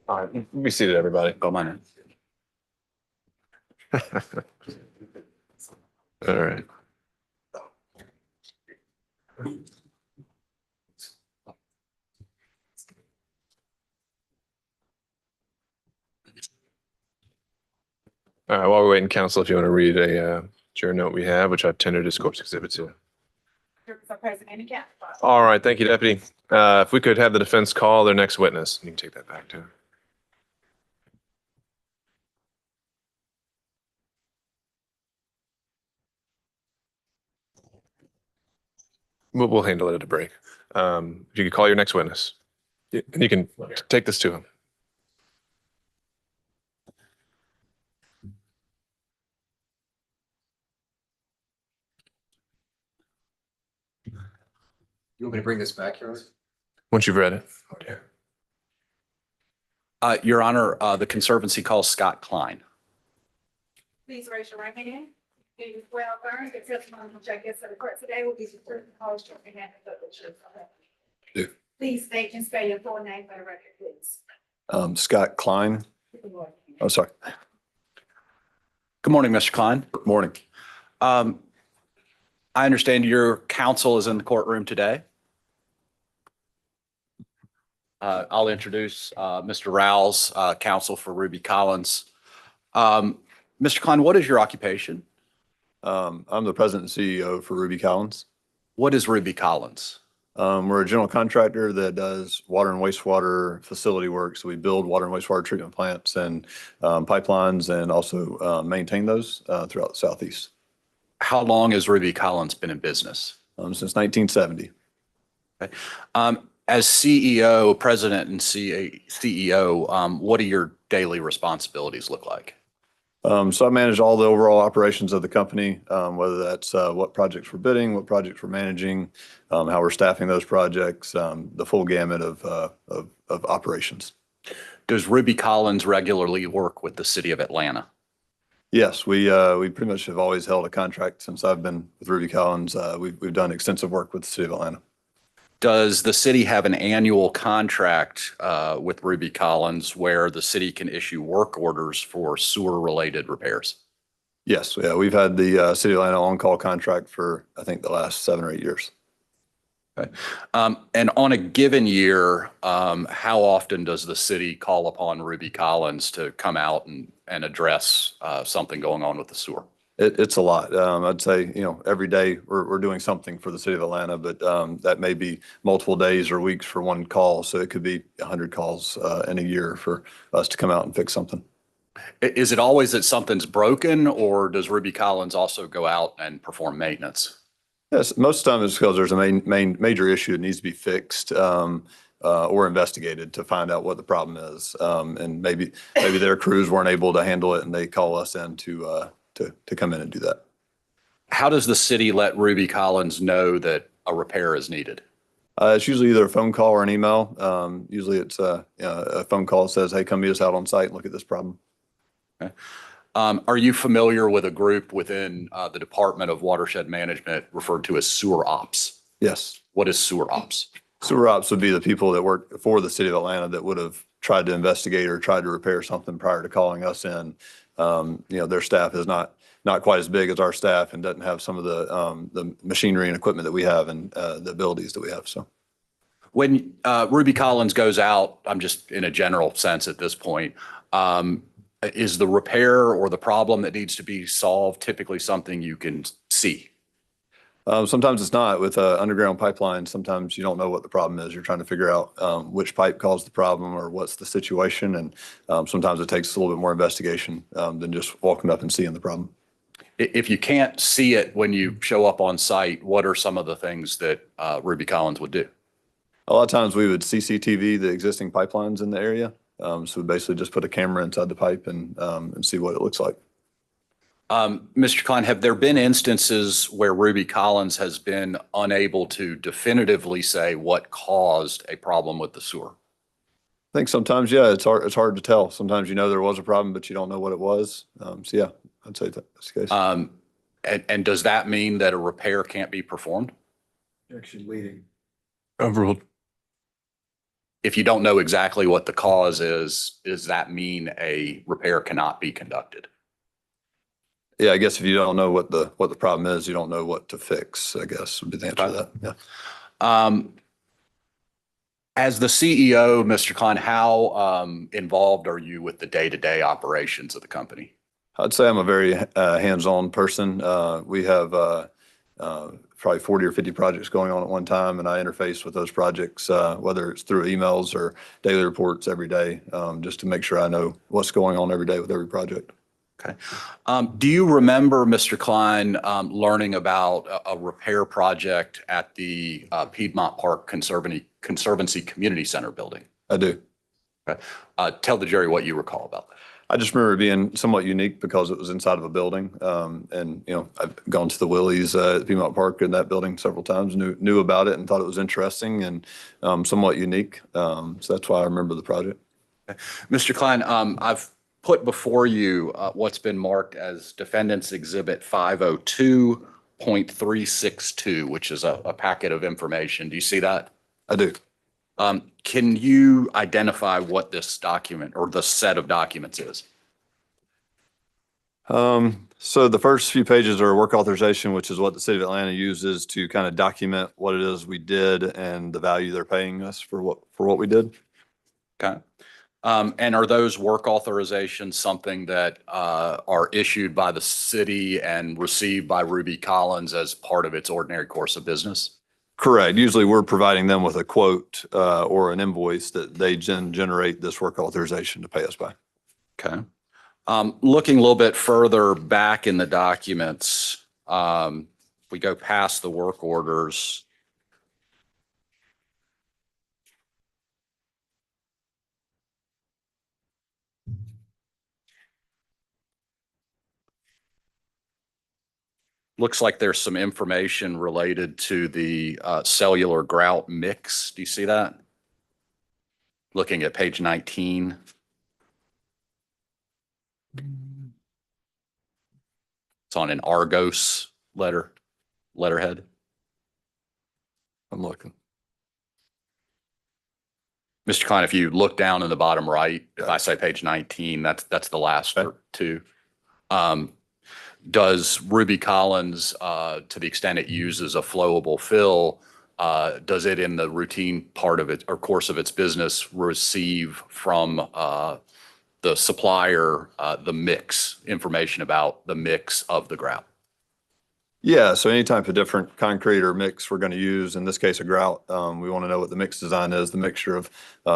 All right, be seated, everybody. Go mine. All right. All right, while we're waiting, counsel, if you want to read a juror note we have, which I've tendered as Court's Exhibit 2. All right, thank you, Deputy. If we could have the defense call their next witness. You can take that back too. We'll handle it at a break. If you could call your next witness. And you can take this to him. You want me to bring this back, Your Honor? Once you've read it. Your Honor, the Conservancy calls Scott Klein. Please raise your right hand. Do you swear or affirm that testimony which I give to the court today will be the truth and whole truth and nothing but the truth? Do. Please state and spell your full name for the record, please. Scott Klein. Oh, sorry. Good morning, Mr. Klein. Good morning. I understand your counsel is in the courtroom today. I'll introduce Mr. Rouse, counsel for Ruby Collins. Mr. Klein, what is your occupation? I'm the president and CEO for Ruby Collins. What is Ruby Collins? We're a general contractor that does water and wastewater facility work. So we build water and wastewater treatment plants and pipelines and also maintain those throughout the Southeast. How long has Ruby Collins been in business? Since 1970. Okay. As CEO, president and CEO, what do your daily responsibilities look like? So I manage all the overall operations of the company, whether that's what projects we're bidding, what projects we're managing, how we're staffing those projects, the full gamut of operations. Does Ruby Collins regularly work with the city of Atlanta? Yes, we pretty much have always held a contract since I've been with Ruby Collins. We've done extensive work with the city of Atlanta. Does the city have an annual contract with Ruby Collins where the city can issue work orders for sewer-related repairs? Yes, yeah, we've had the city of Atlanta on-call contract for, I think, the last 7 or 8 years. Okay. And on a given year, how often does the city call upon Ruby Collins to come out and address something going on with the sewer? It's a lot. I'd say, every day we're doing something for the city of Atlanta, but that may be multiple days or weeks for one call. So it could be 100 calls in a year for us to come out and fix something. Is it always that something's broken, or does Ruby Collins also go out and perform maintenance? Yes, most of the time it's because there's a major issue that needs to be fixed or investigated to find out what the problem is. And maybe their crews weren't able to handle it and they call us in to come in and do that. How does the city let Ruby Collins know that a repair is needed? It's usually either a phone call or an email. Usually it's a phone call that says, hey, come meet us out on site and look at this problem. Okay. Are you familiar with a group within the Department of Watershed Management referred to as sewer ops? Yes. What is sewer ops? Sewer ops would be the people that work for the city of Atlanta that would have tried to investigate or tried to repair something prior to calling us in. Their staff is not quite as big as our staff and doesn't have some of the machinery and equipment that we have and the abilities that we have. So when Ruby Collins goes out, I'm just in a general sense at this point, is the repair or the problem that needs to be solved typically something you can see? Sometimes it's not. With underground pipelines, sometimes you don't know what the problem is. You're trying to figure out which pipe caused the problem or what's the situation. And sometimes it takes a little bit more investigation than just walking up and seeing the problem. If you can't see it when you show up on site, what are some of the things that Ruby Collins would do? A lot of times we would CCTV the existing pipelines in the area. So we basically just put a camera inside the pipe and see what it looks like. Mr. Klein, have there been instances where Ruby Collins has been unable to definitively say what caused a problem with the sewer? I think sometimes, yeah, it's hard to tell. Sometimes you know there was a problem, but you don't know what it was. So yeah, I'd say that's the case. And does that mean that a repair can't be performed? Objection leading. Overruled. If you don't know exactly what the cause is, does that mean a repair cannot be conducted? Yeah, I guess if you don't know what the problem is, you don't know what to fix, I guess would be the answer to that. Yeah. As the CEO, Mr. Klein, how involved are you with the day-to-day operations of the company? I'd say I'm a very hands-on person. We have probably 40 or 50 projects going on at one time, and I interface with those projects, whether it's through emails or daily reports every day, just to make sure I know what's going on every day with every project. Okay. Do you remember, Mr. Klein, learning about a repair project at the Piedmont Park Conservancy Community Center building? I do. Okay. Tell the jury what you recall about that. I just remember it being somewhat unique because it was inside of a building. And, I've gone to the Willys at Piedmont Park in that building several times, knew about it and thought it was interesting and somewhat unique. So that's why I remember the project. Okay. Mr. Klein, I've put before you what's been marked as Defendant's Exhibit 502.362, which is a packet of information. Do you see that? I do. Can you identify what this document or the set of documents is? So the first few pages are work authorization, which is what the city of Atlanta uses to kind of document what it is we did and the value they're paying us for what we did. Okay. And are those work authorizations something that are issued by the city and received by Ruby Collins as part of its ordinary course of business? Correct. Usually we're providing them with a quote or an invoice that they generate this work authorization to pay us by. Okay. Looking a little bit further back in the documents, we go past the work orders. Looks like there's some information related to the cellular grout mix. Do you see that? Looking at page 19. It's on an Argos letterhead. I'm looking. Mr. Klein, if you look down in the bottom right, if I say page 19, that's the last two. Does Ruby Collins, to the extent it uses a flowable fill, does it in the routine part of it or course of its business receive from the supplier the mix information about the mix of the grout? Yeah, so any type of different concrete or mix we're going to use, in this case, a grout, we want to know what the mix design is, the mixture of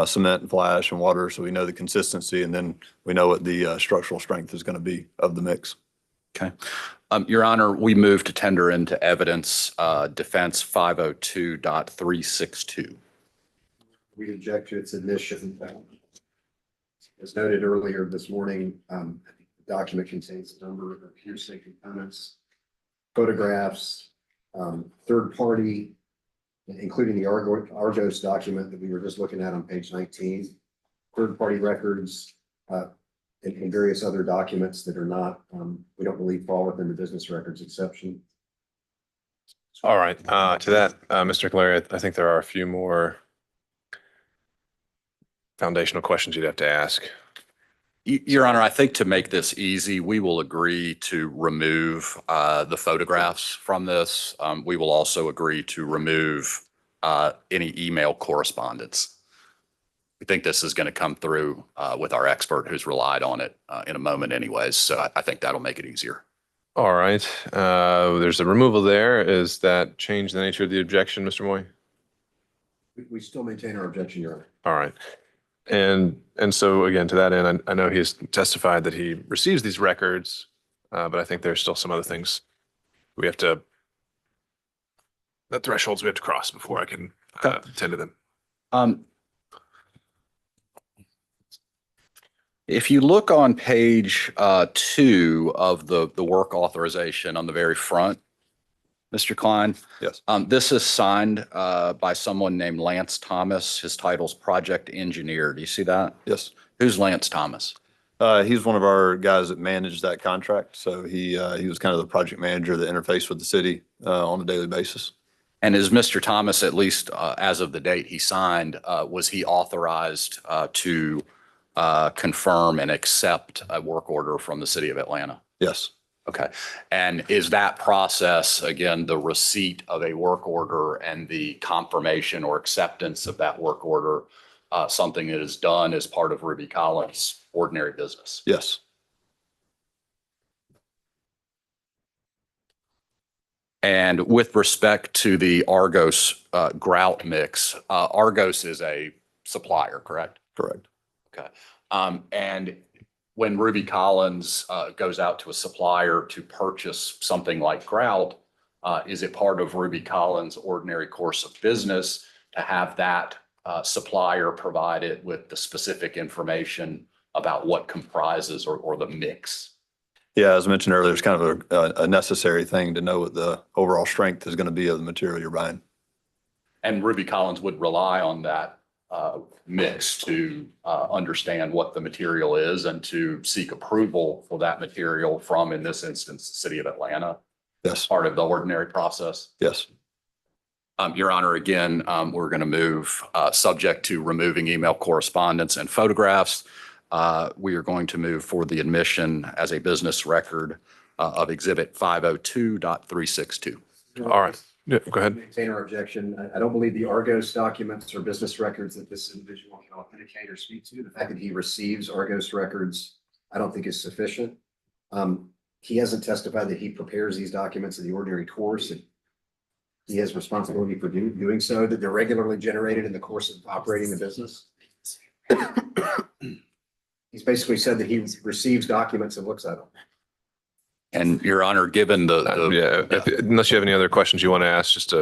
cement and fly ash and water, so we know the consistency, and then we know what the structural strength is going to be of the mix. Okay. Your Honor, we move to tender into evidence defense 502.362. We object to its admission. As noted earlier this morning, the document contains a number of hearsay components, photographs, third party, including the Argos document that we were just looking at on page 19, third party records, and various other documents that are not, we don't believe fall within the business records exception. All right. To that, Mr. Clary, I think there are a few more foundational questions you'd have to ask. Your Honor, I think to make this easy, we will agree to remove the photographs from this. We will also agree to remove any email correspondence. We think this is going to come through with our expert who's relied on it in a moment anyways. So I think that'll make it easier. All right. There's a removal there. Is that change the nature of the objection, Mr. Moy? We still maintain our objection, Your Honor. All right. And so again, to that end, I know he has testified that he receives these records, but I think there's still some other things we have to, the thresholds we have to cross before I can tend to them. If you look on page 2 of the work authorization on the very front, Mr. Klein, Yes. this is signed by someone named Lance Thomas. His title's project engineer. Do you see that? Yes. Who's Lance Thomas? He's one of our guys that managed that contract. So he was kind of the project manager that interfaced with the city on a daily basis. And is Mr. Thomas, at least as of the date he signed, was he authorized to confirm and accept a work order from the city of Atlanta? Yes. Okay. And is that process, again, the receipt of a work order and the confirmation or acceptance of that work order, something that is done as part of Ruby Collins' ordinary business? Yes. And with respect to the Argos grout mix, Argos is a supplier, correct? Correct. Okay. And when Ruby Collins goes out to a supplier to purchase something like grout, is it part of Ruby Collins' ordinary course of business to have that supplier provided with the specific information about what comprises or the mix? Yeah, as I mentioned earlier, it's kind of a necessary thing to know what the overall strength is going to be of the material you're buying. And Ruby Collins would rely on that mix to understand what the material is and to seek approval for that material from, in this instance, the city of Atlanta, Yes. part of the ordinary process. Yes. Your Honor, again, we're going to move, subject to removing email correspondence and photographs. We are going to move for the admission as a business record of Exhibit 502.362. All right. Yeah, go ahead. Maintain our objection. I don't believe the Argos documents or business records that this individual can authenticate or speak to. The fact that he receives Argos records, I don't think is sufficient. He hasn't testified that he prepares these documents in the ordinary course. And he has responsibility for doing so, that they're regularly generated in the course of operating the business. He's basically said that he receives documents and looks at them. And Your Honor, given Unless you have any other questions you want to ask, just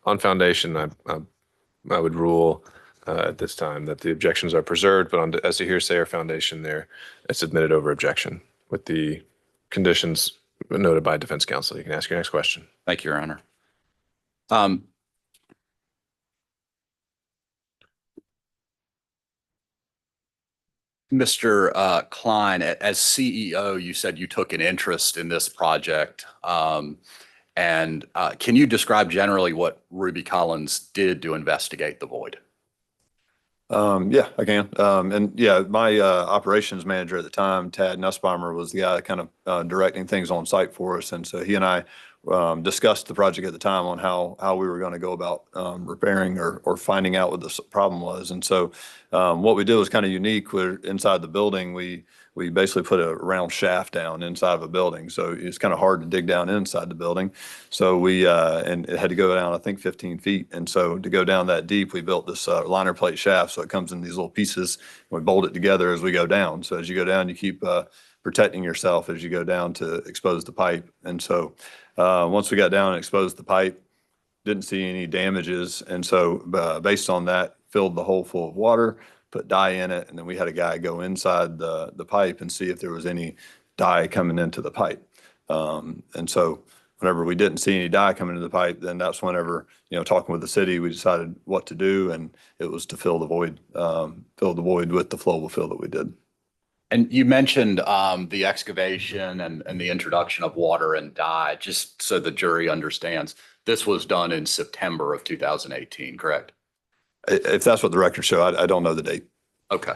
on foundation, I would rule at this time that the objections are preserved, but as a hearsay or foundation there, it's admitted over objection with the conditions noted by defense counsel. You can ask your next question. Thank you, Your Honor. Mr. Klein, as CEO, you said you took an interest in this project. And can you describe generally what Ruby Collins did to investigate the void? Yeah, I can. And yeah, my operations manager at the time, Tad Nussbaumer, was the guy kind of directing things on site for us. And so he and I discussed the project at the time on how we were going to go about repairing or finding out what the problem was. And so what we did was kind of unique. Where inside the building, we basically put a round shaft down inside of a building. So it's kind of hard to dig down inside the building. So we and it had to go down, I think, 15 feet. And so to go down that deep, we built this liner plate shaft. So it comes in these little pieces. We bolt it together as we go down. So as you go down, you keep protecting yourself as you go down to expose the pipe. And so once we got down and exposed the pipe, didn't see any damages. And so based on that, filled the hole full of water, put dye in it, and then we had a guy go inside the pipe and see if there was any dye coming into the pipe. And so whenever we didn't see any dye coming into the pipe, then that's whenever, talking with the city, we decided what to do, and it was to fill the void with the flowable fill that we did. And you mentioned the excavation and the introduction of water and dye, just so the jury understands. This was done in September of 2018, correct? If that's what the records show, I don't know the date. Okay.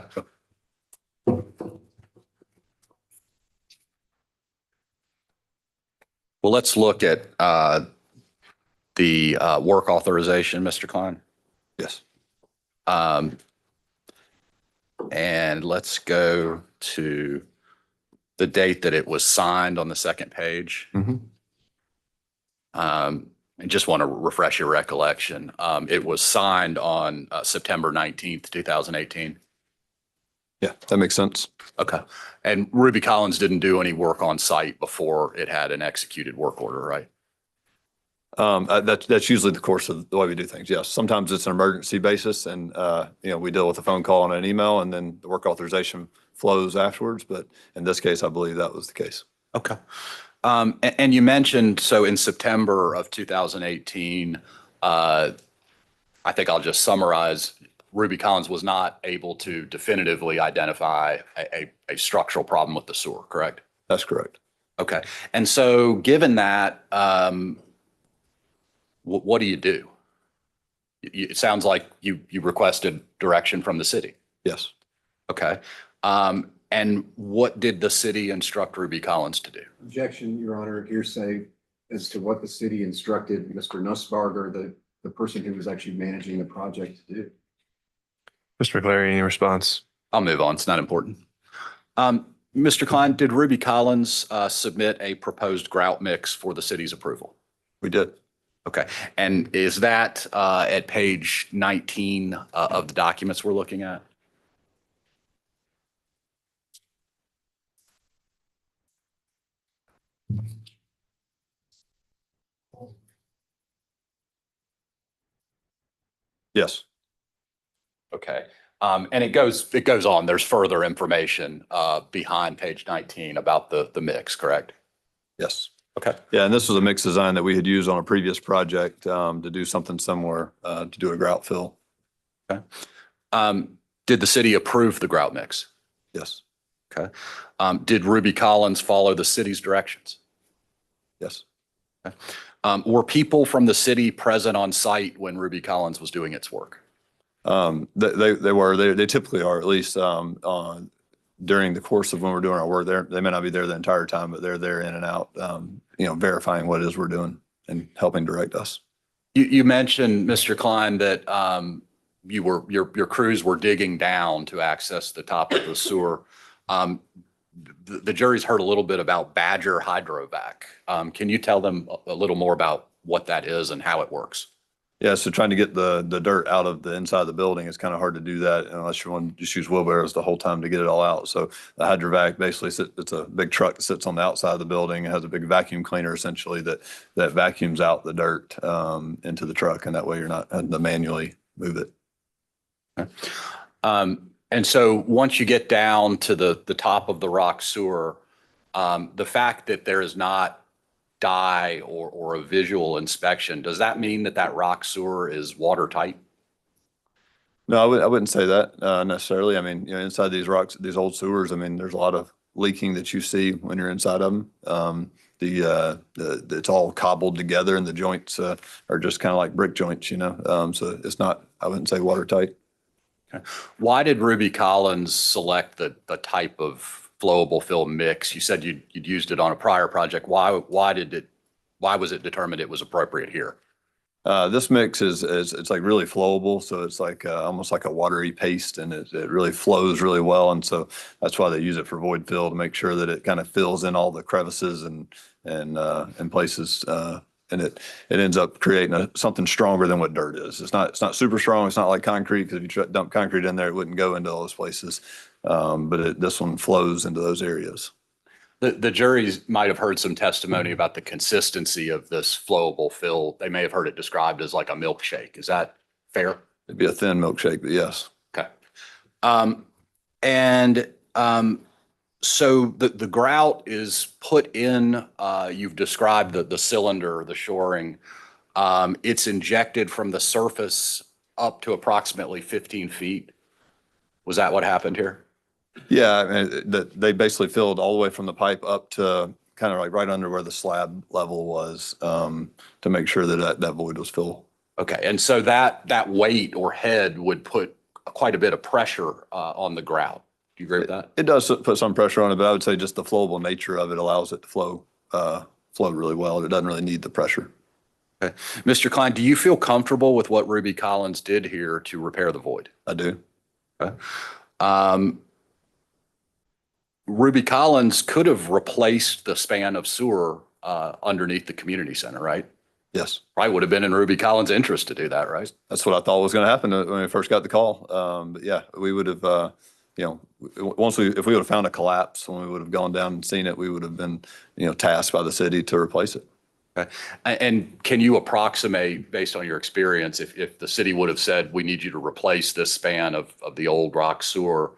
Well, let's look at the work authorization, Mr. Klein. Yes. And let's go to the date that it was signed on the second page. I just want to refresh your recollection. It was signed on September 19th, 2018. Yeah, that makes sense. Okay. And Ruby Collins didn't do any work on site before it had an executed work order, right? That's usually the course of the way we do things. Yes. Sometimes it's an emergency basis and, we deal with a phone call and an email, and then the work authorization flows afterwards. But in this case, I believe that was the case. Okay. And you mentioned, so in September of 2018, I think I'll just summarize, Ruby Collins was not able to definitively identify a structural problem with the sewer, correct? That's correct. Okay. And so given that, what do you do? It sounds like you requested direction from the city. Yes. Okay. And what did the city instruct Ruby Collins to do? Objection, Your Honor, hearsay as to what the city instructed Mr. Nussbarger, the person who was actually managing the project, to do. Mr. McClary, any response? I'll move on. It's not important. Mr. Klein, did Ruby Collins submit a proposed grout mix for the city's approval? We did. Okay. And is that at page 19 of the documents we're looking at? Yes. Okay. And it goes on. There's further information behind page 19 about the mix, correct? Yes. Okay. Yeah, and this was a mix design that we had used on a previous project to do something similar, to do a grout fill. Okay. Did the city approve the grout mix? Yes. Okay. Did Ruby Collins follow the city's directions? Yes. Were people from the city present on site when Ruby Collins was doing its work? They typically are, at least during the course of when we're doing our work there. They may not be there the entire time, but they're there in and out, verifying what it is we're doing and helping direct us. You mentioned, Mr. Klein, that your crews were digging down to access the top of the sewer. The jury's heard a little bit about Badger hydrovac. Can you tell them a little more about what that is and how it works? Yeah, so trying to get the dirt out of the inside of the building, it's kind of hard to do that unless you want to just use wheelbarrows the whole time to get it all out. So the hydrovac basically it's a big truck that sits on the outside of the building. It has a big vacuum cleaner essentially that vacuums out the dirt into the truck, and that way you're not having to manually move it. Okay. And so once you get down to the top of the rock sewer, the fact that there is not dye or a visual inspection, does that mean that rock sewer is watertight? No, I wouldn't say that necessarily. I mean, inside these rocks, these old sewers, I mean, there's a lot of leaking that you see when you're inside of them. It's all cobbled together, and the joints are just kind of like brick joints, so it's not, I wouldn't say watertight. Okay. Why did Ruby Collins select the type of flowable fill mix? You said you'd used it on a prior project. Why was it determined it was appropriate here? This mix it's like really flowable. So it's like almost like a watery paste, and it really flows really well. And so that's why they use it for void fill, to make sure that it kind of fills in all the crevices and places. And it ends up creating something stronger than what dirt is. It's not super strong. It's not like concrete, because if you dump concrete in there, it wouldn't go into all those places. But this one flows into those areas. The juries might have heard some testimony about the consistency of this flowable fill. They may have heard it described as like a milkshake. Is that fair? It'd be a thin milkshake, but yes. Okay. So the grout is put in, you've described the cylinder, the shoring. It's injected from the surface up to approximately 15 feet. Was that what happened here? Yeah, I mean, they basically filled all the way from the pipe up to kind of like right under where the slab level was, to make sure that void was filled. Okay, and so that weight or head would put quite a bit of pressure on the grout. Do you agree with that? It does put some pressure on it, but I would say just the flowable nature of it allows it to flow really well. It doesn't really need the pressure. Okay. Mr. Klein, do you feel comfortable with what Ruby Collins did here to repair the void? I do. Okay. Ruby Collins could have replaced the span of sewer underneath the community center, right? Yes. Probably would have been in Ruby Collins' interest to do that, right? That's what I thought was going to happen when we first got the call. But yeah, we would have, if we would have found a collapse, when we would have gone down and seen it, we would have been, tasked by the city to replace it. Okay. And can you approximate, based on your experience, if the city would have said, we need you to replace this span of the old rock sewer,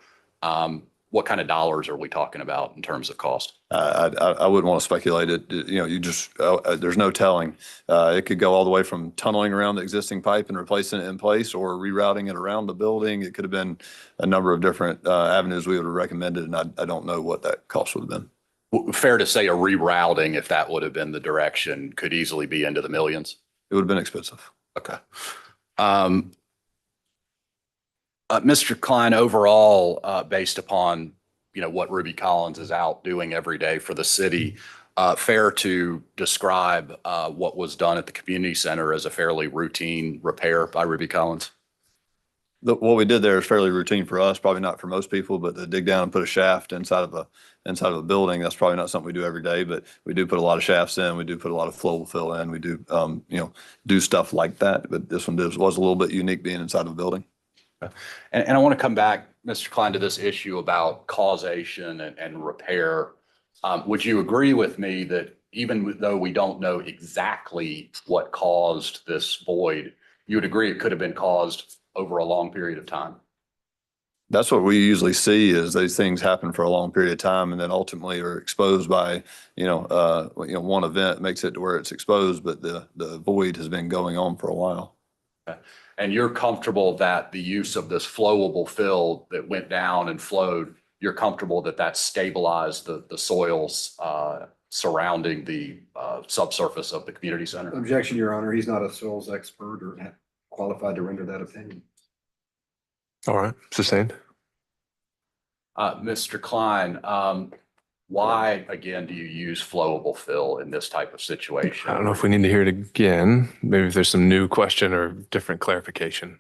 what kind of dollars are we talking about in terms of cost? I wouldn't want to speculate it. You know, you just, there's no telling. It could go all the way from tunneling around the existing pipe and replacing it in place or rerouting it around the building. It could have been a number of different avenues we would have recommended, and I don't know what that cost would have been. Fair to say a rerouting, if that would have been the direction, could easily be into the millions? It would have been expensive. Okay. Mr. Klein, overall, based upon, you know, what Ruby Collins is out doing every day for the city, fair to describe what was done at the community center as a fairly routine repair by Ruby Collins? What we did there is fairly routine for us, probably not for most people, but to dig down and put a shaft inside of a building, that's probably not something we do every day, but we do put a lot of shafts in. We do put a lot of flowable fill in. We do, you know, do stuff like that. But this one was a little bit unique being inside of a building. And I want to come back, Mr. Klein, to this issue about causation and repair. Would you agree with me that even though we don't know exactly what caused this void, you would agree it could have been caused over a long period of time? That's what we usually see is these things happen for a long period of time and then ultimately are exposed by, one event makes it to where it's exposed, but the void has been going on for a while. And you're comfortable that the use of this flowable fill that went down and flowed, you're comfortable that that stabilized the soils surrounding the subsurface of the community center? Objection, Your Honor. He's not a soils expert or qualified to render that opinion. All right, sustained. Mr. Klein, why, again, do you use flowable fill in this type of situation? I don't know if we need to hear it again. Maybe if there's some new question or different clarification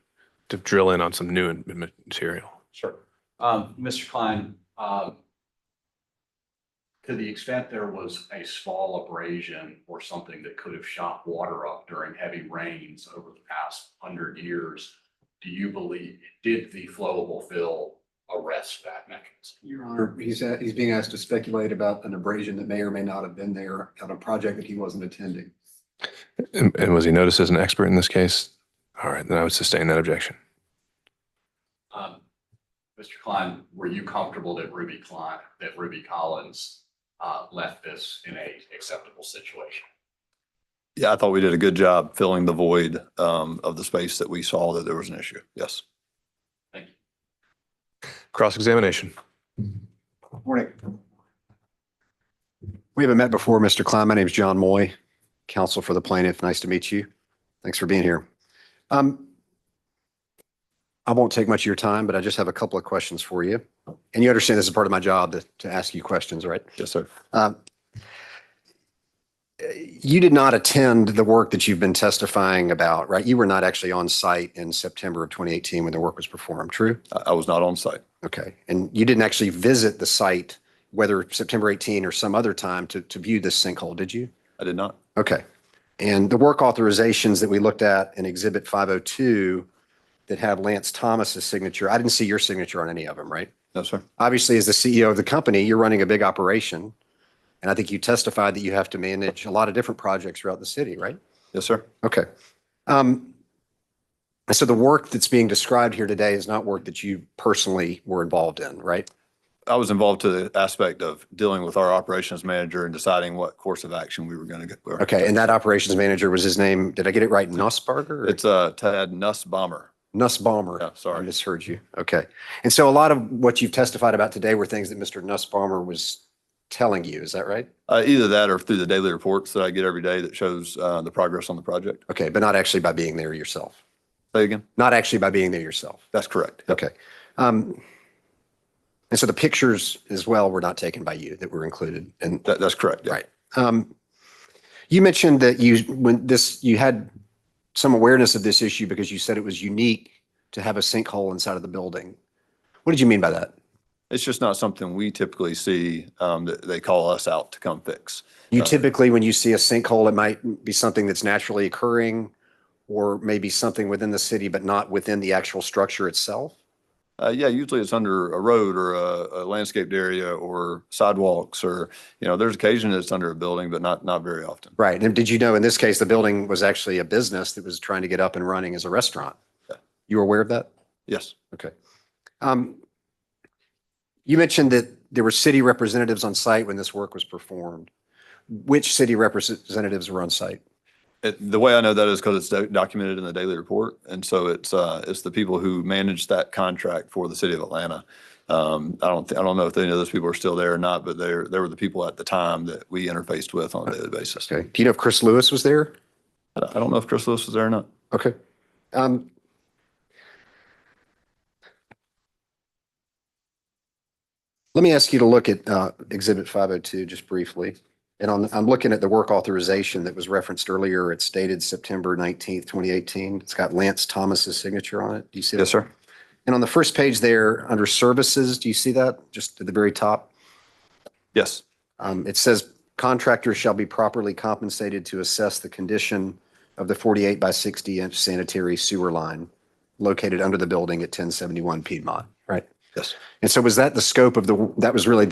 to drill in on some new material. Sure. Mr. Klein, to the extent there was a small abrasion or something that could have shot water up during heavy rains over the past 100 years, do you believe, did the flowable fill arrest that mechanism? Your Honor, he's being asked to speculate about an abrasion that may or may not have been there on a project that he wasn't attending. And was he noticed as an expert in this case? All right, then I would sustain that objection. Mr. Klein, were you comfortable that Ruby Collins left this in a acceptable situation? Yeah, I thought we did a good job filling the void of the space that we saw that there was an issue. Yes. Thank you. Cross-examination. Morning. We haven't met before, Mr. Klein. My name is John Moy, counsel for the plaintiff. Nice to meet you. Thanks for being here. I won't take much of your time, but I just have a couple of questions for you. And you understand this is part of my job to ask you questions, right? Yes, sir. You did not attend the work that you've been testifying about, right? You were not actually on site in September of 2018 when the work was performed, true? I was not on site. Okay. And you didn't actually visit the site, whether September 18 or some other time to view this sinkhole, did you? I did not. Okay. And the work authorizations that we looked at in Exhibit 502 that have Lance Thomas's signature, I didn't see your signature on any of them, right? No, sir. Obviously, as the CEO of the company, you're running a big operation. And I think you testified that you have to manage a lot of different projects throughout the city, right? Yes, sir. Okay. So the work that's being described here today is not work that you personally were involved in, right? I was involved to the aspect of dealing with our operations manager and deciding what course of action we were going to get. Okay. And that operations manager was his name, did I get it right? Nussbarger? It's Tad Nussbaumer. Nussbaumer. Yeah, sorry. I misheard you. Okay. And so a lot of what you've testified about today were things that Mr. Nussbaumer was telling you. Is that right? Either that or through the daily reports that I get every day that shows the progress on the project. Okay. But not actually by being there yourself. Say again? Not actually by being there yourself. That's correct. Yep. Okay. And so the pictures as well were not taken by you that were included. And That's correct. Yeah. right. You mentioned that you had some awareness of this issue because you said it was unique to have a sinkhole inside of the building. What did you mean by that? It's just not something we typically see that they call us out to come fix. You typically, when you see a sinkhole, it might be something that's naturally occurring or maybe something within the city, but not within the actual structure itself. Yeah, usually it's under a road or a landscaped area or sidewalks or, there's occasion it's under a building, but not very often. Right. And did you know in this case, the building was actually a business that was trying to get up and running as a restaurant? Yeah. You were aware of that? Yes. Okay. You mentioned that there were city representatives on site when this work was performed. Which city representatives were on site? The way I know that is because it's documented in the daily report. And so it's the people who managed that contract for the city of Atlanta. I don't know if any of those people are still there or not, but they were the people at the time that we interfaced with on a daily basis. Okay. Do you know if Chris Lewis was there? I don't know if Chris Lewis was there or not. Okay. Let me ask you to look at Exhibit 502 just briefly. And I'm looking at the work authorization that was referenced earlier. It's dated September 19th, 2018. It's got Lance Thomas's signature on it. Do you see that? Yes, sir. And on the first page there, under services, do you see that just at the very top? Yes. It says contractors shall be properly compensated to assess the condition of the 48 by 60 inch sanitary sewer line located under the building at 1071 Piedmont, right? Yes. And so was that the scope of that was really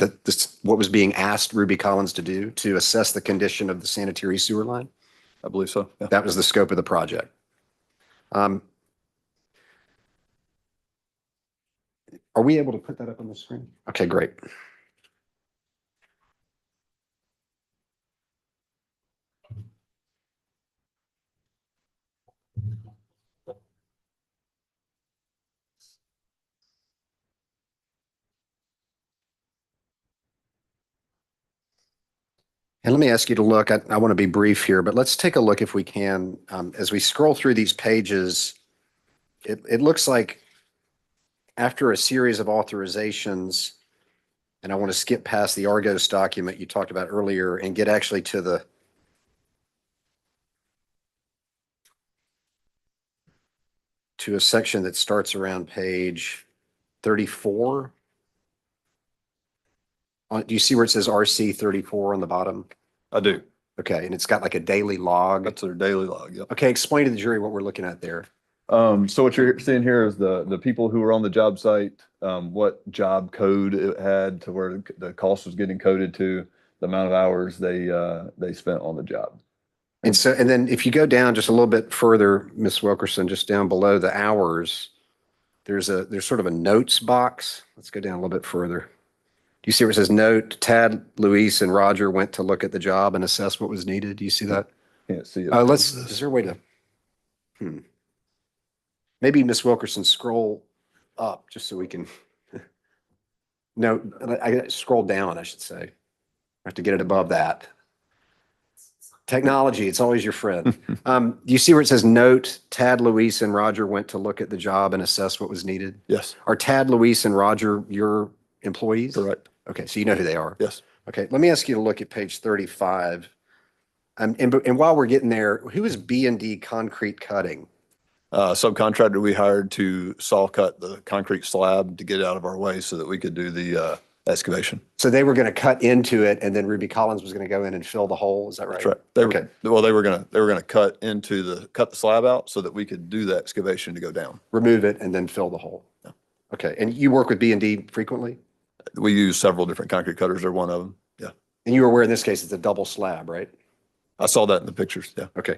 what was being asked Ruby Collins to do, to assess the condition of the sanitary sewer line? I believe so. Yeah. That was the scope of the project. Are we able to put that up on the screen? Okay, great. And let me ask you to look, I want to be brief here, but let's take a look if we can. As we scroll through these pages, it looks like after a series of authorizations, and I want to skip past the Argos document you talked about earlier and get actually to a section that starts around page 34. Do you see where it says RC 34 on the bottom? I do. Okay, and it's got like a daily log. That's their daily log. Yep. Okay, explain to the jury what we're looking at there. So what you're seeing here is the people who were on the job site, what job code it had to where the cost was getting coded to, the amount of hours they spent on the job. And so, and then if you go down just a little bit further, Ms. Wilkerson, just down below the hours, there's sort of a notes box. Let's go down a little bit further. Do you see where it says note, Tad, Luis, and Roger went to look at the job and assess what was needed? Do you see that? Can't see it. Is there a way to, maybe Ms. Wilkerson, scroll up just so we can, no, I scroll down, I should say. I have to get it above that. Technology, it's always your friend. Do you see where it says note, Tad, Luis, and Roger went to look at the job and assess what was needed? Yes. Are Tad, Luis, and Roger your employees? Correct. Okay, so you know who they are. Yes. Okay, let me ask you to look at page 35. And while we're getting there, who is B&D Concrete Cutting? Subcontractor we hired to saw cut the concrete slab to get it out of our way so that we could do the excavation. So they were going to cut into it and then Ruby Collins was going to go in and fill the hole, is that right? That's right. They Okay. Well, they were gonna cut the slab out so that we could do the excavation to go down. Remove it and then fill the hole. Yeah. Okay, and you work with B&D frequently? We use several different concrete cutters. They're one of them. Yeah. And you were aware in this case it's a double slab, right? I saw that in the pictures. Yeah. Okay.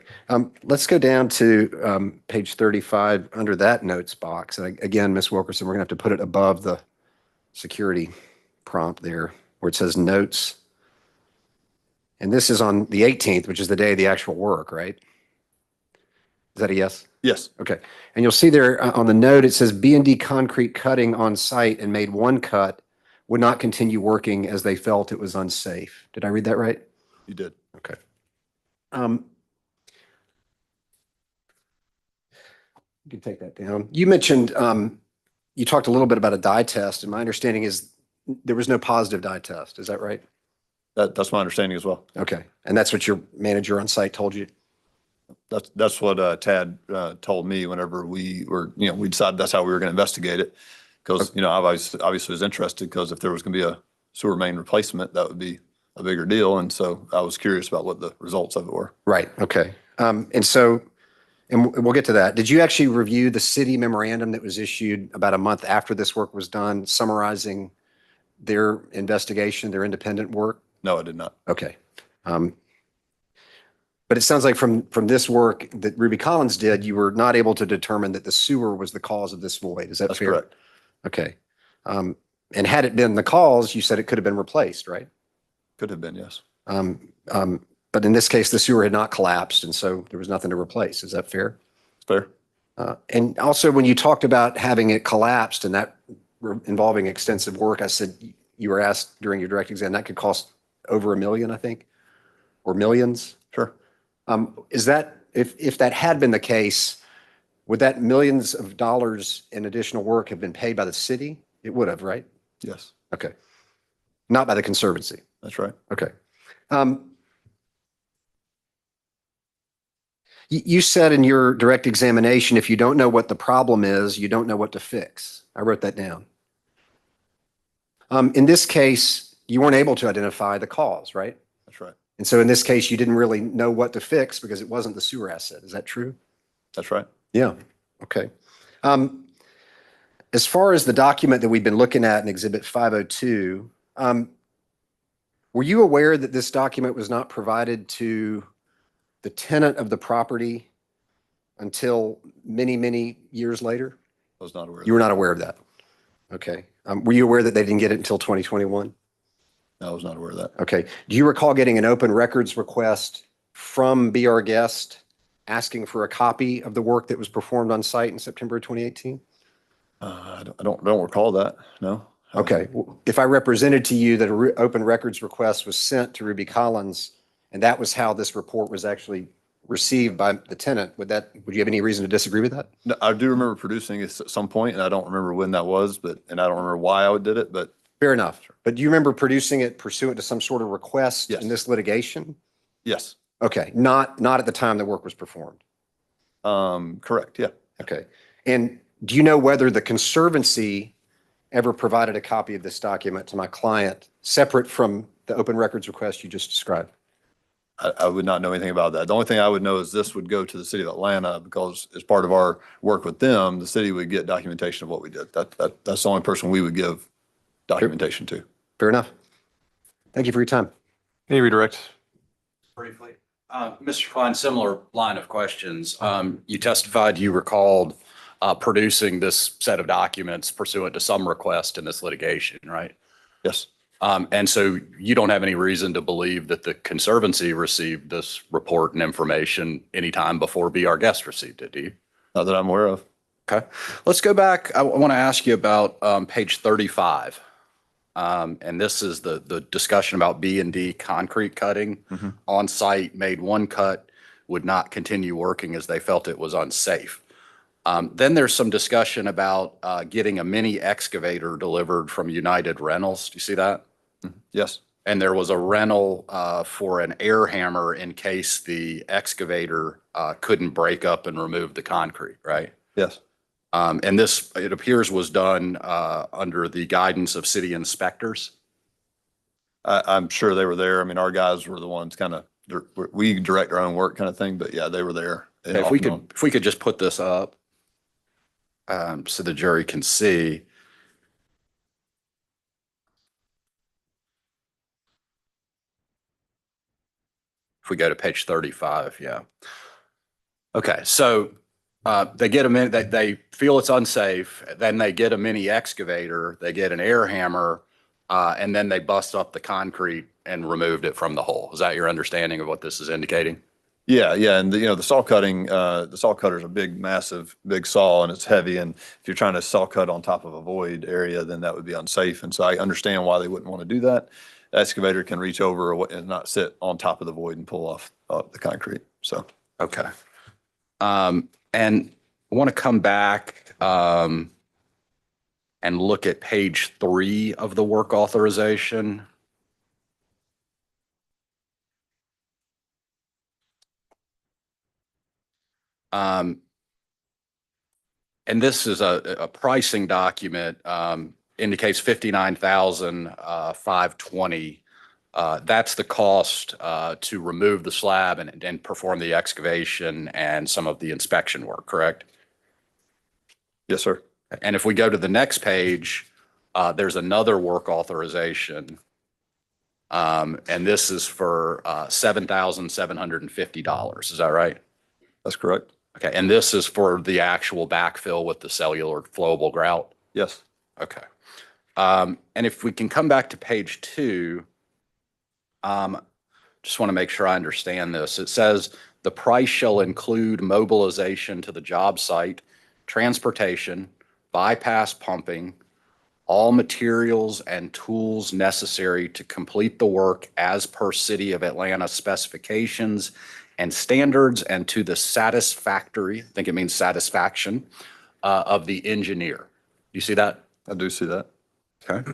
Let's go down to page 35 under that notes box. And again, Ms. Wilkerson, we're gonna have to put it above the security prompt there where it says notes. And this is on the 18th, which is the day of the actual work, right? Is that a yes? Yes. Okay. And you'll see there on the note, it says B&D Concrete Cutting on site and made one cut, would not continue working as they felt it was unsafe. Did I read that right? You did. Okay. You can take that down. You mentioned, you talked a little bit about a dye test, and my understanding is there was no positive dye test. Is that right? That's my understanding as well. Okay. And that's what your manager on site told you? That's what Tad told me whenever we decided that's how we were going to investigate it. Because, I obviously was interested because if there was going to be a sewer main replacement, that would be a bigger deal. And so I was curious about what the results of it were. Right. Okay. And we'll get to that. Did you actually review the city memorandum that was issued about a month after this work was done, summarizing their investigation, their independent work? No, I did not. Okay. But it sounds like from this work that Ruby Collins did, you were not able to determine that the sewer was the cause of this void. Is that That's fair? correct. Okay. And had it been the cause, you said it could have been replaced, right? Could have been, yes. But in this case, the sewer had not collapsed, and so there was nothing to replace. Is that fair? Fair. And also, when you talked about having it collapsed and that involving extensive work, I said you were asked during your direct exam that could cost over $1 million, I think, or millions. Sure. Is that if that had been the case, would that millions of dollars in additional work have been paid by the city? It would have, right? Yes, Okay. Not by the Conservancy. that's right. Okay. You said in your direct examination, if you don't know what the problem is, you don't know what to fix. I wrote that down. In this case, you weren't able to identify the cause, right? That's right. And so in this case, you didn't really know what to fix because it wasn't the sewer asset. Is that true? That's right. Yeah. Okay. As far as the document that we've been looking at in Exhibit 502, were you aware that this document was not provided to the tenant of the property until many, many years later? I was not aware of You were that. not aware of that? Okay. Were you aware that they didn't get it until 2021? No, I was not aware of that. Okay. Do you recall getting an open records request from Be Our Guest asking for a copy of the work that was performed on site in September of 2018? I don't recall that. No. Okay. If I represented to you that an open records request was sent to Ruby Collins and that was how this report was actually received by the tenant, would you have any reason to disagree with that? No, I do remember producing it at some point, and I don't remember when that was, and I don't remember why I did it, but Fair enough. But do you remember producing it pursuant to some sort of request Yes. in this litigation? yes. Okay. Not at the time the work was performed. Correct. Yeah. Okay. And do you know whether the Conservancy ever provided a copy of this document to my client separate from the open records request you just described? I would not know anything about that. The only thing I would know is this would go to the city of Atlanta because as part of our work with them, the city would get documentation of what we did. That's the only person we would give documentation to. Fair enough. Thank you for your time. Can you redirect? Briefly. Mr. Klein, similar line of questions. You testified you recalled producing this set of documents pursuant to some request in this litigation, right? Yes. And so you don't have any reason to believe that the Conservancy received this report and information anytime before Be Our Guest received it, do you? Not that I'm aware of. Okay. Let's go back. I want to ask you about page 35. And this is the discussion about B&D concrete cutting on site, made one cut, would not continue working as they felt it was unsafe. Then there's some discussion about getting a mini excavator delivered from United Rentals. Do you see that? Yes. And there was a rental for an air hammer in case the excavator couldn't break up and remove the concrete, right? Yes. And this, it appears, was done under the guidance of city inspectors. I'm sure they were there. I mean, our guys were the ones we direct our own work kind of thing, but yeah, they were there. Okay, if we could just put this up so the jury can see. If we go to page 35, yeah. Okay, so they get they feel it's unsafe, then they get a mini excavator, they get an air hammer, and then they bust up the concrete and removed it from the hole. Is that your understanding of what this is indicating? Yeah. And the saw cutting, the saw cutter is a massive, big saw, and it's heavy. And if you're trying to saw cut on top of a void area, then that would be unsafe. And so I understand why they wouldn't want to do that. The excavator can reach over and not sit on top of the void and pull off the concrete. So. Okay. And I want to come back and look at page 3 of the work authorization. And this is a pricing document, indicates $59,520. That's the cost to remove the slab and perform the excavation and some of the inspection work, correct? Yes, sir. And if we go to the next page, there's another work authorization. And this is for $7,750. Is that right? That's correct. Okay. And this is for the actual backfill with the cellular flowable grout? Yes. Okay. And if we can come back to page 2, just want to make sure I understand this. It says the price shall include mobilization to the job site, transportation, bypass pumping, all materials and tools necessary to complete the work as per City of Atlanta specifications and standards and to the satisfactory, I think it means satisfaction, of the engineer. You see that? I do see that. Okay.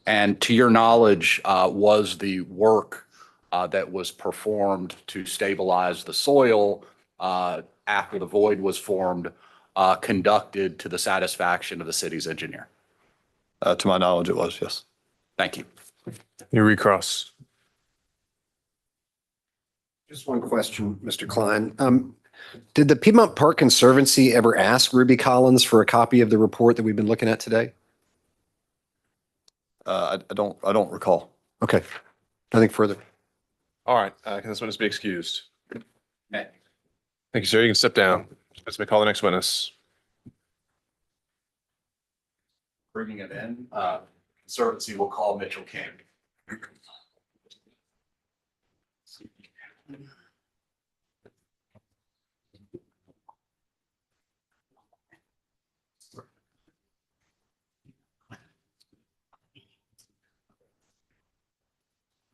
And to your knowledge, was the work that was performed to stabilize the soil after the void was formed conducted to the satisfaction of the city's engineer? To my knowledge, it was, yes. Thank you. You recross. Just one question, Mr. Klein. Did the Piedmont Park Conservancy ever ask Ruby Collins for a copy of the report that we've been looking at today? I don't recall. Okay, nothing further. All right, can this witness be excused? Okay. Thank you, sir. You can step down. Let's call the next witness. Bringing it in, Conservancy will call Mitchell King.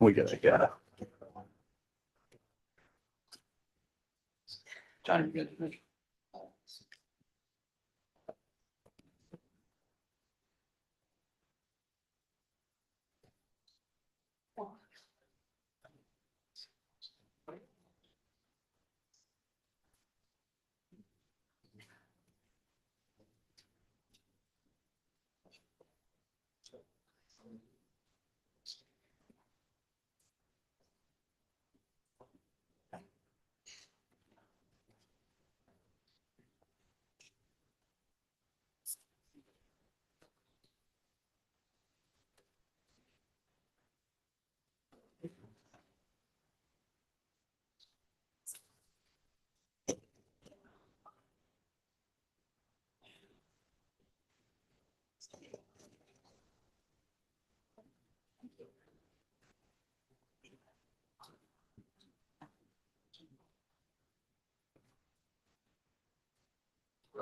We got it, yeah. John, you're good.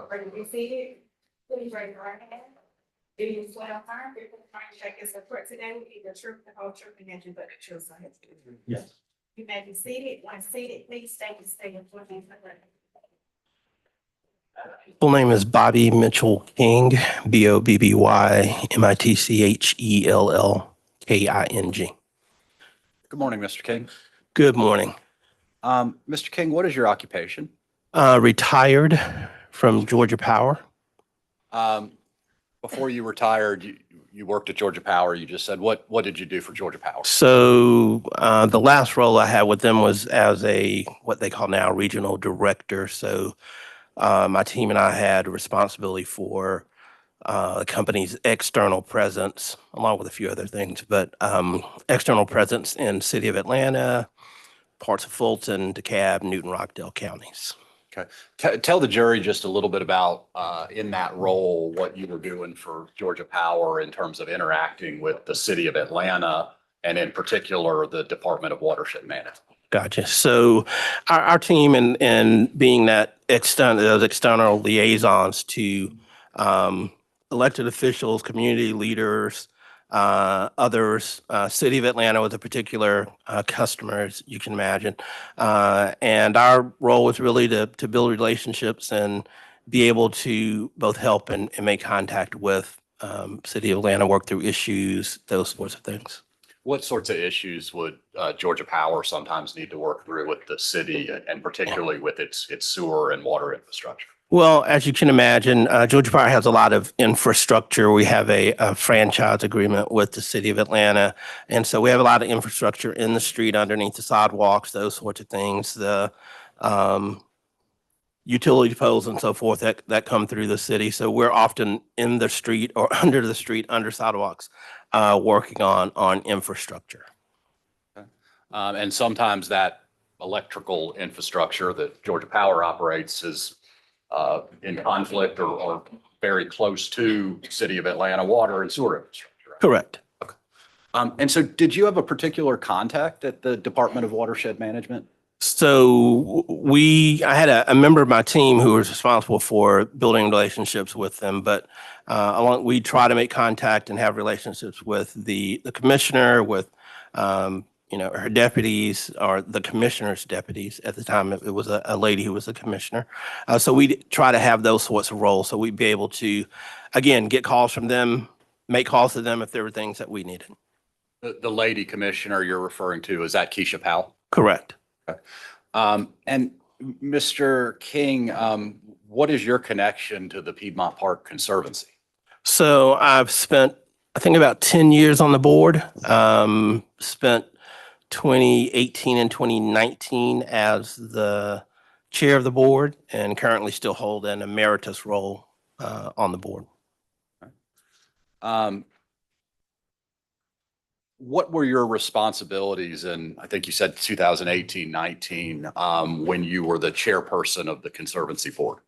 Ready to be seated? Please raise your right hand. Do you swear or affirm that the testimony check is the court today will be the truth, the whole truth, and nothing but the truth, so help you? Yes. You may be seated. When seated, please state your statement for me. Full name is Bobby Mitchell King, BOBBY MITCHELLLKING. Good morning, Mr. King. Good morning. Mr. King, what is your occupation? Retired from Georgia Power. Before you retired, you worked at Georgia Power. You just said, what did you do for Georgia Power? So the last role I had with them was as what they call now regional director. So my team and I had responsibility for the company's external presence, along with a few other things, but external presence in City of Atlanta, parts of Fulton, DeKalb, Newton, Rockdale counties. Okay. Tell the jury just a little bit about, in that role, what you were doing for Georgia Power in terms of interacting with the City of Atlanta and in particular, the Department of Watershed Management. Gotcha. So our team and being that those external liaisons to elected officials, community leaders, others, City of Atlanta was a particular customer, as you can imagine. And our role was really to build relationships and be able to both help and make contact with City of Atlanta, work through issues, those sorts of things. What sorts of issues would Georgia Power sometimes need to work through with the city and particularly with its sewer and water infrastructure? Well, as you can imagine, Georgia Power has a lot of infrastructure. We have a franchise agreement with the City of Atlanta. And so we have a lot of infrastructure in the street, underneath the sidewalks, those sorts of things. The utility poles and so forth that come through the city. So we're often in the street or under the street, under sidewalks, working on infrastructure. And sometimes that electrical infrastructure that Georgia Power operates is in conflict or very close to City of Atlanta water and sewer infrastructure. Right? Correct. And so did you have a particular contact at the Department of Watershed Management? So I had a member of my team who was responsible for building relationships with them, but we try to make contact and have relationships with the commissioner, with her deputies, or the commissioner's deputies. At the time, it was a lady who was the commissioner. So we try to have those sorts of roles, so we'd be able to, again, get calls from them, make calls to them if there were things that we needed. The lady commissioner you're referring to, is that Keisha Powell? Correct. And Mr. King, what is your connection to the Piedmont Park Conservancy? So I've spent, I think, about 10 years on the board. Spent 2018 and 2019 as the chair of the board, and currently still hold an emeritus role on the board. What were your responsibilities in, I think you said 2018, 19, when you were the chairperson of the Conservancy board?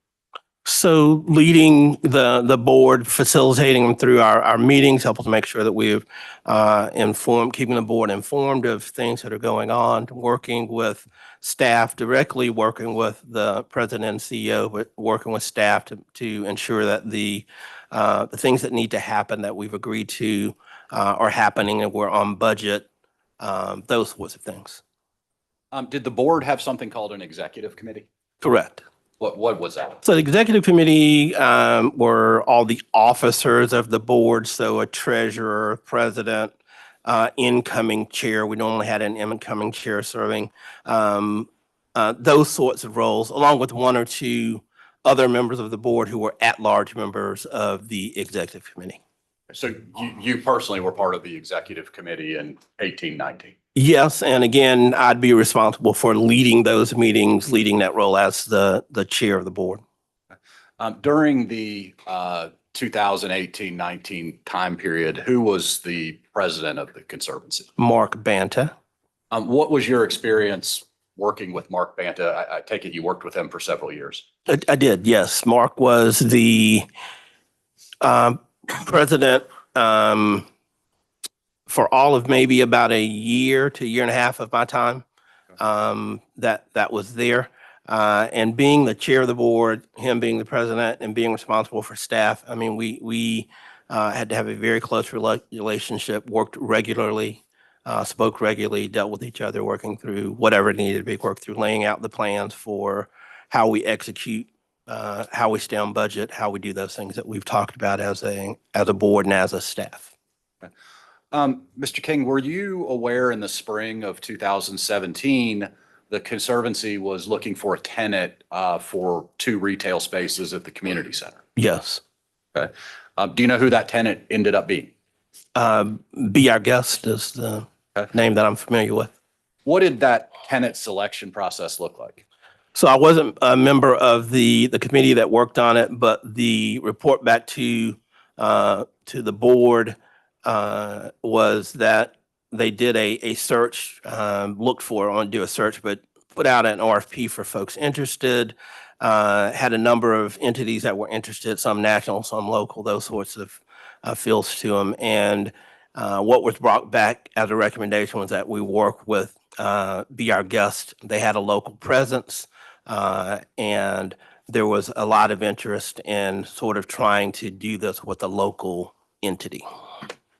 So leading the board, facilitating them through our meetings, helping to make sure that we've keeping the board informed of things that are going on, working with staff, directly working with the president and CEO, but working with staff to ensure that the things that need to happen that we've agreed to are happening and we're on budget, those sorts of things. Did the board have something called an executive committee? Correct. What was that? So the executive committee were all the officers of the board. So a treasurer, president, incoming chair. We normally had an incoming chair serving. Those sorts of roles, along with one or two other members of the board who were at-large members of the executive committee. So you personally were part of the executive committee in 18, 19? Yes, and again, I'd be responsible for leading those meetings, leading that role as the chair of the board. During the 2018-19 time period, who was the president of the Conservancy? Mark Banta. What was your experience working with Mark Banta? I take it you worked with him for several years. I did, yes. Mark was the president for all of maybe about a year to year and a half of my time that was there. And being the chair of the board, him being the president and being responsible for staff, I mean, we had to have a very close relationship, worked regularly, spoke regularly, dealt with each other, working through whatever needed to be worked through, laying out the plans for how we execute, how we stay on budget, how we do those things that we've talked about as a board and as a staff. Mr. King, were you aware in the spring of 2017, the Conservancy was looking for a tenant for 2 retail spaces at the community center? Yes. Okay. Do you know who that tenant ended up being? Be Our Guest is the name that I'm familiar with. What did that tenant selection process look like? So I wasn't a member of the committee that worked on it, but the report back to the board was that they did a search, do a search, but put out an RFP for folks interested, had a number of entities that were interested, some national, some local, those sorts of fields to them. And what was brought back as a recommendation was that we work with Be Our Guest. They had a local presence, and there was a lot of interest in sort of trying to do this with a local entity.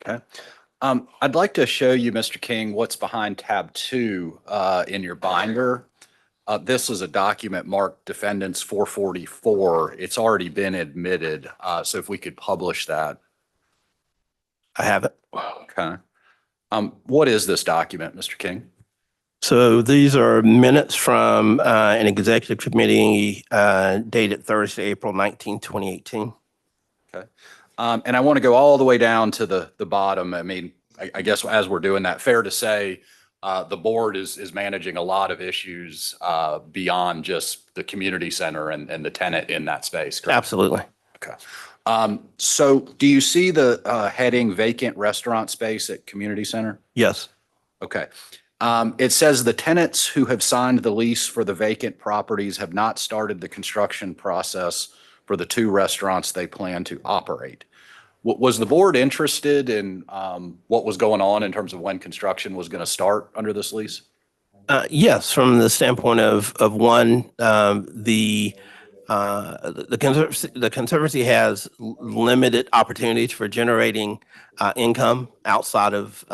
Okay. I'd like to show you, Mr. King, what's behind tab 2 in your binder. This is a document marked Defendants 444. It's already been admitted. So if we could publish that. I have it. Okay. What is this document, Mr. King? So these are minutes from an executive committee dated Thursday, April 19, 2018. Okay. And I want to go all the way down to the bottom. I mean, I guess as we're doing that, fair to say the board is managing a lot of issues beyond just the community center and the tenant in that space, correct? Absolutely. Okay. So do you see the heading vacant restaurant space at community center? Yes. Okay. It says the tenants who have signed the lease for the vacant properties have not started the construction process for the 2 restaurants they plan to operate. Was the board interested in what was going on in terms of when construction was going to start under this lease? Yes, from the standpoint of one, the Conservancy has limited opportunities for generating income outside of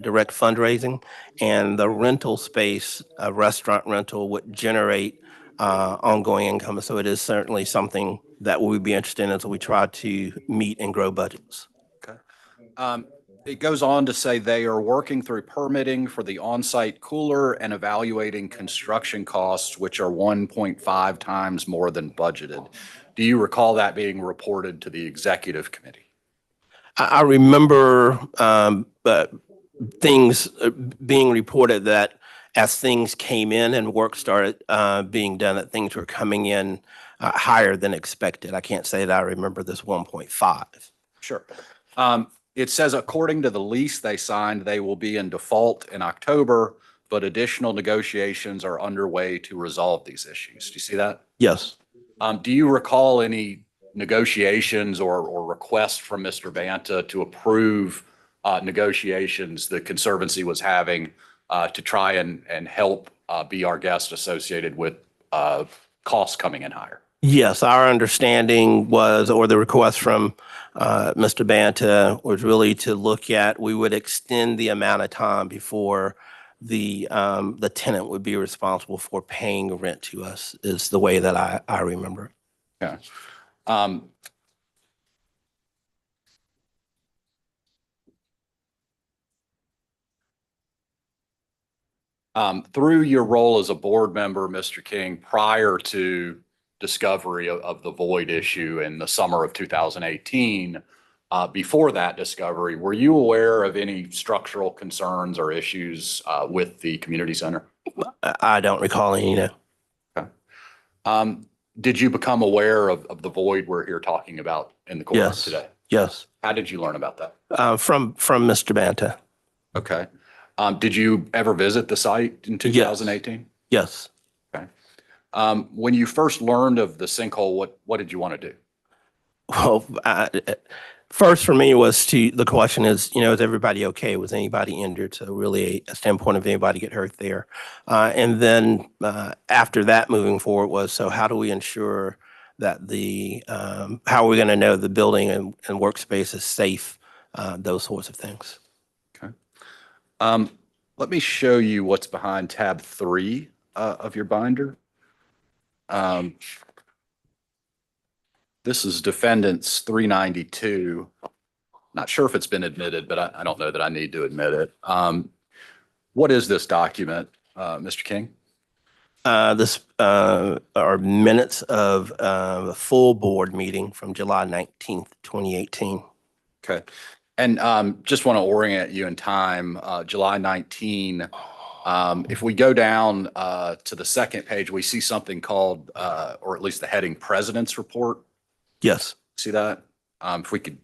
direct fundraising, and the rental space, restaurant rental, would generate ongoing income. So it is certainly something that we would be interested in as we try to meet and grow budgets. Okay. It goes on to say they are working through permitting for the on-site cooler and evaluating construction costs, which are 1.5 times more than budgeted. Do you recall that being reported to the executive committee? I remember things being reported that as things came in and work started being done, that things were coming in higher than expected. I can't say that I remember this 1.5. Sure. It says, according to the lease they signed, they will be in default in October, but additional negotiations are underway to resolve these issues. Do you see that? Yes. Do you recall any negotiations or requests from Mr. Banta to approve negotiations the Conservancy was having to try and help be our guest associated with costs coming in higher? Yes, our understanding was, or the request from Mr. Banta was really to look at, we would extend the amount of time before the tenant would be responsible for paying rent to us, is the way that I remember. Yeah. Through your role as a board member, Mr. King, prior to discovery of the void issue in the summer of 2018, before that discovery, were you aware of any structural concerns or issues with the community center? I don't recall any, no. Okay. Did you become aware of the void we're here talking about in the courtroom Yes. today? Yes. How did you learn about that? From Mr. Banta. Okay. Did you ever visit the site in 2018? Yes. Okay. When you first learned of the sinkhole, what did you want to do? Well, first for me was the question is, is everybody okay? Was anybody injured? So really a standpoint of anybody get hurt there. And then after that, moving forward was, so how do we ensure that how are we going to know the building and workspace is safe? Those sorts of things. Okay. Let me show you what's behind tab 3 of your binder. This is defendants 392. Not sure if it's been admitted, but I don't know that I need to admit it. What is this document, Mr. King? This are minutes of a full board meeting from July 19th, 2018. Okay. And just want to orient you in time, July 19, if we go down to the second page, we see something called, or at least the heading, President's Report. Yes. See that? If we could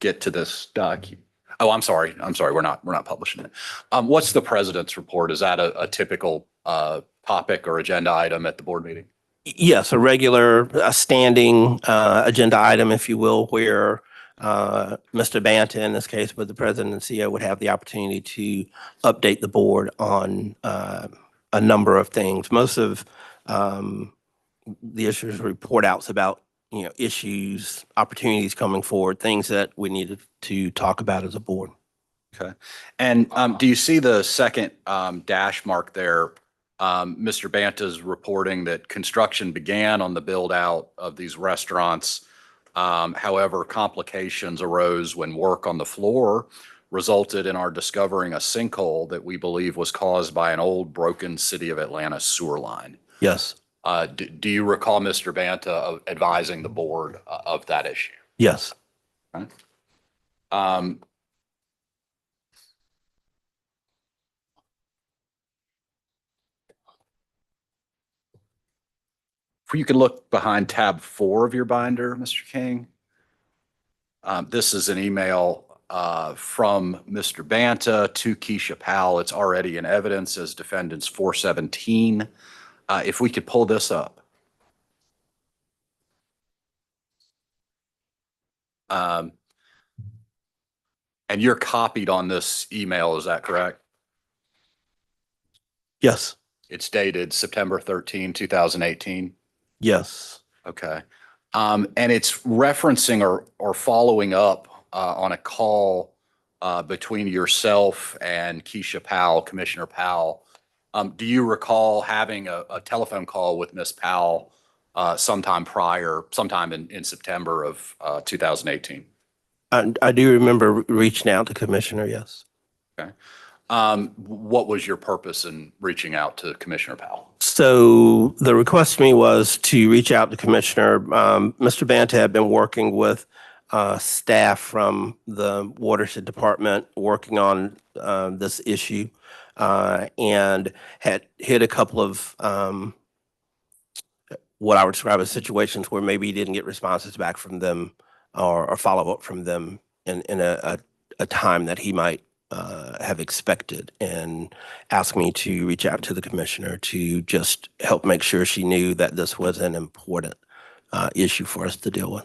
get to this document. Oh, I'm sorry. We're not publishing it. What's the President's Report? Is that a typical topic or agenda item at the board meeting? Yes, a standing agenda item, if you will, where Mr. Banta, in this case, but the president and CEO would have the opportunity to update the board on a number of things. Most of the issues report outs about issues, opportunities coming forward, things that we needed to talk about as a board. Okay. And do you see the second dash mark there? Mr. Banta's reporting that construction began on the build out of these restaurants. However, complications arose when work on the floor resulted in our discovering a sinkhole that we believe was caused by an old broken City of Atlanta sewer line. Yes. Do you recall Mr. Banta advising the board of that issue? Yes. Okay. If you could look behind tab 4 of your binder, Mr. King. This is an email from Mr. Banta to Keisha Powell. It's already in evidence as defendants 417. If we could pull this up. And you're copied on this email, is that correct? Yes, It's dated September 13, 2018. yes. Okay. And it's referencing or following up on a call between yourself and Keisha Powell, Commissioner Powell. Do you recall having a telephone call with Ms. Powell sometime in September of 2018? I do remember reaching out to Commissioner, yes. Okay. What was your purpose in reaching out to Commissioner Powell? So the request to me was to reach out to Commissioner. Mr. Banta had been working with staff from the Watershed Department working on this issue and had hit a couple of what I would describe as situations where maybe he didn't get responses back from them or follow up from them in a time that he might have expected, and asked me to reach out to the commissioner to just help make sure she knew that this was an important issue for us to deal with,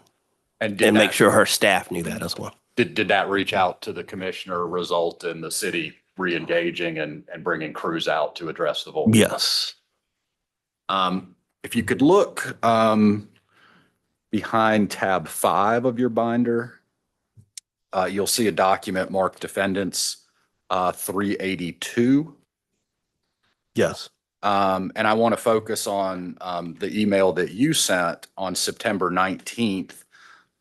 And and make sure her staff knew that as well. Did that reach out to the commissioner result in the city re-engaging and bringing crews out to address the void? Yes. If you could look behind tab 5 of your binder, you'll see a document marked Defendants 382. Yes. And I want to focus on the email that you sent on September 19th.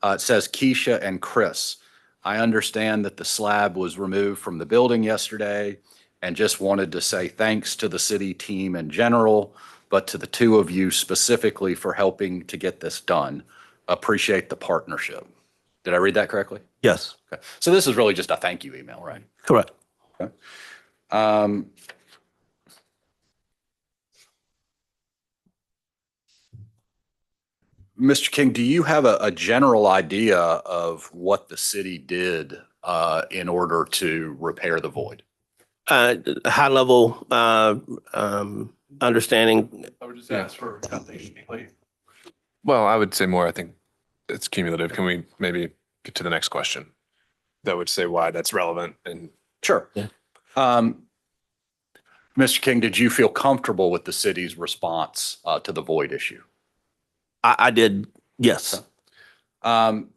It says, Keisha and Chris, I understand that the slab was removed from the building yesterday and just wanted to say thanks to the city team in general, but to the two of you specifically for helping to get this done. Appreciate the partnership. Did I read that correctly? Yes. Okay. So this is really just a thank you email, right? Correct. Okay. Mr. King, do you have a general idea of what the city did in order to repair the void? High level understanding. I would just ask for. Well, I would say more. I think it's cumulative. Can we maybe get to the next question? That would say why that's relevant and. Sure. Yeah. Mr. King, did you feel comfortable with the city's response to the void issue? I did. Yes. And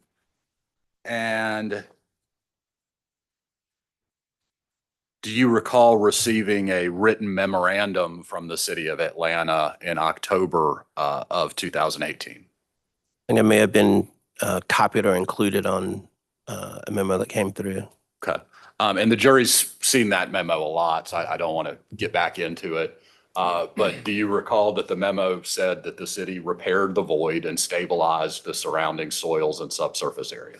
do you recall receiving a written memorandum from the city of Atlanta in October of 2018? I think it may have been copied or included on a memo that came through. Okay. And the jury's seen that memo a lot, so I don't want to get back into it. But do you recall that the memo said that the city repaired the void and stabilized the surrounding soils and subsurface area?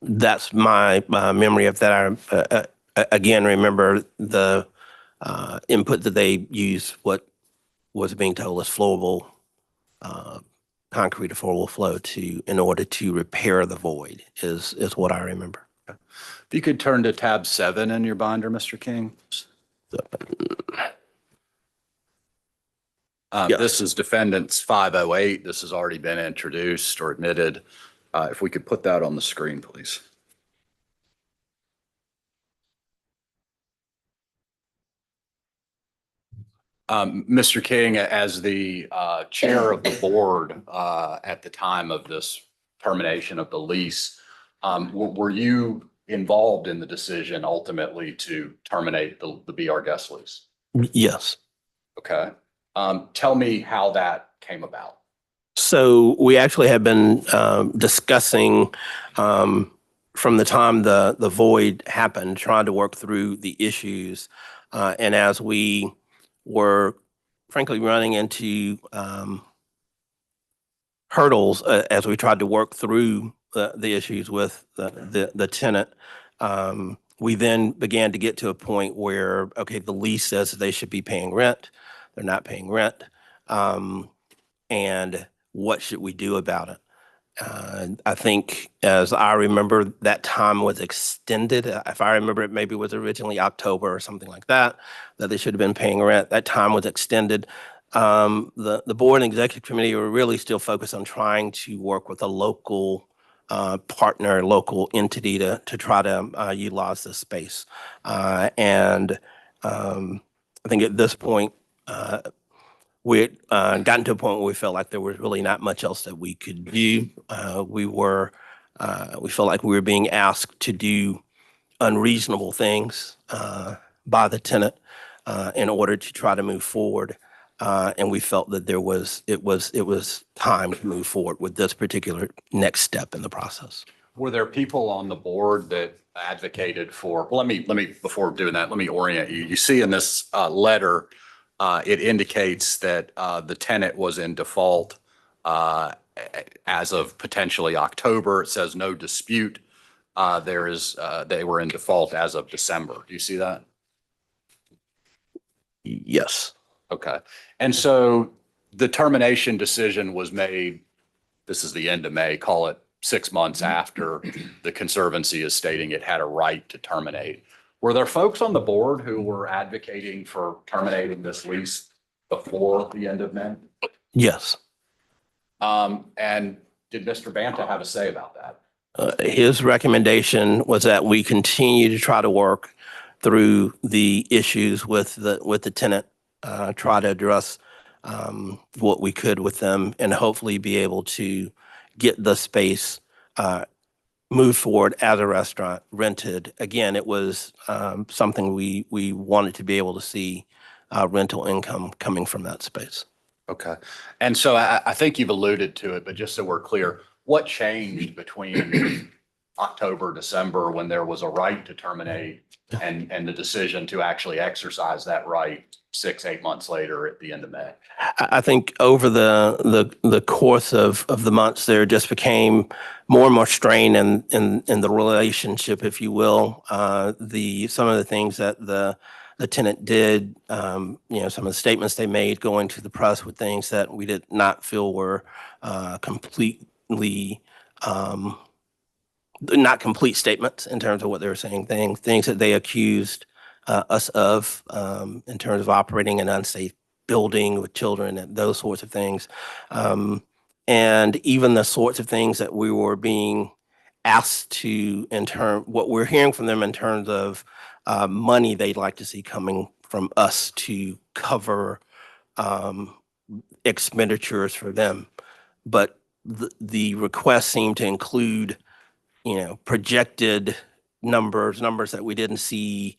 That's my memory of that. I again remember the input that they used. What was being told was flowable concrete or flowable flow in order to repair the void is what I remember. Okay. If you could turn to tab 7 in your binder, Mr. King. Yes. This is Defendants 508. This has already been introduced or admitted. If we could put that on the screen, please. Mr. King, as the chair of the board at the time of this termination of the lease, were you involved in the decision ultimately to terminate the BR guest lease? Yes. Okay. Tell me how that came about. So we actually have been discussing from the time the void happened, trying to work through the issues. And as we were frankly running into hurdles as we tried to work through the issues with the tenant, we then began to get to a point where, okay, the lease says they should be paying rent. They're not paying rent. And what should we do about it? I think, as I remember, that time was extended. If I remember, it maybe was originally October or something like that they should have been paying rent. That time was extended. The board and executive committee were really still focused on trying to work with a local partner local entity to try to utilize this space. And I think at this point, we had gotten to a point where we felt like there was really not much else that we could do. We felt like we were being asked to do unreasonable things by the tenant in order to try to move forward. And we felt that it was time to move forward with this particular next step in the process. Were there people on the board that advocated for, well, let me, before doing that, let me orient you. You see in this letter, it indicates that the tenant was in default as of potentially October. It says no dispute. They were in default as of December. Do you see that? Yes. Okay. And so the termination decision was made, this is the end of May, call it 6 months after the Conservancy is stating it had a right to terminate. Were there folks on the board who were advocating for terminating this lease before the end of May? Yes. And did Mr. Banta have a say about that? His recommendation was that we continue to try to work through the issues with the tenant, try to address what we could with them, and hopefully be able to get the space moved forward as a restaurant, rented. Again, it was something we wanted to be able to see rental income coming from that space. Okay. And so I think you've alluded to it, but just so we're clear, what changed between October, December, when there was a right to terminate and the decision to actually exercise that right 6-8 months later at the end of May? I think over the course of the months, there just became more and more strain in the relationship, if you will. Some of the things that the tenant did, some of the statements they made going to the press with things that we did not feel were completely not complete statements in terms of what they were saying, things that they accused us of in terms of operating an unsafe building with children and those sorts of things. And even the sorts of things that we were being asked to, what we're hearing from them in terms of money they'd like to see coming from us to cover expenditures for them. But the request seemed to include, projected numbers that we didn't see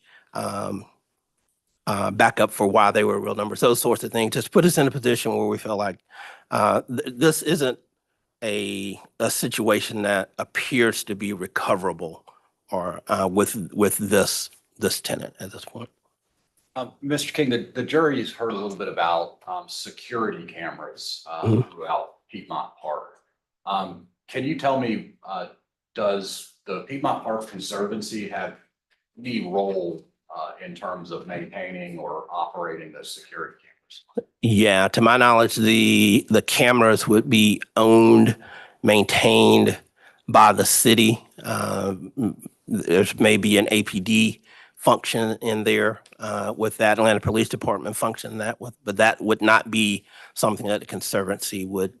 back up for why they were real numbers, those sorts of things, just put us in a position where we felt like this isn't a situation that appears to be recoverable or with this tenant at this point. Mr. King, the jury's heard a little bit about security cameras throughout Piedmont Park. Can you tell me, does the Piedmont Park Conservancy have any role in terms of maintaining or operating those security cameras? Yeah, to my knowledge, the cameras would be owned, maintained by the city. There's maybe an APD function in there with that Atlanta Police Department function but that would not be something that the Conservancy would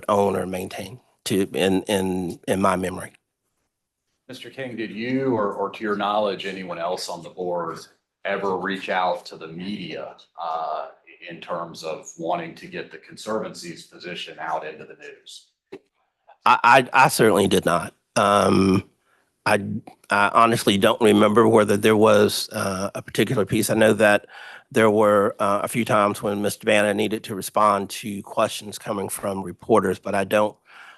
own or maintain in my memory. Mr. King, did you or to your knowledge, anyone else on the board ever reach out to the media in terms of wanting to get the Conservancy's position out into the news? I certainly did not. I honestly don't remember whether there was a particular piece. I know that there were a few times when Mr. Bannon needed to respond to questions coming from reporters, but I don't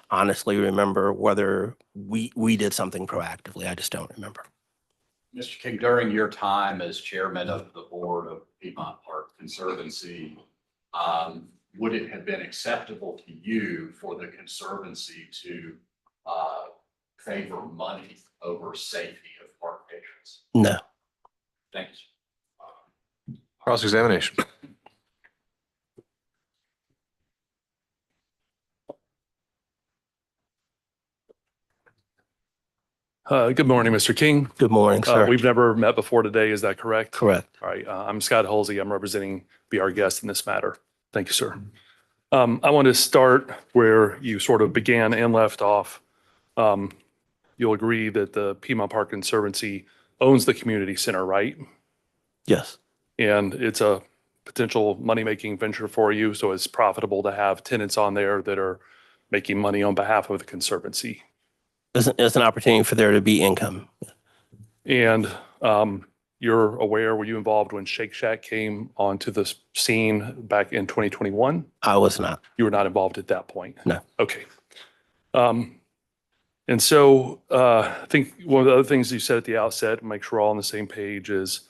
honestly remember whether we did something proactively. I just don't remember. Mr. King, during your time as chairman of the board of Piedmont Park Conservancy, would it have been acceptable to you for the Conservancy to favor money over safety of park patrons? No. Thank you. Cross-examination. Good morning, Mr. King. Good morning, sir. We've never met before today. Is that correct? Correct. All right. I'm Scott Halsey. I'm representing Be Our Guest in this matter. Thank you, sir. I want to start where you sort of began and left off. you'll agree that the Piedmont Park Conservancy owns the community center, right? Yes. And it's a potential money-making venture for you, so it's profitable to have tenants on there that are making money on behalf of the Conservancy. It's an opportunity for there to be income. And you're aware, were you involved when Shake Shack came onto the scene back in 2021? I was not. You were not involved at that point? No. Okay. And so I think one of the other things you said at the outset, make sure we're all on the same page, is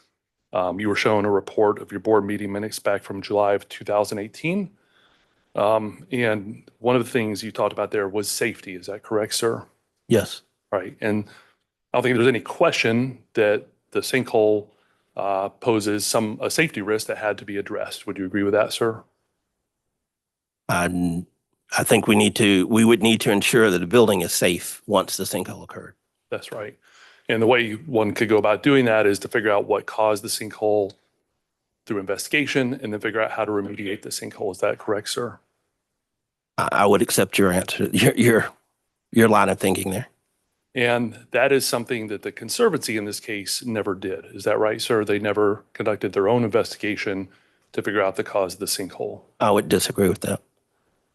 you were shown a report of your board meeting minutes back from July of 2018. And one of the things you talked about there was safety. Is that correct, sir? Yes. Right. And I don't think there's any question that the sinkhole poses a safety risk that had to be addressed. Would you agree with that, sir? I think we would need to ensure that the building is safe once the sinkhole occurred. That's right. And the way one could go about doing that is to figure out what caused the sinkhole through investigation and then figure out how to remediate the sinkhole. Is that correct, sir? I would accept your answer, your line of thinking there. And that is something that the Conservancy in this case never did. Is that right, sir? They never conducted their own investigation to figure out the cause of the sinkhole. I would disagree with that.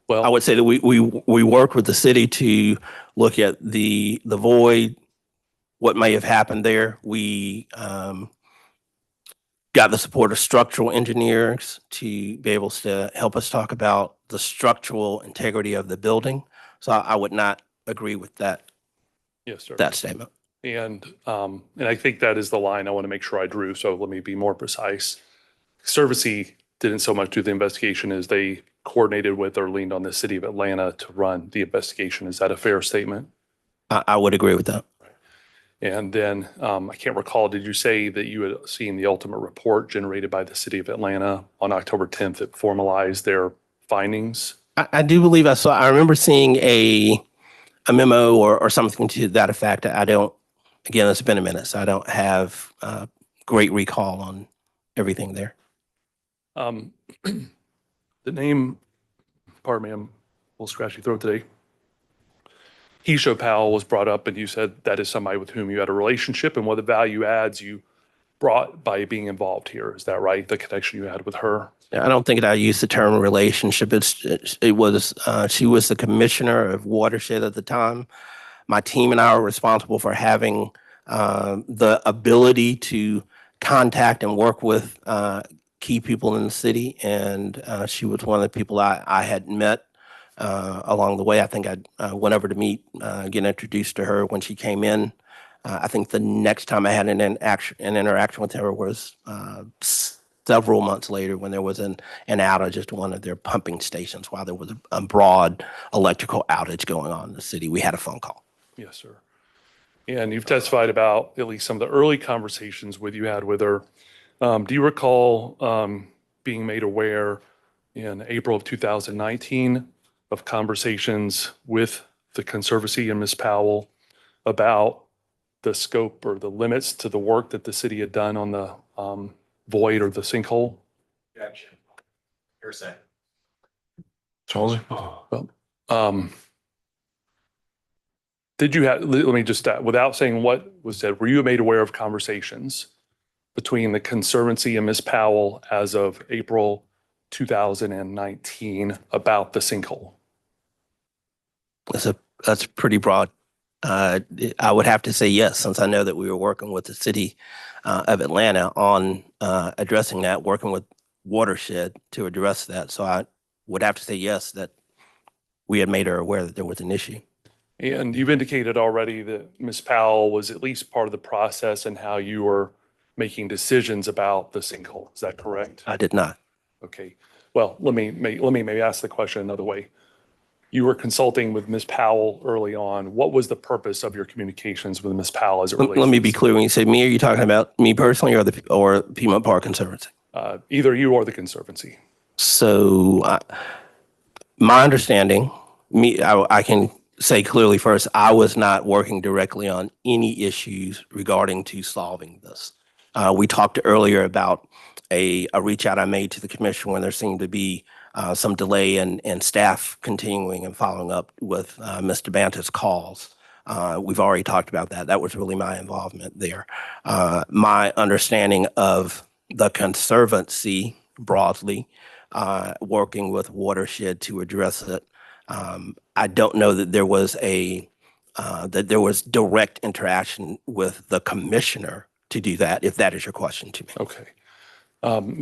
Well, I would say that we worked with the city to look at the void, what may have happened there. We got the support of structural engineers to be able to help us talk about the structural integrity of the building. So I would not agree with that yes, sir. statement. And I think that is the line I want to make sure I drew. So let me be more precise. Conservancy didn't so much do the investigation as they coordinated with or leaned on the city of Atlanta to run the investigation. Is that a fair statement? I would agree with that. And then I can't recall, did you say that you had seen the ultimate report generated by the city of Atlanta on October 10th that formalized their findings? I do believe I remember seeing a memo or something to that effect. Again, it's been a minute, so I don't have great recall on everything there. The name, pardon me, I'm a little scratchy throat today. Keisha Powell was brought up and you said that is somebody with whom you had a relationship and what the value adds you brought by being involved here. Is that right? The connection you had with her? I don't think that I used the term relationship. She was the commissioner of watershed at the time. My team and I were responsible for having the ability to contact and work with key people in the city. And she was one of the people I had met along the way. I think I went over to meet, get introduced to her when she came in. I think the next time I had an interaction with her was several months later when there was an outage at one of their pumping stations while there was a broad electrical outage going on in the city. We had a phone call. Yes, sir. And you've testified about at least some of the early conversations you had with her. Do you recall being made aware in April of 2019 of conversations with the Conservancy and Ms. Powell about the scope or the limits to the work that the city had done on the void or the sinkhole? Objection. Hearsay. Halsey? Well, did you have, let me just, without saying what was said, were you made aware of conversations between the Conservancy and Ms. Powell as of April 2019 about the sinkhole? That's pretty broad. I would have to say yes, since I know that we were working with the city of Atlanta on addressing that, working with Watershed to address that. So I would have to say yes, that we had made her aware that there was an issue. And you've indicated already that Ms. Powell was at least part of the process and how you were making decisions about the sinkhole. Is that correct? I did not. Okay. Well, let me maybe ask the question another way. You were consulting with Ms. Powell early on. What was the purpose of your communications with Ms. Powell as it relates? Let me be clear. When you say me, are you talking about me personally or Piedmont Park Conservancy? Either you or the Conservancy. So my understanding, I can say clearly first, I was not working directly on any issues regarding to solving this. We talked earlier about a reach out I made to the commission when there seemed to be some delay in staff continuing and following up with Mr. Banta's calls. We've already talked about that. That was really my involvement there. My understanding of the Conservancy broadly, working with Watershed to address it. I don't know that there was direct interaction with the commissioner to do that, if that is your question to me. Okay.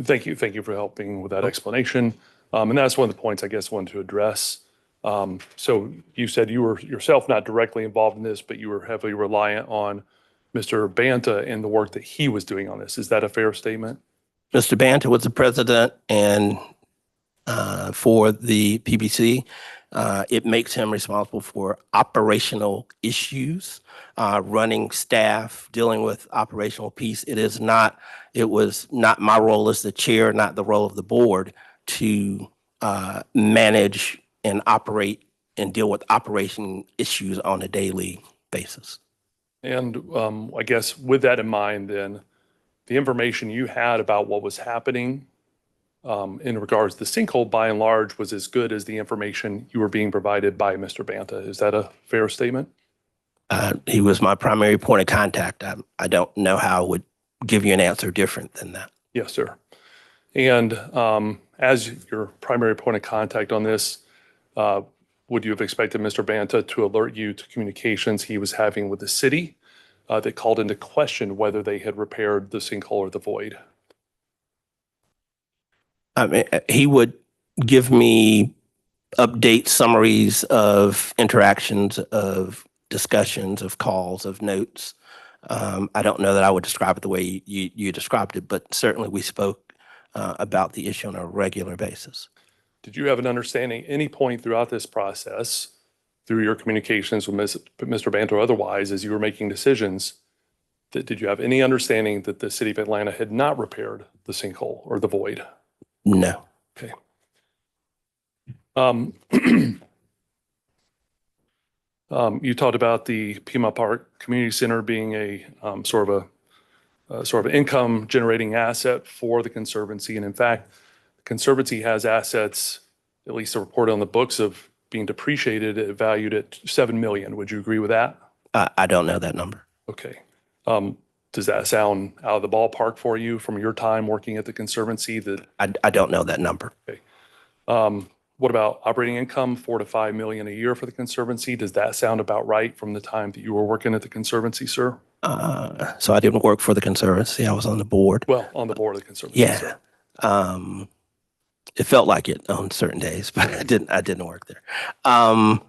Thank you. Thank you for helping with that explanation. And that's one of the points I guess I wanted to address. So you said you were yourself not directly involved in this, but you were heavily reliant on Mr. Banta and the work that he was doing on this. Is that a fair statement? Mr. Banta was the president and for the PBC. It makes him responsible for operational issues, running staff, dealing with operational piece. It was not my role as the chair, not the role of the board to manage and operate and deal with operation issues on a daily basis. And I guess with that in mind, then the information you had about what was happening in regards to the sinkhole, by and large, was as good as the information you were being provided by Mr. Banta. Is that a fair statement? He was my primary point of contact. I don't know how I would give you an answer different than that. Yes, sir. And as your primary point of contact on this, would you have expected Mr. Banta to alert you to communications he was having with the city that called into question whether they had repaired the sinkhole or the void? I mean, he would give me update summaries of interactions, of discussions, of calls, of notes. I don't know that I would describe it the way you described it, but certainly we spoke about the issue on a regular basis. Did you have an understanding any point throughout this process, through your communications with Mr. Banta or otherwise, as you were making decisions, did you have any understanding that the city of Atlanta had not repaired the sinkhole or the void? No. Okay. You talked about the Piedmont Park Community Center being a sort of an income generating asset for the Conservancy. And in fact, the Conservancy has assets, at least a report on the books, of being depreciated, valued at $7 million. Would you agree with that? I don't know that number. Okay. Does that sound out of the ballpark for you from your time working at the Conservancy? That I don't know that number. Okay. What about operating income, $4 to $5 million a year for the Conservancy? Does that sound about right from the time that you were working at the Conservancy, sir? So I didn't work for the Conservancy. I was on the board. Well, on the board of the Conservancy. Yeah. Sir. It felt like it on certain days, but I didn't work there. As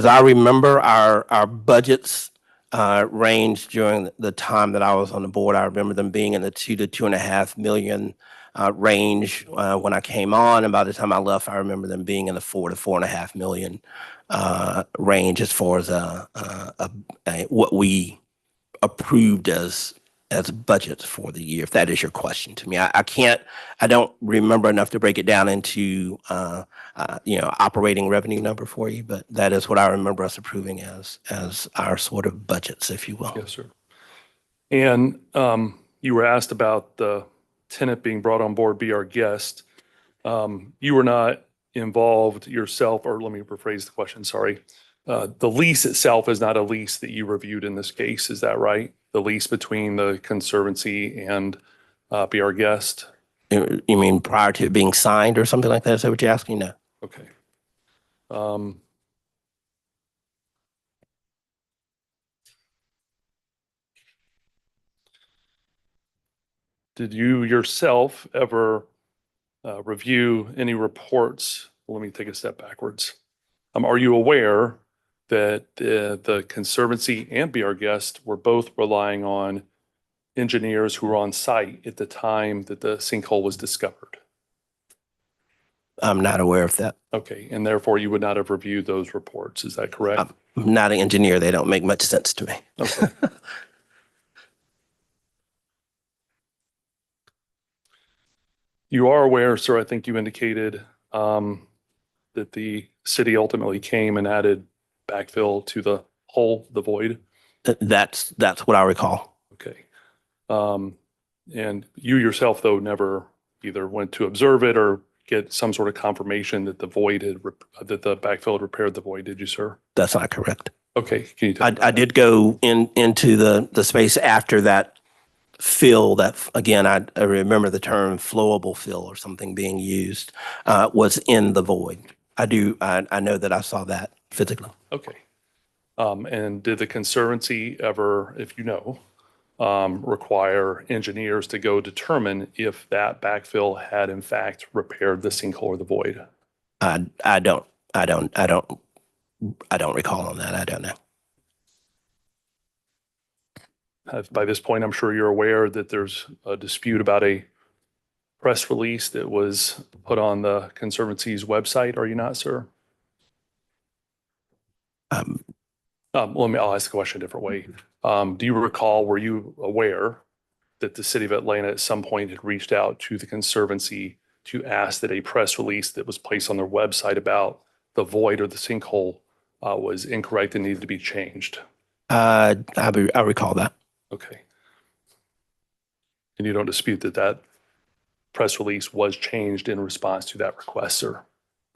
I remember, our budgets ranged during the time that I was on the board. I remember them being in the $2 to $2.5 million range when I came on, and by the time I left, I remember them being in the $4 to $4.5 million range as far as what we approved as budgets for the year. If that is your question to me, I don't remember enough to break it down into operating revenue number for you, but that is what I remember us approving as our sort of budgets, if you will. Yes, sir. And you were asked about the tenant being brought on board, be our guest. You were not involved yourself, or let me rephrase the question, sorry. The lease itself is not a lease that you reviewed in this case, is that right? The lease between the Conservancy and Be Our Guest? You mean prior to it being signed or something like that? Is that what you're asking? No. Okay. Did you yourself ever review any reports? Let me take a step backwards. Are you aware that the Conservancy and Be Our Guest were both relying on engineers who were on site at the time that the sinkhole was discovered? I'm not aware of that. Okay, and therefore you would not have reviewed those reports, is that correct? I'm not an engineer. They don't make much sense to me. Okay. You are aware, sir, I think you indicated that the city ultimately came and added backfill to the hole, the void? That's what I recall. Okay. And you yourself, though, never either went to observe it or get some sort of confirmation that the void that the backfill had repaired the void, did you, sir? That's not correct. Okay, can you tell? I did go into the space after that fill that, again, I remember the term flowable fill or something being used, was in the void. I know that I saw that physically. Okay. And did the Conservancy ever, if you know, require engineers to go determine if that backfill had in fact repaired the sinkhole or the void? I don't recall on that. I don't know. By this point, I'm sure you're aware that there's a dispute about a press release that was put on the Conservancy's website, are you not, sir? I'll ask the question a different way. Do you recall, were you aware that the city of Atlanta at some point had reached out to the Conservancy to ask that a press release that was placed on their website about the void or the sinkhole was incorrect and needed to be changed? I recall that. Okay. And you don't dispute that that press release was changed in response to that request, sir?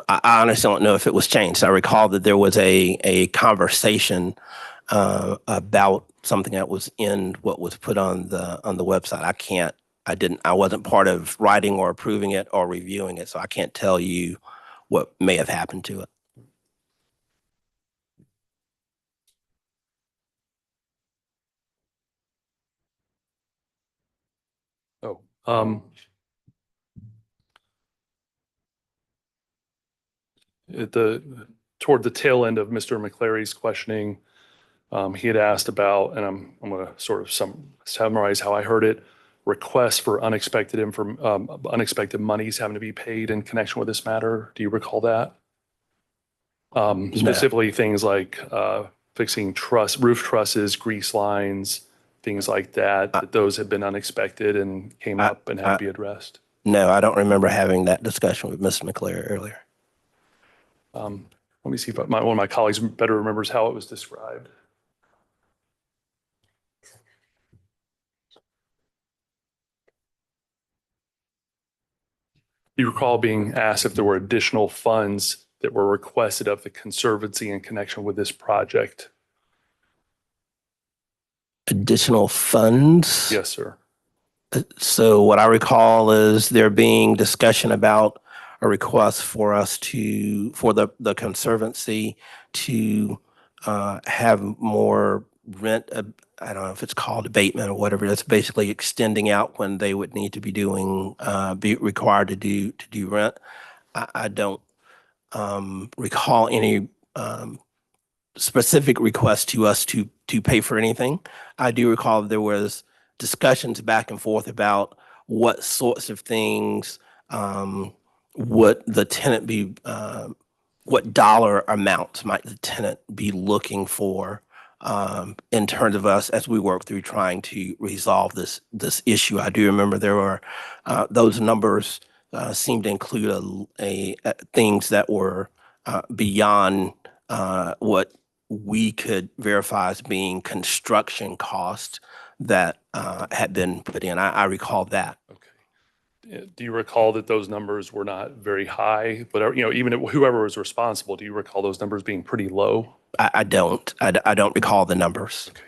I honestly don't know if it was changed. I recall that there was a conversation about something that was in what was put on the website. I wasn't part of writing or approving it or reviewing it, so I can't tell you what may have happened to it. Oh, toward the tail end of Mr. McClary's questioning, he had asked about, and I'm going to sort of summarize how I heard it, requests for unexpected monies having to be paid in connection with this matter. Do you recall that? Specifically things like fixing roof trusses, grease lines, things like that those have been unexpected and came up and had to be addressed. No, I don't remember having that discussion with Mr. McClary earlier. Let me see if one of my colleagues better remembers how it was described. You recall being asked if there were additional funds that were requested of the Conservancy in connection with this project? Additional funds? Yes, sir. So what I recall is there being discussion about a request for the Conservancy to have more rent. I don't know if it's called abatement or whatever. That's basically extending out when they would need to be be required to do rent. I don't recall any specific request to us to pay for anything. I do recall there was discussions back and forth about what sorts of things would the tenant be, what dollar amounts might the tenant be looking for in terms of us as we work through trying to resolve this issue. I do remember there were those numbers seemed to include things that were beyond what we could verify as being construction costs that had been put in. I recall that. Okay. Do you recall that those numbers were not very high, but even whoever was responsible, do you recall those numbers being pretty low? I don't recall the numbers. Okay.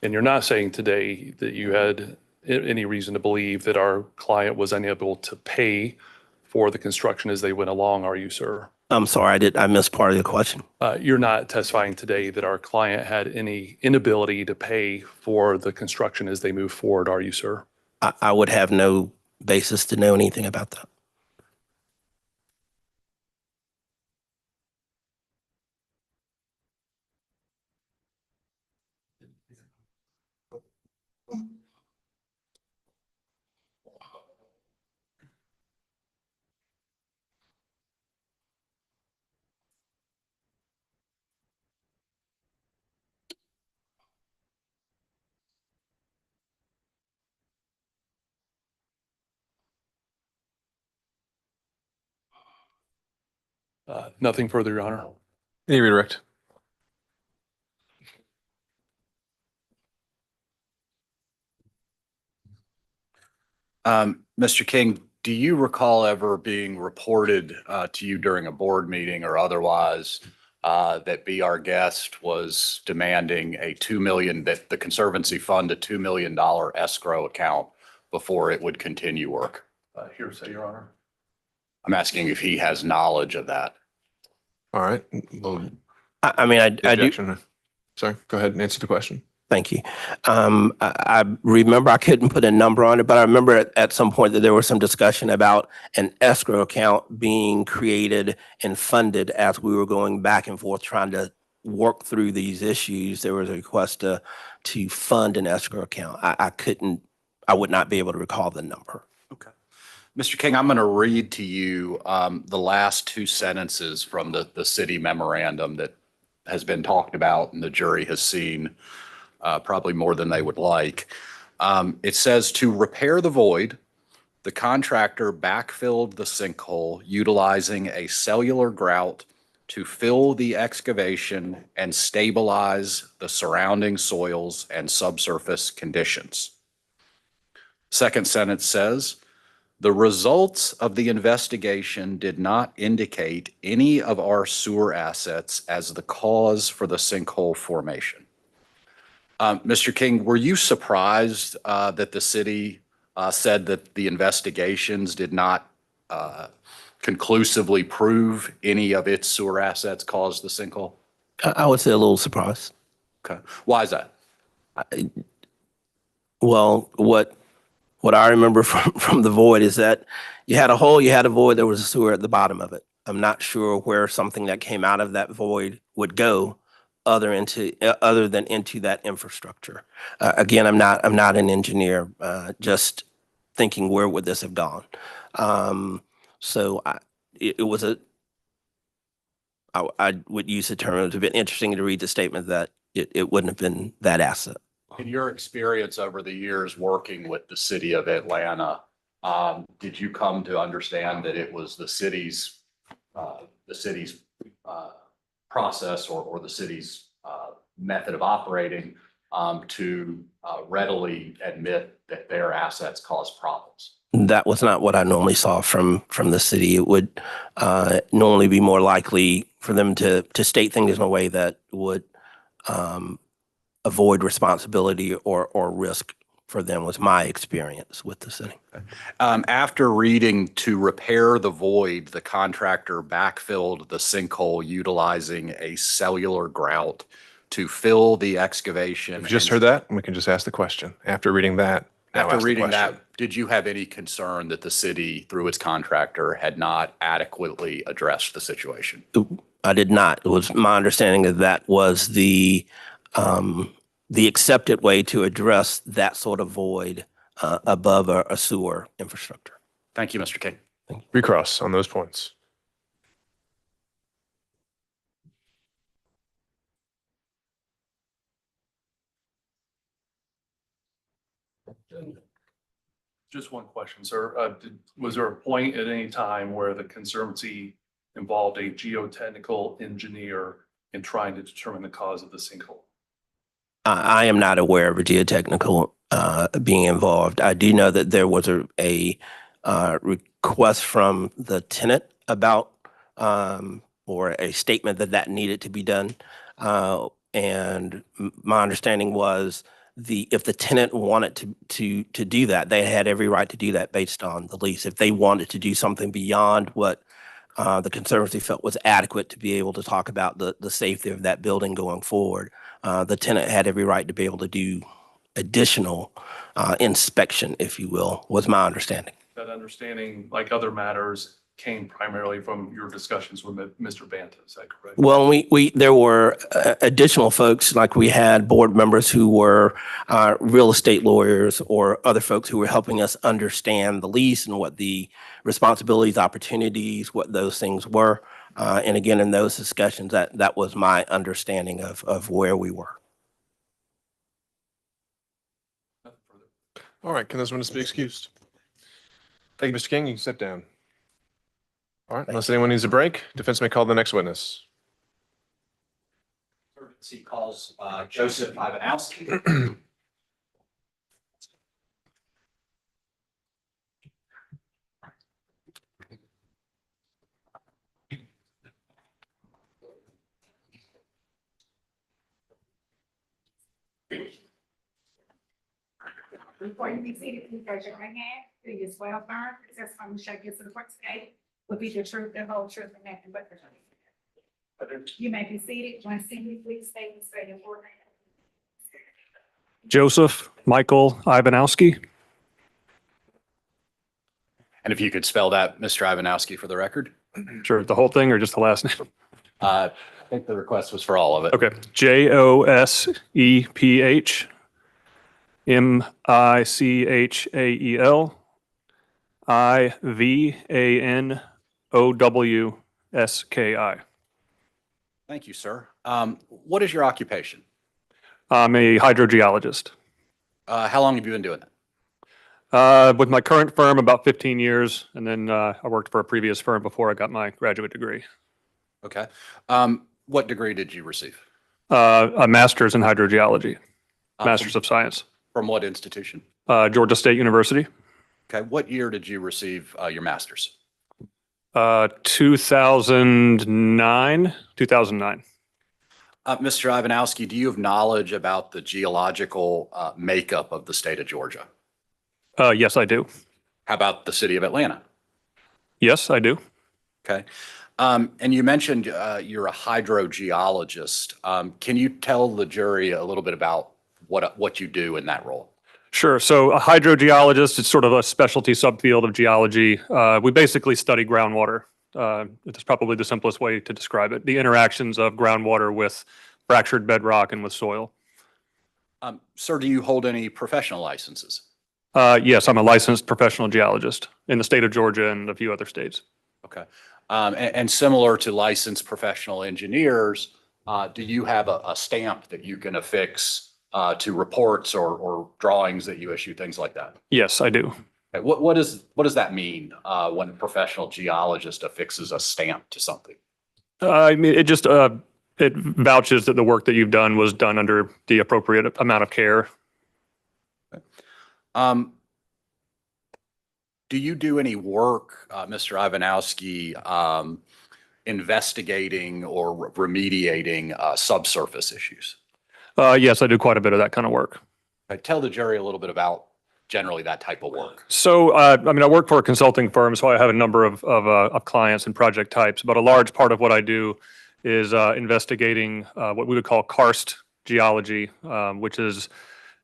And you're not saying today that you had any reason to believe that our client was unable to pay for the construction as they went along, are you, sir? I'm sorry, I missed part of the question. You're not testifying today that our client had any inability to pay for the construction as they move forward, are you, sir? I would have no basis to know anything about that. Nothing further, Your Honor. Any redirect? Mr. King, do you recall ever being reported to you during a board meeting or otherwise that Be Our Guest was demanding that the Conservancy fund a $2 million escrow account before it would continue work. Hearsay, Your Honor. I'm asking if he has knowledge of that. All right. Well, I mean, I do. objection. Sorry, go ahead and answer the question. Thank you. I remember I couldn't put a number on it, but I remember at some point that there was some discussion about an escrow account being created and funded as we were going back and forth trying to work through these issues. There was a request to fund an escrow account. I would not be able to recall the number. Okay. Mr. King, I'm going to read to you the last two sentences from the city memorandum that has been talked about and the jury has seen probably more than they would like. It says, to repair the void, the contractor backfilled the sinkhole utilizing a cellular grout to fill the excavation and stabilize the surrounding soils and subsurface conditions. Second sentence says, the results of the investigation did not indicate any of our sewer assets as the cause for the sinkhole formation. Mr. King, were you surprised that the city said that the investigations did not conclusively prove any of its sewer assets caused the sinkhole? I would say a little surprised. Okay. Why is that? Well, what I remember from the void is that you had a hole, you had a void, there was a sewer at the bottom of it. I'm not sure where something that came out of that void would go other than into that infrastructure. Again, I'm not an engineer, just thinking where would this have gone? So it was I would use the term, it would have been interesting to read the statement that it wouldn't have been that asset. In your experience over the years working with the city of Atlanta, did you come to understand that it was the city's process or the city's method of operating to readily admit that their assets cause problems? That was not what I normally saw from the city. It would normally be more likely for them to state things in a way that would avoid responsibility or risk for them, was my experience with the city. After reading to repair the void, the contractor backfilled the sinkhole utilizing a cellular grout to fill the excavation. We've just heard that, and we can just ask the question. After reading that, now After ask the reading question. that, did you have any concern that the city, through its contractor, had not adequately addressed the situation? I did not. It was my understanding that that was the accepted way to address that sort of void above a sewer infrastructure. Thank you, Mr. King. Recross on those points. Just one question, sir. Was there a point at any time where the Conservancy involved a geotechnical engineer in trying to determine the cause of the sinkhole? I am not aware of a geotechnical being involved. I do know that there was a request from the tenant about or a statement that needed to be done. And my understanding was if the tenant wanted to do that, they had every right to do that based on the lease. If they wanted to do something beyond what the Conservancy felt was adequate to be able to talk about the safety of that building going forward, the tenant had every right to be able to do additional inspection, if you will, was my understanding. That understanding, like other matters, came primarily from your discussions with Mr. Banta, is that correct? Well, there were additional folks, like we had board members who were real estate lawyers or other folks who were helping us understand the lease and what the responsibilities, opportunities, what those things were. And again, in those discussions, that was my understanding of where we were. All right, can those witnesses be excused? Thank you, Mr. King. You can step down. All right, unless anyone needs a break, defense may call the next witness. Conservancy calls Joseph Ivanowski. Before you be seated, please raise your right hand. Do you swear or affirm the testimony you shall give to the court today will be the truth, the whole truth, and nothing but the truth? You may be seated. When seated, please state and spell your full name. Joseph Michael Ivanowski. And if you could spell that, Mr. Ivanowski, for the record? Sure, the whole thing or just the last name? I think the request was for all of it. Okay, Joseph Michael Ivanowski. Thank you, sir. What is your occupation? I'm a hydrogeologist. How long have you been doing that? With my current firm, about 15 years, and then I worked for a previous firm before I got my graduate degree. Okay. What degree did you receive? A master's in hydrogeology, master's of science, From what institution? Georgia State University. Okay. What year did you receive your master's? 2009. Mr. Ivanowski, do you have knowledge about the geological makeup of the state of Georgia? Yes, I do. How about the city of Atlanta? Yes, I do. Okay. And you mentioned you're a hydrogeologist. Can you tell the jury a little bit about what you do in that role? Sure. So a hydrogeologist is sort of a specialty subfield of geology. We basically study groundwater. It's probably the simplest way to describe it. The interactions of groundwater with fractured bedrock and with soil. Sir, do you hold any professional licenses? Yes, I'm a licensed professional geologist in the state of Georgia and a few other states. Okay. And similar to licensed professional engineers, do you have a stamp that you can affix to reports or drawings that you issue, things like that? Yes, I do. Okay, what does that mean when a professional geologist affixes a stamp to something? I mean, it just it vouches that the work that you've done was done under the appropriate amount of care. Do you do any work, Mr. Ivanowski, investigating or remediating subsurface issues? Yes, I do quite a bit of that kind of work. Tell the jury a little bit about generally that type of work. So, I mean, I work for a consulting firm, so I have a number of clients and project types, but a large part of what I do is investigating what we would call karst geology, which is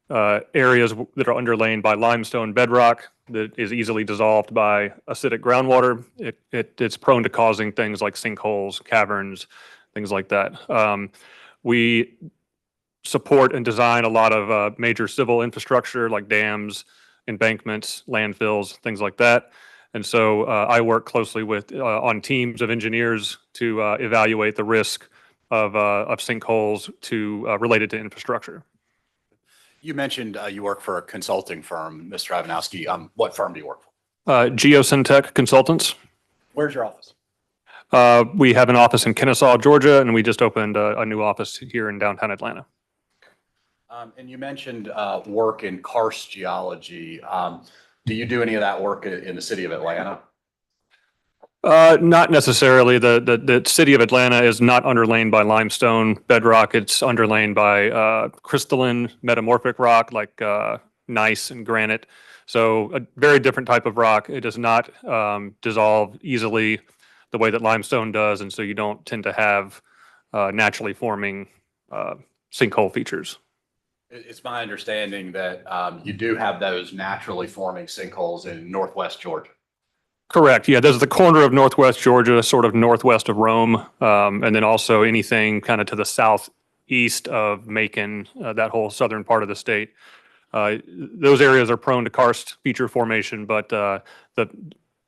areas that are underlain by limestone bedrock that is easily dissolved by acidic groundwater. It's prone to causing things like sinkholes, caverns, things like that. We support and design a lot of major civil infrastructure like dams, embankments, landfills, things like that. And so I work closely with on teams of engineers to evaluate the risk of sinkholes related to infrastructure. You mentioned you work for a consulting firm, Mr. Ivanowski. What firm do you work for? Geosyntech Consultants. Where's your office? We have an office in Kennesaw, Georgia, and we just opened a new office here in downtown Atlanta. And you mentioned work in karst geology. Do you do any of that work in the city of Atlanta? Not necessarily. The city of Atlanta is not underlain by limestone bedrock. It's underlain by crystalline metamorphic rock like gneiss and granite. So a very different type of rock. It does not dissolve easily the way that limestone does, and so you don't tend to have naturally forming sinkhole features. It's my understanding that you do have those naturally forming sinkholes in northwest Georgia. Correct. Yeah, there's the corner of northwest Georgia, sort of northwest of Rome, and then also anything kind of to the southeast of Macon, that whole southern part of the state. Those areas are prone to karst feature formation, but the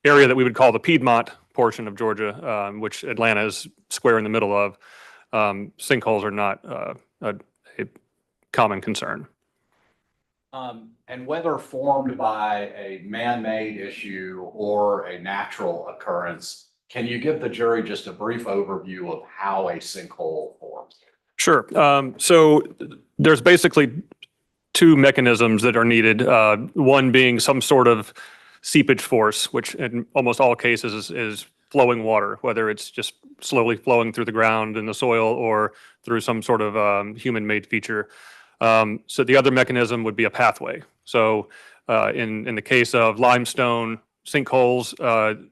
area that we would call the Piedmont portion of Georgia, which Atlanta is square in the middle of, sinkholes are not a common concern. And whether formed by a man-made issue or a natural occurrence, can you give the jury just a brief overview of how a sinkhole forms? Sure. So there's basically two mechanisms that are needed. One being some sort of seepage force, which in almost all cases is flowing water, whether it's just slowly flowing through the ground in the soil or through some sort of human-made feature. So the other mechanism would be a pathway. So in the case of limestone sinkholes,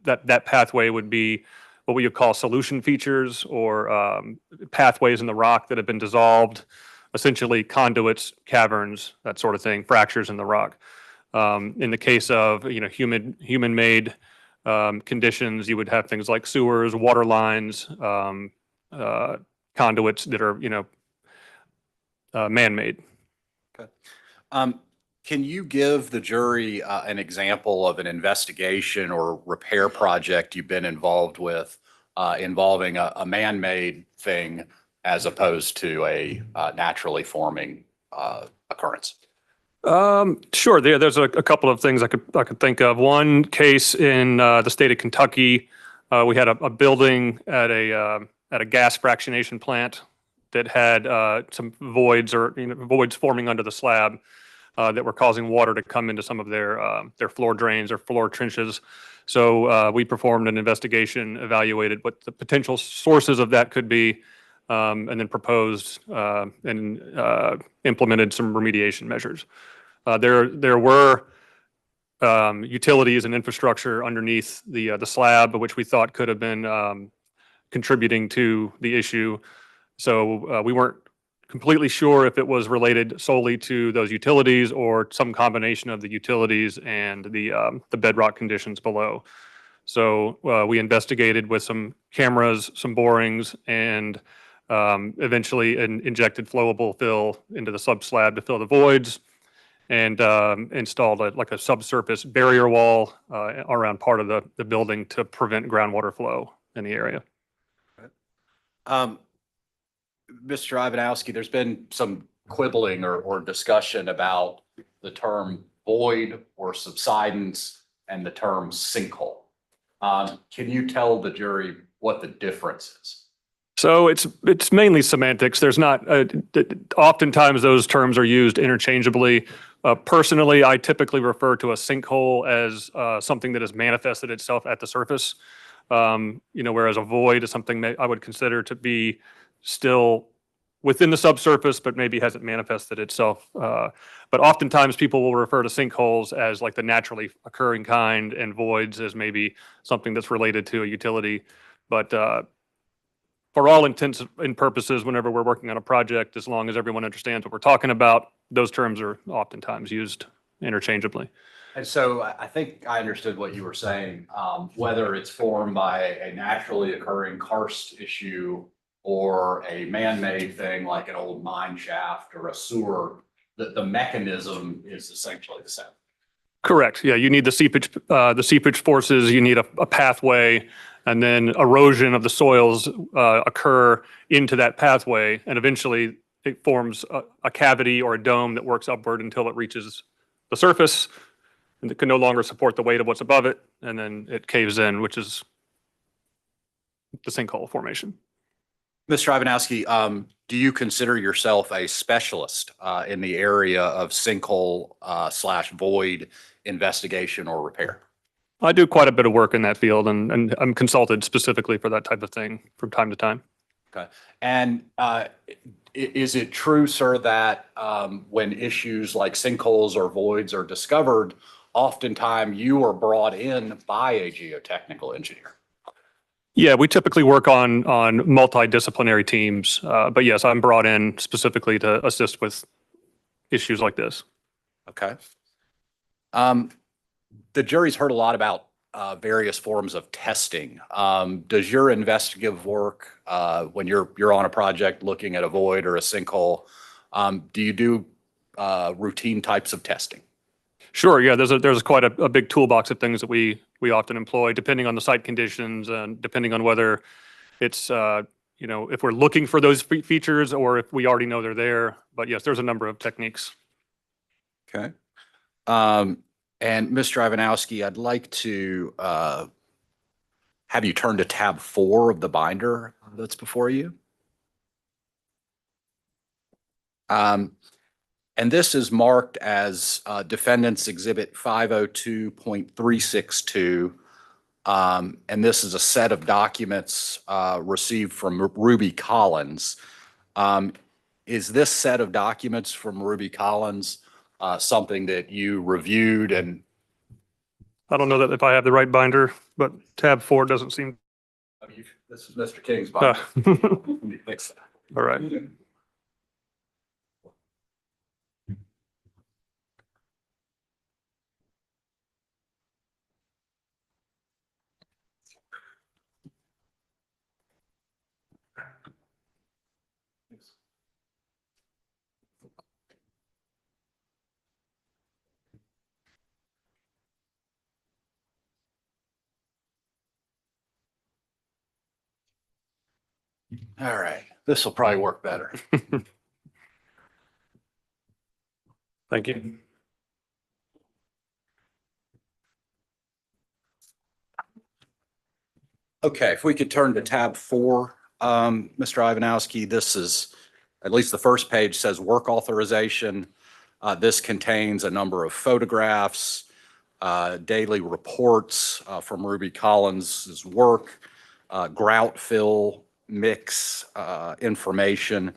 that pathway would be what we would call solution features or pathways in the rock that have been dissolved, essentially conduits, caverns, that sort of thing, fractures in the rock. In the case of human-made conditions, you would have things like sewers, water lines, conduits that are man-made. Can you give the jury an example of an investigation or repair project you've been involved with involving a man-made thing as opposed to a naturally forming occurrence? Sure. There's a couple of things I could think of. One case in the state of Kentucky, we had a building at a gas fractionation plant that had some voids voids forming under the slab that were causing water to come into some of their floor drains or floor trenches. So we performed an investigation, evaluated what the potential sources of that could be, and then proposed and implemented some remediation measures. There were utilities and infrastructure underneath the slab, which we thought could have been contributing to the issue. So we weren't completely sure if it was related solely to those utilities or some combination of the utilities and the bedrock conditions below. So we investigated with some cameras, some borings, and eventually injected flowable fill into the subslab to fill the voids, and installed a subsurface barrier wall around part of the building to prevent groundwater flow in the area. Mr. Ivanowski, there's been some quibbling or discussion about the term void or subsidence and the term sinkhole. Can you tell the jury what the difference is? So it's mainly semantics. There's not, oftentimes those terms are used interchangeably. Personally, I typically refer to a sinkhole as something that has manifested itself at the surface. Whereas a void is something that I would consider to be still within the subsurface, but maybe hasn't manifested itself. But oftentimes people will refer to sinkholes as like the naturally occurring kind, and voids as maybe something that's related to a utility. But for all intents and purposes, whenever we're working on a project, as long as everyone understands what we're talking about, those terms are oftentimes used interchangeably. And so I think I understood what you were saying, whether it's formed by a naturally occurring karst issue or a man-made thing like an old mine shaft or a sewer, the mechanism is essentially the same. Correct. Yeah, you need the seepage forces, you need a pathway, and then erosion of the soils occur into that pathway, and eventually it forms a cavity or a dome that works upward until it reaches the surface, and it can no longer support the weight of what's above it, and then it caves in, which is the sinkhole formation. Mr. Ivanowski, do you consider yourself a specialist in the area of sinkhole / void investigation or repair? I do quite a bit of work in that field, and I'm consulted specifically for that type of thing from time to time. Okay. And is it true, sir, that when issues like sinkholes or voids are discovered, oftentimes you are brought in by a geotechnical engineer? Yeah, we typically work on multidisciplinary teams, but yes, I'm brought in specifically to assist with issues like this. Okay. The jury's heard a lot about various forms of testing. Does your investigative work, when you're on a project looking at a void or a sinkhole, do you do routine types of testing? Sure. Yeah, there's quite a big toolbox of things that we often employ, depending on the site conditions and depending on whether it's if we're looking for those features or if we already know they're there. But yes, there's a number of techniques. Okay. And Mr. Ivanowski, I'd like to have you turn to tab 4 of the binder that's before you. And this is marked as Defendant's Exhibit 502.362. And this is a set of documents received from Ruby Collins. Is this set of documents from Ruby Collins something that you reviewed and I don't know that if I have the right binder, but tab 4 doesn't seem. I mean, this is Mr. King's Uh, binder. Let me fix that. All right. All right, this will probably work better. Thank you. Okay, if we could turn to tab 4, Mr. Ivanowski, this is, at least the first page says work authorization. This contains a number of photographs, daily reports from Ruby Collins's work, grout fill mix information.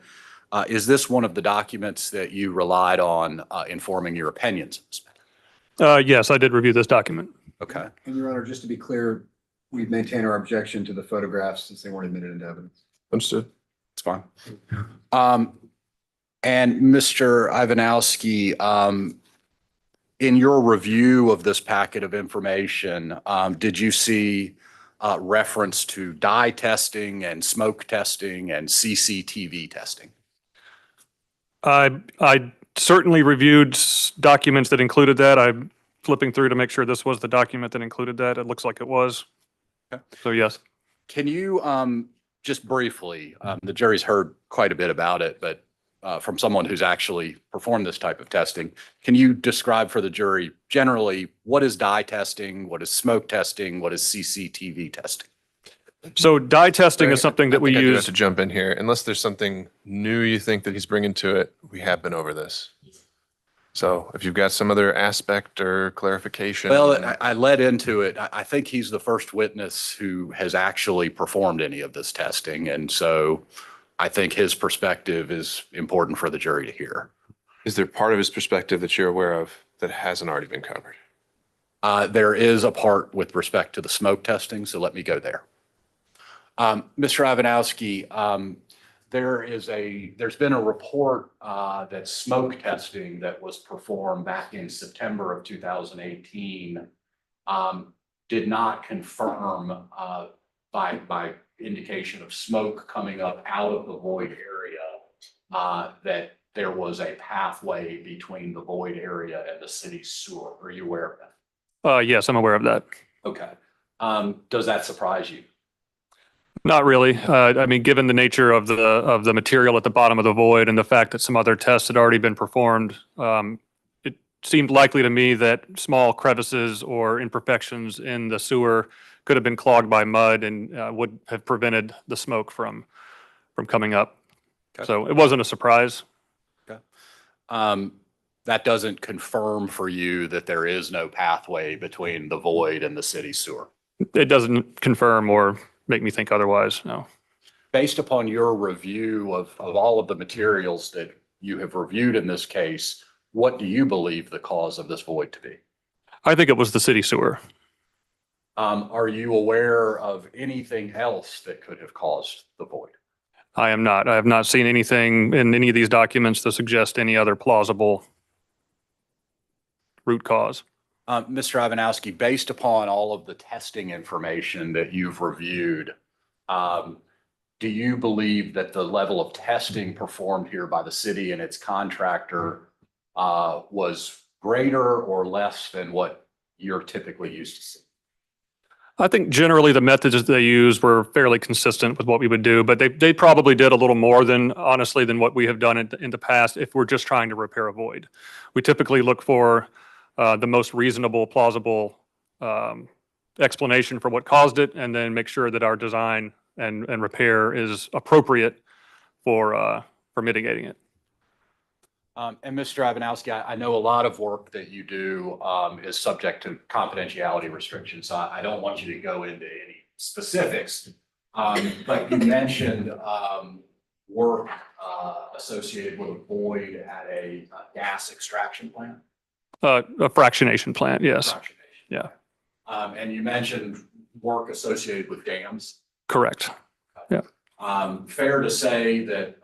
Is this one of the documents that you relied on informing your opinions? Yes, I did review this document. Okay. And Your Honor, just to be clear, we maintain our objection to the photographs since they weren't admitted into evidence. Understood. It's fine. And Mr. Ivanowski, in your review of this packet of information, did you see reference to dye testing and smoke testing and CCTV testing? I certainly reviewed documents that included that. I'm flipping through to make sure this was the document that included that. It looks like it was. Okay. So yes. Can you just briefly, the jury's heard quite a bit about it, but from someone who's actually performed this type of testing, can you describe for the jury generally what is dye testing, what is smoke testing, what is CCTV testing? So dye testing is something that we I do have use. to jump in here. Unless there's something new you think that he's bringing to it, we have been over this. So if you've got some other aspect or clarification. Well, I led into it. I think he's the first witness who has actually performed any of this testing. And so I think his perspective is important for the jury to hear. Is there part of his perspective that you're aware of that hasn't already been covered? There is a part with respect to the smoke testing, so let me go there. Mr. Ivanowski, there's been a report that smoke testing that was performed back in September of 2018 did not confirm by indication of smoke coming up out of the void area that there was a pathway between the void area and the city's sewer. Are you aware of that? Yes, I'm aware of that. Okay. Does that surprise you? Not really. I mean, given the nature of the material at the bottom of the void and the fact that some other tests had already been performed, it seemed likely to me that small crevices or imperfections in the sewer could have been clogged by mud and would have prevented the smoke from coming up. Okay. So it wasn't a surprise. Okay. That doesn't confirm for you that there is no pathway between the void and the city sewer. It doesn't confirm or make me think otherwise, no. Based upon your review of all of the materials that you have reviewed in this case, what do you believe the cause of this void to be? I think it was the city sewer. Are you aware of anything else that could have caused the void? I am not. I have not seen anything in any of these documents to suggest any other plausible root cause. Mr. Ivanowski, based upon all of the testing information that you've reviewed, do you believe that the level of testing performed here by the city and its contractor was greater or less than what you're typically used to seeing? I think generally the methods that they used were fairly consistent with what we would do, but they probably did a little more than, honestly, than what we have done in the past if we're just trying to repair a void. We typically look for the most reasonable, plausible explanation for what caused it, and then make sure that our design and repair is appropriate for mitigating it. And Mr. Ivanowski, I know a lot of work that you do is subject to confidentiality restrictions. So I don't want you to go into any specifics, but you mentioned work associated with a void at a gas extraction plant? A fractionation plant, yes, Fractionation. yeah. And you mentioned work associated with dams. correct. Fair to say that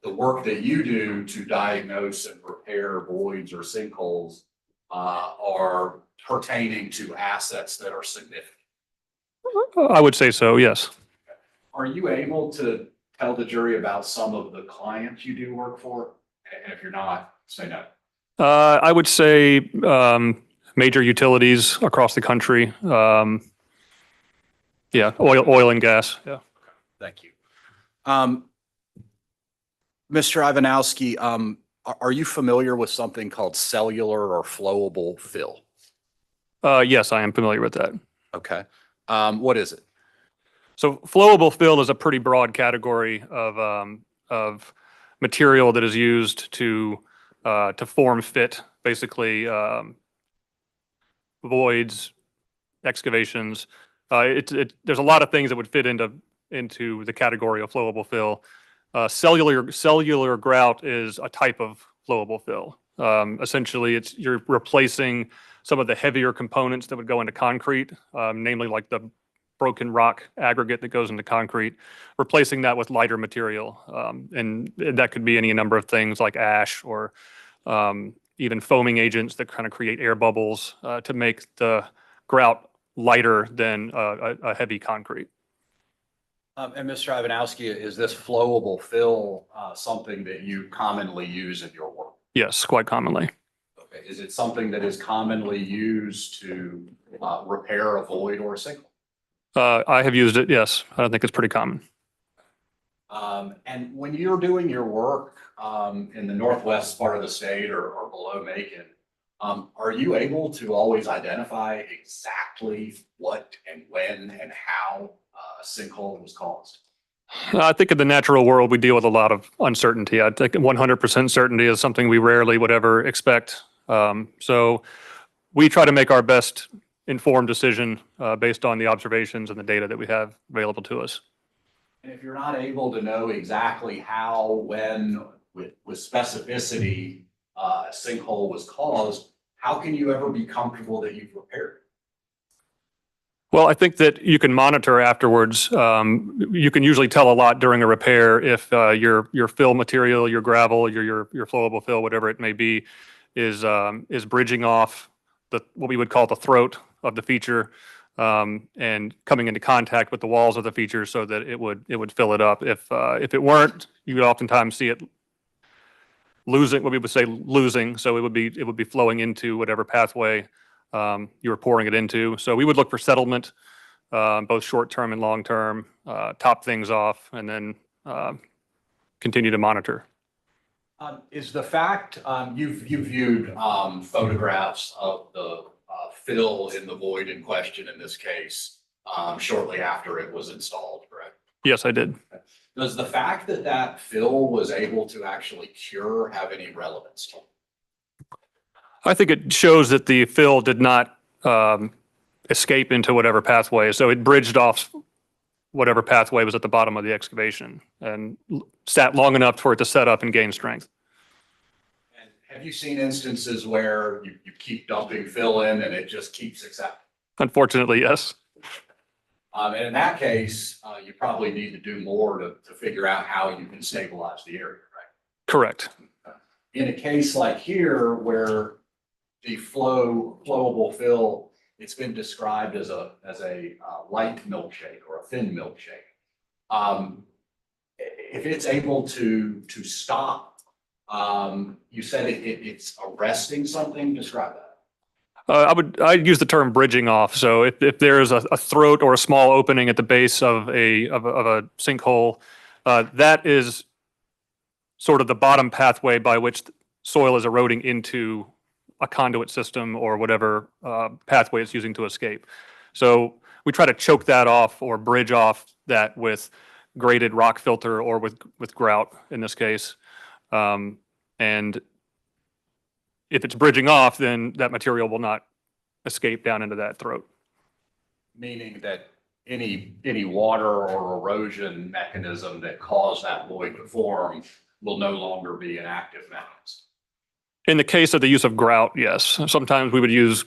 the work that you do to diagnose and repair voids or sinkholes are pertaining to assets that are significant. I would say so, yes. Are you able to tell the jury about some of the clients you do work for? And if you're not, say no. I would say major utilities across the country. Yeah, oil and gas, yeah. Thank you. Mr. Ivanowski, are you familiar with something called cellular or flowable fill? Yes, I am familiar with that. Okay. What is it? So flowable fill is a pretty broad category of material that is used to form fit, basically voids, excavations. There's a lot of things that would fit into the category of flowable fill. Cellular grout is a type of flowable fill. Essentially, you're replacing some of the heavier components that would go into concrete, namely like the broken rock aggregate that goes into concrete, replacing that with lighter material. And that could be any number of things like ash or even foaming agents that kind of create air bubbles to make the grout lighter than a heavy concrete. And Mr. Ivanowski, is this flowable fill something that you commonly use in your work? Yes, quite commonly. Okay. Is it something that is commonly used to repair a void or a sinkhole? I have used it, yes. I think it's pretty common. And when you're doing your work in the northwest part of the state or below Macon, are you able to always identify exactly what and when and how a sinkhole was caused? I think in the natural world, we deal with a lot of uncertainty. I think 100% certainty is something we rarely would ever expect. So we try to make our best informed decision based on the observations and the data that we have available to us. And if you're not able to know exactly how, when, with specificity, a sinkhole was caused, how can you ever be comfortable that you've repaired it? Well, I think that you can monitor afterwards. You can usually tell a lot during a repair if your fill material, your gravel, your flowable fill, whatever it may be, is bridging off what we would call the throat of the feature and coming into contact with the walls of the feature so that it would fill it up. If it weren't, you would oftentimes see it losing, what we would say losing. So it would be flowing into whatever pathway you were pouring it into. So we would look for settlement, both short-term and long-term, top things off, and then continue to monitor. Is the fact you've viewed photographs of the fill in the void in question in this case shortly after it was installed, correct? Yes, I did. Does the fact that that fill was able to actually cure have any relevance to it? I think it shows that the fill did not escape into whatever pathway. So it bridged off whatever pathway was at the bottom of the excavation and sat long enough for it to set up and gain strength. And have you seen instances where you keep dumping fill in and it just keeps accepting? Unfortunately, yes. And in that case, you probably need to do more to figure out how you can stabilize the area, right? Correct. In a case like here where the flowable fill, it's been described as a light milkshake or a thin milkshake. If it's able to stop, you said it's arresting something. Describe that. I'd use the term bridging off. So if there's a throat or a small opening at the base of a sinkhole, that is sort of the bottom pathway by which soil is eroding into a conduit system or whatever pathway it's using to escape. So we try to choke that off or bridge off that with graded rock filter or with grout in this case. And if it's bridging off, then that material will not escape down into that throat. Meaning that any water or erosion mechanism that caused that void to form will no longer be an active mechanism. In the case of the use of grout, yes. Sometimes we would use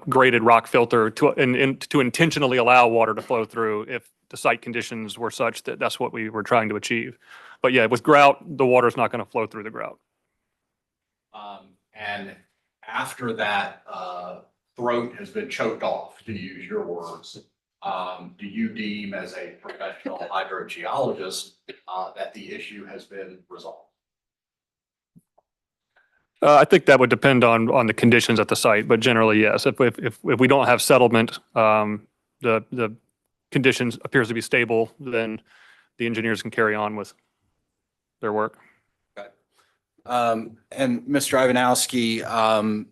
graded rock filter to intentionally allow water to flow through if the site conditions were such that that's what we were trying to achieve. But yeah, with grout, the water is not going to flow through the grout. And after that throat has been choked off, to use your words, do you deem as a professional hydrogeologist that the issue has been resolved? I think that would depend on the conditions at the site, but generally, yes. If we don't have settlement, the conditions appears to be stable, then the engineers can carry on with their work. And Mr. Ivanowski,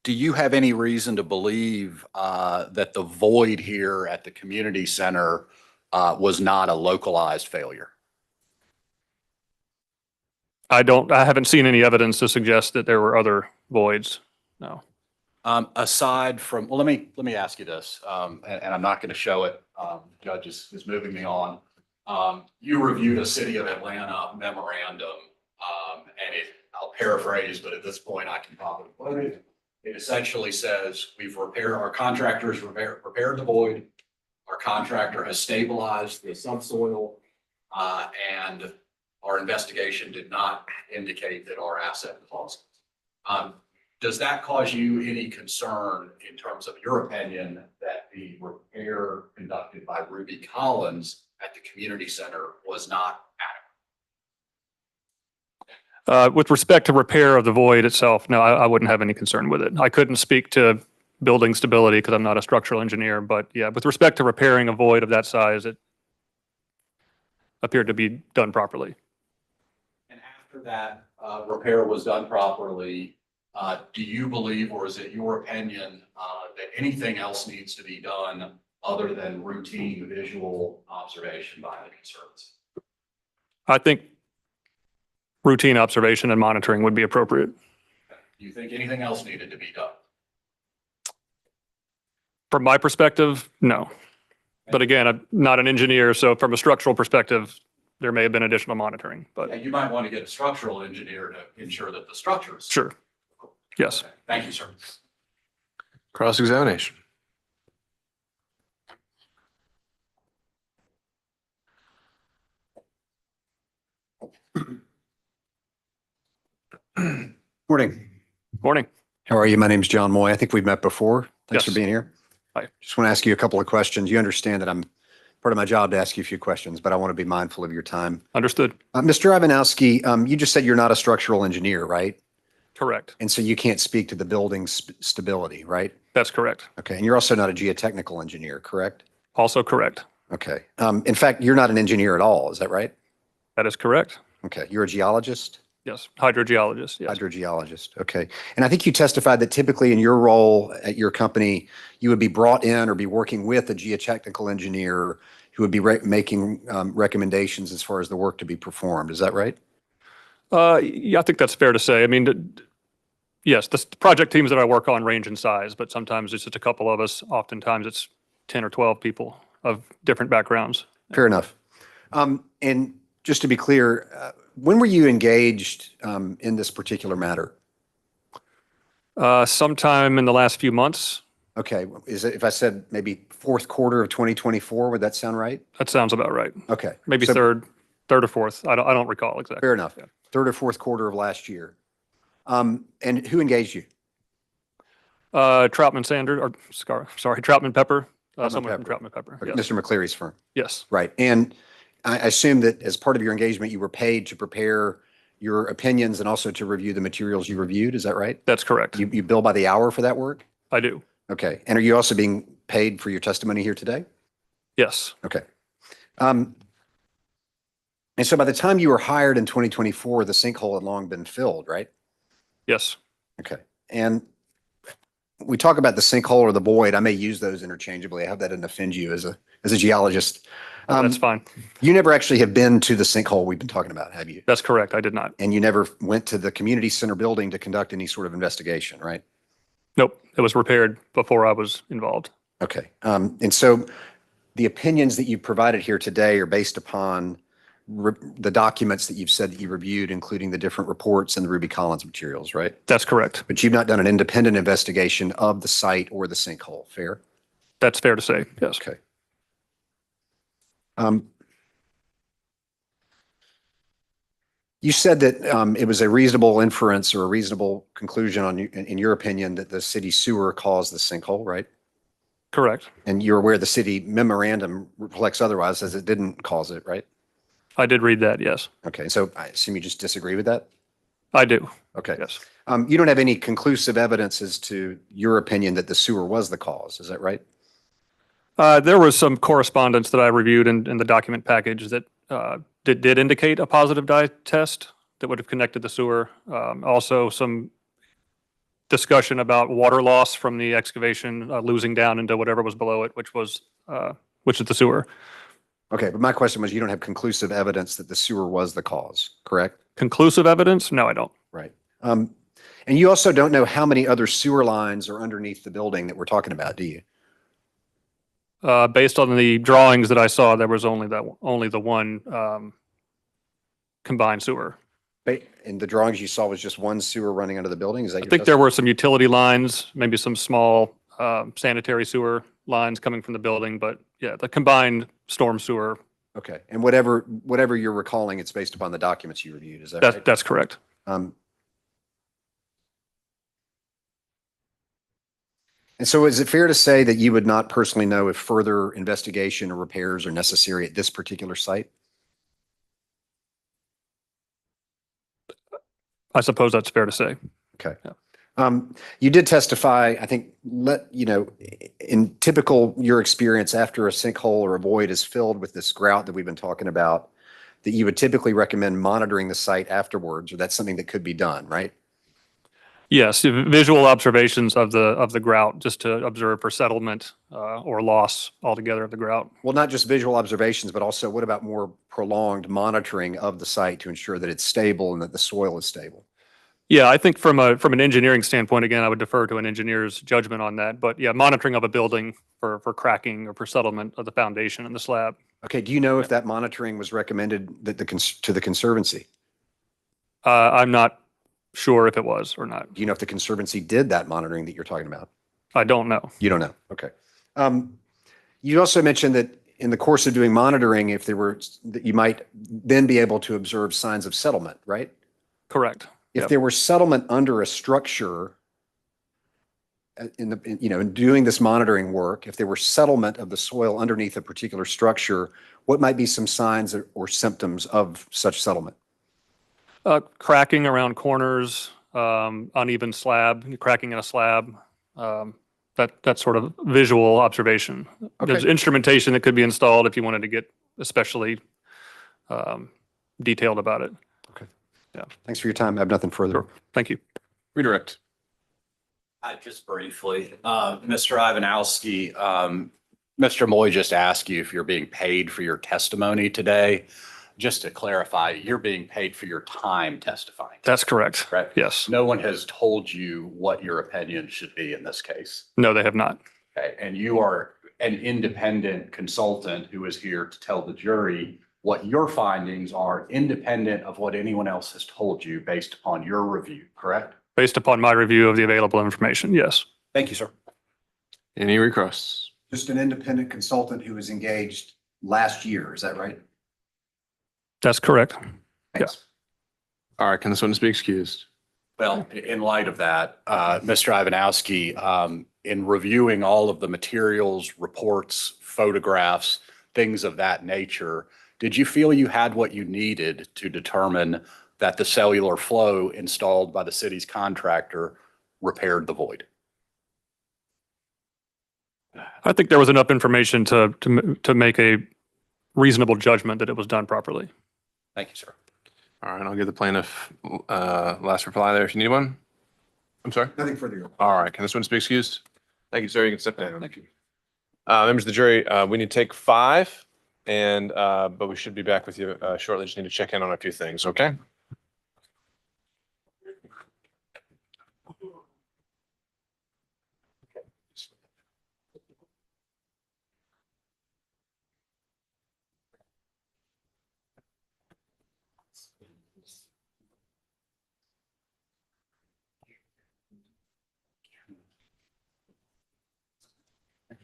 do you have any reason to believe that the void here at the community center was not a localized failure? I haven't seen any evidence to suggest that there were other voids. No. Aside from, well, let me ask you this, and I'm not going to show it. Judge is moving me on. You reviewed a City of Atlanta memorandum, and I'll paraphrase, but at this point I can probably quote it. It essentially says our contractors repaired the void. Our contractor has stabilized the subsoil, and our investigation did not indicate that our asset was lost. Does that cause you any concern in terms of your opinion that the repair conducted by Ruby Collins at the community center was not adequate? With respect to repair of the void itself, no, I wouldn't have any concern with it. I couldn't speak to building stability because I'm not a structural engineer, but yeah, with respect to repairing a void of that size, it appeared to be done properly. And after that repair was done properly, do you believe, or is it your opinion, that anything else needs to be done other than routine visual observation by the Conservancy? I think routine observation and monitoring would be appropriate. Do you think anything else needed to be done? From my perspective, no. But again, I'm not an engineer, so from a structural perspective, there may have been additional monitoring, Yeah, but you might want to get a structural engineer to ensure that the structure is. sure. Yes. Okay. Thank you, sir. Cross-examination. Morning. Morning. How are you? My name's John Moy. I think we've met before. Thanks for Yes. being here. Hi. Just want to ask you a couple of questions. You understand that I'm part of my job to ask you a few questions, but I want to be mindful of your time. Understood. Mr. Ivanowski, you just said you're not a structural engineer, right? Correct. And so you can't speak to the building's stability, right? That's correct. Okay. And you're also not a geotechnical engineer, correct? Also correct. Okay. In fact, you're not an engineer at all. Is that right? That is correct. Okay. You're a geologist? Yes. Hydrogeologist. Yes. Hydrogeologist. Okay. And I think you testified that typically in your role at your company, you would be brought in or be working with a geotechnical engineer who would be making recommendations as far as the work to be performed. Is that right? Yeah, I think that's fair to say. I mean, yes, the project teams that I work on range in size, but sometimes it's just a couple of us. Oftentimes it's 10 or 12 people of different backgrounds. Fair enough. And just to be clear, when were you engaged in this particular matter? Sometime in the last few months. Okay. Is it, if I said maybe fourth quarter of 2024, would that sound right? That sounds about right. Okay. Maybe So- third or fourth. I don't recall exactly. Fair enough. Yeah. Third or fourth quarter of last year. And who engaged you? Troutman Sanders, or Troutman Pepper. Someone from Pepper. Troutman Pepper. Okay, Yes. Mr. McCleary's firm. Yes. Right. And I assume that as part of your engagement, you were paid to prepare your opinions and also to review the materials you reviewed. Is that right? That's correct. You bill by the hour for that work? I do. Okay. And are you also being paid for your testimony here today? Yes. Okay. And so by the time you were hired in 2024, the sinkhole had long been filled, right? Yes. Okay. And we talk about the sinkhole or the void. I may use those interchangeably. I hope that doesn't offend you as a geologist. That's fine. You never actually have been to the sinkhole we've been talking about, have you? That's correct. I did not. And you never went to the community center building to conduct any sort of investigation, right? Nope. It was repaired before I was involved. Okay. And so the opinions that you provided here today are based upon the documents that you've said that you reviewed, including the different reports and the Ruby Collins materials, right? That's correct. But you've not done an independent investigation of the site or the sinkhole, fair? That's fair to say, yes. Okay. You said that it was a reasonable inference or a reasonable conclusion in your opinion that the city sewer caused the sinkhole, right? Correct. And you're aware the city memorandum reflects otherwise, says it didn't cause it, right? I did read that, yes. Okay, so I assume you just disagree with that? I do, Okay. yes. You don't have any conclusive evidence as to your opinion that the sewer was the cause, is that right? There was some correspondence that I reviewed in the document package that did indicate a positive dye test that would have connected the sewer. Also, some discussion about water loss from the excavation losing down into whatever was below it, which is the sewer. Okay, but my question was, you don't have conclusive evidence that the sewer was the cause, correct? Conclusive evidence? No, I don't. Right. And you also don't know how many other sewer lines are underneath the building that we're talking about, do you? Based on the drawings that I saw, there was only the one combined sewer. And the drawings you saw was just one sewer running under the building? Is that I your think there testimony? were some utility lines, maybe some small sanitary sewer lines coming from the building, but yeah, the combined storm sewer. Okay, and whatever you're recalling, it's based upon the documents you reviewed, is that right? That's correct. And so is it fair to say that you would not personally know if further investigation or repairs are necessary at this particular site? I suppose that's fair to say. Okay. Yeah. You did testify, I think, in typical your experience after a sinkhole or a void is filled with this grout that we've been talking about, that you would typically recommend monitoring the site afterwards, or that's something that could be done, right? Yes, visual observations of the grout just to observe for settlement or loss altogether of the grout. Well, not just visual observations, but also what about more prolonged monitoring of the site to ensure that it's stable and that the soil is stable? Yeah, I think from an engineering standpoint, again, I would defer to an engineer's judgment on that. But yeah, monitoring of a building for cracking or for settlement of the foundation and the slab. Okay, do you know if that monitoring was recommended to the Conservancy? I'm not sure if it was or not. Do you know if the Conservancy did that monitoring that you're talking about? I don't know. You don't know. Okay. You also mentioned that in the course of doing monitoring, that you might then be able to observe signs of settlement, right? Correct. If Yep. there were settlement under a structure in doing this monitoring work, if there were settlement of the soil underneath a particular structure, what might be some signs or symptoms of such settlement? Cracking around corners, uneven slab, cracking in a slab. That sort of visual observation. There's Okay. instrumentation that could be installed if you wanted to get especially detailed about it. Thanks for your time. I have nothing further. Sure. Thank you. Redirect. Just briefly, Mr. Ivanowski, Mr. Moy just asked you if you're being paid for your testimony today. Just to clarify, you're being paid for your time testifying. That's correct. Right? Yes. No one has told you what your opinion should be in this case. No, they have not. Okay, and you are an independent consultant who is here to tell the jury what your findings are, independent of what anyone else has told you based upon your review, correct? Based upon my review of the available information, yes. Thank you, sir. Any requests? Just an independent consultant who was engaged last year, is that right? That's correct. Thanks. All right, can this witness be excused? Well, in light of that, Mr. Ivanowski, in reviewing all of the materials, reports, photographs, things of that nature, did you feel you had what you needed to determine that the cellular flow installed by the city's contractor repaired the void? I think there was enough information to make a reasonable judgment that it was done properly. Thank you, sir. All right, I'll give the plaintiff last reply there if you need one. I'm sorry? Nothing further. All right, can this witness be excused? Thank you, sir. You can step down. Thank you. Members of the jury, we need to take 5, but we should be back with you shortly. Just need to check in on a few things, okay?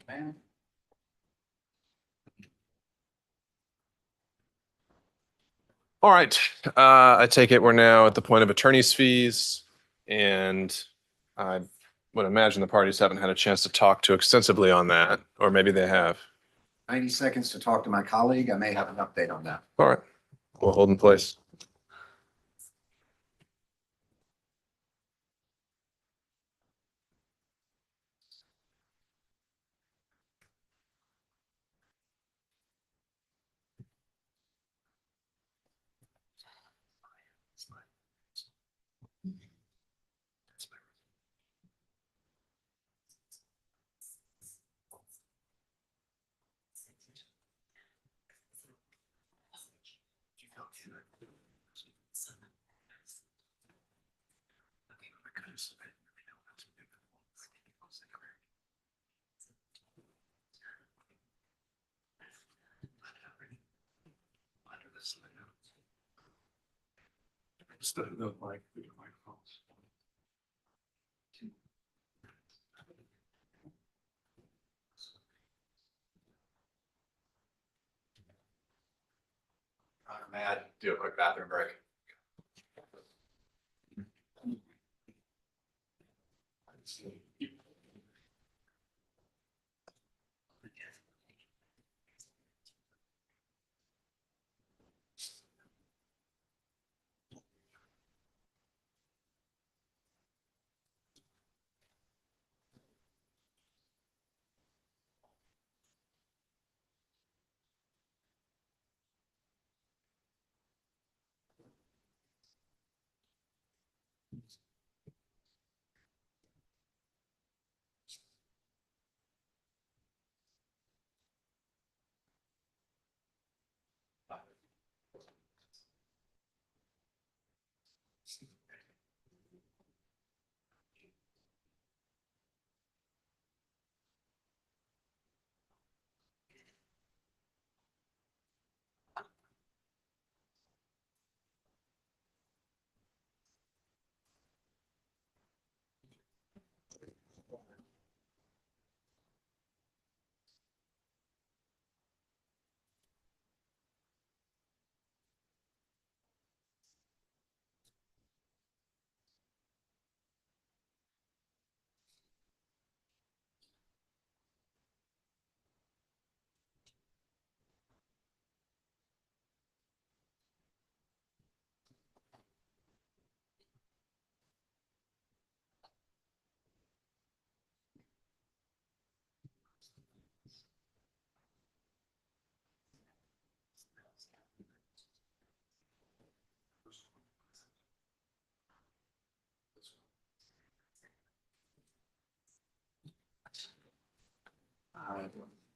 man. All right, I take it we're now at the point of attorney's fees, and I would imagine the parties haven't had a chance to talk too extensively on that, or maybe they have. 90 seconds to talk to my colleague. I may have an update on that. All right, we'll hold in place. May I do a quick bathroom break?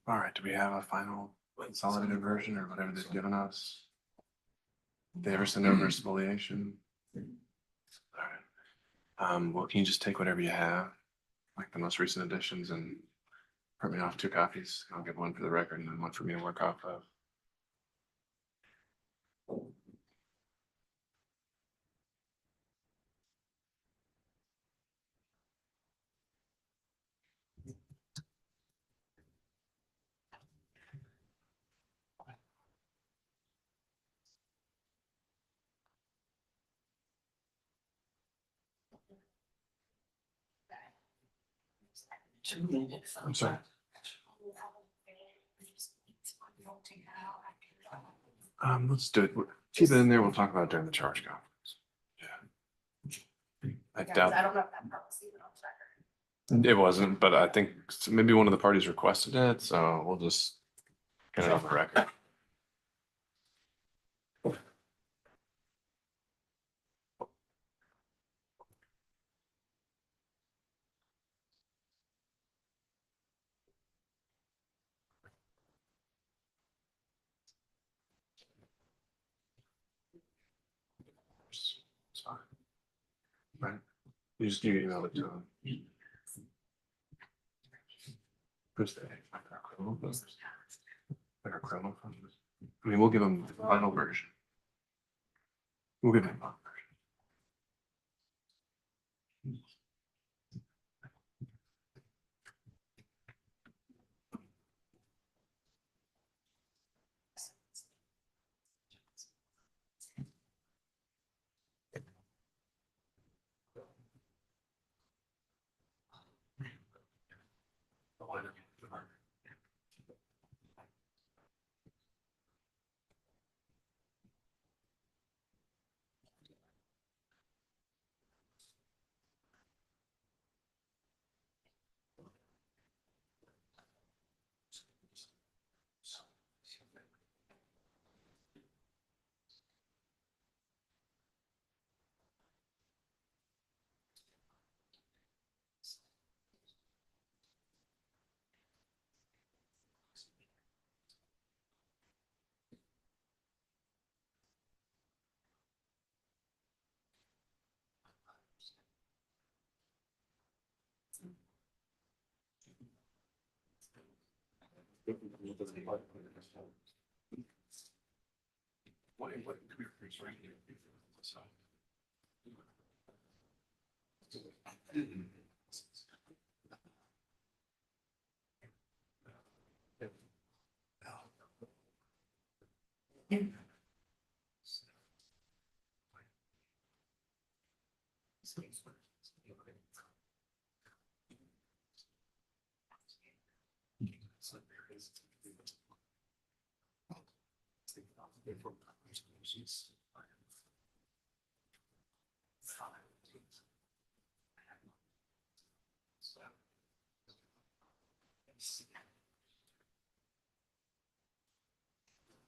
All right, do we have a final consolidated version or whatever they've given us? Did they ever send over a spoliation? All right. Well, can you just take whatever you have, like the most recent editions, and print me off 2 copies? I'll get one for the record and then one for me to work off of. I'm sorry. Let's do it. Keep it in there. We'll talk about it during the charge conference. Yeah. I doubt. I don't know if that part was even on the record. It wasn't, but I think maybe one of the parties requested it, so we'll just get it on the record. It's fine. Right. You emailed it to him. Who's that? Like our criminal funds? Like our criminal funds? I mean, we'll give them the final version. We'll give them the final version.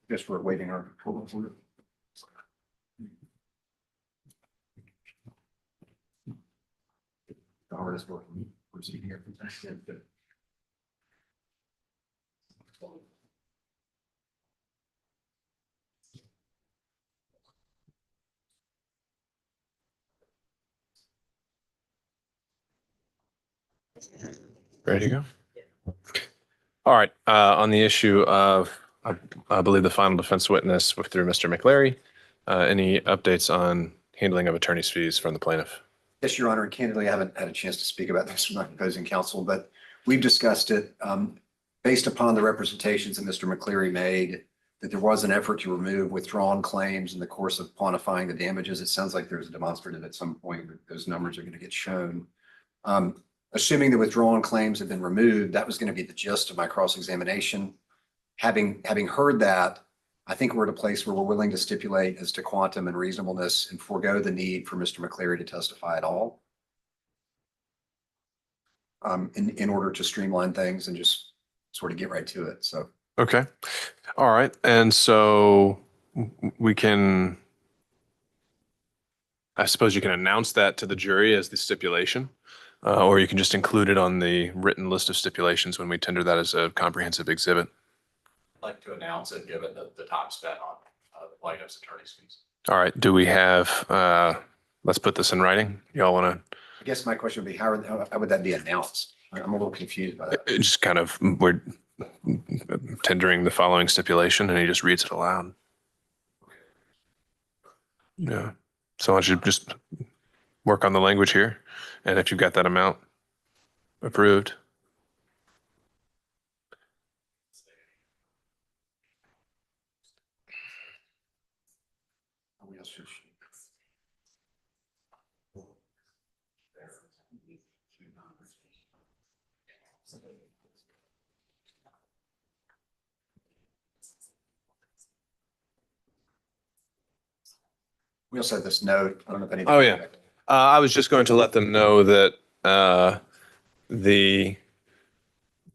Just we're waiting our approval for it. The hardest working person here. Ready to go? All right, on the issue of, I believe the final defense witness through Mr. McLary, any updates on handling of attorney's fees from the plaintiff? Yes, Your Honor, and candidly, I haven't had a chance to speak about this with my opposing counsel, but we've discussed it. Based upon the representations that Mr. McCleary made, that there was an effort to remove withdrawn claims in the course of quantifying the damages. It sounds like there's a demonstrative at some point that those numbers are going to get shown. Assuming the withdrawn claims have been removed, that was going to be the gist of my cross-examination. Having heard that, I think we're at a place where we're willing to stipulate as to quantum and reasonableness and forego the need for Mr. McCleary to testify at all. In order to streamline things and just sort of get right to it. So. Okay. All right. And so we can, I suppose you can announce that to the jury as the stipulation, or you can just include it on the written list of stipulations when we tender that as a comprehensive exhibit. I'd like to announce it, given the time spent on the plaintiff's attorney's fees. All right. Do we have, let's put this in writing. Y'all want I guess my question would be, how would that be announced? I'm a little confused by that. to, just kind of, we're tendering the following stipulation and he just reads it aloud. Yeah. So why don't you just work on the language here? And if you've got that amount approved. We also have this note. I don't know if anything. Oh, yeah. I was just going to let them know that the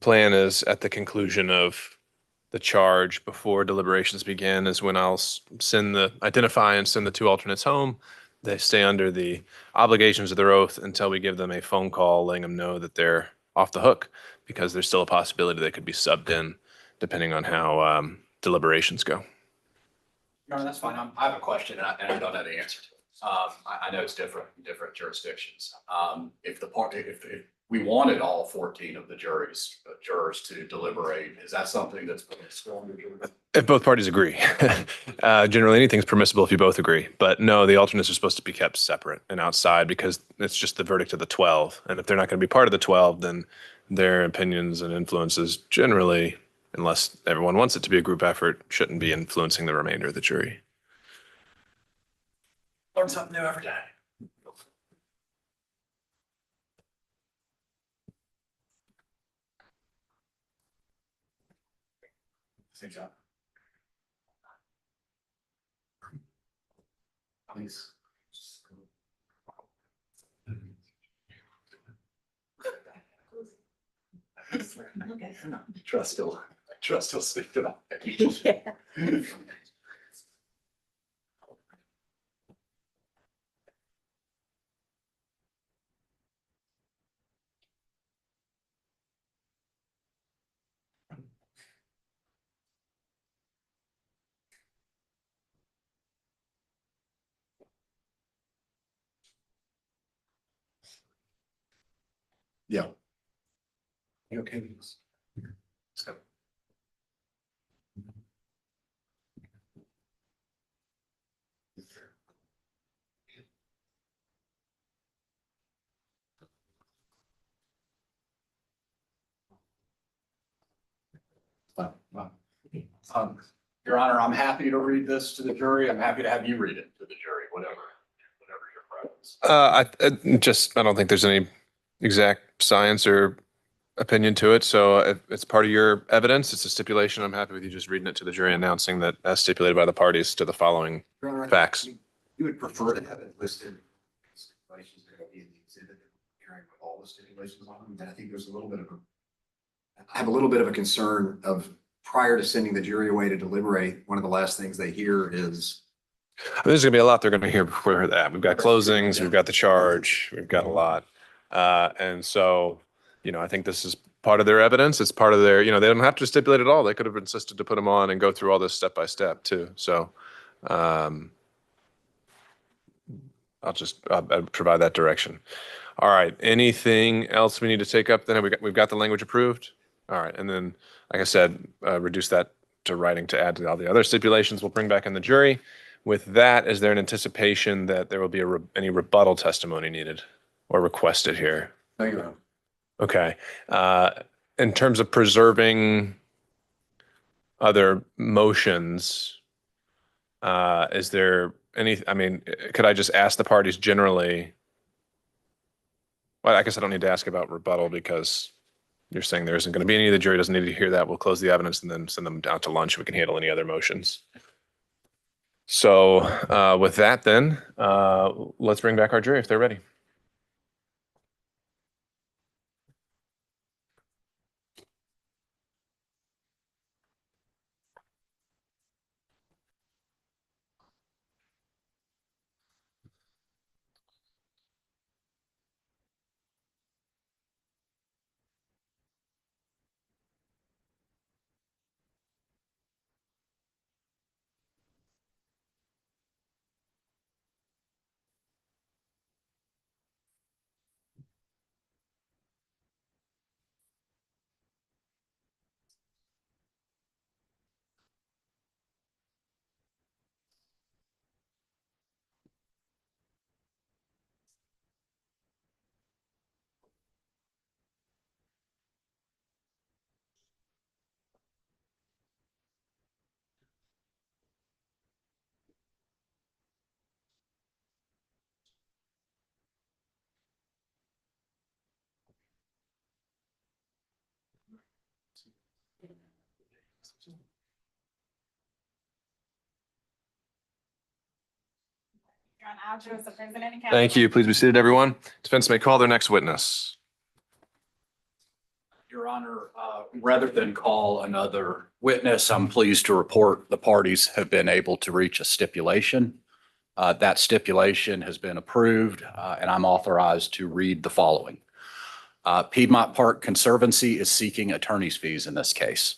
plan is at the conclusion of the charge before deliberations begin is when I'll identify and send the two alternates home. They stay under the obligations of their oath until we give them a phone call letting them know that they're off the hook because there's still a possibility they could be subbed in depending on how deliberations go. No, that's fine. I have a question and I don't know the answer to it. I know it's different jurisdictions. If we wanted all 14 of the jurors to deliberate, is that something that's permissible? If both parties agree. Generally, anything's permissible if you both agree. But no, the alternates are supposed to be kept separate and outside because it's just the verdict of the 12. And if they're not going to be part of the 12, then their opinions and influences generally, unless everyone wants it to be a group effort, shouldn't be influencing the remainder of the jury. Learn something new every day. Thanks, John. Please. Trust he'll speak to that. Yeah. You okay with this? So, Your Honor, I'm happy to read this to the jury. I'm happy to have you read it to the jury, whatever your preference. I don't think there's any exact science or opinion to it. So if it's part of your evidence, it's a stipulation. I'm happy with you just reading it to the jury, announcing that as stipulated by the parties to the following Your Honor, facts. You would prefer to have it listed stipulations that will be in the exhibit hearing with all the stipulations on them. And I think there's I have a little bit of a concern of prior to sending the jury away to deliberate, one of the last things they hear is There's going to be a lot they're going to hear before that. We've got closings, we've got the charge, we've got a lot. And so, I think this is part of their evidence. It's part of their, they don't have to stipulate it all. They could have insisted to put them on and go through all this step by step too. So I'll provide that direction. All right. Anything else we need to take up? Then we've got the language approved. All right. And then, like I said, reduce that to writing to add to all the other stipulations we'll bring back in the jury. With that, is there an anticipation that there will be any rebuttal testimony needed or requested here? no, Your Honor. Okay. In terms of preserving other motions, is there could I just ask the parties generally? Well, I guess I don't need to ask about rebuttal because you're saying there isn't going to be any. The jury doesn't need to hear that. We'll close the evidence and then send them out to lunch. We can handle any other motions. So with that, then let's bring back our jury if they're ready. Your Honor, I'll address the president and counsel. Thank you. Please be seated, everyone. Defense may call their next witness. Your Honor, rather than call another witness, I'm pleased to report the parties have been able to reach a stipulation. That stipulation has been approved, and I'm authorized to read the following. Piedmont Park Conservancy is seeking attorney's fees in this case.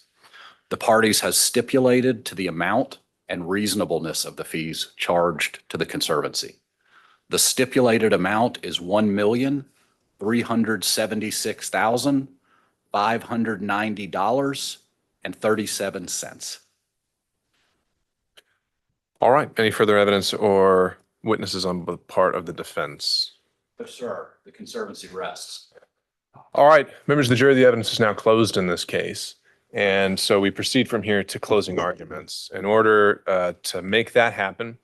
The parties has stipulated to the amount and reasonableness of the fees charged to the Conservancy. The stipulated amount is $1,376,590.37. All right. Any further evidence or witnesses on the part of the defense? Yes, sir. The Conservancy rests. All right. Members of the jury, the evidence is now closed in this case. And so we proceed from here to closing arguments. In order to make that happen,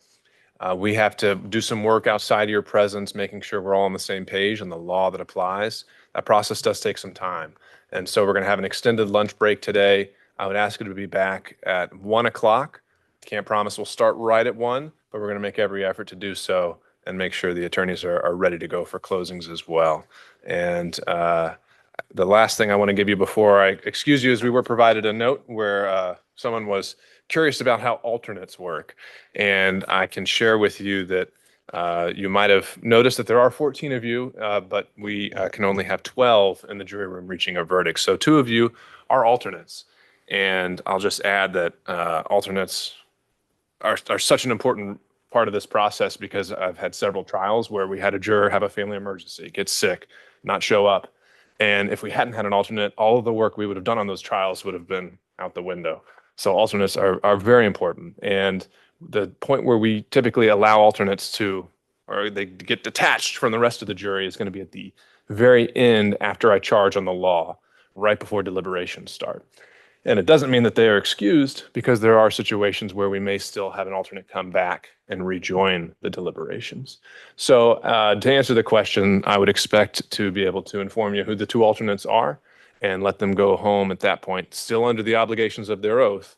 we have to do some work outside of your presence, making sure we're all on the same page on the law that applies. That process does take some time. And so we're going to have an extended lunch break today. I would ask you to be back at 1 o'clock. Can't promise we'll start right at 1, but we're going to make every effort to do so and make sure the attorneys are ready to go for closings as well. And the last thing I want to give you before I excuse you is we were provided a note where someone was curious about how alternates work. And I can share with you that you might have noticed that there are 14 of you, but we can only have 12 in the jury room reaching a verdict. So 2 of you are alternates. And I'll just add that alternates are such an important part of this process because I've had several trials where we had a juror have a family emergency, get sick, not show up. And if we hadn't had an alternate, all of the work we would have done on those trials would have been out the window. So alternates are very important. And the point where we typically allow alternates or they get detached from the rest of the jury is going to be at the very end after I charge on the law, right before deliberations start. And it doesn't mean that they are excused, because there are situations where we may still have an alternate come back and rejoin the deliberations. So to answer the question, I would expect to be able to inform you who the two alternates are and let them go home at that point, still under the obligations of their oath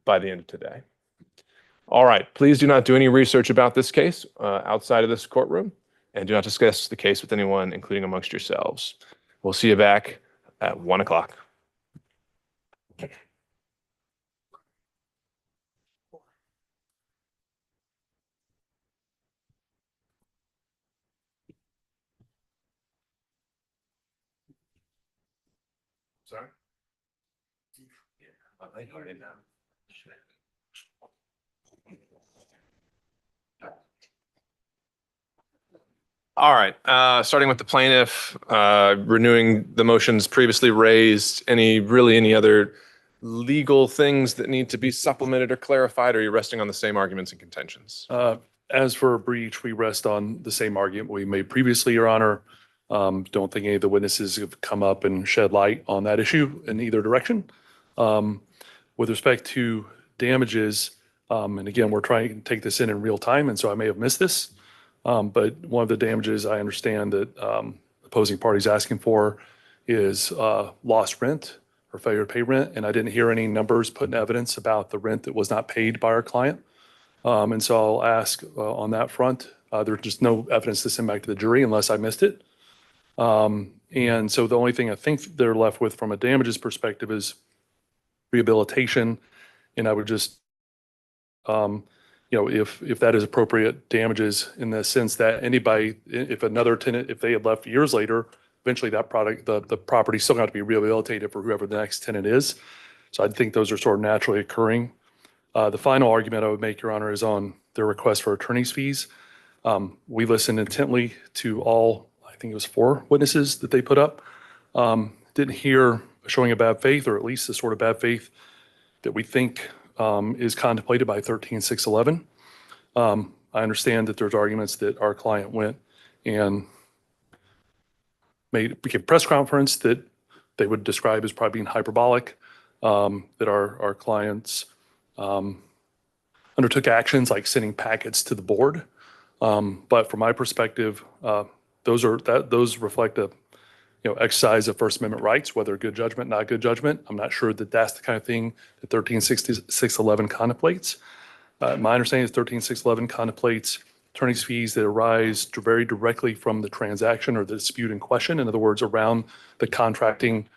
by the end of today. All right, please do not do any research about this case outside of this courtroom, and do not discuss the case with anyone, including amongst yourselves. We'll see you back at 1 o'clock. Sorry? All right, starting with the plaintiff, renewing the motions previously raised, any other legal things that need to be supplemented or clarified, or are you resting on the same arguments and contentions? As for breach, we rest on the same argument we made previously, Your Honor. Don't think any of the witnesses have come up and shed light on that issue in either direction. With respect to damages, and again, we're trying to take this in real time, and so I may have missed this. But one of the damages I understand that opposing parties asking for is lost rent or failure to pay rent. And I didn't hear any numbers put in evidence about the rent that was not paid by our client. And so I'll ask on that front. There's just no evidence to send back to the jury unless I missed it. And so the only thing I think they're left with from a damages perspective is rehabilitation. And I would just, if that is appropriate damages in the sense that anybody, if another tenant, if they had left years later, eventually that the property still got to be rehabilitated for whoever the next tenant is. So I think those are sort of naturally occurring. The final argument I would make, Your Honor, is on their request for attorney's fees. We listened intently to all, I think it was 4 witnesses that they put up. Didn't hear showing a bad faith, or at least the sort of bad faith that we think is contemplated by 13611. I understand that there's arguments that our client went and became a press conference that they would describe as probably being hyperbolic, that our clients undertook actions like sending packets to the board. But from my perspective, those reflect a exercise of First Amendment rights, whether good judgment, not good judgment. I'm not sure that that's the kind of thing that 13611 contemplates. My understanding is 13611 contemplates attorney's fees that arise very directly from the transaction or the dispute in question. In other words, around the contracting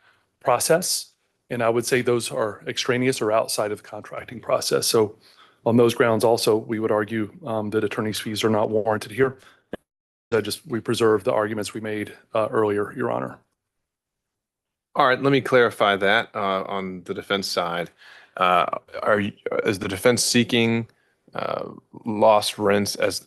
process. And I would say those are extraneous or outside of the contracting process. So on those grounds also, we would argue that attorney's fees are not warranted here. We preserve the arguments we made earlier, Your Honor. All right, let me clarify that on the defense side. Is the defense seeking lost rents as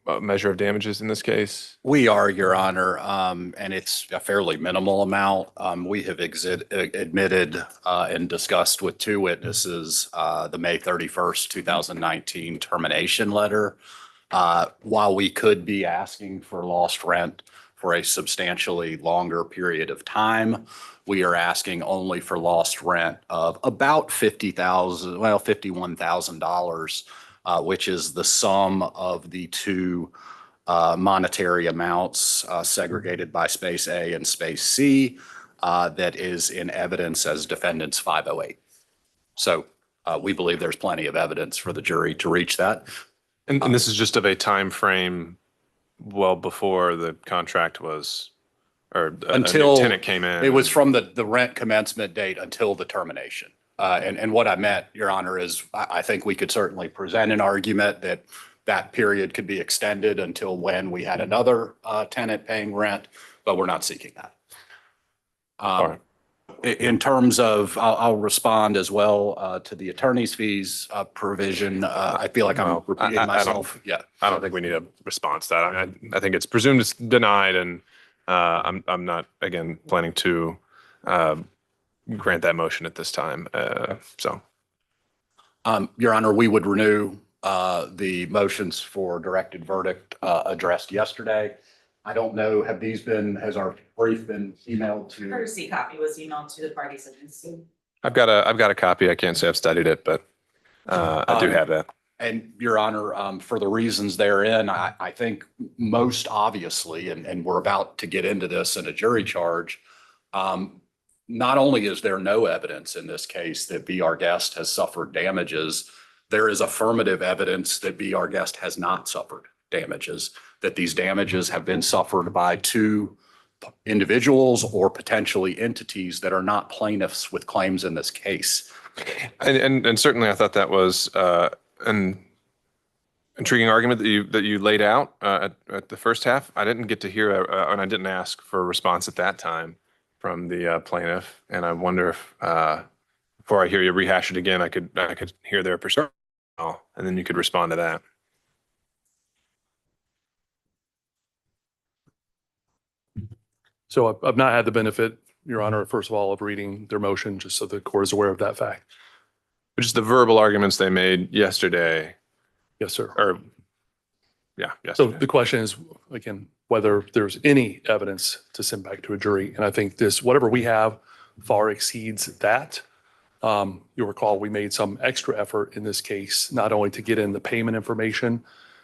a measure of damages in this case? We are, Your Honor, and it's a fairly minimal amount. We have admitted and discussed with 2 witnesses the May 31st, 2019 termination letter. While we could be asking for lost rent for a substantially longer period of time, we are asking only for lost rent of about $51,000, which is the sum of the 2 monetary amounts segregated by space A and space C that is in evidence as defendants 508. So we believe there's plenty of evidence for the jury to reach that. And this is just of a time frame well before the contract was, or until a new tenant came in. It was from the rent commencement date until the termination. And what I meant, Your Honor, is I think we could certainly present an argument that that period could be extended until when we had another tenant paying rent, but we're not seeking that. All right. In terms of, I'll respond as well to the attorney's fees provision. I feel like I'm repeating myself. Yeah. I don't think we need a response to that. I think it's presumed it's denied, and I'm not, again, planning to grant that motion at this time. Your Honor, we would renew the motions for directed verdict addressed yesterday. I don't know, has our brief been emailed to? Courtesy copy was emailed to the parties. I've got a copy. I can't say I've studied it, but I do have that. And Your Honor, for the reasons therein, I think most obviously, and we're about to get into this in a jury charge, not only is there no evidence in this case that Be Our Guest has suffered damages, there is affirmative evidence that Be Our Guest has not suffered damages, that these damages have been suffered by two individuals or potentially entities that are not plaintiffs with claims in this case. And certainly I thought that was an intriguing argument that you laid out at the first half. I didn't get to hear, and I didn't ask for a response at that time from the plaintiff. And I wonder if before I hear you rehash it again, I could hear their perspective, and then you could respond to that. So I've not had the benefit, Your Honor, first of all, of reading their motion, just so the court is aware of that fact. Which is the verbal arguments they made yesterday. Yes, sir. Or, yeah, So yesterday. the question is, again, whether there's any evidence to send back to a jury. And I think this, whatever we have, far exceeds that. You'll recall we made some extra effort in this case, not only to get in the payment information,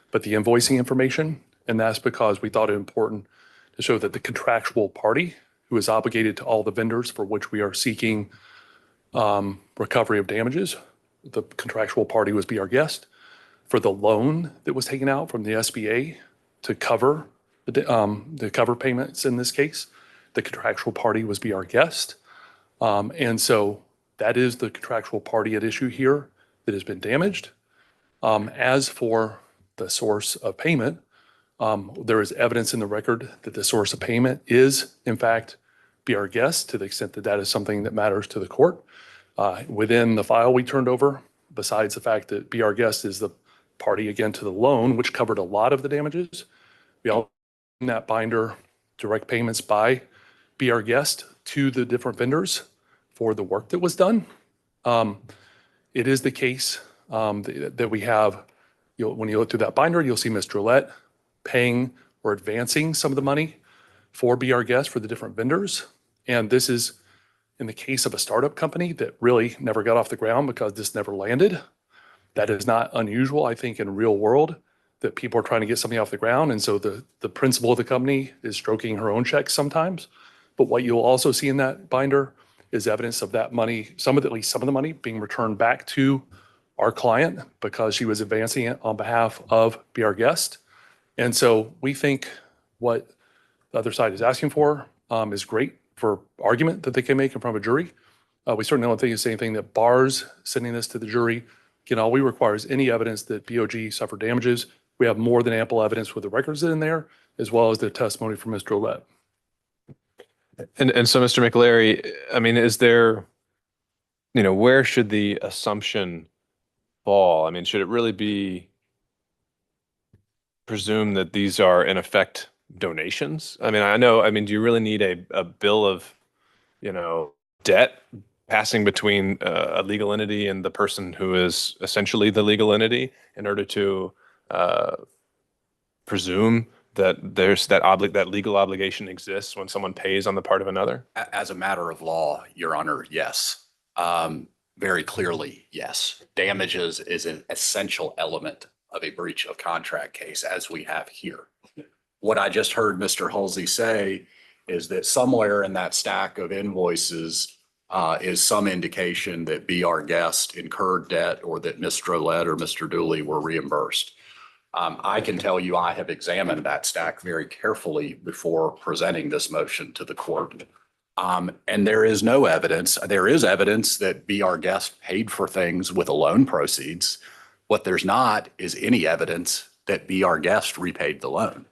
but the invoicing information. And that's because we thought it important to show that the contractual party who is obligated to all the vendors for which we are seeking recovery of damages, the contractual party was Be Our Guest. For the loan that was taken out from the SBA to cover the cover payments in this case, the contractual party was Be Our Guest. And so that is the contractual party at issue here that has been damaged. As for the source of payment, there is evidence in the record that the source of payment is, in fact, Be Our Guest, to the extent that that is something that matters to the court. Within the file we turned over, besides the fact that Be Our Guest is the party, again, to the loan, which covered a lot of the damages, we all in that binder direct payments by Be Our Guest to the different vendors for the work that was done. It is the case that we have, when you look through that binder, you'll see Ms. Drillette paying or advancing some of the money for Be Our Guest for the different vendors. And this is in the case of a startup company that really never got off the ground because this never landed. That is not unusual, I think, in real world, that people are trying to get something off the ground. And so the principal of the company is stroking her own checks sometimes. But what you'll also see in that binder is evidence of that money, at least some of the money being returned back to our client because she was advancing it on behalf of Be Our Guest. And so we think what the other side is asking for is great for argument that they can make in front of a jury. We certainly don't think it's anything that bars sending this to the jury. Again, all we require is any evidence that BOG suffered damages. We have more than ample evidence with the records in there, as well as the testimony from Mr. Ouellette. And so, Mr. McLary, I mean, is there, where should the assumption fall? I mean, should it really be presumed that these are in effect donations? I mean, do you really need a bill of, debt passing between a legal entity and the person who is essentially the legal entity in order to presume that there's that legal obligation exists when someone pays on the part of another? As a matter of law, Your Honor, yes. Very clearly, yes. Damages is an essential element of a breach of contract case, as we have here. What I just heard Mr. Halsey say is that somewhere in that stack of invoices is some indication that Be Our Guest incurred debt or that Ms. Ouellette or Mr. Dooley were reimbursed. I can tell you I have examined that stack very carefully before presenting this motion to the court. And there is no evidence. There is evidence that Be Our Guest paid for things with loan proceeds. What there's not is any evidence that Be Our Guest repaid the loan.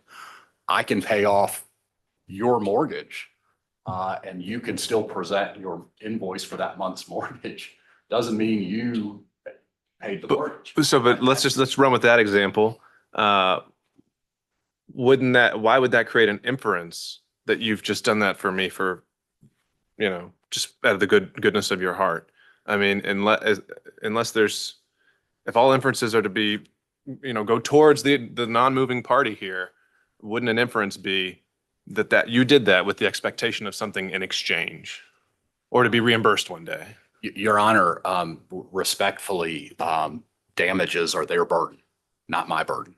I can pay off your mortgage and you can still present your invoice for that month's mortgage. Doesn't mean you paid the mortgage. But let's run with that example. Why would that create an inference that you've just done that for me for, just out of the goodness of your heart? I mean, unless if all inferences are to be, go towards the non-moving party here, wouldn't an inference be that you did that with the expectation of something in exchange or to be reimbursed one day? Your Honor, respectfully, damages are their burden, not my burden.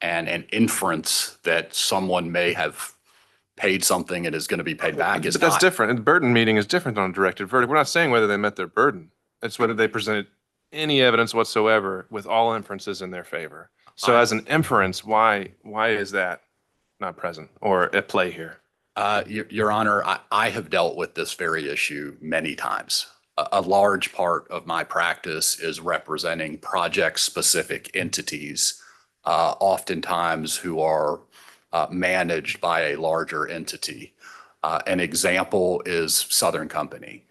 And an inference that someone may have paid something and is going to be paid back is But that's not. different. And burden meeting is different than a directed verdict. We're not saying whether they met their burden. It's whether they presented any evidence whatsoever with all inferences in their favor. So as an inference, why is that not present or at play here? Your Honor, I have dealt with this very issue many times. A large part of my practice is representing project-specific entities, oftentimes who are managed by a larger entity. An example is Southern Company.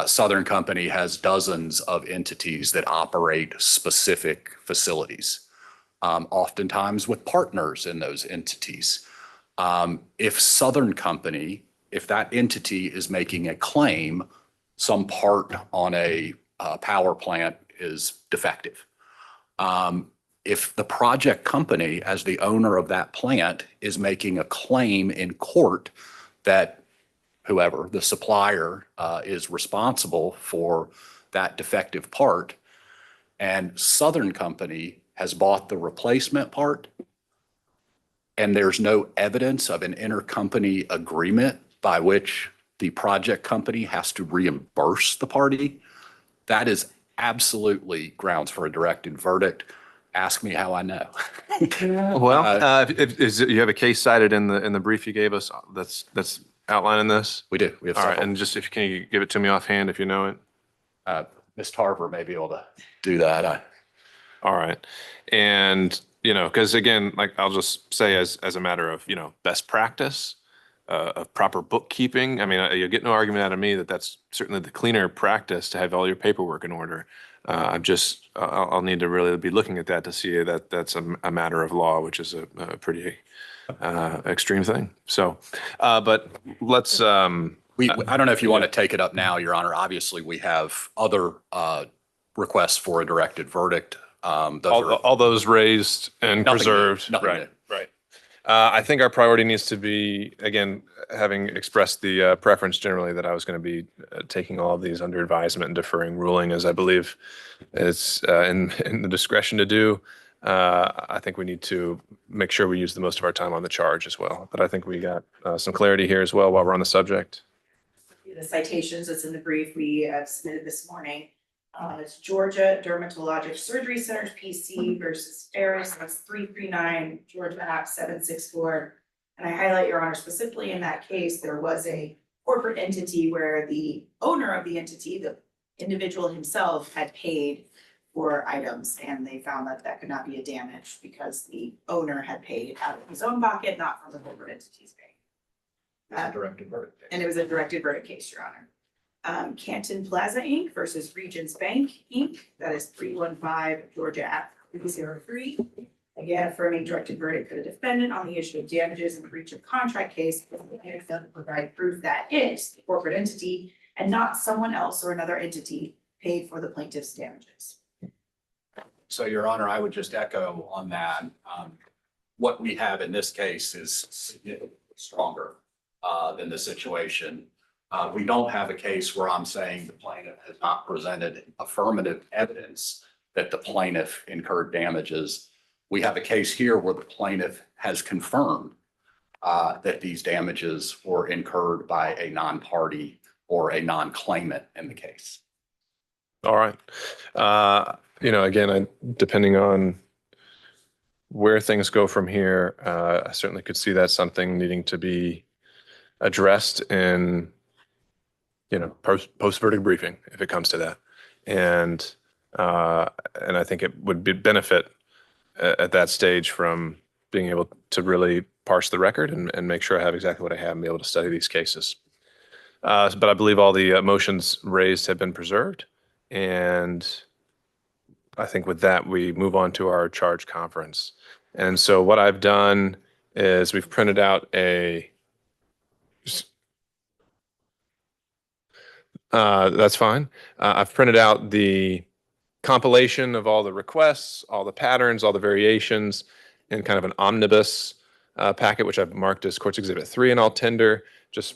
Southern Company has dozens of entities that operate specific facilities, oftentimes with partners in those entities. If Southern Company, if that entity is making a claim, some part on a power plant is defective. If the project company, as the owner of that plant, is making a claim in court that whoever, the supplier, is responsible for that defective part, and Southern Company has bought the replacement part, and there's no evidence of an intercompany agreement by which the project company has to reimburse the party, that is absolutely grounds for a directed verdict. Ask me how I know. Well, you have a case cited in the brief you gave us that's outlining this? We do. We have All right, several. and just if you can give it to me offhand if you know it. Ms. Tarver may be able to do that. All right. And, because again, like I'll just say as a matter of, best practice, of proper bookkeeping. I mean, you'll get no argument out of me that that's certainly the cleaner practice to have all your paperwork in order. I'll need to really be looking at that to see that that's a matter of law, which is a pretty extreme thing. So, but let's. I don't know if you want to take it up now, Your Honor. Obviously, we have other requests for a directed verdict. All those raised and Nothing new, preserved. nothing Right. new. Right. I think our priority needs to be, again, having expressed the preference generally that I was going to be taking all of these under advisement and deferring ruling, as I believe it's in the discretion to do. I think we need to make sure we use the most of our time on the charge as well. But I think we got some clarity here as well while we're on the subject. The citations that's in the brief we submitted this morning. It's Georgia Dermatologic Surgery Centers PC versus Ferris. That's 339 Georgia Act 764. And I highlight, Your Honor, specifically in that case, there was a corporate entity where the owner of the entity, the individual himself, had paid for items, and they found that that could not be a damage because the owner had paid out of his own pocket, not from the corporate entity's pay. Directed verdict. And it was a directed verdict case, Your Honor. Canton Plaza Inc. versus Regions Bank Inc. That is 315 Georgia Act 303. Again, affirming directed verdict for the defendant on the issue of damages in the breach of contract case. The plaintiff failed to provide proof that it, the corporate entity, and not someone else or another entity, paid for the plaintiff's damages. So, Your Honor, I would just echo on that. What we have in this case is significantly stronger than the situation. We don't have a case where I'm saying the plaintiff has not presented affirmative evidence that the plaintiff incurred damages. We have a case here where the plaintiff has confirmed that these damages were incurred by a non-party or a non-claimant in the case. All right. Again, depending on where things go from here, I certainly could see that something needing to be addressed in, post-verdict briefing if it comes to that. And I think it would be benefit at that stage from being able to really parse the record and make sure I have exactly what I have and be able to study these cases. But I believe all the motions raised have been preserved. And I think with that, we move on to our charge conference. And so what I've done is we've printed out that's fine. I've printed out the compilation of all the requests, all the patterns, all the variations in kind of an omnibus packet, which I've marked as Courts Exhibit 3 and I'll tender, just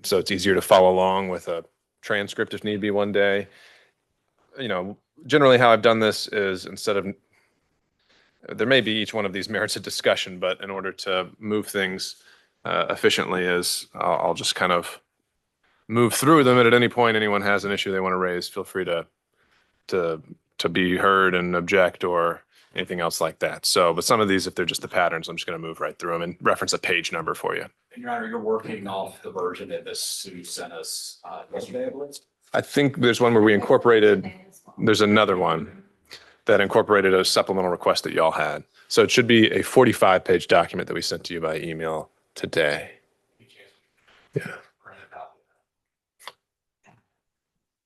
so it's easier to follow along with a transcript if need be one day. generally how I've done this is instead of, there may be each one of these merits a discussion, but in order to move things efficiently is I'll just kind of move through them, and at any point anyone has an issue they want to raise, feel free to be heard and object or anything else like that. So, but some of these, if they're just the patterns, I'm just going to move right through them and reference a page number for you. And Your Honor, you're working off the version that Ms. Sue sent us yesterday, I believe. I think there's one where we incorporated, there's another one that incorporated a supplemental request that y'all had. So it should be a 45-page document that we sent to you by email today. Yeah.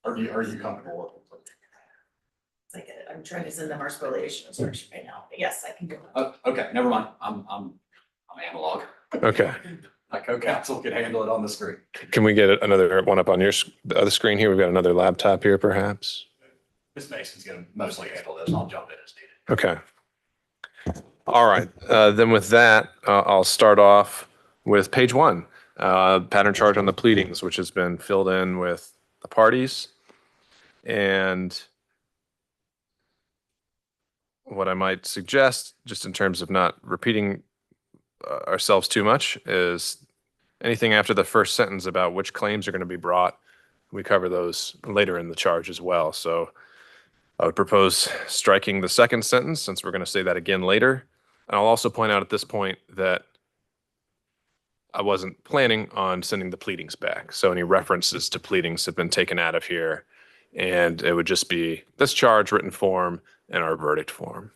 Are you comfortable with it? Like, I'm trying to send them our spoliation instruction right now, but yes, I can do it. Okay, never mind. I'm analog. Okay. My co-counsel can handle it on the screen. Can we get another one up on the other screen here? We've got another laptop here, perhaps. Ms. Mason's gonna mostly handle this. I'll jump in as needed. Okay. All right. Then with that, I'll start off with page 1, pattern charge on the pleadings, which has been filled in with the parties. And what I might suggest, just in terms of not repeating ourselves too much, is anything after the first sentence about which claims are going to be brought, we cover those later in the charge as well. So I would propose striking the second sentence, since we're going to say that again later. And I'll also point out at this point that I wasn't planning on sending the pleadings back. So any references to pleadings have been taken out of here, and it would just be this charge, written form, and our verdict form.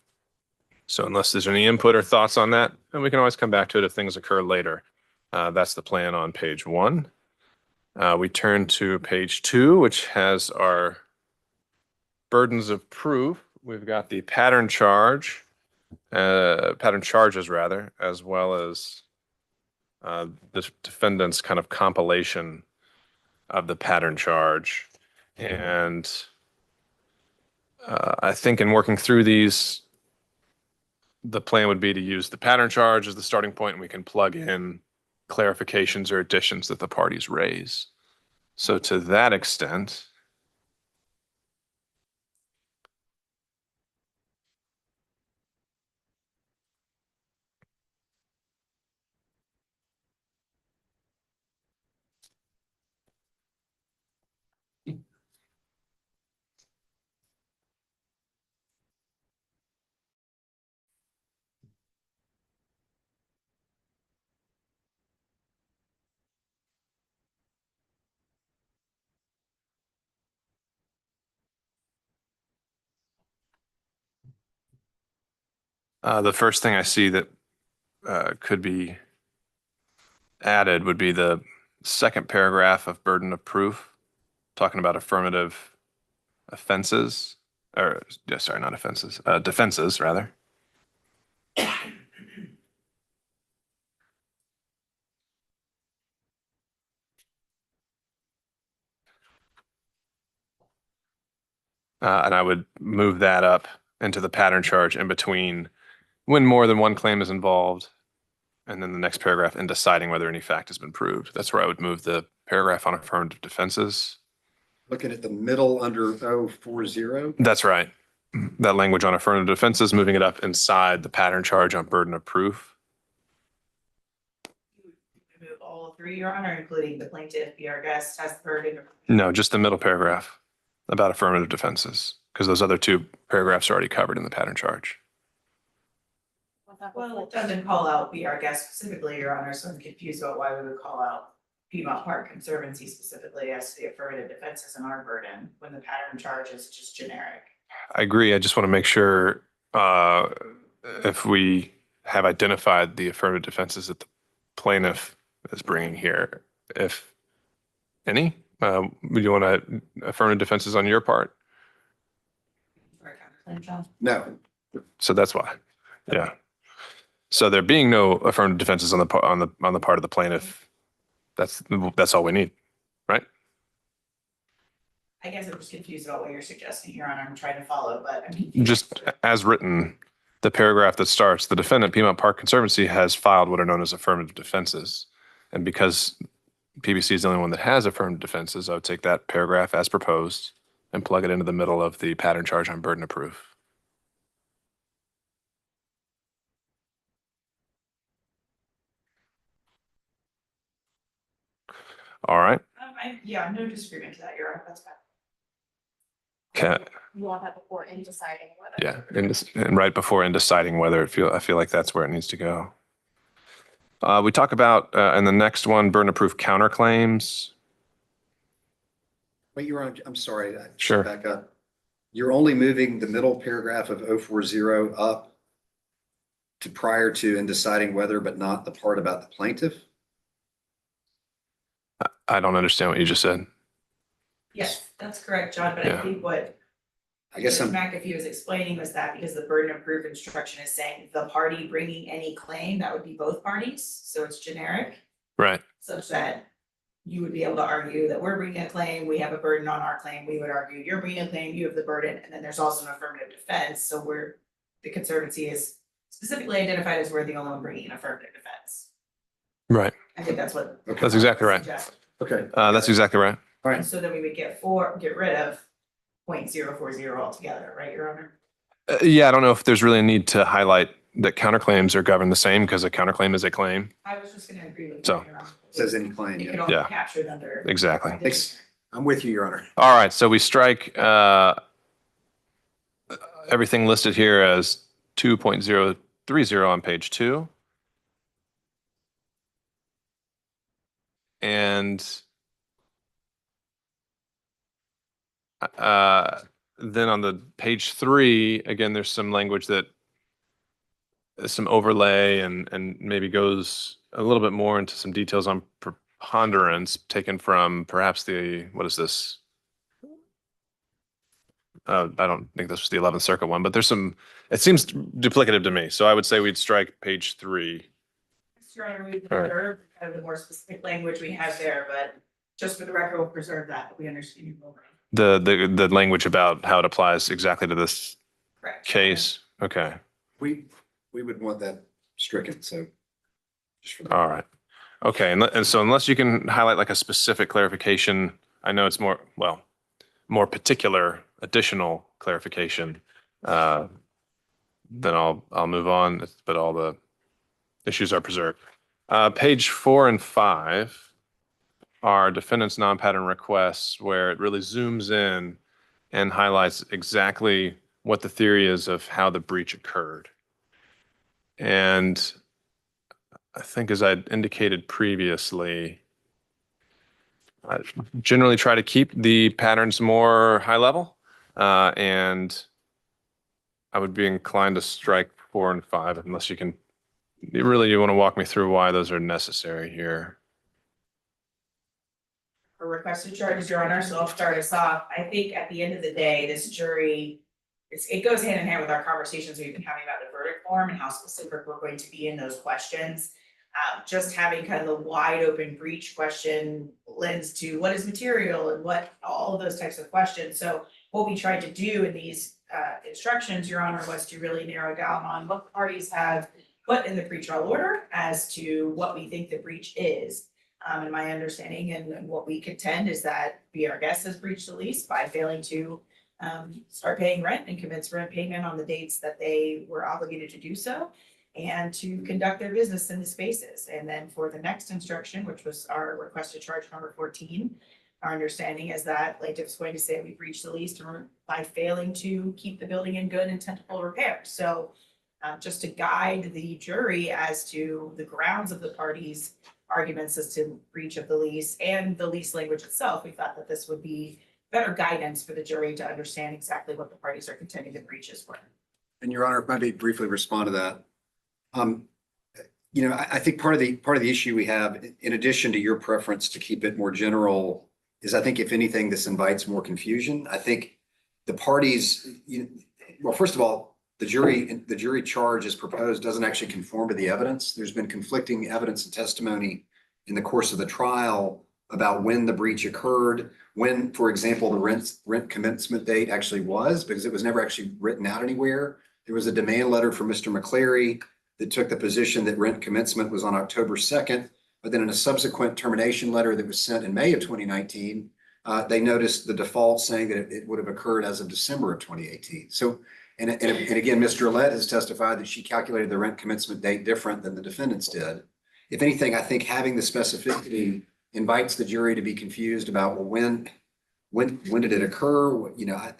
So unless there's any input or thoughts on that, and we can always come back to it if things occur later. That's the plan on page 1. We turn to page 2, which has our burdens of proof. We've got the pattern charges rather, as well as the defendant's kind of compilation of the pattern charge. And I think in working through these, the plan would be to use the pattern charge as the starting point, and we can plug in clarifications or additions that the parties raise. So to that extent, the first thing I see that could be added would be the second paragraph of burden of proof, talking about affirmative offenses, or yeah, sorry, not offenses, defenses rather. And I would move that up into the pattern charge in between when more than one claim is involved, and then the next paragraph in deciding whether any fact has been proved. That's where I would move the paragraph on affirmative defenses. Looking at the middle under 040. That's right. That language on affirmative defenses, moving it up inside the pattern charge on burden of proof. Move all 3, Your Honor, including the plaintiff, be our guest, has the burden of. No, just the middle paragraph about affirmative defenses, because those other 2 paragraphs are already covered in the pattern charge. Well, it doesn't call out be our guest specifically, Your Honor, so I'm confused about why we would call out Piedmont Park Conservancy specifically as to the affirmative defenses in our burden when the pattern charge is just generic. I agree. I just want to make sure if we have identified the affirmative defenses that the plaintiff is bringing here, if any, would you want to affirmative defenses on your part? No. So that's why. Yeah. So there being no affirmative defenses on the part of the plaintiff, that's all we need, right? I guess I'm just confused about what you're suggesting, Your Honor. I'm trying to follow, but I'm confused. Just as written, the paragraph that starts, the defendant, Piedmont Park Conservancy, has filed what are known as affirmative defenses. And because PBC is the only one that has affirmative defenses, I would take that paragraph as proposed and plug it into the middle of the pattern charge on burden of proof. All right. No disagreement to that, Your Honor, that's fine. Okay. You want that before in deciding whether. Yeah. And right before in deciding whether I feel like that's where it needs to go. We talk about in the next one, burden of proof counterclaims. Wait, Your Honor, I'm sorry. Sure. Back up. You're only moving the middle paragraph of 040 up to prior to and deciding whether, but not the part about the plaintiff? I don't understand what you just said. Yes, that's correct, John, but Yeah. I think what I guess Judge I'm, McAfee was explaining was that because the burden of proof instruction is saying the party bringing any claim, that would be both parties, so it's generic, Right. such that you would be able to argue that we're bringing a claim, we have a burden on our claim, we would argue you're bringing a claim, you have the burden, and then there's also an affirmative defense, so the Conservancy is specifically identified as we're the only one bringing an affirmative defense. Right. I think that's what. That's exactly right. okay. That's exactly right. All And right. so then we would get rid of 0.040 altogether, right, Your Honor? Yeah, I don't know if there's really a need to highlight that counterclaims are governed the same because a counterclaim is a claim. I was just gonna agree with you, So- Your Honor. Says any claim, It yeah. could all be Yeah. captured under. Exactly. Thanks. I'm with you, Your Honor. All right. So we strike everything listed here as 2.030 on page 2. And then on the page 3, again, there's some language that some overlay and maybe goes a little bit more into some details on preponderance taken from perhaps what is this? I don't think this was the 11th Circuit one, but it seems duplicative to me. So I would say we'd strike page 3. Your Honor, we All right. preserve kind of the more specific language we have there, but just for the record, we'll preserve that, but we understand you will. The language about how it applies exactly to this Correct. case. Okay. We would want that stricken, so. Just for the- All right. Okay. And so unless you can highlight like a specific clarification, I know it's more particular additional clarification, then I'll move on, but all the issues are preserved. Page 4 and 5 are defendant's non-pattern requests where it really zooms in and highlights exactly what the theory is of how the breach occurred. And I think as I indicated previously, I generally try to keep the patterns more high level, and I would be inclined to strike 4 and 5 unless you want to walk me through why those are necessary here. For requested charges, Your Honor, so I'll start us off. I think at the end of the day, this jury, it goes hand in hand with our conversations we've been having about the verdict form and how specific we're going to be in those questions. Just having kind of the wide open breach question lends to what is material and what, all of those types of questions. So what we tried to do in these instructions, Your Honor, was to really narrow down on what the parties have put in the pretrial order as to what we think the breach is. And my understanding and what we contend is that BRGS has breached the lease by failing to start paying rent and commence rent payment on the dates that they were obligated to do so, and to conduct their business in the spaces. And then for the next instruction, which was our requested charge number 14, our understanding is that plaintiff's going to say we breached the lease by failing to keep the building in good and tenable repair. So just to guide the jury as to the grounds of the parties' arguments as to breach of the lease and the lease language itself, we thought that this would be better guidance for the jury to understand exactly what the parties are contending the breaches were. And Your Honor, if I may briefly respond to that. I think part of the issue we have, in addition to your preference to keep it more general, is I think if anything, this invites more confusion. I think the parties, well, first of all, the jury charge as proposed doesn't actually conform to the evidence. There's been conflicting evidence and testimony in the course of the trial about when the breach occurred, when, for example, the rent commencement date actually was, because it was never actually written out anywhere. There was a demand letter from Mr. McCleary that took the position that rent commencement was on October 2nd, but then in a subsequent termination letter that was sent in May of 2019, They noticed the default saying that it would have occurred as of December of 2018. So, and again, Mr. Gillette has testified that she calculated the rent commencement date different than the defendants did. If anything, I think having the specificity invites the jury to be confused about, well, when did it occur? You know,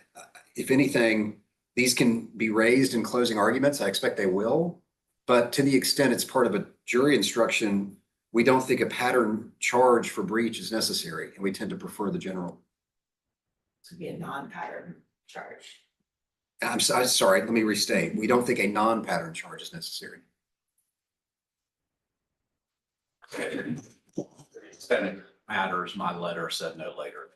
if anything, these can be raised in closing arguments. I expect they will. But to the extent it's part of a jury instruction, we don't think a pattern charge for breach is necessary, and we tend to prefer the general. To be a non-pattern charge. I'm sorry, let me restate. We don't think a non-pattern charge is necessary. Extent it matters, my letter said no later.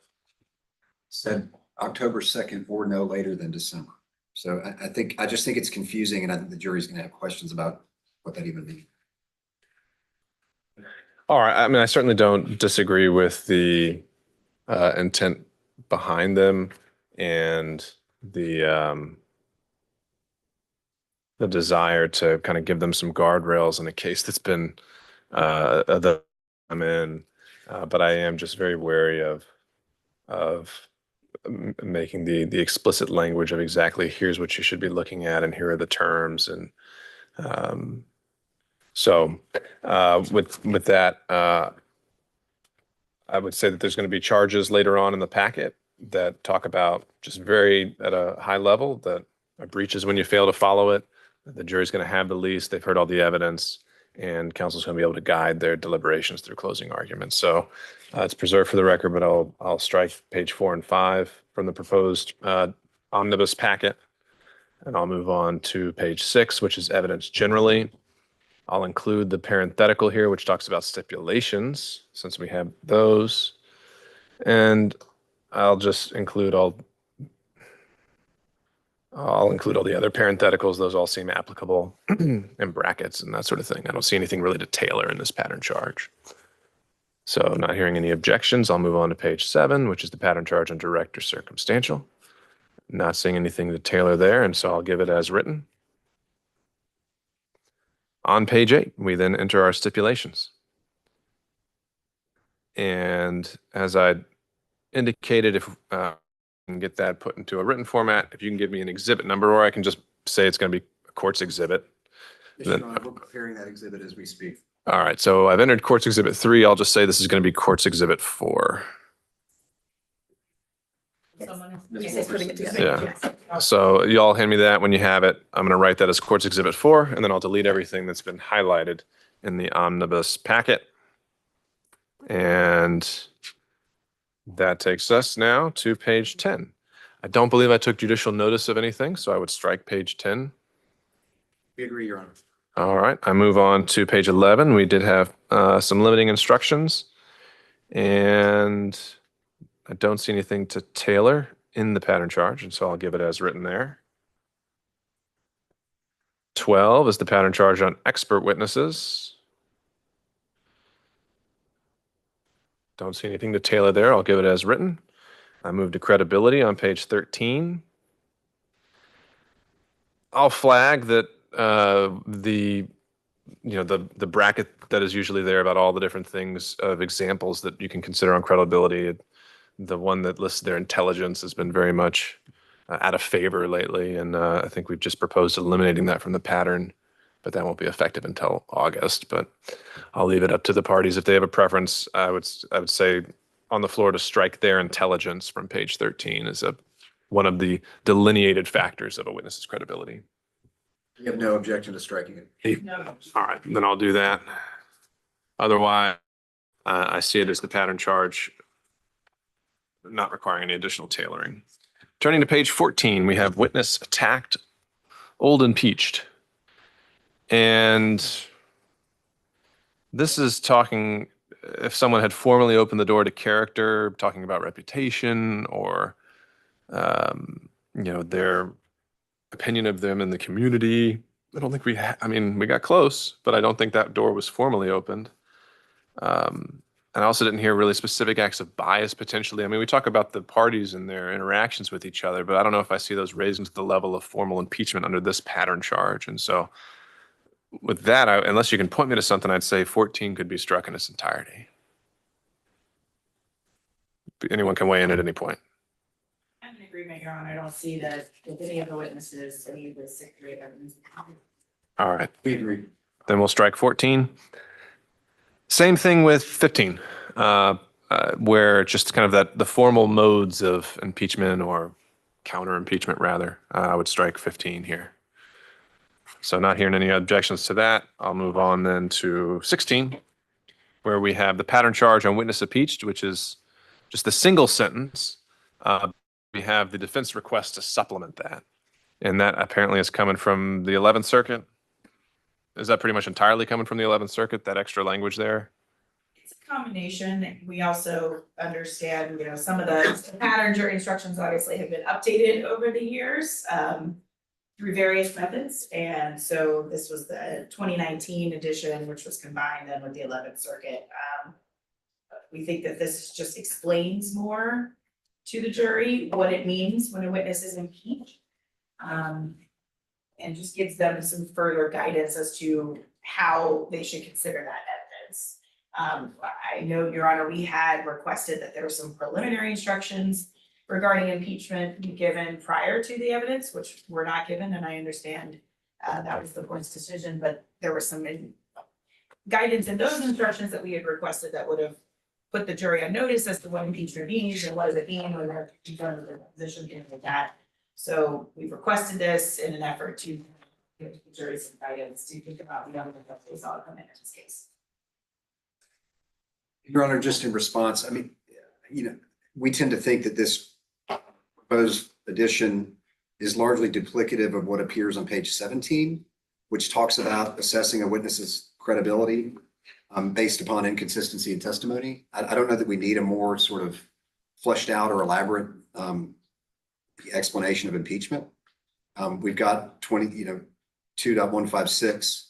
Said October 2nd or no later than December. So I just think it's confusing, and I think the jury's gonna have questions about what that even means. All right. I mean, I certainly don't disagree with the intent behind them and the desire to kind of give them some guardrails in a case that's been that I'm in. But I am just very wary of making the explicit language of exactly here's what you should be looking at and here are the terms. And so with that, I would say that there's going to be charges later on in the packet that talk about just very at a high level that a breach is when you fail to follow it. The jury's going to have the lease. They've heard all the evidence, and counsel's going to be able to guide their deliberations through closing arguments. So it's preserved for the record, but I'll strike page 4 and 5 from the proposed omnibus packet, and I'll move on to page 6, which is evidence generally. I'll include the parenthetical here, which talks about stipulations, since we have those. And I'll just include all the other parentheticals. Those all seem applicable in brackets and that sort of thing. I don't see anything really to tailor in this pattern charge. So not hearing any objections, I'll move on to page 7, which is the pattern charge on direct or circumstantial. Not seeing anything to tailor there, and so I'll give it as written. On page 8, we then enter our stipulations. And as I indicated, if I can get that put into a written format, if you can give me an exhibit number, or I can just say it's going to be a court's exhibit. Mr. John, we're preparing that exhibit as we speak. All right, so I've entered court's exhibit 3. I'll just say this is going to be court's exhibit 4. Is putting it together. Yeah. So y'all hand me that when you have it. I'm going to write that as court's exhibit 4, and then I'll delete everything that's been highlighted in the omnibus packet. And that takes us now to page 10. I don't believe I took judicial notice of anything, so I would strike page 10. We agree, Your Honor. All right, I move on to page 11. We did have some limiting instructions, and I don't see anything to tailor in the pattern charge, and so I'll give it as written there. 12 is the pattern charge on expert witnesses. Don't see anything to tailor there. I'll give it as written. I move to credibility on page 13. I'll flag that the bracket that is usually there about all the different things of examples that you can consider on credibility. The one that lists their intelligence has been very much out of favor lately, and I think we've just proposed eliminating that from the pattern, but that won't be effective until August. But I'll leave it up to the parties if they have a preference. I would say on the floor to strike their intelligence from page 13 is one of the delineated factors of a witness's credibility. You have no objection to striking it? No. All right, then I'll do that. Otherwise, I see it as the pattern charge, not requiring any additional tailoring. Turning to page 14, we have witness attacked, old impeached. And this is talking, if someone had formally opened the door to character, talking about reputation or, their opinion of them in the community. I don't think we got close, but I don't think that door was formally opened. And I also didn't hear really specific acts of bias potentially. I mean, we talk about the parties and their interactions with each other, but I don't know if I see those raising to the level of formal impeachment under this pattern charge. And so with that, unless you can point me to something, I'd say 14 could be struck in its entirety. anyone can weigh in at any point. I'm in agreement, Your Honor. I don't see that with any of the witnesses, any of the secondary evidence. All right, We agree. then we'll strike 14. Same thing with 15, where just kind of the formal modes of impeachment or counter impeachment rather, I would strike 15 here. So not hearing any objections to that, I'll move on then to 16, where we have the pattern charge on witness impeached, which is just a single sentence. We have the defense request to supplement that. And that apparently is coming from the 11th Circuit. Is that pretty much entirely coming from the 11th Circuit, that extra language there? It's a combination. We also understand, some of the pattern jury instructions obviously have been updated over the years through various methods. And so this was the 2019 edition, which was combined then with the 11th Circuit. We think that this just explains more to the jury what it means when a witness is impeached. And just gives them some further guidance as to how they should consider that evidence. I know, Your Honor, we had requested that there were some preliminary instructions regarding impeachment be given prior to the evidence, which were not given, and I understand that was the court's decision, but there was some guidance in those instructions that we had requested that would have put the jury on notice as to what impeachment means and what does it mean when they're confronted with a position, things like that. So we've requested this in an effort to give the jury some guidance to think about the evidence that they saw come in this case. Your Honor, just in response, I mean, we tend to think that this proposed addition is largely duplicative of what appears on page 17, which talks about assessing a witness's credibility based upon inconsistency in testimony. I don't know that we need a more sort of fleshed out or elaborate explanation of impeachment. We've got 2.156,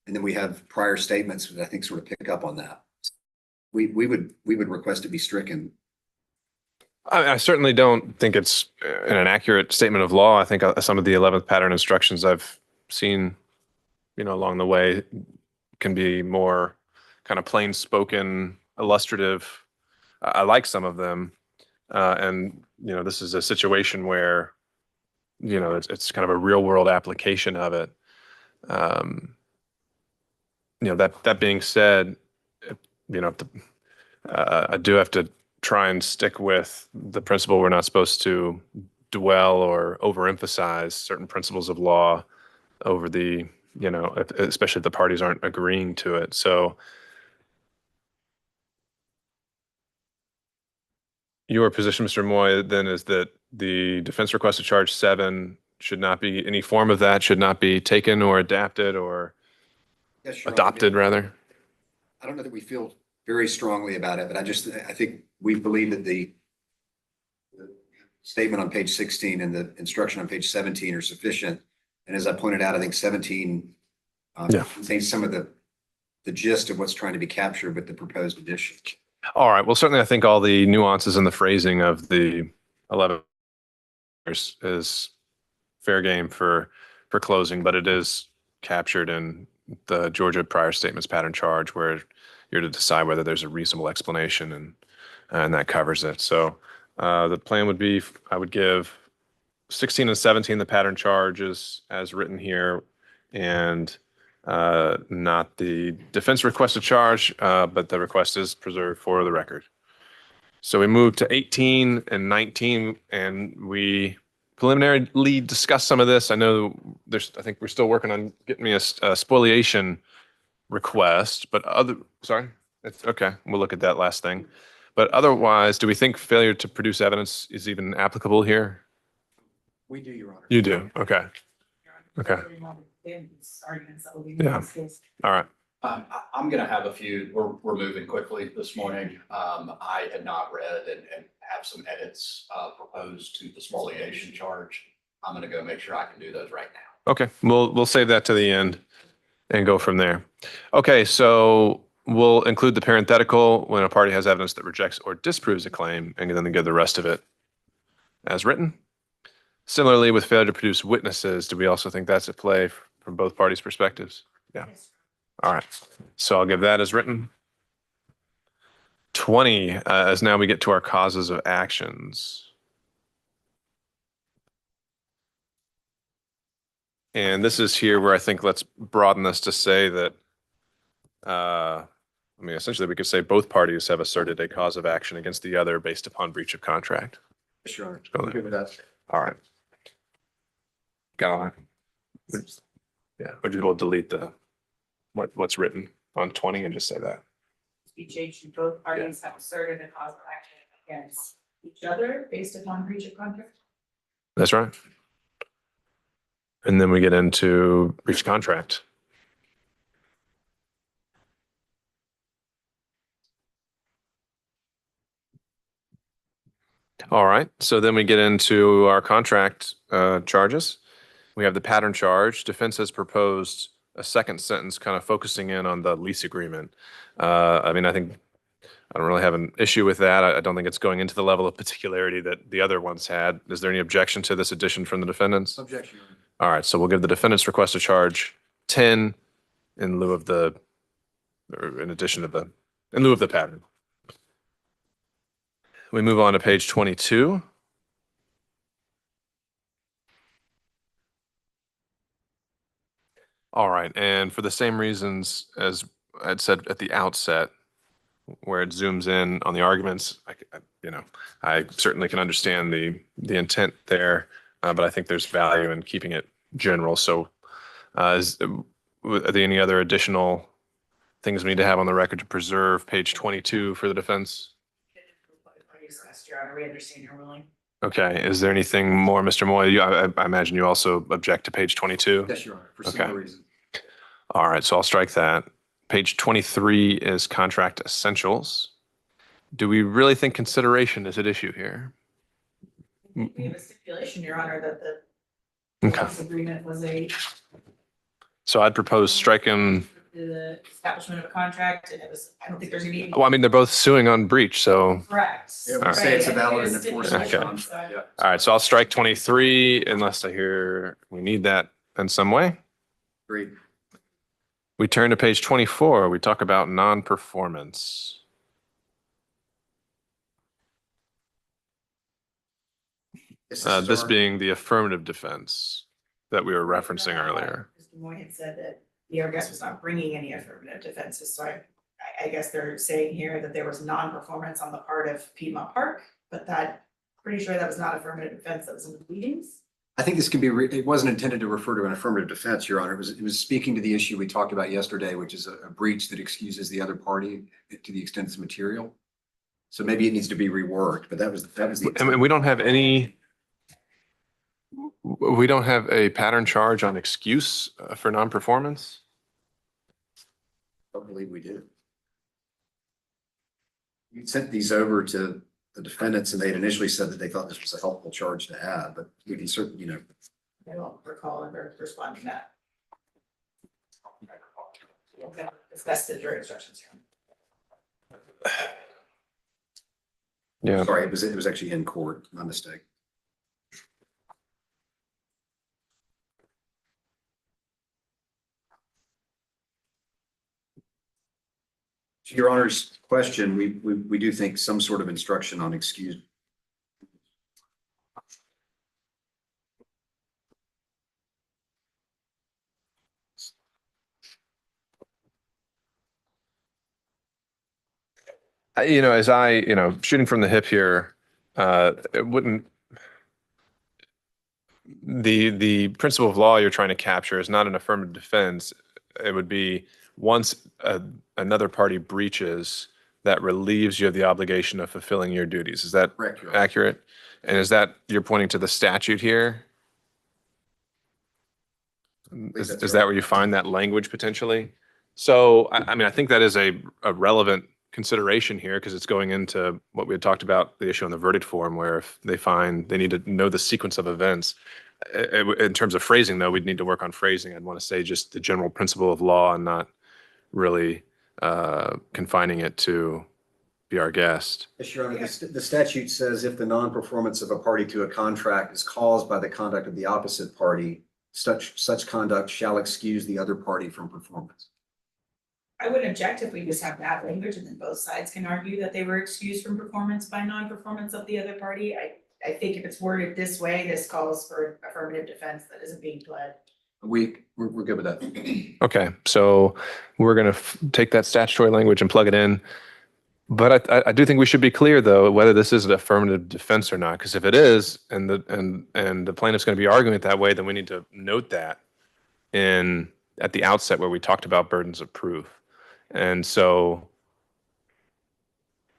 and then we have prior statements that I think sort of pick up on that. We would request it be stricken. I certainly don't think it's an accurate statement of law. I think some of the 11th pattern instructions I've seen, along the way can be more kind of plain spoken, illustrative. I like some of them. And, this is a situation where, it's kind of a real world application of it. That being said, I do have to try and stick with the principle we're not supposed to dwell or overemphasize certain principles of law over the, especially if the parties aren't agreeing to it. So your position, Mr. Moy, then is that the defense requested charge 7 should not be, any form of that should not be taken or adapted or Yes, Your Honor. adopted rather? I don't know that we feel very strongly about it, but I think we believe that the statement on page 16 and the instruction on page 17 are sufficient. And as I pointed out, I think 17 contains some of the gist of what's trying to be captured with the proposed addition. All right. Well, certainly I think all the nuances and the phrasing of the 11 is fair game for closing, but it is captured in the Georgia prior statements pattern charge where you're to decide whether there's a reasonable explanation and that covers it. So the plan would be, I would give 16 and 17, the pattern charges as written here, and not the defense requested charge, but the request is preserved for the record. So we move to 18 and 19, and we preliminarily discussed some of this. I know I think we're still working on getting me a spoliation request, but sorry, it's okay. We'll look at that last thing. But otherwise, do we think failure to produce evidence is even applicable here? We do, Your Honor. You do. Okay. Okay. Yeah. All right. I'm going to have a few, we're moving quickly this morning. I had not read and have some edits proposed to the spoliation charge. I'm going to go make sure I can do those right now. Okay. We'll save that to the end and go from there. Okay. So we'll include the parenthetical when a party has evidence that rejects or disproves a claim, and then give the rest of it as written. Similarly, with failure to produce witnesses, do we also think that's at play from both parties' perspectives? Yeah. All right. So I'll give that as written. 20, as now we get to our causes of actions. And this is here where I think let's broaden this to say that, I mean, essentially we could say both parties have asserted a cause of action against the other based upon breach of contract. Yes, Your Honor. Go I'm there. good with that. All right. Got all that? Yeah, or just we'll delete the, what's written on 20 and just say that. Be changed to both parties have asserted a cause of action against each other based upon breach of contract. That's right. And then we get into breach of contract. All right, so then we get into our contract charges. We have the pattern charge. Defense has proposed a second sentence kind of focusing in on the lease agreement. I mean, I think I don't really have an issue with that. I don't think it's going into the level of particularity that the other ones had. Is there any objection to this addition from the defendants? Objection, Your Honor. All right, so we'll give the defendant's request to charge 10 in lieu of the, or in addition to the, in lieu of the pattern. We move on to page 22. All right, and for the same reasons as I'd said at the outset, where it zooms in on the arguments, I certainly can understand the intent there, but I think there's value in keeping it general. So, are there any other additional things we need to have on the record to preserve page 22 for the defense? Your Honor, we understand your ruling. Okay, is there anything more, Mr. Moy? I imagine you also object to page 22? Yes, Your Honor, for Okay. similar reason. All right, so I'll strike that. Page 23 is contract essentials. Do we really think consideration is at issue here? We have a stipulation, Your Honor, that the Okay, lease agreement was so I'd propose striking, the establishment of a contract, and it was, I don't think there's any. well, I mean, they're both suing on breach, so, Correct. Yeah, we Right, say it's a I think valid there's and enforceable stipulation, contract. so- all right, so I'll strike 23 unless I hear we need that in some way. Agreed. We turn to page 24. We talk about non-performance. This being the affirmative defense that we were referencing earlier. Mr. Moy had said that the guest was not bringing any affirmative defenses, so I guess they're saying here that there was non-performance on the part of Piedmont Park, but pretty sure that was not affirmative defense, that was in the pleadings. I think this can be, it wasn't intended to refer to an affirmative defense, Your Honor. It was speaking to the issue we talked about yesterday, which is a breach that excuses the other party to the extent it's material. So maybe it needs to be reworked, but that was the. I mean, we don't have a pattern charge on excuse for non-performance. I don't believe we do. We sent these over to the defendants and they had initially said that they thought this was a helpful charge to add, but we can certainly, I don't recall ever responding to that. Discussed the jury instructions here. Yeah. sorry, it was actually in court, my mistake. To Your Honor's question, we do think some sort of instruction on excuse. As I, shooting from the hip here, it wouldn't, the principle of law you're trying to capture is not an affirmative defense. It would be once another party breaches, that relieves you of the obligation of fulfilling your duties. Is that Correct, Your Honor. accurate? And is that, you're pointing to the statute here? Is that's that right. where you find that language potentially? So, I mean, I think that is a relevant consideration here because it's going into what we had talked about, the issue on the verdict form, where if they find they need to know the sequence of events. In terms of phrasing, though, we'd need to work on phrasing. I'd want to say just the general principle of law and not really confining it to be our guest. Yes, Your Honor, the statute says if the non-performance of a party to a contract is caused by the conduct of the opposite party, such conduct shall excuse the other party from performance. I wouldn't object if we just have that language and then both sides can argue that they were excused from performance by non-performance of the other party. I think if it's worded this way, this calls for affirmative defense that isn't being pled. We're good with that. Okay, so we're going to take that statutory language and plug it in. But I do think we should be clear, though, whether this is an affirmative defense or not, because if it is, and the plaintiff's going to be arguing it that way, then we need to note that at the outset where we talked about burdens of proof. And so,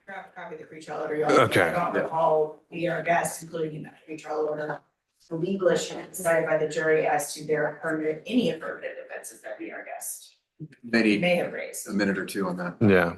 Grab a copy of the pretrial order. Okay. I don't recall our guests, including in that pretrial order, the legal issue decided by the jury as to their any affirmative defenses that our guest They need may have raised. a minute or two on that. yeah.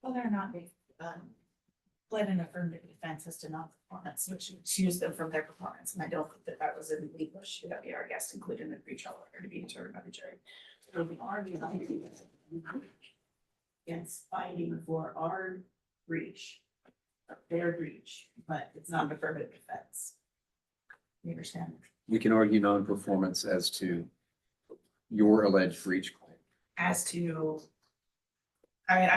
Well, they're not being, pled an affirmative defense as to non-performance, which excuse them from their performance, and I don't think that that was a legal issue that our guest included in the pretrial order to be determined by the jury. So we argue against fighting for our breach, their breach, but it's not an affirmative defense. You understand? We can argue non-performance as to your alleged breach claim. As to, I mean,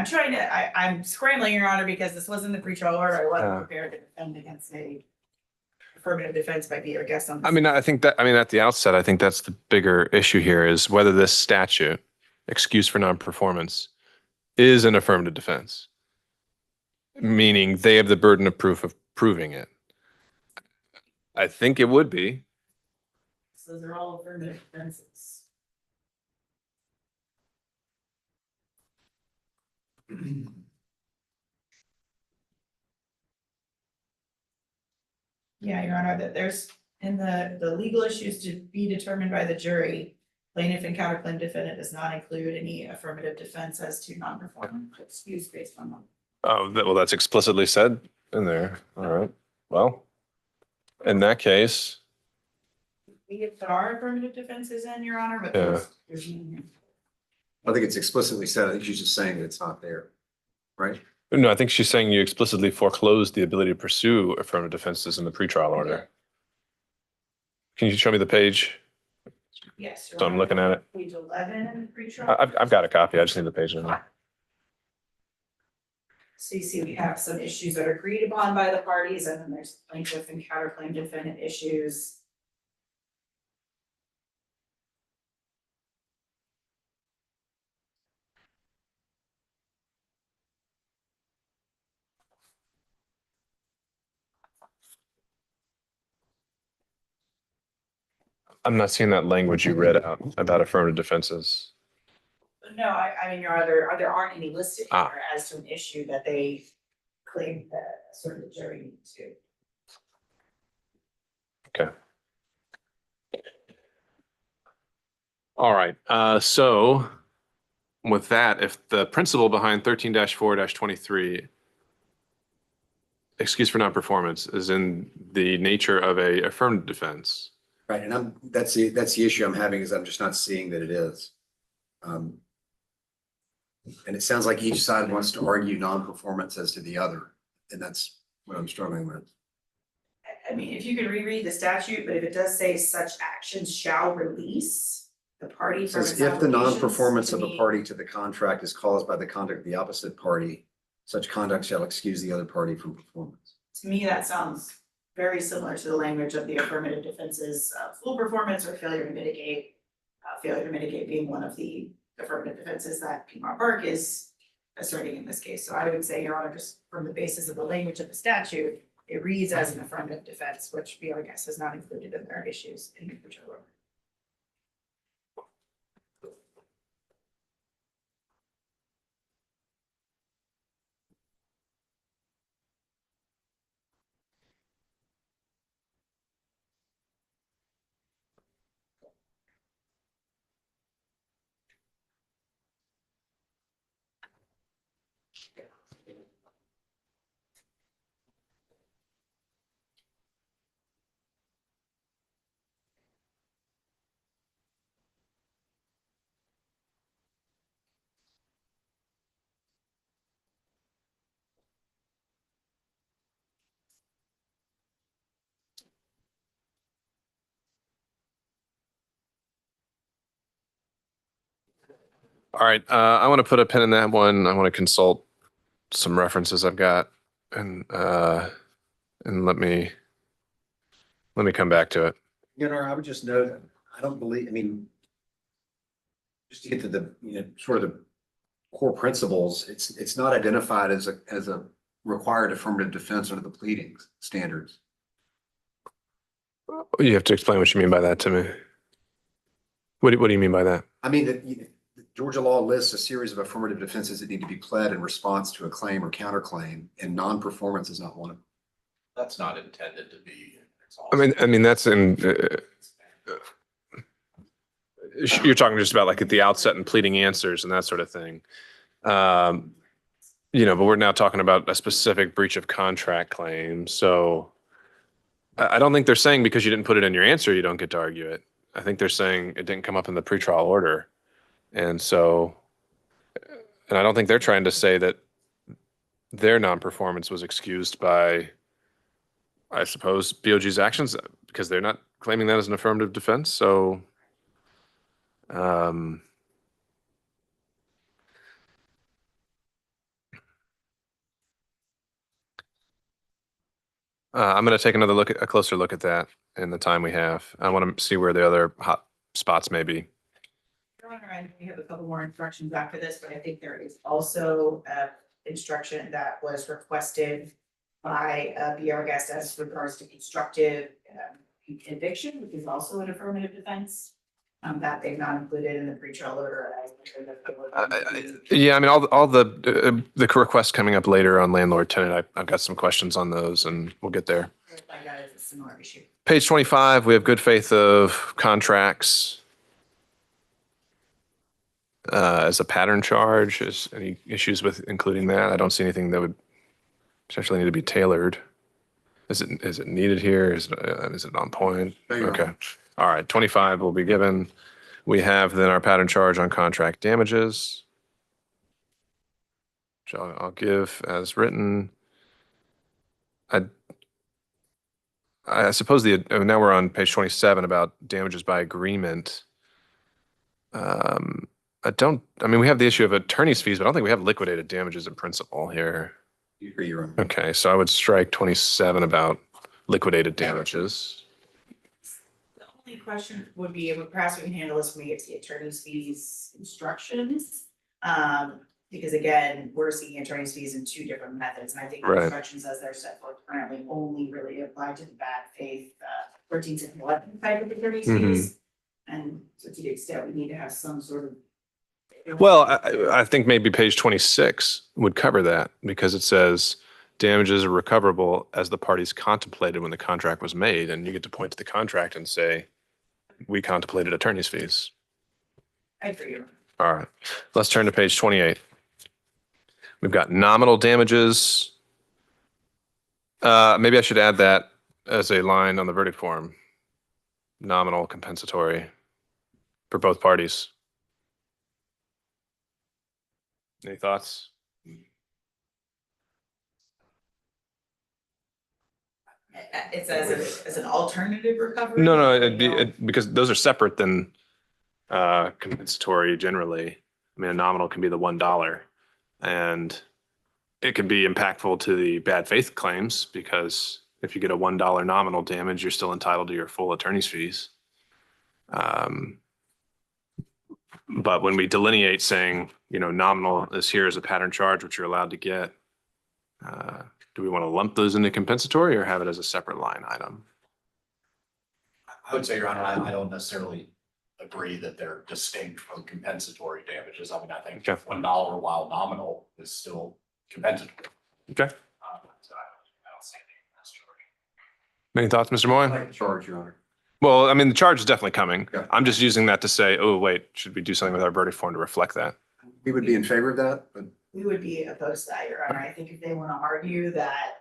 I'm scrambling, Your Honor, because this wasn't the pretrial order. I wasn't prepared to defend against a affirmative defense by being a guest on this. I mean, at the outset, I think that's the bigger issue here is whether this statute, excuse for non-performance, is an affirmative defense, meaning they have the burden of proof of proving it. I think it would be. So they're all affirmative defenses. Yeah, Your Honor, that there's, in the legal issues to be determined by the jury, plaintiff and counterclaim defendant does not include any affirmative defense as to non-performance excuse based on. Oh, well, that's explicitly said in there. All right. Well, in that case, We have put our affirmative defenses in, Your Honor, but Yeah. there's I think it's explicitly said. I think she's just saying that it's not there, right? no, I think she's saying you explicitly foreclosed the ability to pursue affirmative defenses in the pretrial order. Can you show me the page? yes. Your So I'm Honor. looking at it. Page 11 in the pretrial. I've got a copy. I just need the page number. So you see, we have some issues that are agreed upon by the parties, and then there's plaintiff and counterclaim defendant issues. I'm not seeing that language you read out about affirmative defenses. No, I mean, there aren't any listed Ah. here as to an issue that they claim that sort of the jury needs to. Okay. All right. So with that, if the principle behind 13-4-23, excuse for non-performance, is in the nature of a affirmative defense. Right, and that's the issue I'm having, is I'm just not seeing that it is. And it sounds like each side wants to argue non-performance as to the other, and that's what I'm struggling with. I mean, if you could reread the statute, but if it does say such actions shall release the party It from says its if the obligations, non-performance to of a me- party to the contract is caused by the conduct of the opposite party, such conduct shall excuse the other party from performance. To me, that sounds very similar to the language of the affirmative defenses, full performance or failure to mitigate. Failure to mitigate being one of the affirmative defenses that Piedmont Park is asserting in this case. So I would say, Your Honor, just from the basis of the language of the statute, it reads as an affirmative defense, which BRGS has not included in their issues in the control room. All right, I want to put a pin in that one. I want to consult some references I've got, and let me come back to it. You know, I would just note, I don't believe, I mean, just to get to the, sort of the core principles, it's not identified as a required affirmative defense under the pleadings standards. You have to explain what you mean by that to me. What do you mean by that? I mean, Georgia law lists a series of affirmative defenses that need to be pled in response to a claim or counterclaim, and non-performance is not one of them. That's not intended to be. I mean that's in. You're talking just about like at the outset and pleading answers and that sort of thing. But we're now talking about a specific breach of contract claim. So I don't think they're saying because you didn't put it in your answer, you don't get to argue it. I think they're saying it didn't come up in the pretrial order. And I don't think they're trying to say that their non-performance was excused by, I suppose, BOG's actions, because they're not claiming that as an affirmative defense. So I'm going to take a closer look at that in the time we have. I want to see where the other hot spots may be. Your Honor, and we have a couple more instructions after this, but I think there is also instruction that was requested by BRGS as regards to constructive eviction, which is also an affirmative defense that they've not included in the pretrial order. Yeah, I mean, all the requests coming up later on landlord tenant, I've got some questions on those, and we'll get there. I got it as a similar issue. Page 25, we have good faith of contracts as a pattern charge. Is any issues with including that? I don't see anything that would potentially need to be tailored. Is it needed here? Is it on point? Okay. All right. 25 will be given. We have then our pattern charge on contract damages, which I'll give as written. I suppose now we're on page 27 about damages by agreement. We have the issue of attorney's fees, but I don't think we have liquidated damages in principle here. You're right. Okay, so I would strike 27 about liquidated damages. The only question would be, perhaps we can handle this when we get to the attorney's fees instructions. Because again, we're seeking attorney's fees in two different methods, and I think the Right. instructions as they're set forth currently only really apply to the bad faith, 13-11 type of attorney's fees. And so to the extent we need to have some sort of. Well, I think maybe page 26 would cover that, because it says damages are recoverable as the parties contemplated when the contract was made, and you get to point to the contract and say, we contemplated attorney's fees. I agree. All right, let's turn to page 28. We've got nominal damages. Maybe I should add that as a line on the verdict form. Nominal compensatory for both parties. Any thoughts? It's as an alternative recovery? No, it'd be because those are separate than compensatory generally. I mean, a nominal can be the $1, and it can be impactful to the bad faith claims because if you get a $1 nominal damage, you're still entitled to your full attorney's fees. But when we delineate saying, nominal is here as a pattern charge, which you're allowed to get, do we want to lump those into compensatory or have it as a separate line item? I would say, Your Honor, I don't necessarily agree that they're distinct from compensatory damages. I mean, I think Okay. $1 while nominal is still compensatory. Okay. So I don't see anything in this charge. Any thoughts, Mr. Moy? Like the charge, Your Honor. Well, I mean, the charge is definitely coming. Yeah. I'm just using that to say, oh, wait, should we do something with our verdict form to reflect that? We would be in favor of that, but We would be opposed to that, Your Honor. I think if they want to argue that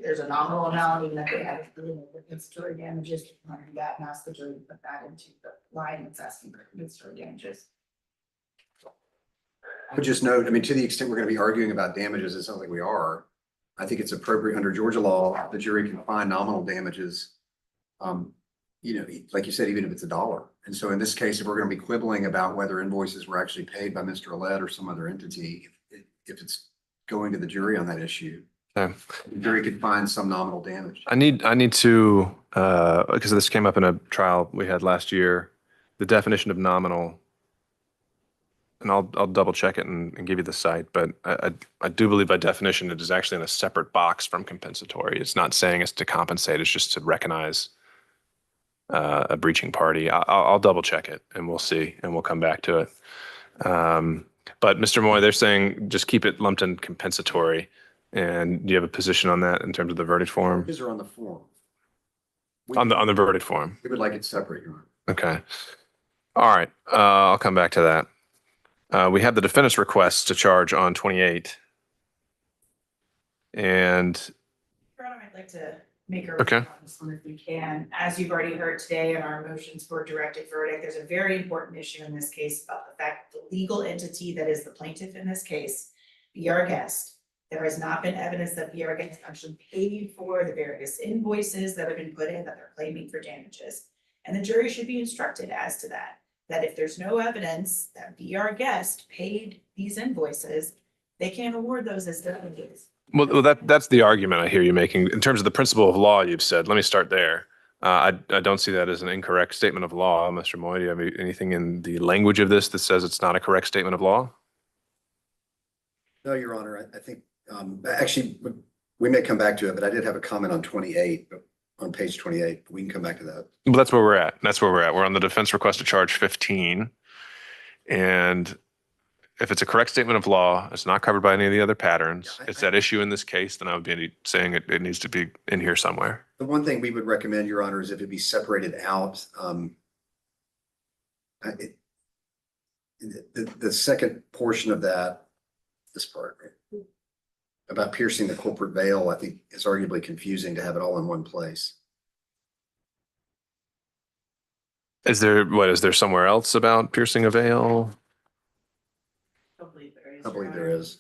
there's a nominal amount, even if they have compensatory damages, argue that and ask the jury to put that into the line that's asking for compensatory damages. I would just note, I mean, to the extent we're going to be arguing about damages, it sounds like we are. I think it's appropriate under Georgia law, the jury can find nominal damages. Like you said, even if it's $1. And so in this case, if we're going to be quibbling about whether invoices were actually paid by Mr. Aled or some other entity, if it's going to the jury on that issue, Okay. the jury could find some nominal damage. I need to, because this came up in a trial we had last year, the definition of nominal, and I'll double check it and give you the site, but I do believe by definition it is actually in a separate box from compensatory. It's not saying it's to compensate, it's just to recognize a breaching party. I'll double check it and we'll see, and we'll come back to it. But Mr. Moy, they're saying just keep it lumped in compensatory. And do you have a position on that in terms of the verdict form? These are on the form. On the verdict form. We would like it separate, Your Honor. Okay. All right. I'll come back to that. We have the defendant's request to charge on 28. And Your Honor, I'd like to make a Okay. response on this one if we can. As you've already heard today in our motions for directed verdict, there's a very important issue in this case about the fact that the legal entity that is the plaintiff in this case, be our guest. There has not been evidence that be our guest actually paid for the various invoices that have been put in that they're claiming for damages. And the jury should be instructed as to that if there's no evidence that be our guest paid these invoices, they can't award those as damages. well, that's the argument I hear you making. In terms of the principle of law, you've said, let me start there. I don't see that as an incorrect statement of law. Mr. Moy, do you have anything in the language of this that says it's not a correct statement of law? No, Your Honor, I think, actually, we may come back to it, but I did have a comment on 28, on page 28. We can come back to that. Well, that's where we're at. We're on the defense request to charge 15. And if it's a correct statement of law, it's not covered by any of the other patterns. Yeah, It's that issue in this case, then I would be saying it needs to be in here somewhere. The one thing we would recommend, Your Honor, is if it be separated out. The second portion of that, this part, right, about piercing the corporate veil, I think is arguably confusing to have it all in one place. Is there somewhere else about piercing a veil? I believe there is. I believe there is.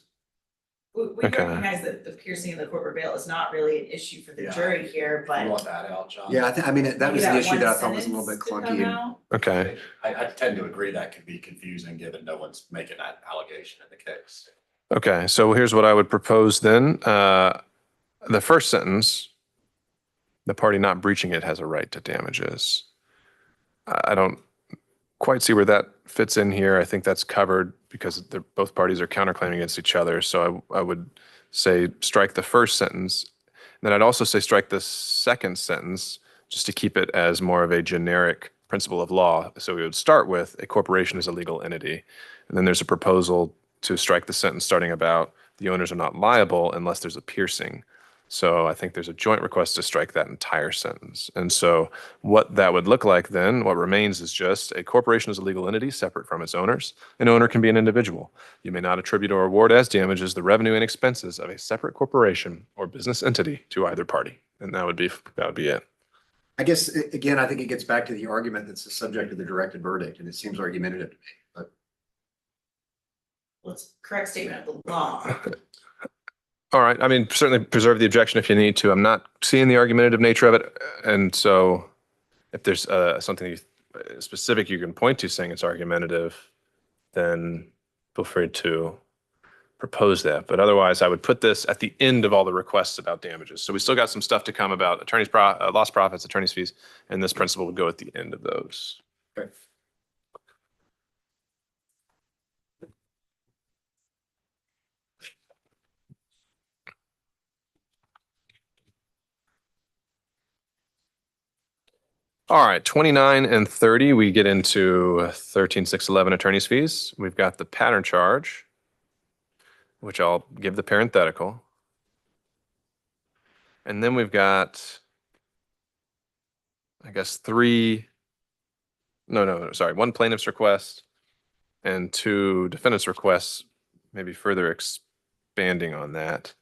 We Okay. recognize that the piercing of the corporate veil is not really an issue for the Yeah. jury here, You but. want that out, John? Yeah, I mean, that was maybe the issue one that I thought was a little bit sentence could clunky. come and- out. Okay. I tend to agree that could be confusing given no one's making that allegation in the case. Okay. So here's what I would propose then. The first sentence, the party not breaching it has a right to damages. I don't quite see where that fits in here. I think that's covered because both parties are counterclaiming against each other. So I would say strike the first sentence. Then I'd also say strike the second sentence just to keep it as more of a generic principle of law. So we would start with a corporation is a legal entity. And then there's a proposal to strike the sentence starting about the owners are not liable unless there's a piercing. So I think there's a joint request to strike that entire sentence. And so what that would look like then, what remains is just a corporation is a legal entity separate from its owners. An owner can be an individual. You may not attribute or award as damages the revenue and expenses of a separate corporation or business entity to either party. And that would be it. I guess, again, I think it gets back to the argument that's the subject of the directed verdict, and it seems argumentative to me, but. Well, it's a correct statement of the law. All right. I mean, certainly preserve the objection if you need to. I'm not seeing the argumentative nature of it. And so if there's something specific you can point to saying it's argumentative, then feel free to propose that. But otherwise, I would put this at the end of all the requests about damages. So we still got some stuff to come about lost profits, attorney's fees, and this principle would go at the end of those. Okay. All right, 29 and 30, we get into 13,611 attorney's fees. We've got the pattern charge, which I'll give the parenthetical. And then we've got, I guess, one plaintiff's request and two defendant's requests, maybe further expanding on that.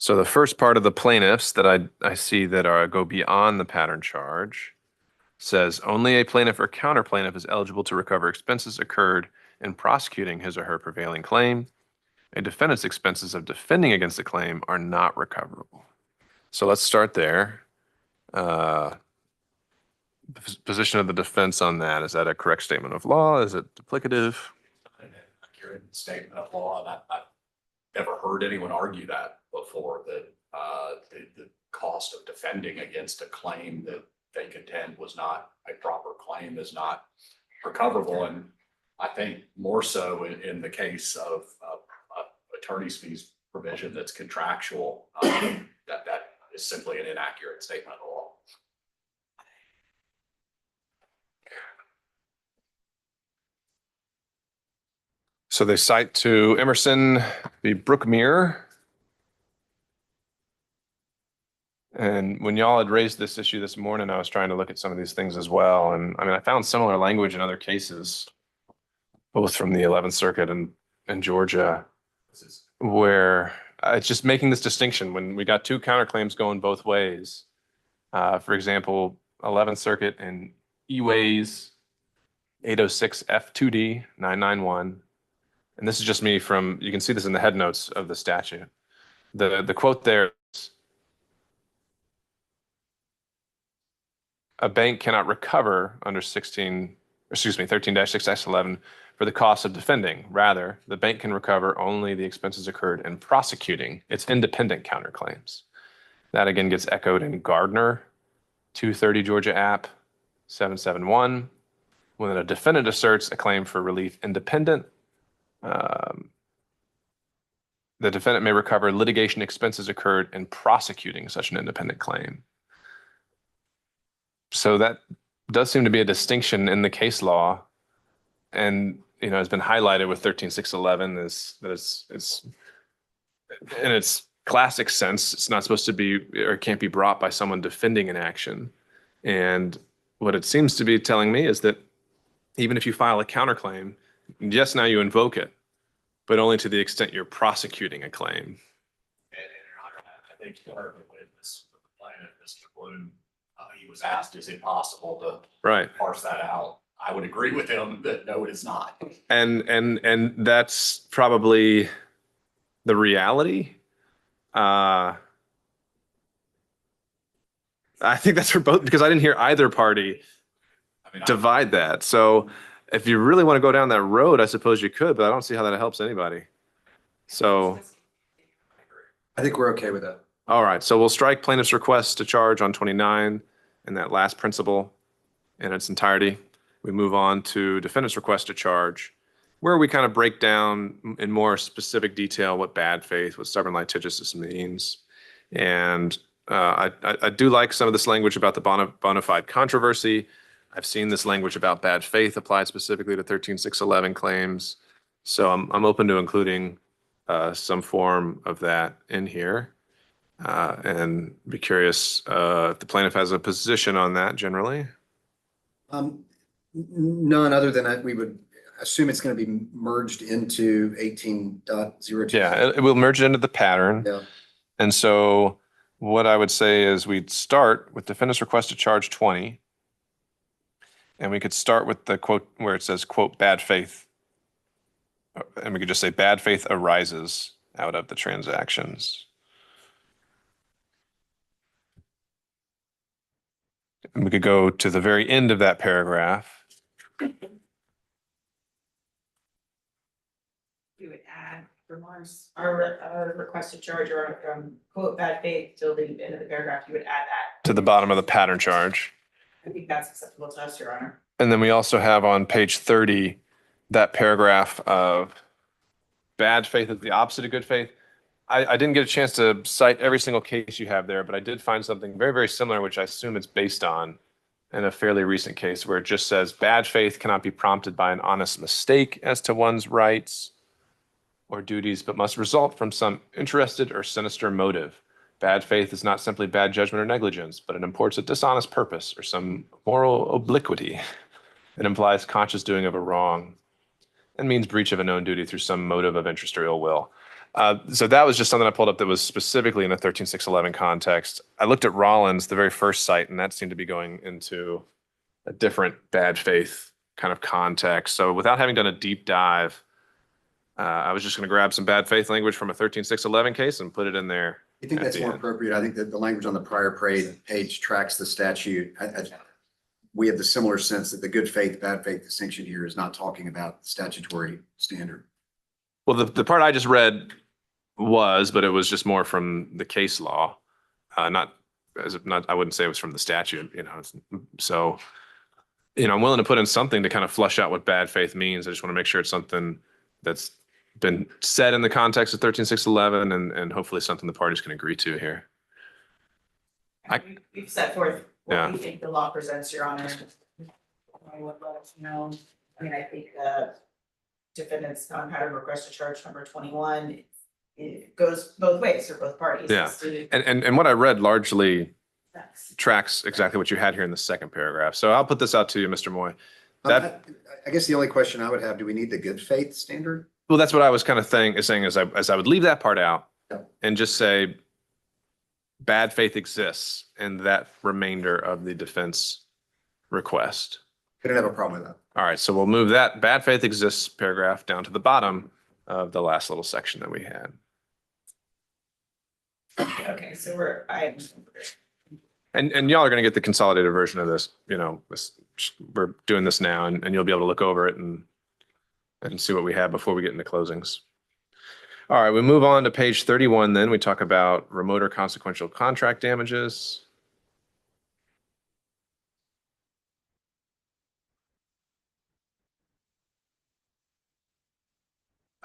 So the first part of the plaintiffs that I see that go beyond the pattern charge says only a plaintiff or counter plaintiff is eligible to recover expenses incurred in prosecuting his or her prevailing claim. A defendant's expenses of defending against the claim are not recoverable. So let's start there. Position of the defense on that, is that a correct statement of law? Is it duplicative? An accurate statement of law, and I've never heard anyone argue that before, that the cost of defending against a claim that they contend was not a proper claim is not recoverable. And I think more so in the case of attorney's fees provision that's contractual, that is simply an inaccurate statement of law. So they cite to Emerson v. Brookmere. And when y'all had raised this issue this morning, I was trying to look at some of these things as well. And I mean, I found similar language in other cases, both from the 11th Circuit and Georgia, where it's just making this distinction when we got two counterclaims going both ways. For example, 11th Circuit and E-Ways 806 F2D 991. And this is just me from, you can see this in the head notes of the statute. The quote there is, a bank cannot recover under 13-6-11 for the cost of defending. Rather, the bank can recover only the expenses incurred in prosecuting its independent counterclaims. That again gets echoed in Gardner, 230 Georgia App 771. When a defendant asserts a claim for relief independent, the defendant may recover litigation expenses incurred in prosecuting such an independent claim. So that does seem to be a distinction in the case law, and has been highlighted with 13-6-11 is that it's in its classic sense, it's not supposed to be or can't be brought by someone defending an action. And what it seems to be telling me is that even if you file a counterclaim, yes, now you invoke it, but only to the extent you're prosecuting a claim. And Your Honor, I think you heard the witness, the plaintiff, Mr. Bloom, he was asked, is it possible to parse that out? I would agree with him that no, it is not. And that's probably the reality. I think that's for both, because I didn't hear either party divide that. So if you really want to go down that road, I suppose you could, but I don't see how that helps anybody. So I think we're okay with that. all right, so we'll strike plaintiff's request to charge on 29 and that last principle in its entirety. We move on to defendant's request to charge, where we kind of break down in more specific detail what bad faith, what stubborn litigiousness means. And I do like some of this language about the bona fide controversy. I've seen this language about bad faith applied specifically to 13.611 claims. So I'm open to including some form of that in here. And be curious if the plaintiff has a position on that generally. None other than that, we would assume it's going to be merged into 18.02. Yeah, it will merge into the pattern. Yeah. And so what I would say is we'd start with defendant's request to charge 20. And we could start with the quote where it says, quote, bad faith. And we could just say bad faith arises out of the transactions. And we could go to the very end of that paragraph. We would add remorse, our request to charge or quote bad faith till the end of the paragraph, you would add that. To the bottom of the pattern charge. I think that's acceptable to us, Your Honor. And then we also have on page 30, that paragraph of bad faith is the opposite of good faith. I didn't get a chance to cite every single case you have there, but I did find something very, very similar, which I assume it's based on in a fairly recent case where it just says bad faith cannot be prompted by an honest mistake as to one's rights or duties, but must result from some interested or sinister motive. Bad faith is not simply bad judgment or negligence, but it imports a dishonest purpose or some moral obliquity. It implies conscious doing of a wrong and means breach of a known duty through some motive of interest or ill will. So that was just something I pulled up that was specifically in the 13.611 context. I looked at Rollins, the very first site, and that seemed to be going into a different bad faith kind of context. So without having done a deep dive, I was just going to grab some bad faith language from a 13.611 case and put it in there. I think at that's the more end. appropriate. I think that the language on the prior page tracks the statute. We have the similar sense that the good faith, bad faith distinction here is not talking about the statutory standard. Well, the part I just read was, but it was just more from the case law, not, I wouldn't say it was from the statute, so, I'm willing to put in something to kind of flush out what bad faith means. I just want to make sure it's something that's been said in the context of 13.611 and hopefully something the parties can agree to here. We've set forth Yeah. what we think the law presents, Your Honor. I would let us know. I mean, I think the defendant's pattern request to charge number 21, it goes both ways for both parties. Yeah. And what I read largely tracks exactly what you had here in the second paragraph. So I'll put this out to you, Mr. Moy. I guess the only question I would have, do we need the good faith standard? Well, that's what I was kind of saying as I would leave that part out and just say bad faith exists in that remainder of the defense request. Couldn't have a problem with that. All right, so we'll move that bad faith exists paragraph down to the bottom of the last little section that we had. Okay, so And y'all are going to get the consolidated version of this, we're doing this now and you'll be able to look over it and see what we have before we get into closings. All right, we move on to page 31 then. We talk about remote or consequential contract damages.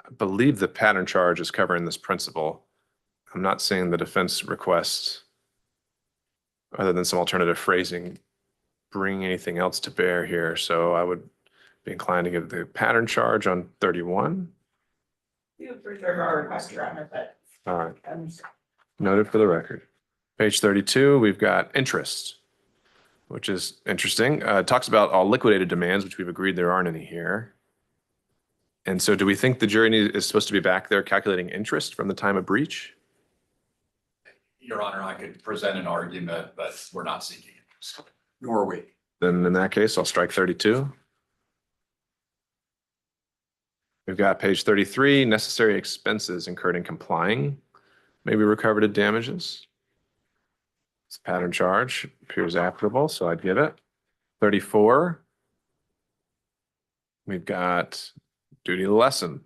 I believe the pattern charge is covering this principle. I'm not seeing the defense request, other than some alternative phrasing, bring anything else to bear here. So I would be inclined to give the pattern charge on 31. we would preserve our request, Your Honor, but All right, noted for the record. Page 32, we've got interest, which is interesting. It talks about all liquidated demands, which we've agreed there aren't any here. And so do we think the jury is supposed to be back there calculating interest from the time of breach? Your Honor, I could present an argument, but we're not seeking it. Nor are we. Then in that case, I'll strike 32. We've got page 33, necessary expenses incurred in complying may be recovered as damages. It's a pattern charge, appears applicable, so I'd give it. 34. We've got duty to lessen.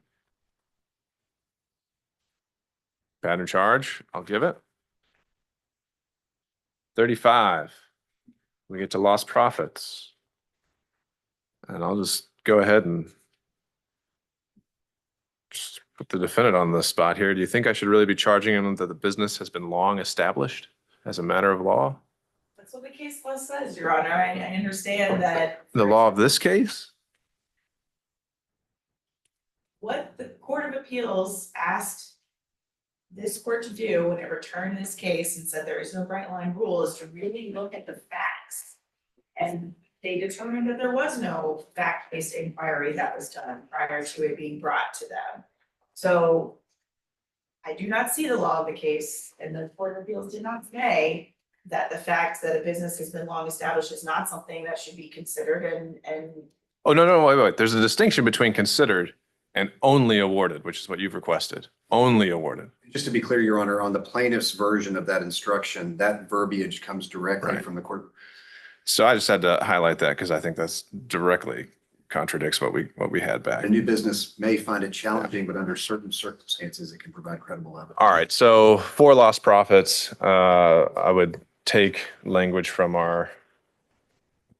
Pattern charge, I'll give it. 35. We get to lost profits. And I'll just go ahead and just put the defendant on the spot here. Do you think I should really be charging him that the business has been long established as a matter of law? That's what the case law says, Your Honor. I understand that. The law of this case? What the Court of Appeals asked this court to do when it returned this case and said there is no bright line rule is to really look at the facts. And they determined that there was no fact-based inquiry that was done prior to it being brought to them. So I do not see the law of the case, and the Court of Appeals did not say that the fact that a business has been long established is not something that should be considered and. Oh, no, wait. There's a distinction between considered and only awarded, which is what you've requested. Only awarded. Just to be clear, Your Honor, on the plaintiff's version of that instruction, that verbiage comes directly Right. from the court. So I just had to highlight that because I think that's directly contradicts what we had back. A new business may find it challenging, but under certain circumstances, it can provide credible evidence. All right, so for lost profits, I would take language from our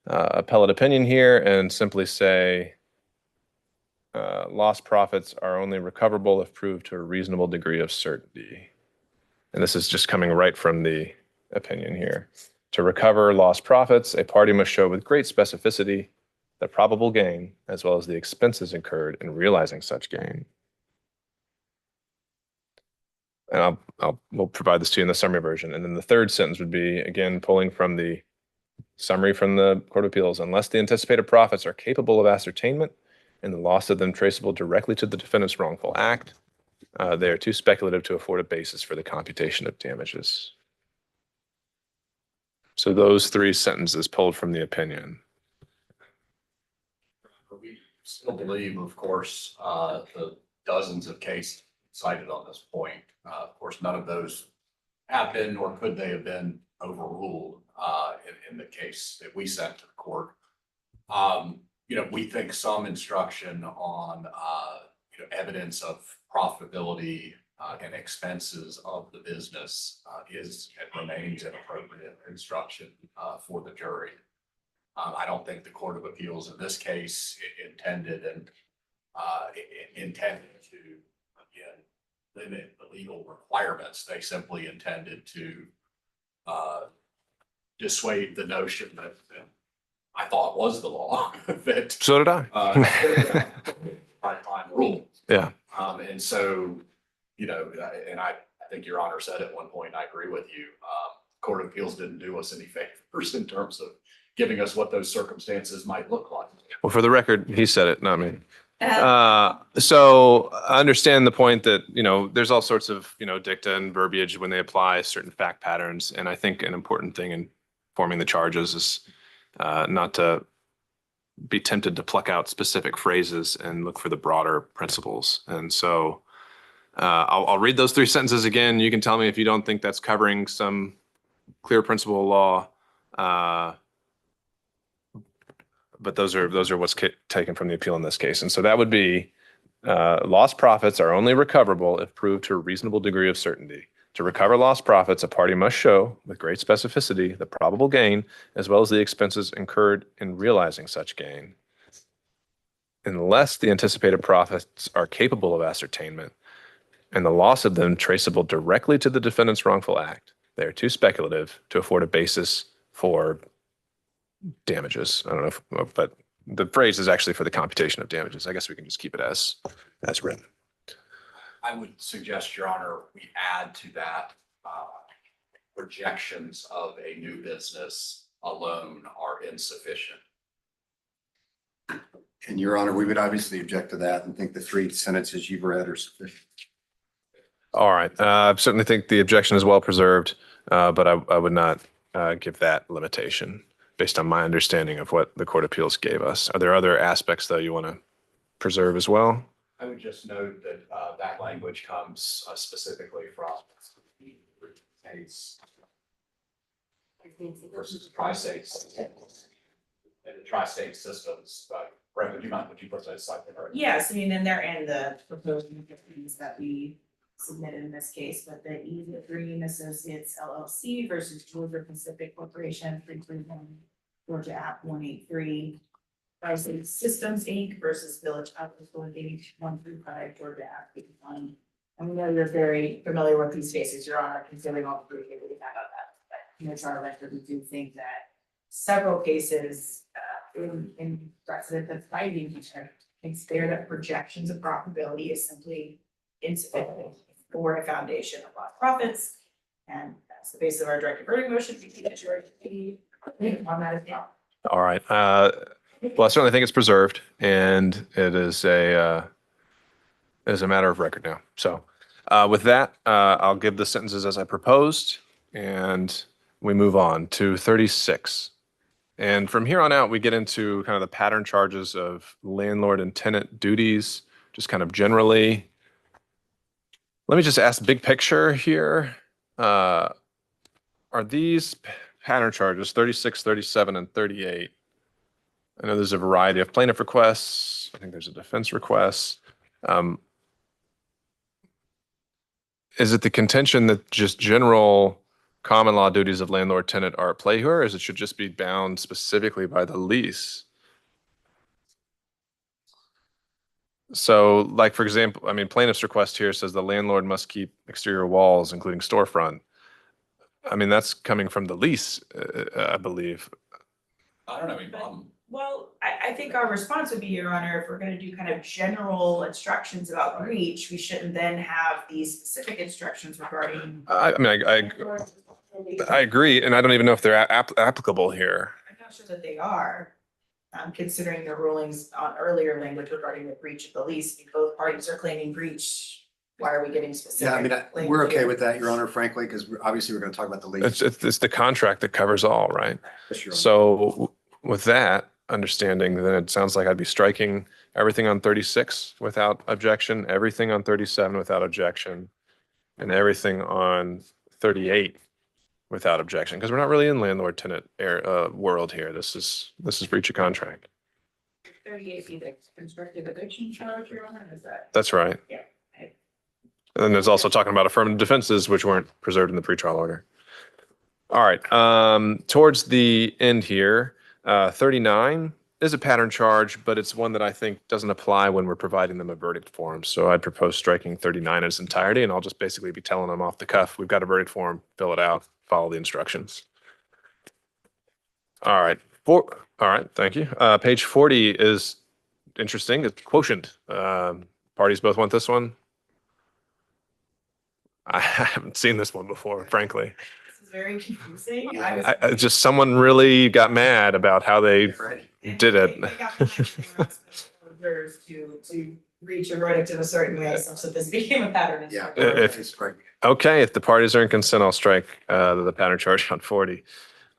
appellate opinion here and simply say lost profits are only recoverable if proved to a reasonable degree of certainty. And this is just coming right from the opinion here. To recover lost profits, a party must show with great specificity the probable gain as well as the expenses incurred in realizing such gain. And we'll provide this to you in the summary version. And then the third sentence would be, again, pulling from the summary from the Court of Appeals, unless the anticipated profits are capable of ascertainment and the loss of them traceable directly to the defendant's wrongful act, they are too speculative to afford a basis for the computation of damages. So those three sentences pulled from the opinion. We still believe, of course, the dozens of cases cited on this point. Of course, none of those have been, nor could they have been overruled in the case that we sent to the court. We think some instruction on, evidence of profitability and expenses of the business is and remains an appropriate instruction for the jury. I don't think the Court of Appeals in this case intended to, again, limit the legal requirements. They simply intended to dissuade the notion that I thought was the law that So did I. Right rule. Yeah. And so, and I think Your Honor said at one point, and I agree with you, Court of Appeals didn't do us any favors in terms of giving us what those circumstances might look like. Well, for the record, he said it, not me. So I understand the point that, there's all sorts of, dicta and verbiage when they apply certain fact patterns. And I think an important thing in forming the charges is not to be tempted to pluck out specific phrases and look for the broader principles. And so I'll read those three sentences again. You can tell me if you don't think that's covering some clear principle of law. But those are what's taken from the appeal in this case. And so that would be lost profits are only recoverable if proved to a reasonable degree of certainty. To recover lost profits, a party must show with great specificity the probable gain as well as the expenses incurred in realizing such gain. Unless the anticipated profits are capable of ascertainment and the loss of them traceable directly to the defendant's wrongful act, they are too speculative to afford a basis for damages. I don't know, but the phrase is actually for the computation of damages. I guess we can just keep it as written. I would suggest, Your Honor, we add to that projections of a new business alone are insufficient. And Your Honor, we would obviously object to that and think the three sentences you've read are sufficient. All right. I certainly think the objection is well preserved, but I would not give that limitation based on my understanding of what the Court of Appeals gave us. Are there other aspects, though, you want to preserve as well? I would just note that that language comes specifically from the case versus tri-state and the tri-state systems. Brent, would you put that aside? Yes, and they're in the proposed things that we submitted in this case, but the Easy Green Associates LLC versus Georgia Pacific Corporation, 331 Georgia App 183. Tri-State Systems Inc. versus Village Outlet 135 Georgia App 51. And we know you're very familiar with these cases, Your Honor, considering all the briefing that we had on that. it's our record, we do think that several cases, in precedent that's binding, it's clear that projections of profitability is simply insufficient for a foundation of lost profits. And that's the basis of our directed verdict motion. We think that you're on that as well. All right. Well, I certainly think it's preserved, and it is a matter of record now. So with that, I'll give the sentences as I proposed, and we move on to 36. And from here on out, we get into kind of the pattern charges of landlord and tenant duties, just kind of generally. Let me just ask big picture here. Are these pattern charges 36, 37, and 38? I know there's a variety of plaintiff requests. I think there's a defense request. Is it the contention that just general common law duties of landlord tenant are at play here, or is it should just be bound specifically by the lease? So like, for example, I mean, plaintiff's request here says the landlord must keep exterior walls, including storefront. I mean, that's coming from the lease, I believe. I don't have any problem. Well, I think our response would be, Your Honor, if we're gonna do kind of general instructions about breach, we shouldn't then have these specific instructions regarding. I mean, I agree, and I don't even know if they're applicable here. I'm not sure that they are, considering the rulings on earlier language regarding the breach of the lease. If both parties are claiming breach, why are we getting specific? Yeah, I mean, language we're okay here? with that, Your Honor, frankly, because obviously we're going to talk about the lease. It's the contract that covers all, right? Yes, Your Honor. So with that understanding, then it sounds like I'd be striking everything on 36 without objection, everything on 37 without objection, and everything on 38 without objection, because we're not really in landlord tenant world here. This is breach of contract. 38 be the constructive eviction charge, Your Honor, is that? That's right. Yeah. And then there's also talking about affirmative defenses, which weren't preserved in the pretrial order. All right. Towards the end here, 39 is a pattern charge, but it's one that I think doesn't apply when we're providing them a verdict form. So I'd propose striking 39 in its entirety, and I'll just basically be telling them off the cuff, we've got a verdict form, fill it out, follow the instructions. All right. All right. Thank you. Page 40 is interesting. It's quotient. Parties both want this one. I haven't seen this one before, frankly. This is very confusing. Just someone really got mad about how they did it. They got to reach a verdict in a certain way, such that this became a pattern. Yeah. Okay, if the parties are in consent, I'll strike the pattern charge on 40.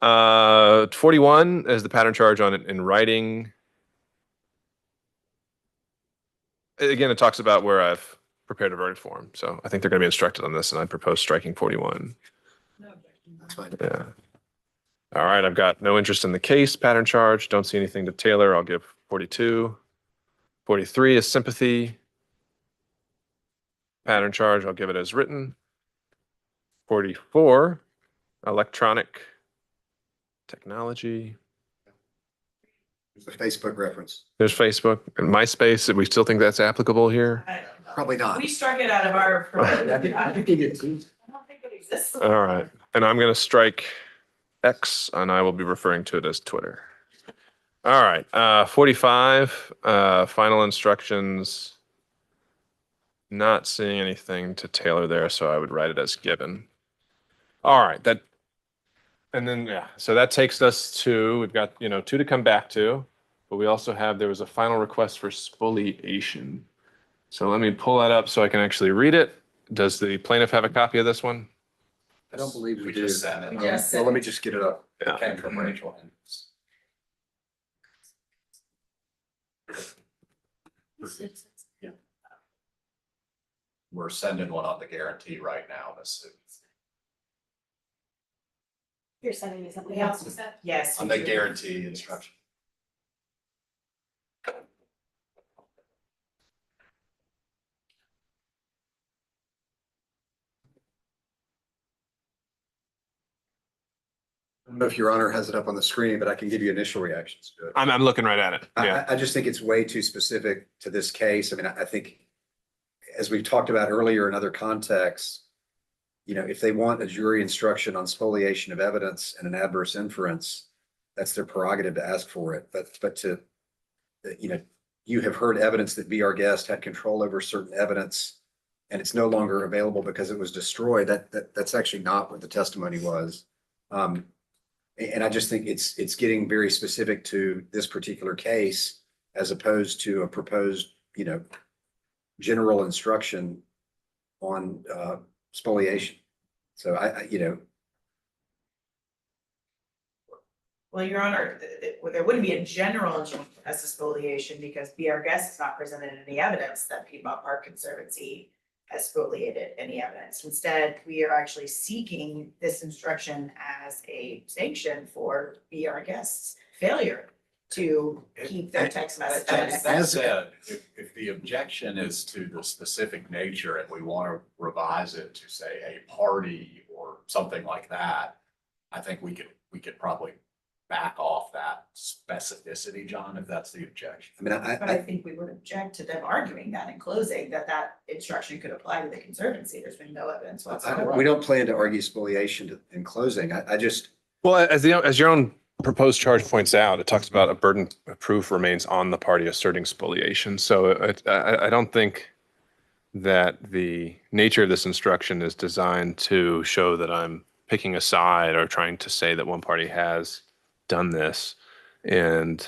41 is the pattern charge on in writing. Again, it talks about where I've prepared a verdict form. So I think they're going to be instructed on this, and I propose striking 41. That's fine. Yeah. All right, I've got no interest in the case pattern charge. Don't see anything to tailor. I'll give 42. 43 is sympathy. Pattern charge, I'll give it as written. 44, electronic technology. There's a Facebook reference. There's Facebook and MySpace. We still think that's applicable here? Probably not. We struck it out of our. I don't think it exists. All right. And I'm going to strike X, and I will be referring to it as Twitter. All right. 45, final instructions. Not seeing anything to tailor there, so I would write it as given. All right. And then, yeah, so that takes us to, we've got, 2 to come back to, but we also have, there was a final request for spoliation. So let me pull that up so I can actually read it. Does the plaintiff have a copy of this one? I don't believe we We do. just sent it. We just Well, let me just get it up. Yeah. Came from Rachel. We're sending one on the guarantee right now. You're sending me something else, you said? Yes. On the guarantee instruction. I don't know if Your Honor has it up on the screen, but I can give you initial reactions to it. I'm looking right at it. Yeah. I just think it's way too specific to this case. I mean, I think, as we've talked about earlier in other contexts, if they want a jury instruction on spoliation of evidence and an adverse inference, that's their prerogative to ask for it. But to, you have heard evidence that Be Our Guest had control over certain evidence and it's no longer available because it was destroyed. That's actually not what the testimony was. And I just think it's getting very specific to this particular case as opposed to a proposed, general instruction on spoliation. So Well, Your Honor, there wouldn't be a general injunction as to spoliation because Be Our Guest has not presented any evidence that Piedmont Park Conservancy has spoliated any evidence. Instead, we are actually seeking this instruction as a sanction for Be Our Guest's failure to keep their text messages. That said, if the objection is to the specific nature and we want to revise it to say a party or something like that, I think we could probably back off that specificity, John, if that's the objection. I mean, But I think we would object to them arguing that in closing, that instruction could apply to the Conservancy. There's been no evidence whatsoever. we don't plan to argue spoliation in closing. I just, Well, as your own proposed charge points out, it talks about a burden of proof remains on the party asserting spoliation. So I don't think that the nature of this instruction is designed to show that I'm picking a side or trying to say that one party has done this. And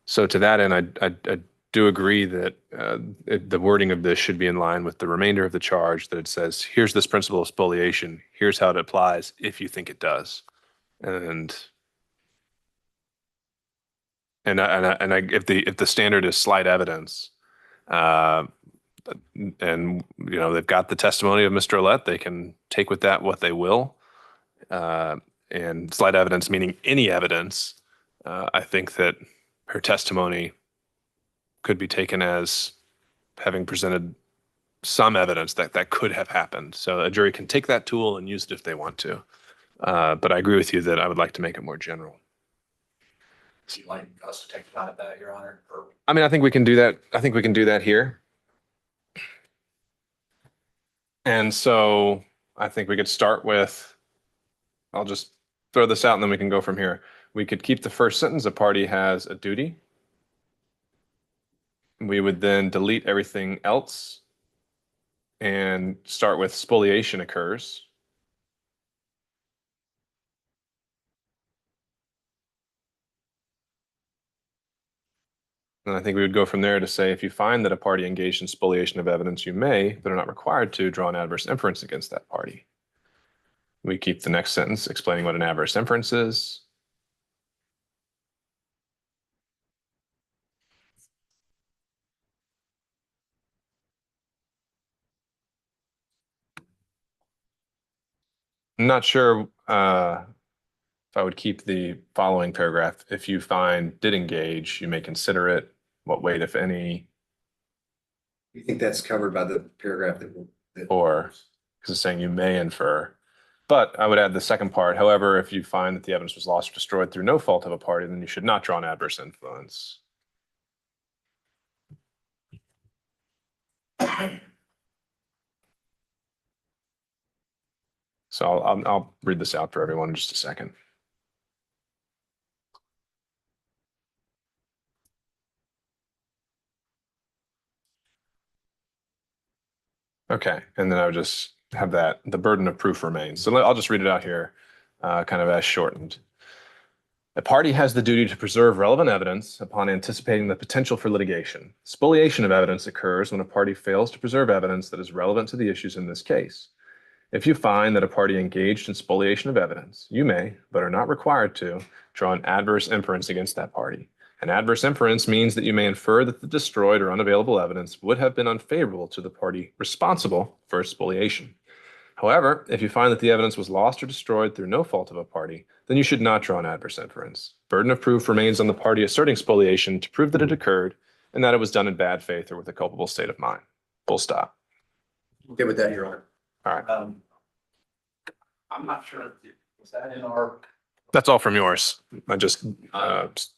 so to that end, I do agree that the wording of this should be in line with the remainder of the charge, that it says, here's this principle of spoliation, here's how it applies if you think it does. And if the standard is slight evidence, and they've got the testimony of Mr. Ouellette, they can take with that what they will. And slight evidence meaning any evidence, I think that her testimony could be taken as having presented some evidence that could have happened. So a jury can take that tool and use it if they want to. But I agree with you that I would like to make it more general. So you'd like us to take a shot at that, Your Honor? Or I mean, I think we can do that. I think we can do that here. And so I think we could start with, I'll just throw this out and then we can go from here. We could keep the first sentence, a party has a duty. We would then delete everything else and start with spoliation occurs. And I think we would go from there to say, if you find that a party engaged in spoliation of evidence, you may, but are not required to, draw an adverse inference against that party. We keep the next sentence explaining what an adverse inference is. I'm not sure if I would keep the following paragraph. If you find did engage, you may consider it. What weight, if any, you think that's covered by the paragraph or because it's saying you may infer. But I would add the second part. However, if you find that the evidence was lost or destroyed through no fault of a party, then you should not draw an adverse influence. So I'll read this out for everyone in just a second. Okay, and then I would just have that, the burden of proof remains. So I'll just read it out here, kind of as shortened. A party has the duty to preserve relevant evidence upon anticipating the potential for litigation. Spoliation of evidence occurs when a party fails to preserve evidence that is relevant to the issues in this case. If you find that a party engaged in spoliation of evidence, you may, but are not required to, draw an adverse inference against that party. An adverse inference means that you may infer that the destroyed or unavailable evidence would have been unfavorable to the party responsible for spoliation. However, if you find that the evidence was lost or destroyed through no fault of a party, then you should not draw an adverse inference. Burden of proof remains on the party asserting spoliation to prove that it occurred and that it was done in bad faith or with a culpable state of mind. Full stop. Okay with that, Your Honor. All right. I'm not sure, was that in our? That's all from yours. I just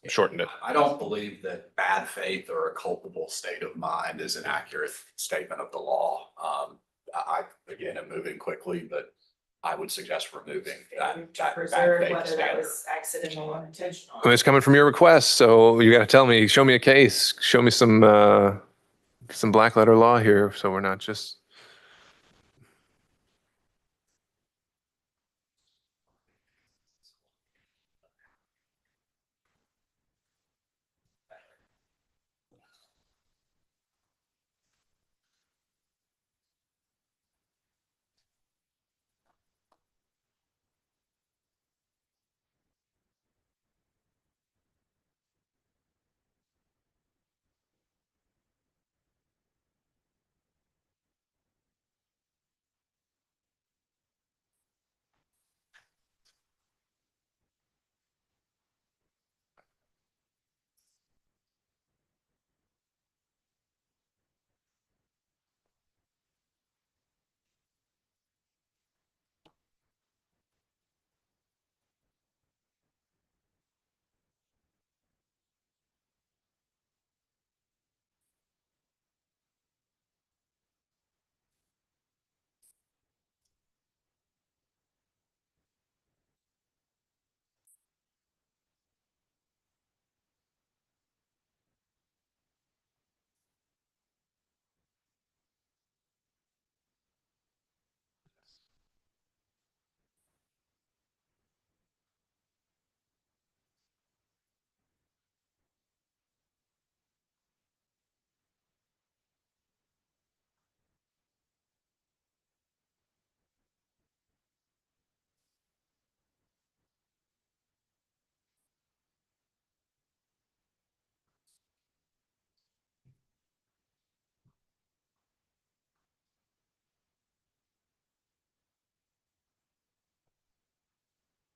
shortened it. I don't believe that bad faith or a culpable state of mind is an accurate statement of the law. I, again, am moving quickly, but I would suggest removing that. To that preserve bad faith whether that standard. was accidental or intentional. Well, it's coming from your request, so you got to tell me, show me a case, show me some black letter law here, so we're not just.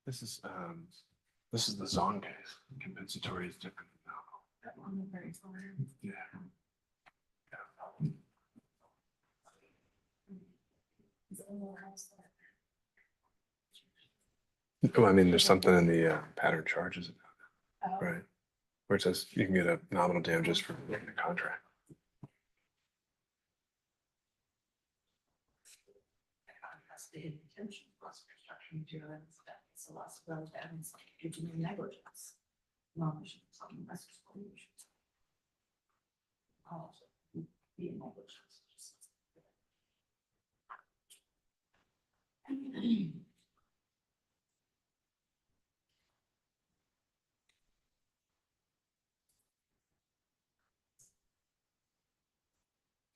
This is the Zong case. Compensatory is different than nominal. That one was very far. Yeah. Oh, I mean, there's something in the pattern charges, right? Where it says you can get a nominal damages for breaking a contract. The intention plus construction material and stuff. It's a loss of those items due to negligence. Non-mission, something less pollution. Also, be negligence.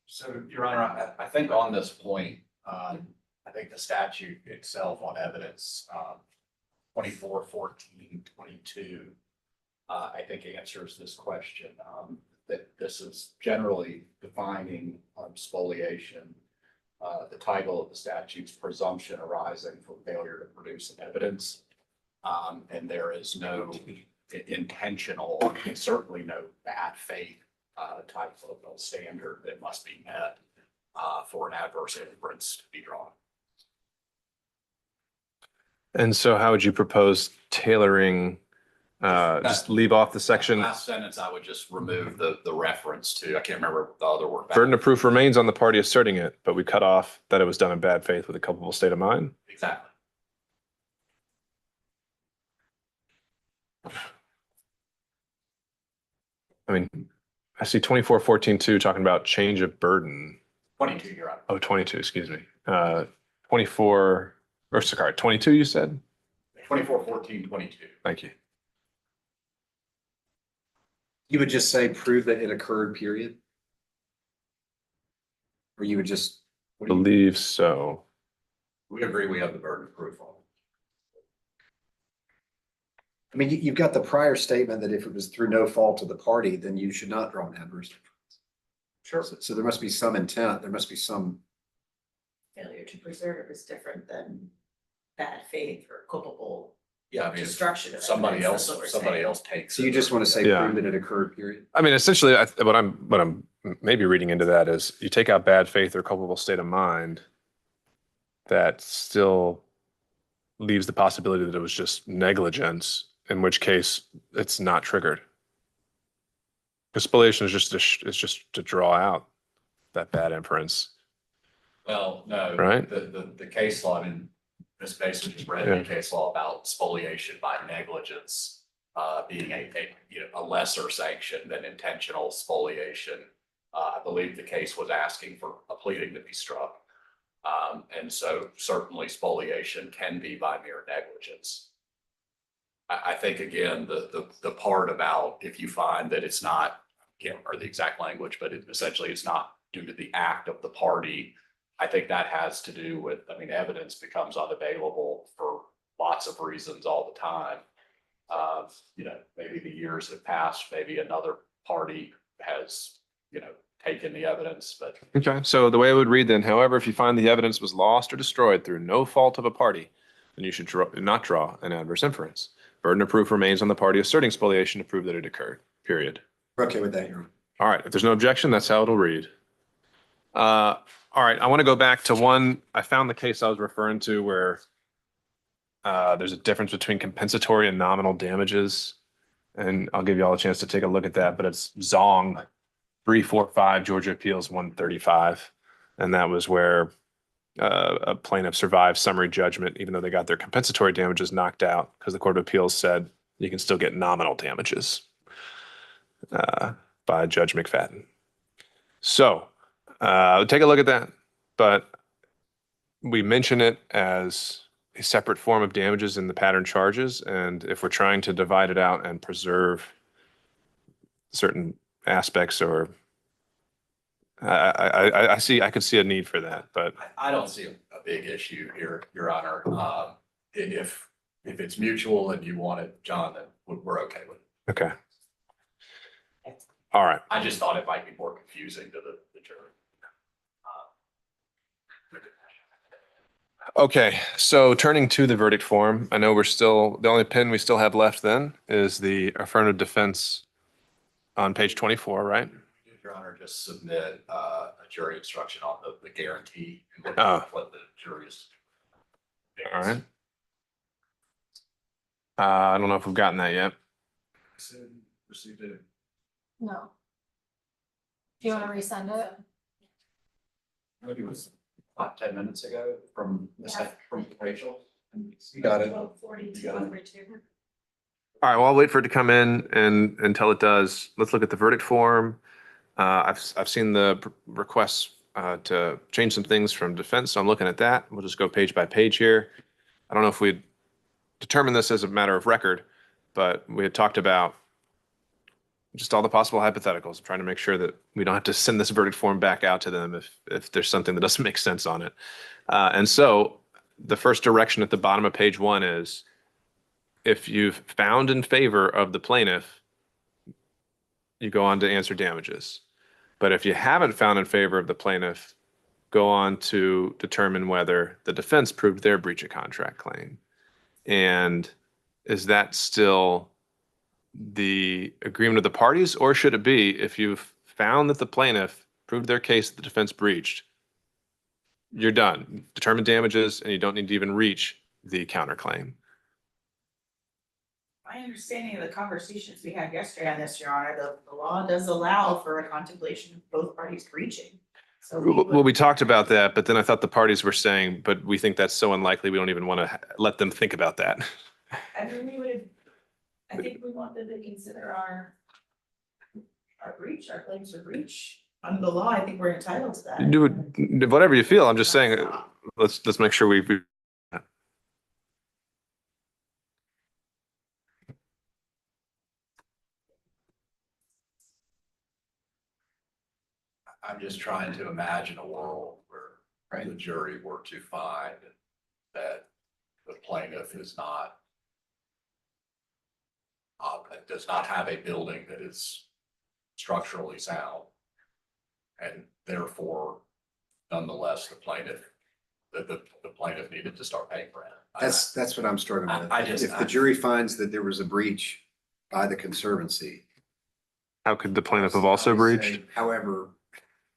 So, Your Honor, I think on this point, I think the statute itself on evidence, 241422, I think answers this question, that this is generally defining spoliation. The title of the statute's presumption arising from failure to produce evidence. And there is no intentional, and certainly no bad faith type of standard that must be met for an adverse inference to be drawn. And so how would you propose tailoring, just leave off the section? Last sentence, I would just remove the reference to, I can't remember the other word. Burden of proof remains on the party asserting it, but we cut off that it was done in bad faith with a culpable state of mind. Exactly. I mean, I see 2414.2 talking about change of burden. 22, Your Honor. Oh, 22, excuse me. 24, or sorry, 22 you said? 241422. Thank you. You would just say prove that it occurred, period? Or you would just, Believe so. We agree we have the burden of proof on it. I mean, you've got the prior statement that if it was through no fault of the party, then you should not draw an adverse inference. Sure. So there must be some intent, there must be some, Failure to preserve is different than bad faith or culpable Yeah, I mean, if destruction of somebody evidence, else, that's what we're somebody saying. else takes. so you just want to say Yeah. prove that it occurred, period? I mean, essentially, what I'm maybe reading into that is you take out bad faith or culpable state of mind, that still leaves the possibility that it was just negligence, in which case it's not triggered. Because spoliation is just to draw out that bad inference. Well, no. Right. The case law, I mean, this basically just read the case law about spoliation by negligence, being a lesser sanction than intentional spoliation. I believe the case was asking for a pleading to be struck. And so certainly spoliation can be by mere negligence. I think, again, the part about if you find that it's not, can't remember the exact language, but essentially it's not due to the act of the party. I think that has to do with, I mean, evidence becomes unavailable for lots of reasons all the time. Maybe the years have passed, maybe another party has, taken the evidence, but Okay, so the way it would read then, however, if you find the evidence was lost or destroyed through no fault of a party, then you should not draw an adverse inference. Burden of proof remains on the party asserting spoliation to prove that it occurred, period. We're okay with that, Your Honor. All right, if there's no objection, that's how it'll read. All right, I want to go back to one, I found the case I was referring to where there's a difference between compensatory and nominal damages. And I'll give you all a chance to take a look at that, but it's Zong 345 Georgia Appeals 135. And that was where a plaintiff survived summary judgment, even though they got their compensatory damages knocked out because the Court of Appeals said you can still get nominal damages by Judge McFadden. So take a look at that, but we mention it as a separate form of damages in the pattern charges. And if we're trying to divide it out and preserve certain aspects, or I could see a need for that, but I don't see a big issue here, Your Honor. If it's mutual and you want it, John, then we're okay with it. okay. All right. I just thought it might be more confusing to the jury. Okay, so turning to the verdict form, I know we're still, the only pin we still have left then is the affirmative defense on page 24, right? Your Honor, just submit a jury instruction on the guarantee and what the jury is. All right. I don't know if we've gotten that yet. Received it. No. Do you want to resend it? Maybe it was 10 minutes ago from Yeah. Rachel. Got it. 42 over 2. All right, well, I'll wait for it to come in and until it does, let's look at the verdict form. I've seen the requests to change some things from defense, so I'm looking at that. We'll just go page by page here. I don't know if we'd determine this as a matter of record, but we had talked about just all the possible hypotheticals, trying to make sure that we don't have to send this verdict form back out to them if there's something that doesn't make sense on it. And so the first direction at the bottom of page 1 is if you've found in favor of the plaintiff, you go on to answer damages. But if you haven't found in favor of the plaintiff, go on to determine whether the defense proved their breach of contract claim. And is that still the agreement of the parties, or should it be if you've found that the plaintiff proved their case that the defense breached, you're done, determine damages, and you don't need to even reach the counterclaim? My understanding of the conversations we had yesterday on this, Your Honor, the law does allow for a contemplation of both parties breaching. So Well, we talked about that, but then I thought the parties were saying, but we think that's so unlikely, we don't even want to let them think about that. I mean, I think we want them to consider our breach, our claims for breach. Under the law, I think we're entitled to that. Do it, whatever you feel. I'm just saying, let's make sure we. I'm just trying to imagine a world where the jury were to find that the plaintiff is not does not have a building that is structurally sound, and therefore, nonetheless, the plaintiff needed to start paying rent. That's what I'm struggling with. I just- If the jury finds that there was a breach by the Conservancy. How could the plaintiff have also breached? However,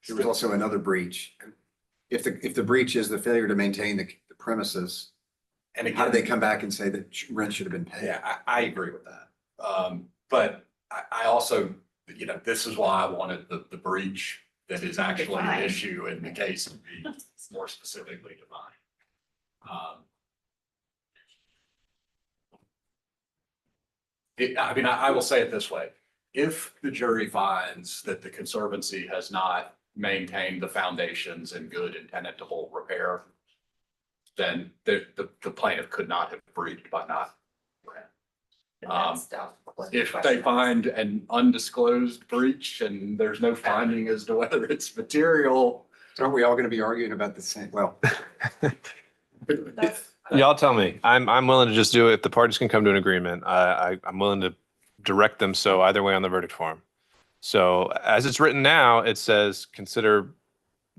there was also another breach. If the breach is the failure to maintain the premises, And how do again, they come back and say that rent should have been paid? yeah, I agree with that. But I also, this is why I wanted the breach that is actually an Defined. issue in the case to be more specifically defined. I mean, I will say it this way. If the jury finds that the Conservancy has not maintained the foundations in good and tenantable repair, then the plaintiff could not have breached by not. And that's down. If they find an undisclosed breach and there's no finding as to whether it's material, Aren't we all going to be arguing about the same? Well, That's- Y'all tell me. I'm willing to just do it. If the parties can come to an agreement, I'm willing to direct them so either way on the verdict form. So as it's written now, it says consider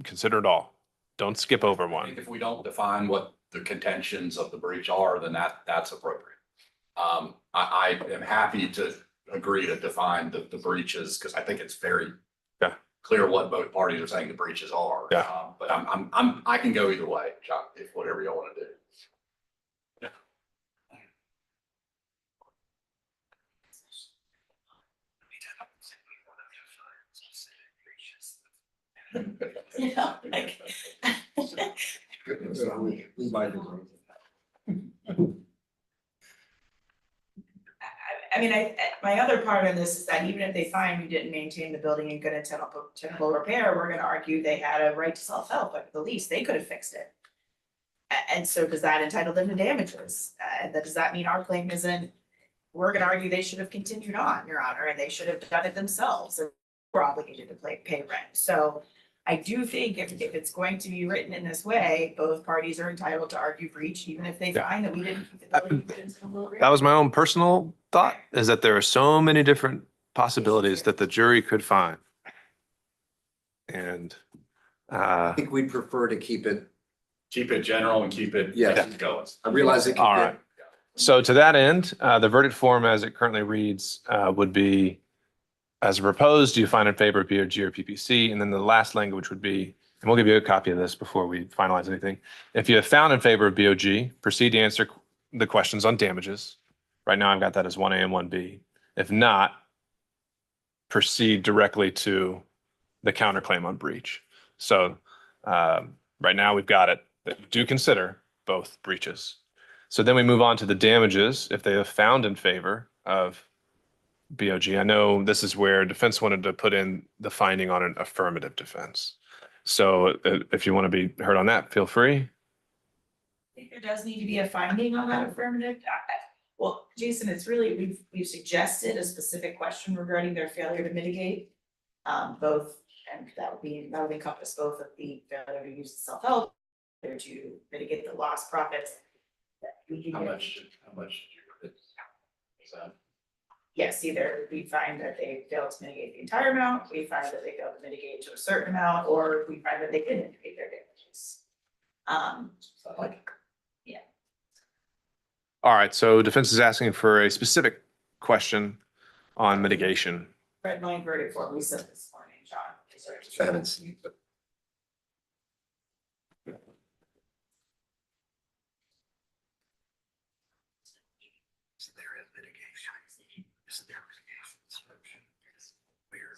it all. Don't skip over I one. think if we don't define what the contentions of the breach are, then that's appropriate. I am happy to agree to define the breaches because I think it's very Yeah. clear what both parties are saying the breaches are. Yeah. But I can go either way, John, if whatever y'all want to do. Yeah, like. we might agree. I mean, my other part of this is that even if they find you didn't maintain the building in good and tenable repair, we're gonna argue they had a right to self-help, like the lease, they could have fixed it. And so does that entitle them to damages? Does that mean our claim isn't, we're gonna argue they should have continued on, Your Honor, and they should have done it themselves, or were obligated to pay rent. So I do think if it's going to be written in this way, both parties are entitled to argue breach, even if they Yeah. find that we didn't keep the building in good and tenable repair. That was my own personal thought, is that there are so many different possibilities that the jury could find. And I think we'd prefer to keep it, Keep it general and keep it Yeah. going. I realize it. all right. So to that end, the verdict form as it currently reads would be, as proposed, do you find in favor of BOG or PPC? And then the last language would be, and we'll give you a copy of this before we finalize anything. If you have found in favor of BOG, proceed to answer the questions on damages. Right now, I've got that as 1A and 1B. If not, proceed directly to the counterclaim on breach. So right now, we've got it. Do consider both breaches. So then we move on to the damages. If they have found in favor of BOG, I know this is where defense wanted to put in the finding on an affirmative defense. So if you want to be heard on that, feel free. I think there does need to be a finding on that affirmative. Well, Jason, it's really, we've suggested a specific question regarding their failure to mitigate. Both, and that would encompass both of the failure to use the self-help, or to mitigate the lost profits. How much? Is that? Yes, either we find that they failed to mitigate the entire amount, we find that they failed to mitigate to a certain amount, or we find that they didn't mitigate their damages. All right, so defense is asking for a specific question on mitigation. Red line verdict form we sent this morning, John. I haven't seen it, but is there a mitigation? Is there mitigation solution? Where?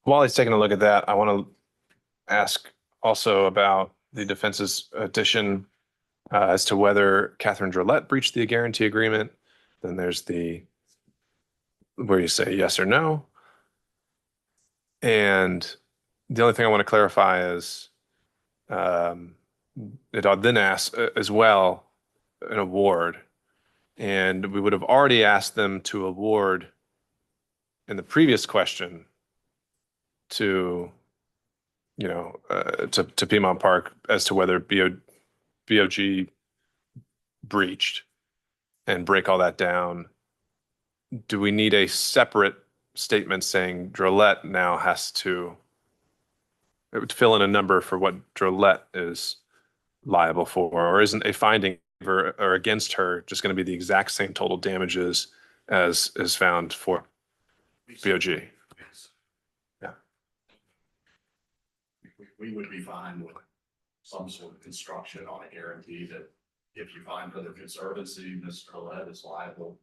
While he's taking a look at that, I want to ask also about the defense's addition as to whether Catherine Drollet breached the guarantee agreement. Then there's the where you say yes or no. And the only thing I want to clarify is it then asks as well an award. And we would have already asked them to award in the previous question to, to Piedmont Park as to whether BOG breached. and break all that down, do we need a separate statement saying Drollet now has to, it would fill in a number for what Drollet is liable for, or isn't a finding or against her just going to be the exact same total damages as is found for BOG? Yeah. We would be fine with some sort of construction on a guarantee that if you find for the Conservancy, Mr. Led is liable,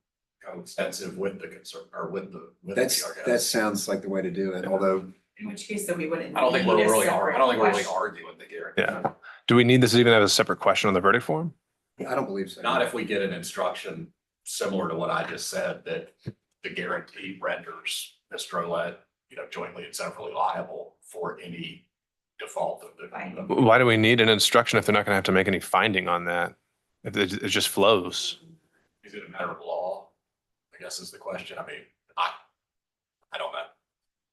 coextensive with the That sounds like the way to do it, although In which case, then we wouldn't. I don't think we're need a really, separate I don't think we're really question. arguing the guarantee. Yeah. Do we need this to even have a separate question on the verdict form? I don't believe so. Not if we get an instruction similar to what I just said, that the guarantee renders Mr. Led, jointly and severally liable for any default of the. Why do we need an instruction if they're not going to have to make any finding on that? If it just flows? Is it a matter of law? I guess is the question. I mean, I don't know.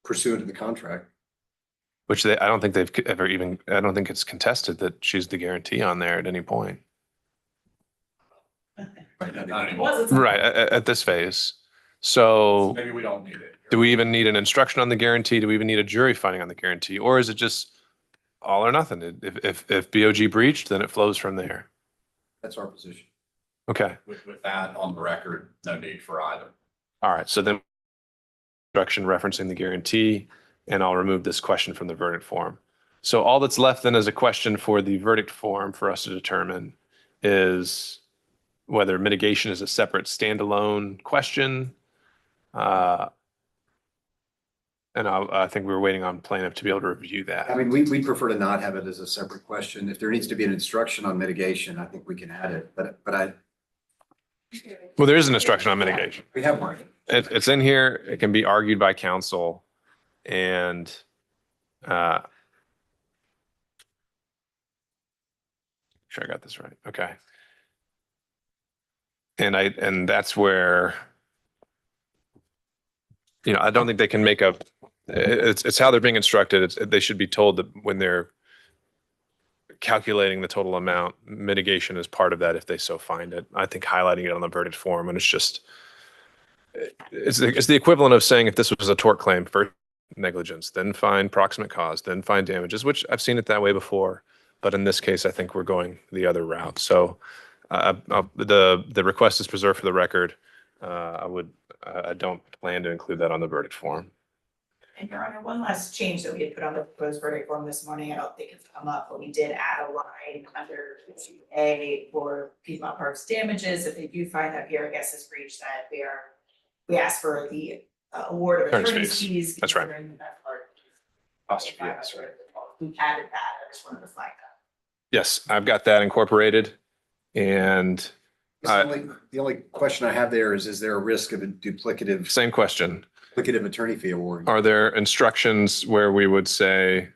Pursuant to the contract. Which I don't think they've ever even, I don't think it's contested that she's the guarantee on there at any point. Not anymore. Right, at this phase. So Maybe we don't need it. do we even need an instruction on the guarantee? Do we even need a jury finding on the guarantee? Or is it just all or nothing? If BOG breached, then it flows from there. That's our position. Okay, With that on the record, no need for either. all right, so then instruction referencing the guarantee, and I'll remove this question from the verdict form. So all that's left then as a question for the verdict form for us to determine is whether mitigation is a separate standalone question. And I think we were waiting on plaintiff to be able to review that. I mean, we prefer to not have it as a separate question. If there needs to be an instruction on mitigation, I think we can add it, but Well, there is an instruction on mitigation. we have one. It's in here. It can be argued by counsel, and sure I got this right. Okay. And that's where, I don't think they can make a, it's how they're being instructed. They should be told that when they're calculating the total amount, mitigation is part of that if they so find it. I think highlighting it on the verdict form, and it's the equivalent of saying if this was a tort claim, first negligence, then find proximate cause, then find damages, which I've seen it that way before. But in this case, I think we're going the other route. So the request is preserved for the record. I don't plan to include that on the verdict form. And Your Honor, one last change that we had put on the proposed verdict form this morning, I don't think it's come up, but we did add a line under 2A for Piedmont Park's damages. If they do find that PRGS has breached that, we ask for the award of Attorney's attorney's fees. fees. That's right. considering that part. Apostrophe, that's right. We added that, I just wanted to flag that. Yes, I've got that incorporated. And The only question I have there is there a risk of a duplicative same question. attorney fee award? Are there instructions where we would say,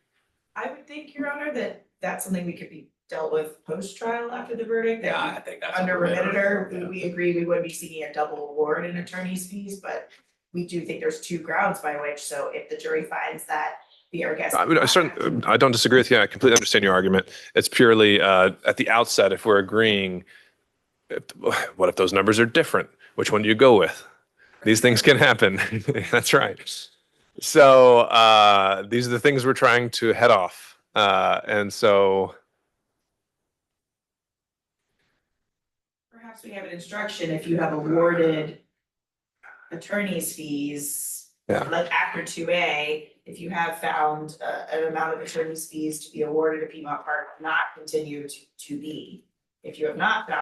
I would think, Your Honor, that that's something we could be dealt with post-trial after the verdict. that Yeah, I think that's. Under remitter, we agree we would be seeking a double award in attorney's fees, but we do think there's two grounds by which, so if the jury finds that the guest. I don't disagree with you. I completely understand your argument. It's purely at the outset, if we're agreeing, what if those numbers are different? Which one do you go with? These things can happen. That's right. So these are the things we're trying to head off. And so. Perhaps we have an instruction, if you have awarded attorney's fees, Yeah. like after 2A, if you have found an amount of attorney's fees to be awarded at Piedmont Park, not continue to B. If you have not found,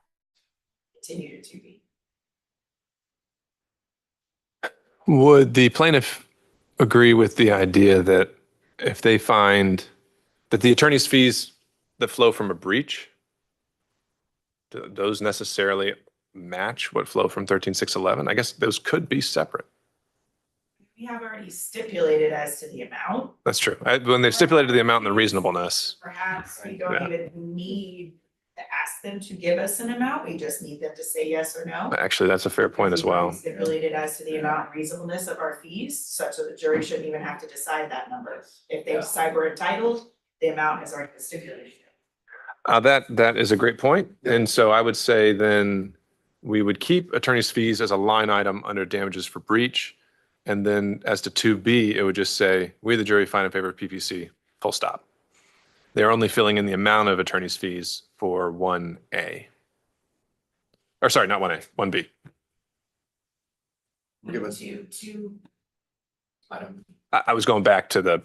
continue to B. Would the plaintiff agree with the idea that if they find that the attorney's fees that flow from a breach, do those necessarily match what flow from 13,611? I guess those could be separate. We have already stipulated as to the amount. That's true. When they stipulated the amount and the reasonableness. Perhaps we don't Yeah. even need to ask them to give us an amount, we just need them to say yes or no. Actually, that's a fair point as We've already well. Stipulated as to the amount and reasonableness of our fees, such that the jury shouldn't even have to decide that number. If they decide we're entitled, the amount has already been stipulated. That is a great point. And so I would say then we would keep attorney's fees as a line item under damages for breach. And then as to 2B, it would just say, we, the jury, find in favor of PPC, full stop. They're only filling in the amount of attorney's fees for 1A. Or sorry, not 1A, 1B. Give us- Two. I was going back to the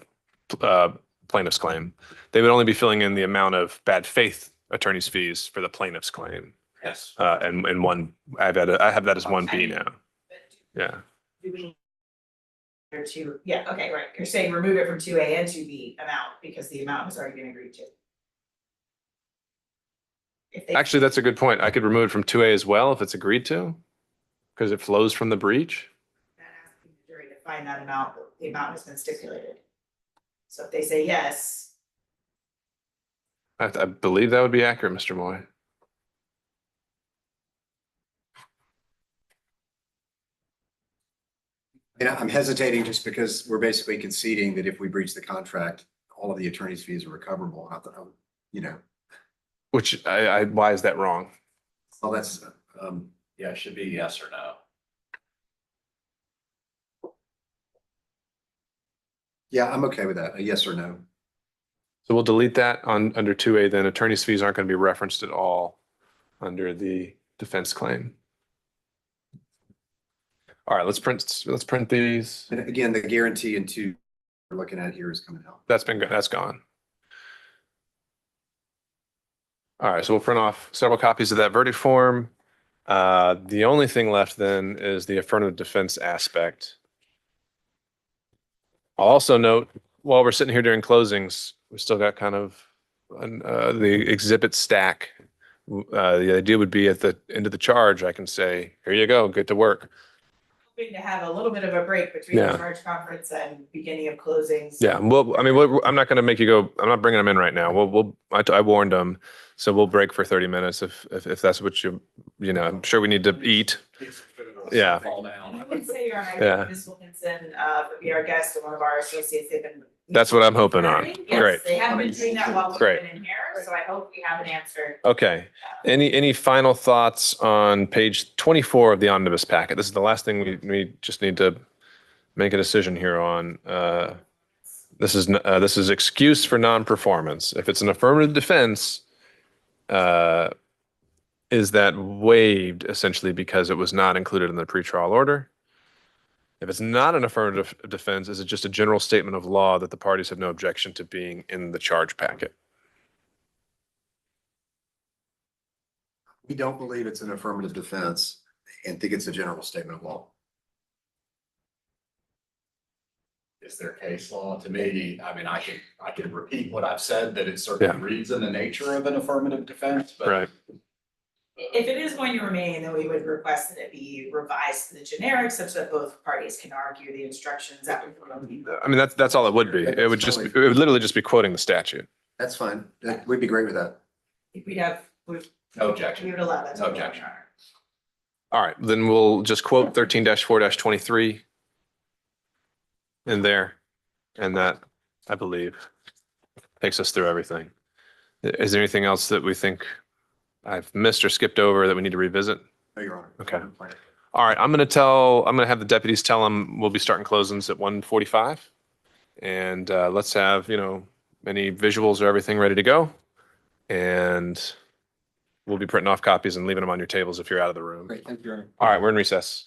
plaintiff's claim. They would only be filling in the amount of bad faith attorney's fees for the plaintiff's claim. Yes. And one, I have that as 1B now. Yeah. Do we? Or two, yeah, okay, right, you're saying remove it from 2A and 2B amount, because the amount has already been agreed to. If they. Actually, that's a good point. I could remove it from 2A as well if it's agreed to, because it flows from the breach. Asking the jury to find that amount, the amount has been stipulated. So if they say yes, I believe that would be accurate, Mr. Moy. I'm hesitating just because we're basically conceding that if we breach the contract, all of the attorney's fees are recoverable. I thought, you know, Which why is that wrong? well, that's, Yeah, it should be yes or no. yeah, I'm okay with that. A yes or no. So we'll delete that under 2A, then attorney's fees aren't going to be referenced at all under the defense claim. All right, let's print these. And again, the guarantee in 2 we're looking at here is coming out. That's gone. All right, so we'll print off several copies of that verdict form. The only thing left then is the affirmative defense aspect. I'll also note, while we're sitting here during closings, we still got kind of the exhibit stack. The idea would be at the end of the charge, I can say, here you go, get to work. hoping to have a little bit of a break between Yeah. the charge conference and beginning of closings. Yeah, well, I mean, I'm not going to make you go, I'm not bringing them in right now. I warned them. So we'll break for 30 minutes if that's what I'm sure we need to eat. Yeah. Fall down. I would say, Your Honor, Yeah. Ms. Wilkinson, would be our guest and one of our associates. They've been. That's what I'm hoping on. Yes, Great. they have been doing that while we've Great. been in here, so I hope we have an answer. Okay. Any final thoughts on page 24 of the omnibus packet? This is the last thing we just need to make a decision here on. This is excuse for non-performance. If it's an affirmative defense, is that waived essentially because it was not included in the pretrial order? If it's not an affirmative defense, is it just a general statement of law that the parties have no objection to being in the charge packet? We don't believe it's an affirmative defense and think it's a general statement of law. Is there case law? To me, I mean, I can repeat what I've said, that it certainly reads in the nature of an affirmative defense, but. Right. If it is going to remain, then we would request that it be revised to the generic such that both parties can argue the instructions that we. I mean, that's all it would be. It would literally just be quoting the statute. That's fine. We'd be great with that. We'd have, No objection. we would allow that. No objection. All right, then we'll just quote 13-4-23 in there. And that, I believe, takes us through everything. Is there anything else that we think I've missed or skipped over that we need to revisit? No, Your Honor. Okay. All right, I'm going to have the deputies tell them we'll be starting closings at 1:45. And let's have, any visuals or everything ready to go. And we'll be printing off copies and leaving them on your tables if you're out of the room. Great, thank you, Your Honor. All right, we're in recess.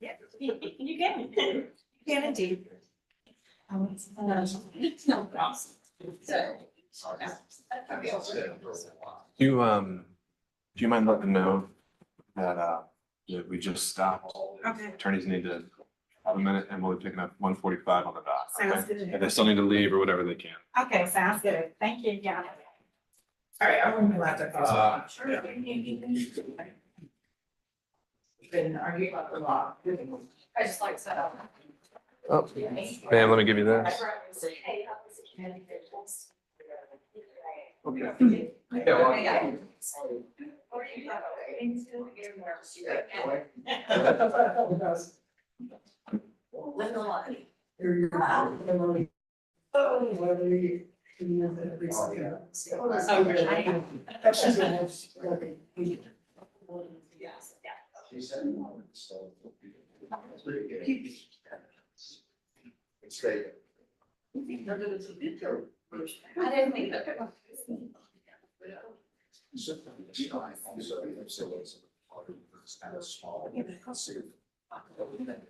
Yeah, you can. You can indeed. No problem. Do you mind letting them know that we just stopped? Okay. Attorneys need to have a minute and we'll be picking up 1:45 on the dot. Sounds Okay? good. If they still need to leave or whatever they can. Okay, sounds good. Thank you, yeah. All right, I'll run my laptop. Sure. Been arguing about the law. I just like set up. Oh, ma'am, let me give you this. I didn't think that.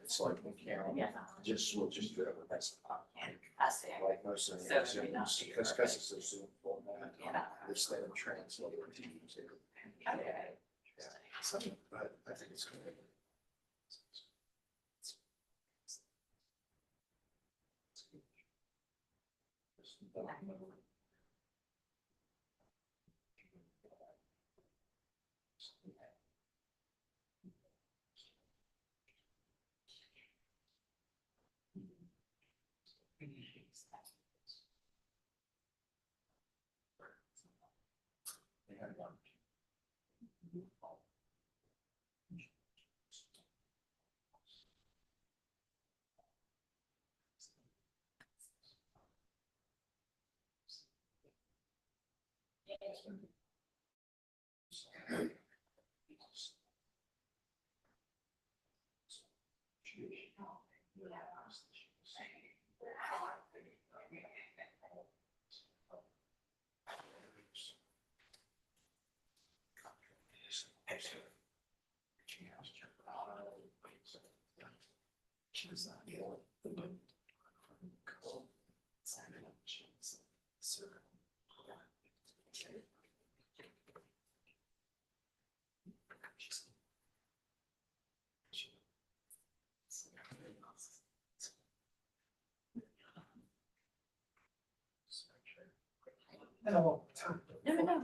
It's like, just, we'll just do it. That's. I see. Like most of the. Because it's so soon format. It's then translated to use it. Yeah. But I think it's good. No,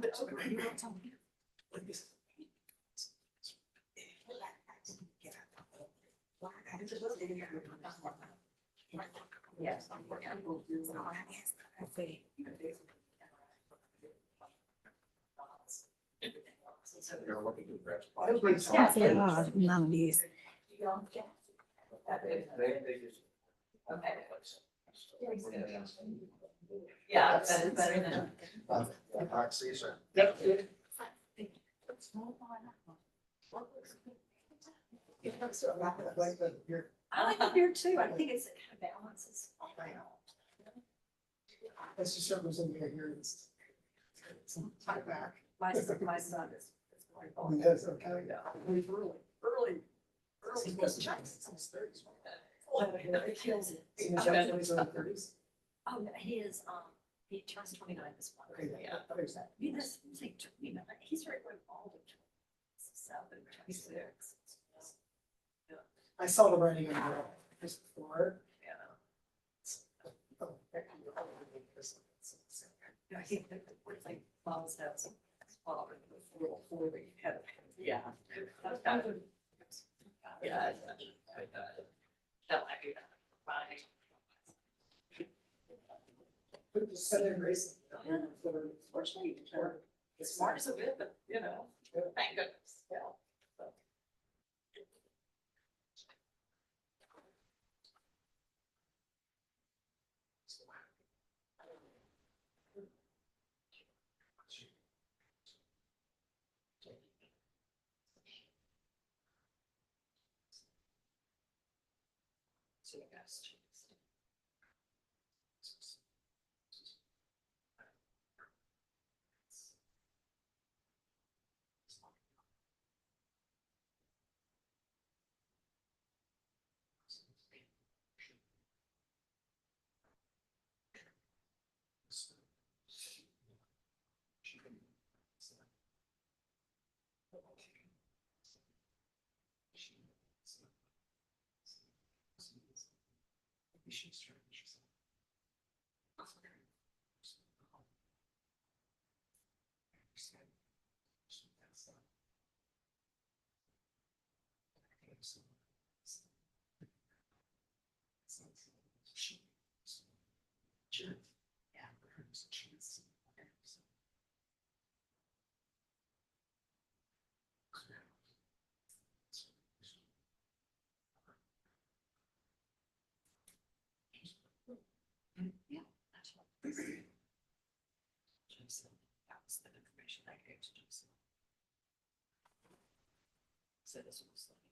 but you won't tell me. Yes. None of these. Yeah, that is better than. I like the beer too. I think it's, it kind of balances. That's just something in here. It's tied back. My son is. Yes, okay. Early. It kills it. Oh, he is, he turns 29 this month. Okay, yeah. He does, he's like 29. He's right with all the 27, 26. I saw the writing on the just before. Oh, thank you. I think that it's like Mom's house. Before we had. Yeah. Yeah. Don't like you. Fine. Just send in grace. Fortunately, it's smart as a bit, but you know, thank goodness. Yeah. That was the information I gave to Jason. So this was like.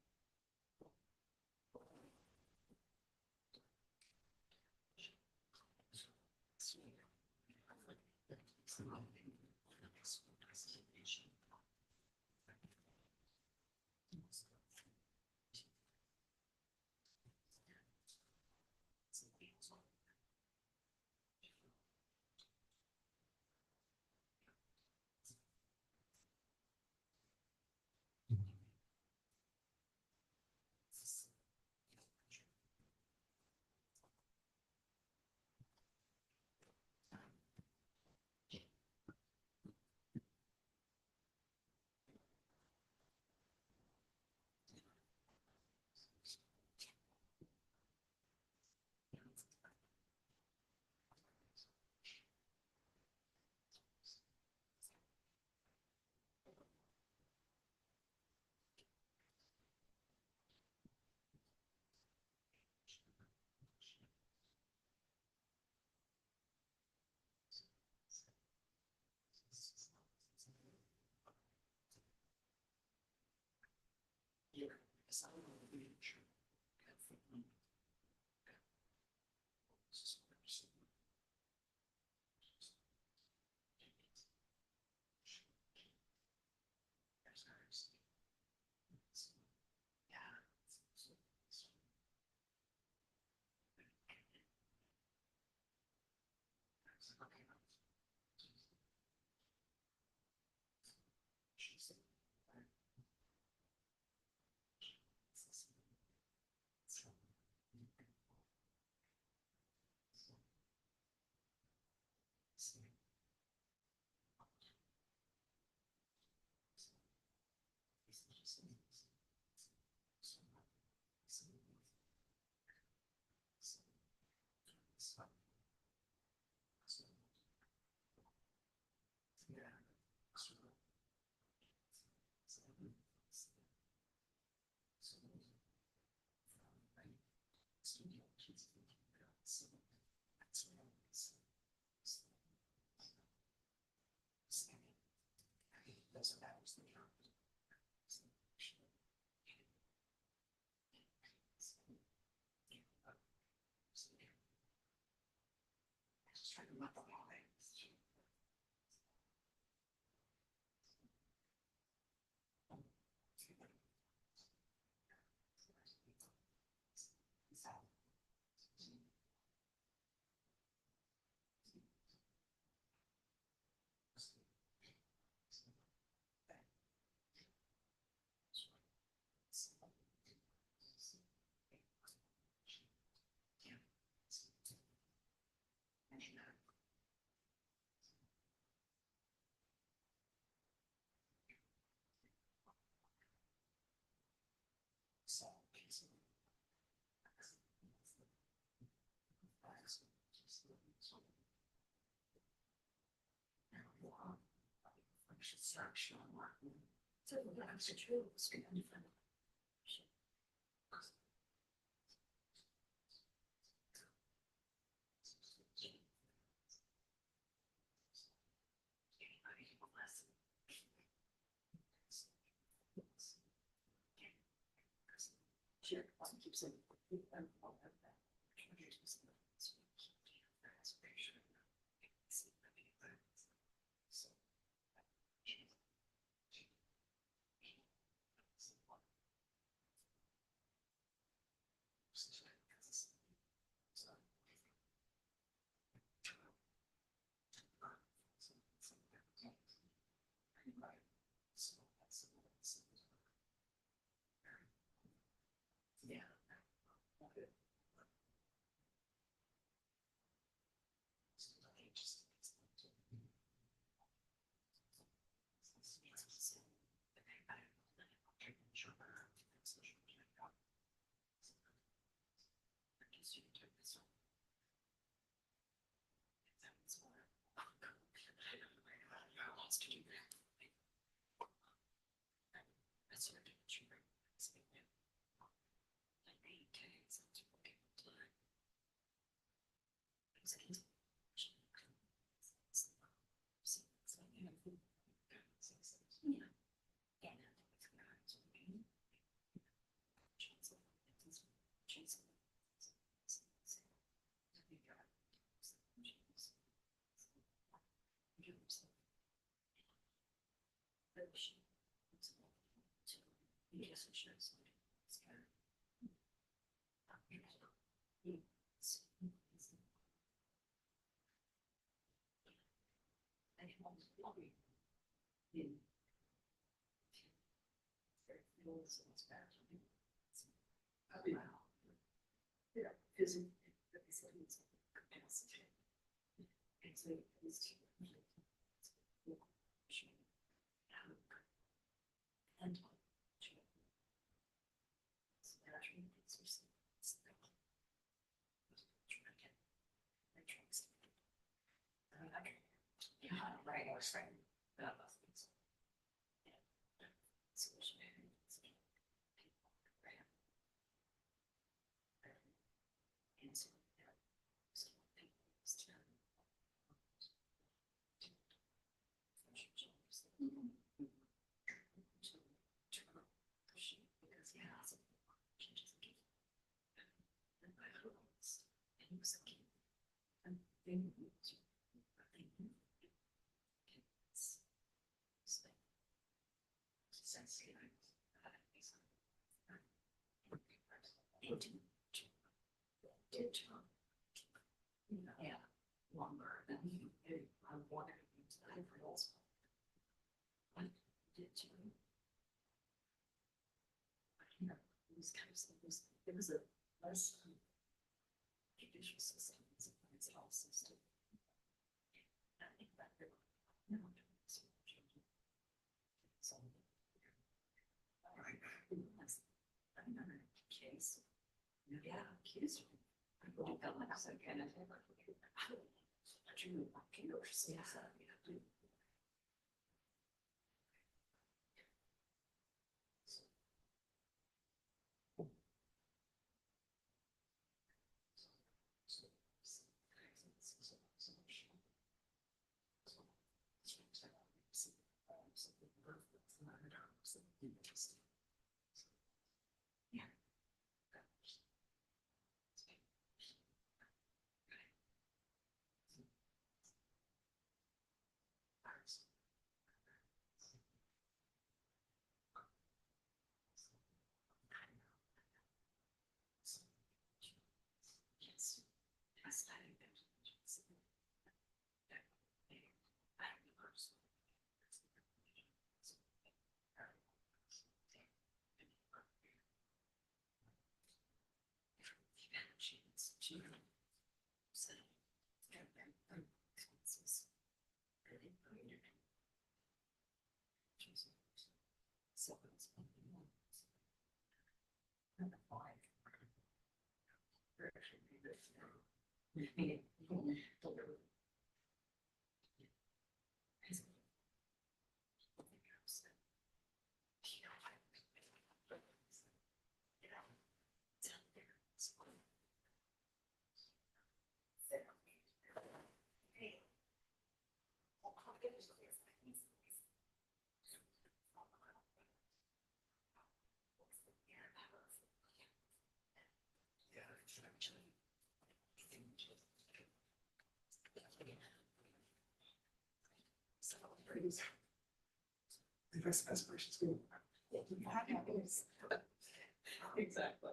Exactly.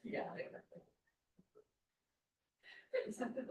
Yeah. Exactly.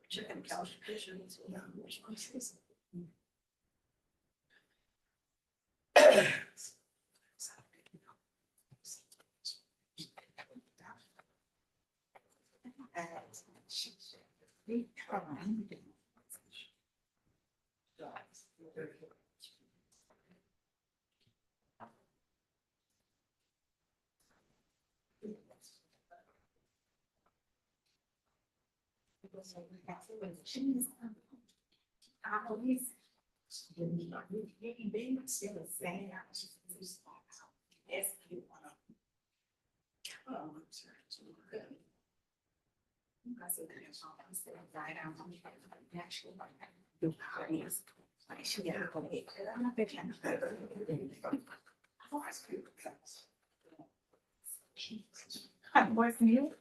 Chicken couch pigeons. What's new?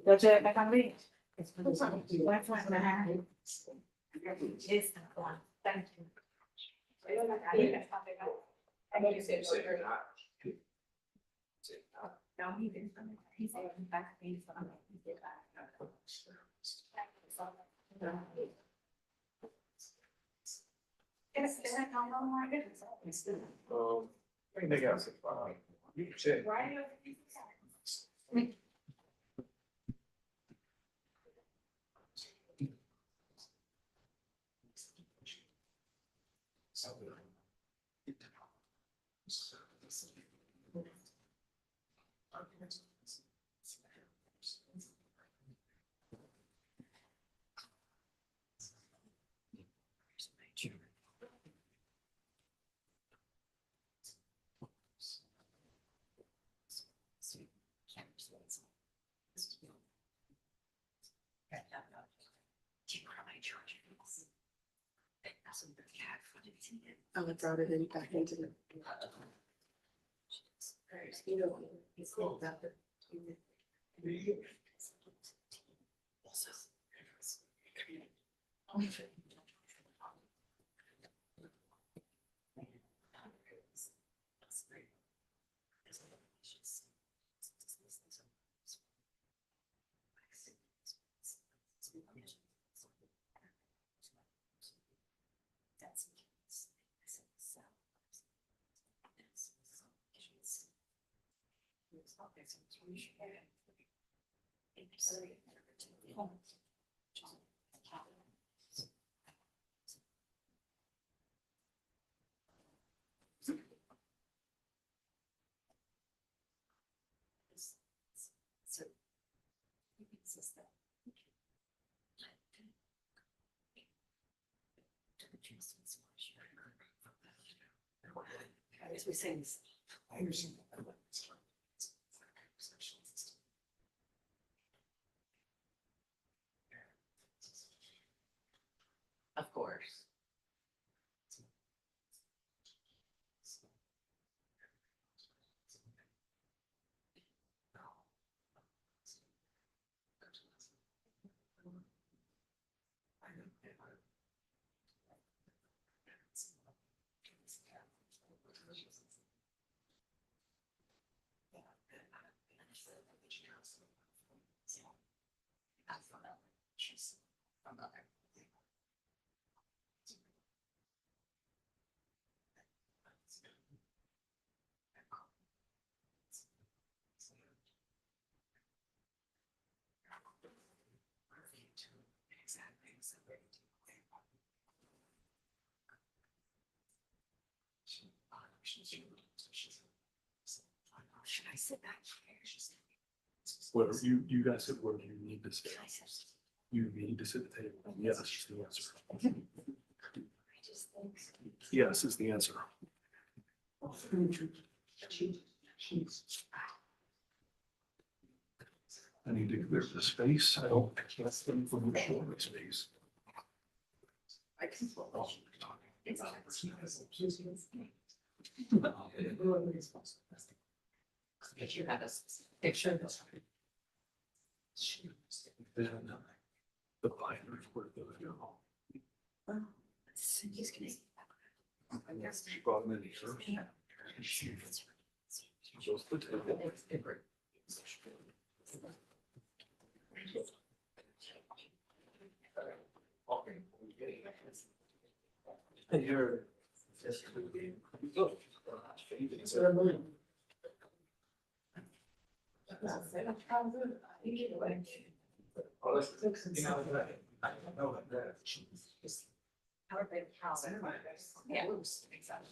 Go check back on me. It's for the one point and a half. Yes, thank you. I know you said so you're not. No, he didn't. He said back. He did back. Yes, is that how long I did? Anything else? You can check. Right. I brought it in back into the. You know, it's not that. As we say this. Of course. Should I sit back here? Where you guys sit where you need to sit. You need to sit at the table. Yes, is the answer. Yes is the answer. I need to clear the space. I can't stand for the short space. I can. If you had a picture. then the binders where those go. He's gonna. She brought them in here. She goes to the table. And here. Yeah. Exactly.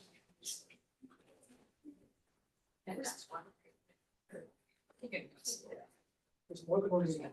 And that's one. There's more than one reason.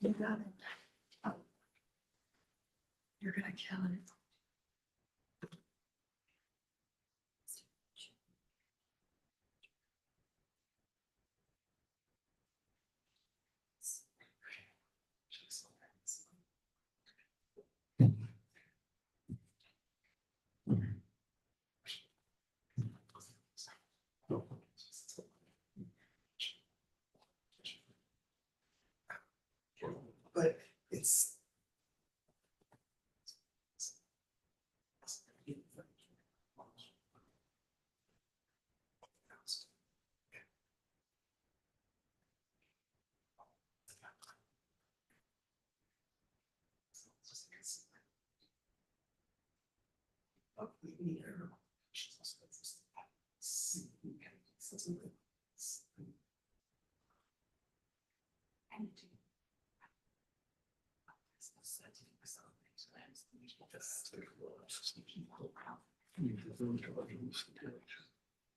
You got it. You're gonna kill it. But it's.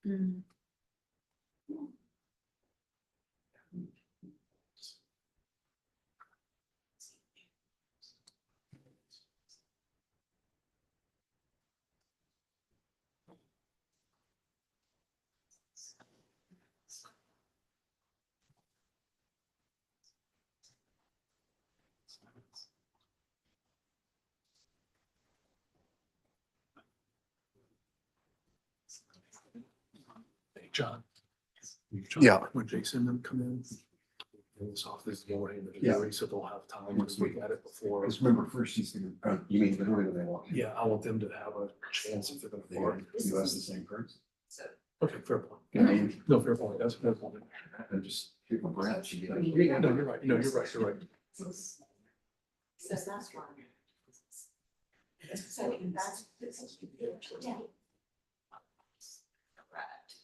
Mm. Hey, John. Yeah. When Jason and them come in this office morning, Yeah. so they'll have time to look at it before. Because remember, first he's gonna, you mean the morning when they walk in? Yeah, I want them to have a chance if they're gonna. They are, you ask the same person. Okay, fair point. I mean, No, fair point. That's a fair point. and just people perhaps you get. No, you're right. No, you're right. You're right. So that's one. So that's. Yeah. Correct.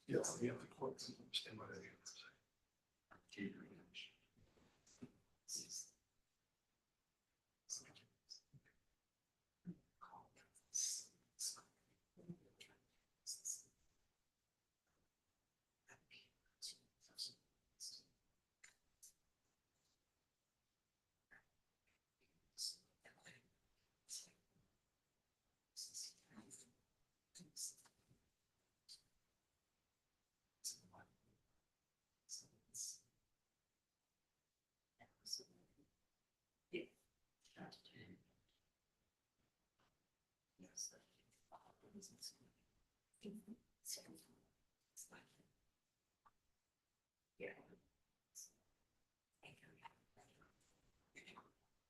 Yeah, yeah, the courts understand what they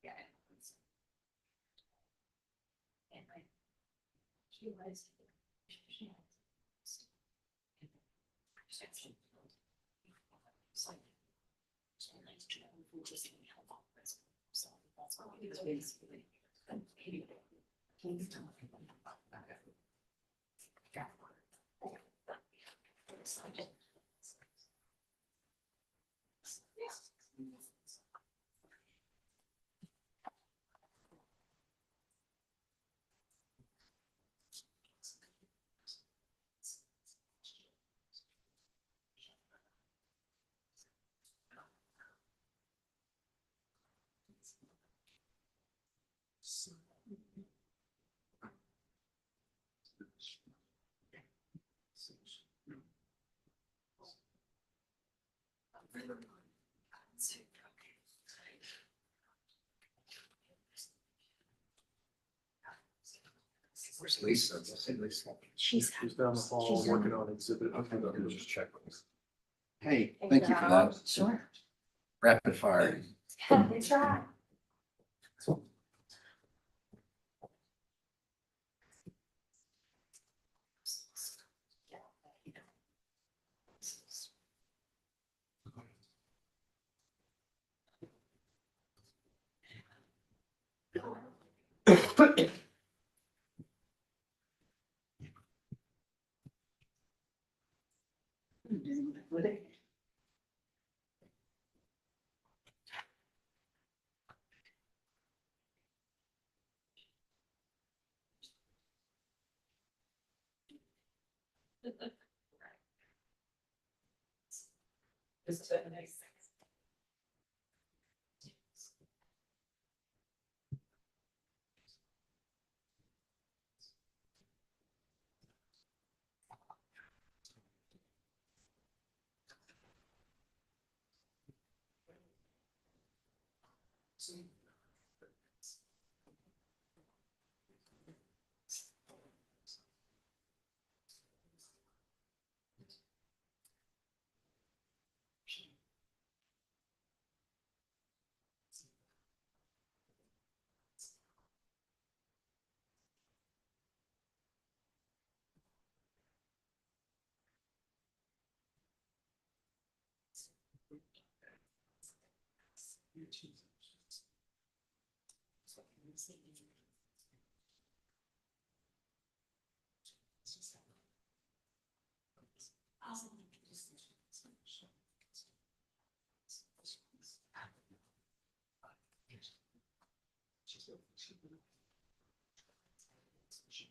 Yeah. And I realized. Perception. It's like. So that's what we do basically. Where's Lisa? She's. down the hall working on exhibit. Just check. Hey, thank you for that. Sure. Rapid fire. That's right.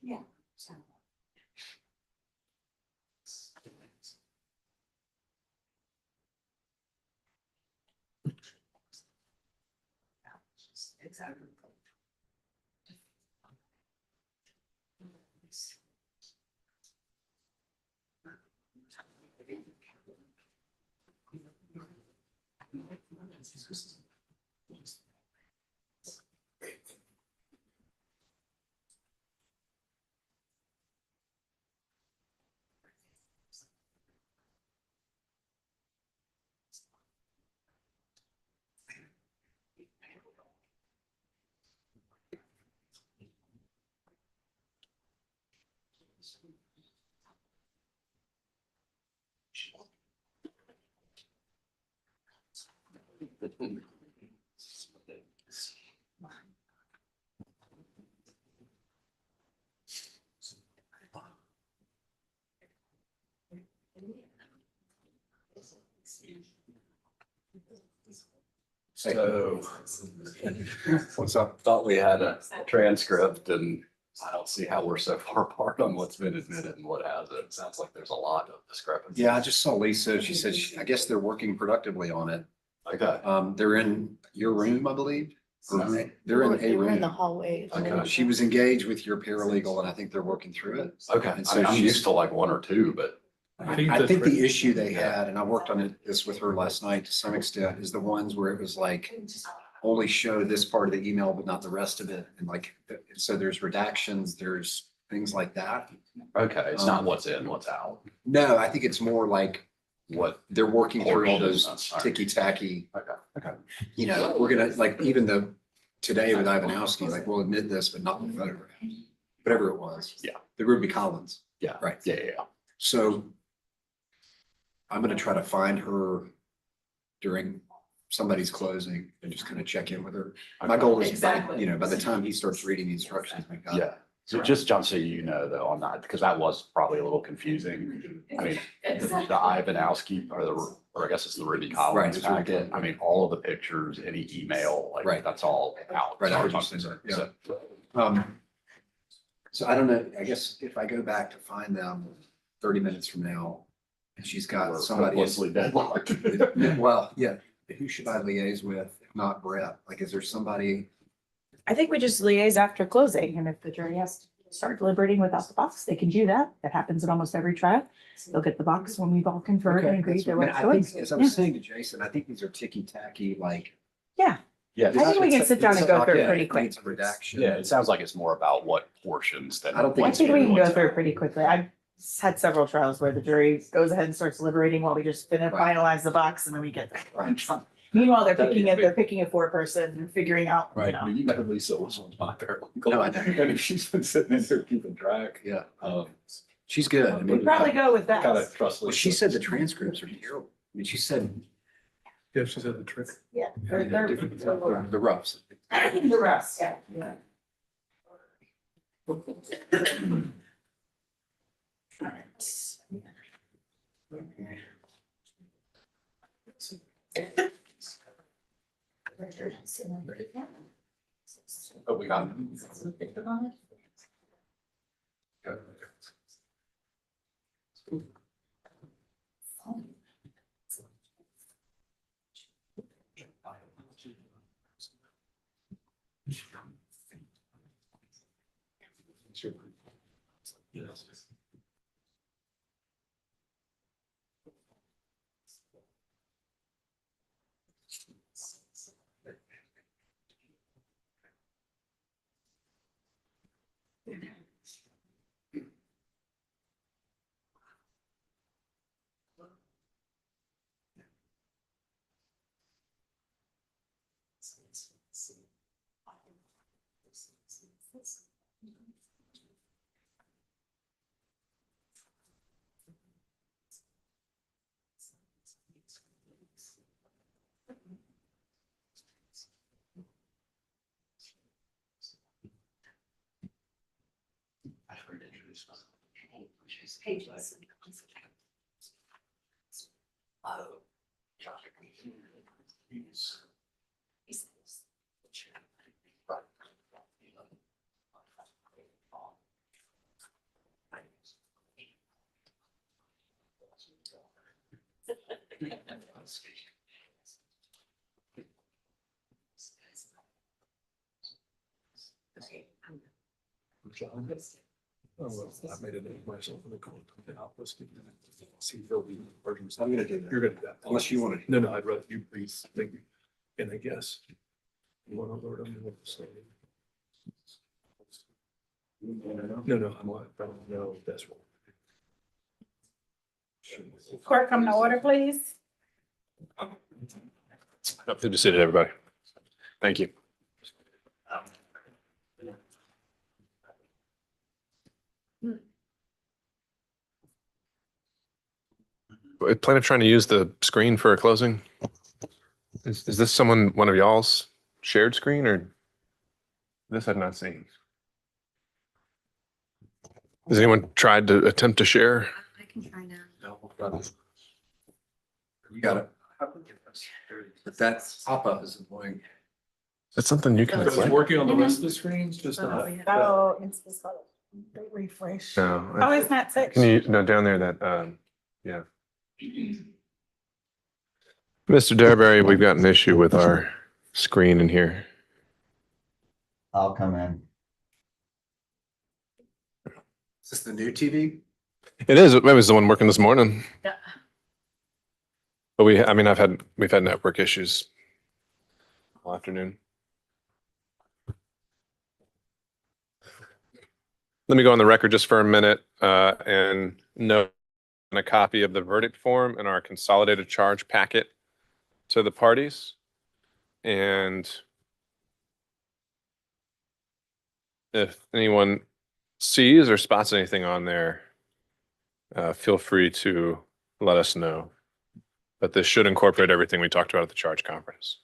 Yeah. Exactly. So, what's up? Thought we had a transcript and I don't see how we're so far apart on what's been admitted and what hasn't. Sounds like there's a lot of discrepancy. Yeah, I just saw Lisa. She said, I guess they're working productively on it. Okay. They're in your room, I believe. Or they're in a They were in the room. hallway. Okay. She was engaged with your paralegal and I think they're working through it. Okay. And I so mean, I'm she's- used to like one or two, but I think I that's think the right. issue they had, and I worked on this with her last night to some extent, is the ones where it was like only show this part of the email, but not the rest of it. And like, so there's redactions, there's things like that. okay, it's not what's in, what's out. No, I think it's more like What? they're working through all those Portions, all right. ticky tacky, Okay. Okay. you know, we're gonna, like, even though today with Ivanowski, like, we'll admit this, but not the photograph, whatever it was. Yeah. The Ruby Collins. Yeah. Right. Yeah. So I'm gonna try to find her during somebody's closing and just kind of check in with her. My goal is, by the time he starts reading the instructions, we got. Yeah. So just so you know though, on that, because that was probably a little confusing. I mean, the Ivanowski or I guess it's the Ruby Collins Right. packet. I mean, all of the pictures, any email, like Right. that's all out. Right, I heard you So- say that, yeah. so- So I don't know, I guess if I go back to find them 30 minutes from now, and she's got We're somebody. hopelessly deadlocked. Well, yeah, who should I liaise with, if not Brett? Like, is there somebody I think we just liaise after closing, and if the jury has to start deliberating without the box, they can do that. That happens in almost every trial. They'll get the box when we've all conferred and agreed that what it's I doing. think, as I was saying to Jason, I think these are ticky tacky, like. Yeah, Yeah. I think we can sit down and go through it pretty quick. It's redaction. Yeah, it sounds like it's more about what portions than. I don't think I it's think we can go what's- through it pretty quickly. I've had several trials where the jury goes ahead and starts deliberating while we just finalize the box and then we get. Meanwhile, they're picking a four-person and figuring out, you know. You met Lisa was on my paralegal. No, I know. And she's been sitting in there keeping track. Yeah. Um, She's good. I We'd mean, probably go with that. Kind of trust. well, she said the transcripts are terrible. I mean, she said. Yeah, she said the trick. Yeah. The roughs. The rest, yeah. Oh, we got. Pages. Oh. Oh, well, I made it myself in the court. See, there'll be versions. I'm gonna do that. You're gonna do that. Unless you want to. No, no, I'd rather you please, thank you. And I guess. You want to Lord, I'm gonna say. No, no, I'm like, I don't know if that's what. Court come to order, please. Good to see you, everybody. Thank you. Plan of trying to use the screen for a closing? Is this one of y'all's shared screen or? This I've not seen. Has anyone tried to attempt to share? I can try now. You got it. But that pop-up is annoying. That's something you can. It's working on the rest of the screens, just not. Oh, it's just a refresh. No. Oh, it's not touch. Can you, no, down there that, yeah. Mr. Derberry, we've got an issue with our screen in here. I'll come in. Is this the new TV? It is, it was the one working this morning. Yeah. But I mean, we've had network issues all afternoon. Let me go on the record just for a minute and note a copy of the verdict form in our consolidated charge packet to the parties. And if anyone sees or spots anything on there, feel free to let us know. But this should incorporate everything we talked about at the charge conference.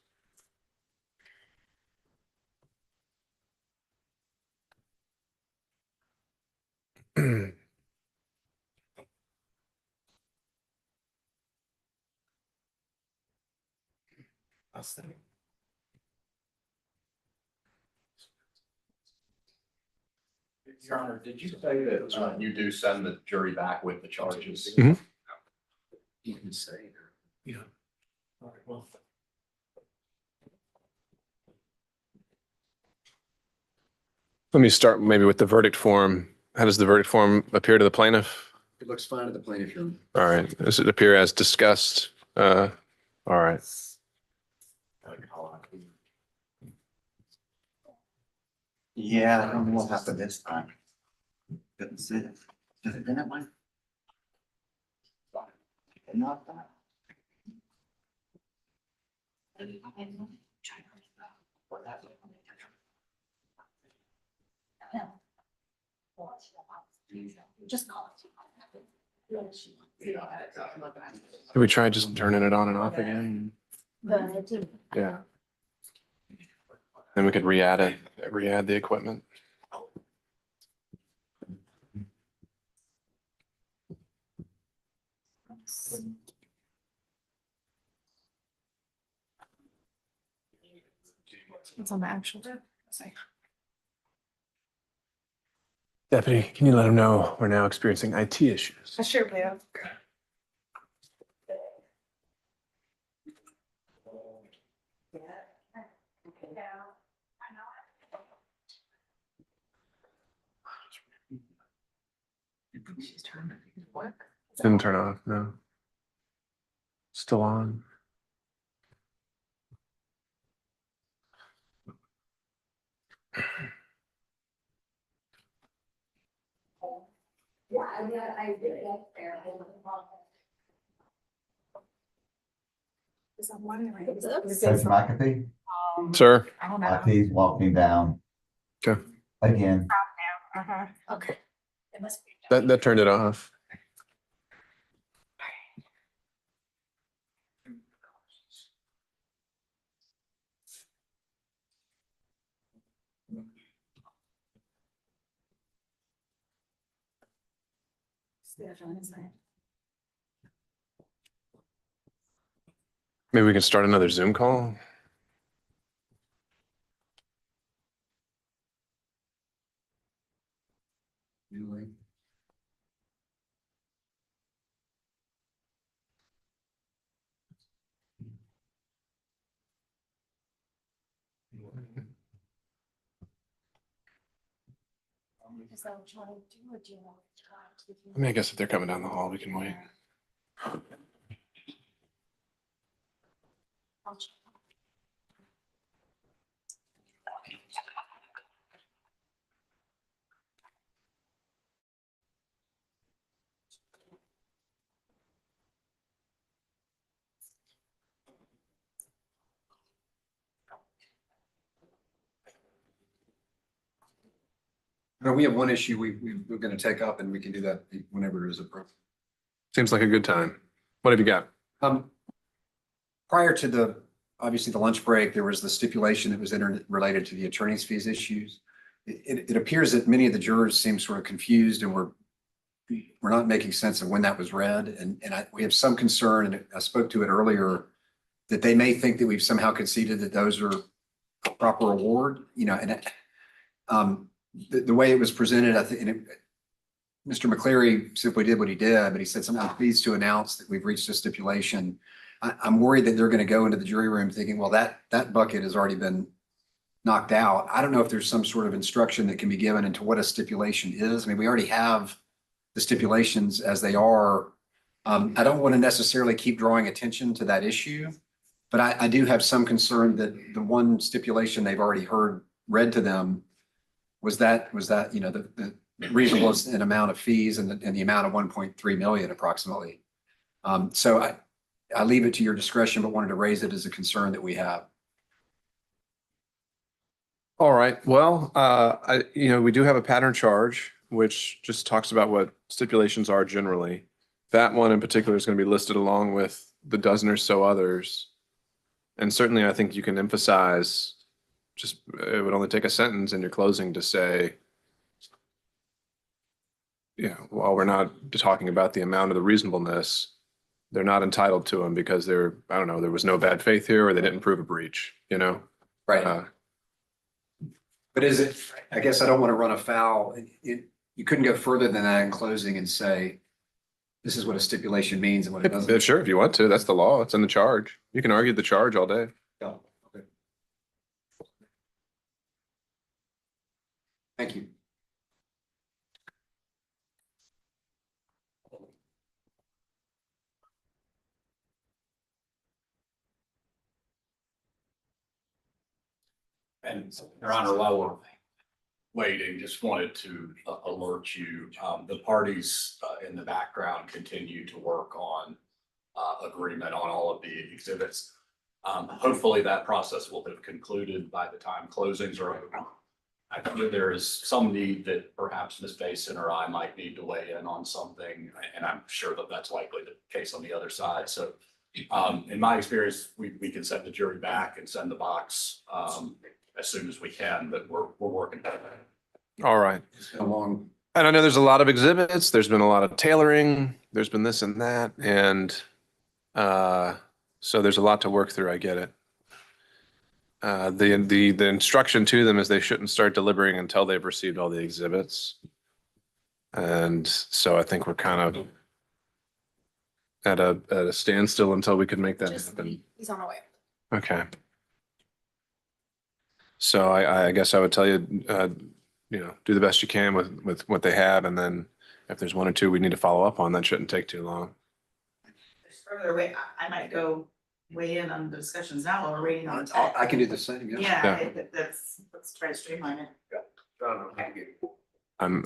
Your Honor, did you say that you do send the jury back with the charges? Mhm. You can say. Yeah. All right, well. Let me start maybe with the verdict form. How does the verdict form appear to the plaintiff? It looks fine to the plaintiff, Your Honor. All right. Does it appear as discussed? All right. Yeah, I don't know what happened this time. Couldn't see it. Did it, didn't it? Not that. Just call it. Can we try just turning it on and off again? The Yeah. Then we could re-add it, re-add the equipment. It's on the actual. Deputy, can you let him know we're now experiencing IT issues? I sure will. Didn't turn off, no. Still on. I did it up there. Because I'm wondering. is Judge it- McAfee, Sir? I don't know. IT's walking down Okay. again. Okay. It must be. That turned it off. Maybe we can start another Zoom call? Is that what you want to do, or do you want to try to? I mean, I guess if they're coming down the hall, we can wait. I'll check. No, we have one issue we're going to take up, and we can do that whenever it is appropriate. Seems like a good time. What have you got? Prior to obviously the lunch break, there was the stipulation that was related to the attorney's fees issues. It appears that many of the jurors seem sort of confused, and we're not making sense of when that was read. And we have some concern, and I spoke to it earlier, that they may think that we've somehow conceded that those are a proper award, and the way it was presented, I think, Mr. McCleary simply did what he did, but he said somehow pleased to announce that we've reached a stipulation. I'm worried that they're going to go into the jury room thinking, well, that bucket has already been knocked out. I don't know if there's some sort of instruction that can be given into what a stipulation is. I mean, we already have the stipulations as they are. I don't want to necessarily keep drawing attention to that issue, but I do have some concern that the one stipulation they've already heard read to them was that, the reasonableness in amount of fees and the amount of 1.3 million approximately. So I leave it to your discretion, but wanted to raise it as a concern that we have. All right. Well, we do have a pattern charge, which just talks about what stipulations are generally. That one in particular is going to be listed along with the dozen or so others. And certainly I think you can emphasize, it would only take a sentence in your closing to say, while we're not talking about the amount of the reasonableness, they're not entitled to them because there was no bad faith here, or they didn't prove a breach, Right. But I guess I don't want to run afoul. You couldn't go further than that in closing and say, this is what a stipulation means and what it doesn't. Sure, if you want to, that's the law. It's in the charge. You can argue the charge all day. Yeah, okay. Thank you. And Your Honor, while we're waiting, just wanted to alert you, the parties in the background continue to work on agreement on all of the exhibits. Hopefully that process will have concluded by the time closings are over. I think there is some need that perhaps Ms. Basin or I might need to weigh in on something, and I'm sure that that's likely the case on the other side. So in my experience, we can send the jury back and send the box as soon as we can, but we're working on that. All right. Along. And I know there's a lot of exhibits. There's been a lot of tailoring. There's been this and that. And so there's a lot to work through. I get it. The instruction to them is they shouldn't start deliberating until they've received all the exhibits. And so I think we're kind of at a standstill until we can make that happen. He's on our way. Okay. So I guess I would tell you, do the best you can with what they have. And then if there's one or two we need to follow up on, that shouldn't take too long. Further away, I might go weigh in on the discussions now while we're waiting on. I can do the same. Yeah, let's try to streamline it. I'm,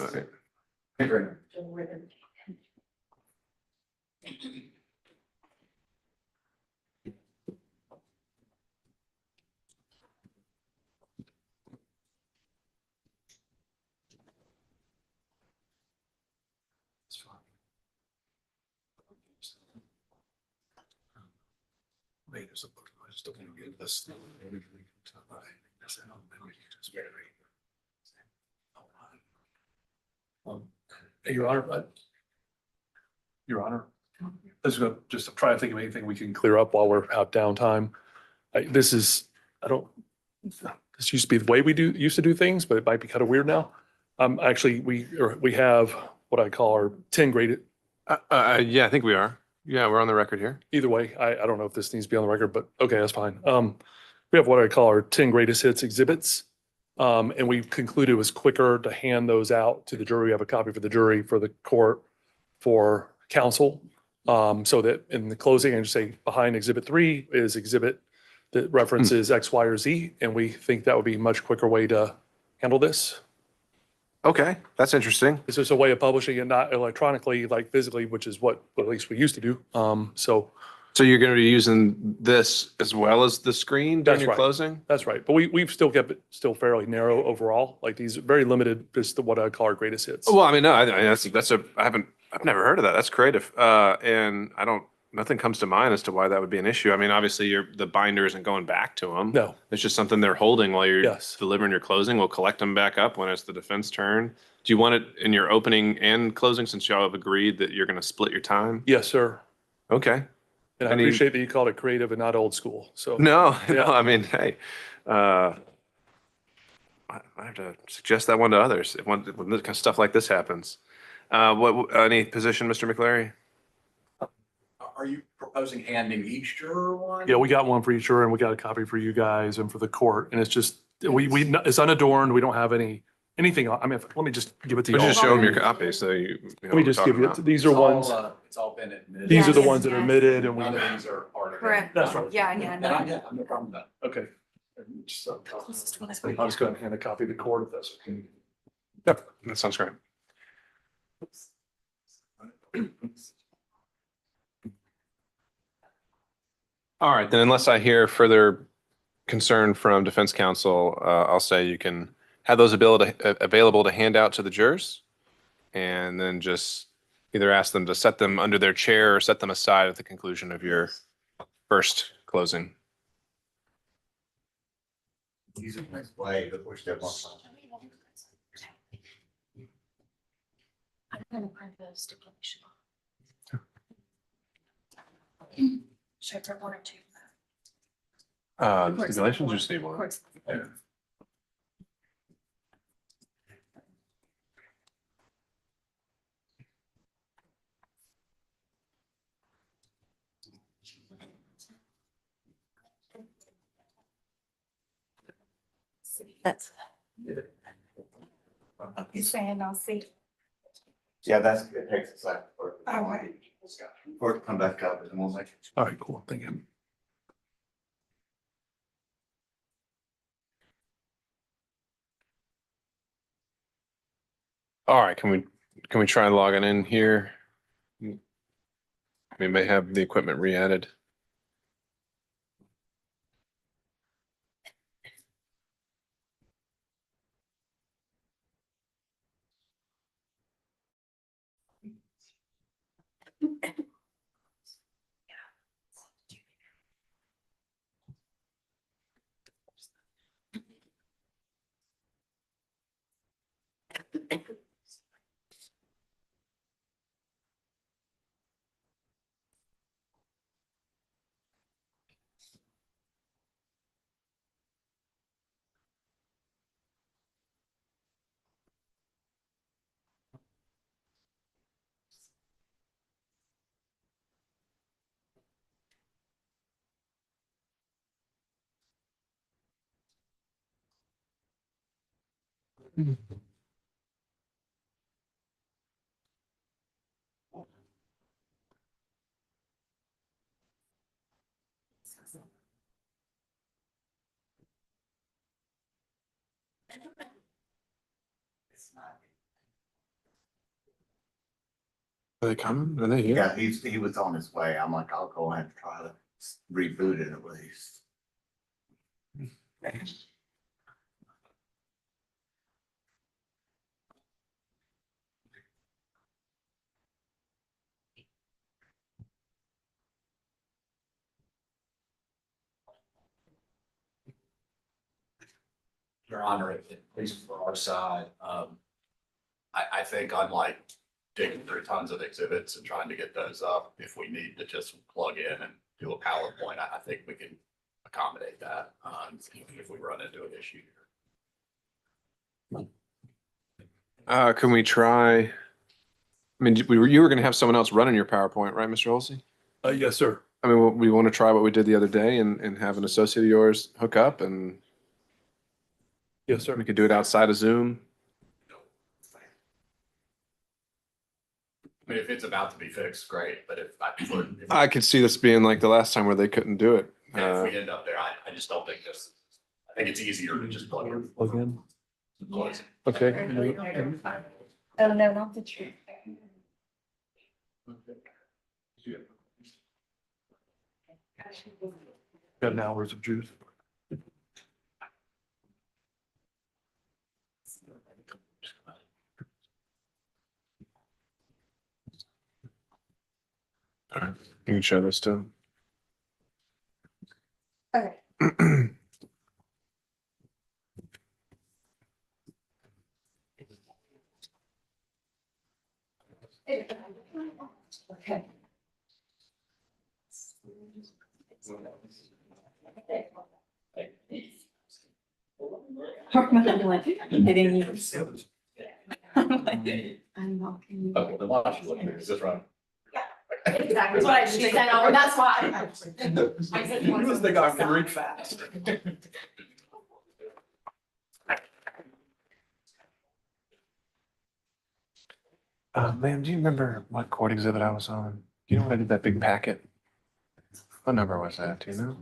Hey, Your Honor, Your Honor, just try to think of anything we can clear up while we're out downtime. This used to be the way we used to do things, but it might be kind of weird now. Actually, we have what I call our 10 graded. yeah, I think we are. Yeah, we're on the record here. Either way, I don't know if this needs to be on the record, but okay, that's fine. We have what I call our 10 greatest hits exhibits. And we concluded it was quicker to hand those out to the jury. We have a copy for the jury, for the court, for counsel. So that in the closing, I just say behind exhibit 3 is exhibit that references X, Y, or Z. And we think that would be a much quicker way to handle this. Okay, that's interesting. It's just a way of publishing it, not electronically, like physically, which is what at least we used to do. So you're going to be using this as well as the screen during That's your right. closing? That's right. But we've still kept it still fairly narrow overall. Like these very limited, just what I call our greatest hits. Well, I mean, no, I've never heard of that. That's creative. And nothing comes to mind as to why that would be an issue. I mean, obviously the binder isn't going back to them. No. It's just something they're holding while you're Yes. delivering your closing. We'll collect them back up when it's the defense turn. Do you want it in your opening and closing since y'all have agreed that you're going to split your time? Yes, sir. Okay. And I Any- appreciate that you called it creative and not old school. So No, Yeah. no, I mean, hey, I have to suggest that one to others when this kind of stuff like this happens. Any position, Mr. McCleary? Are you proposing handing each juror one? yeah, we got one for each juror and we got a copy for you guys and for the court. And it's just, it's unadorned. We don't have anything. I mean, let me just give it to you. Would you all. just show them your copy so you know Let me what we're just give talking you, about? these are ones, It's all been admitted. these are the Yes, ones that are yes. admitted and we, None of these are part of it. Correct. That's right. Yeah. And I have no problem with that. okay. I'll just go ahead and hand a copy to the court if that's okay. Yep, that sounds great. All right, then unless I hear further concern from defense counsel, I'll say you can have those available to hand out to the jurors and then just either ask them to set them under their chair or set them aside at the conclusion of your first closing. Use it next way before step on. I'm gonna print the stipulation. Should I print one or two? Stipulations, just need one. Courts. That's. You saying no seat? Yeah, it takes a second for it All right. to come back up and we'll make it. All right, cool. Thank you. All right, can we try logging in here? We may have the equipment re-added. Are they coming? Are they here? Yeah, he was on his way. I'm like, I'll go ahead and try to reboot it at least. Your Honor, at least for our side, I think unlike digging through tons of exhibits and trying to get those up, if we need to just plug in and do a PowerPoint, I think we can accommodate that, if we run into an issue here. Can we try? I mean, you were going to have someone else running your PowerPoint, right, Mr. Olsey? Yes, sir. I mean, we want to try what we did the other day and have an associate of yours hook up and Yes, sir. we could do it outside of Zoom. I mean, if it's about to be fixed, great, but if I could see this being like the last time where they couldn't do it. if we end up there, I just don't think I think it's easier to just plug in. Plug in. Close it. Okay. Oh, no, not the truth. Got an hours of juice. All right, you can show this too. Okay. Okay. Hitting you. I'm not. Okay, then why don't you look at it? Is this right? Exactly, that's what I just said, no, that's why. You was the guy who can read fast. Ma'am, do you remember what court exhibit I was on? You know when I did that big packet? What number was that? Do you know?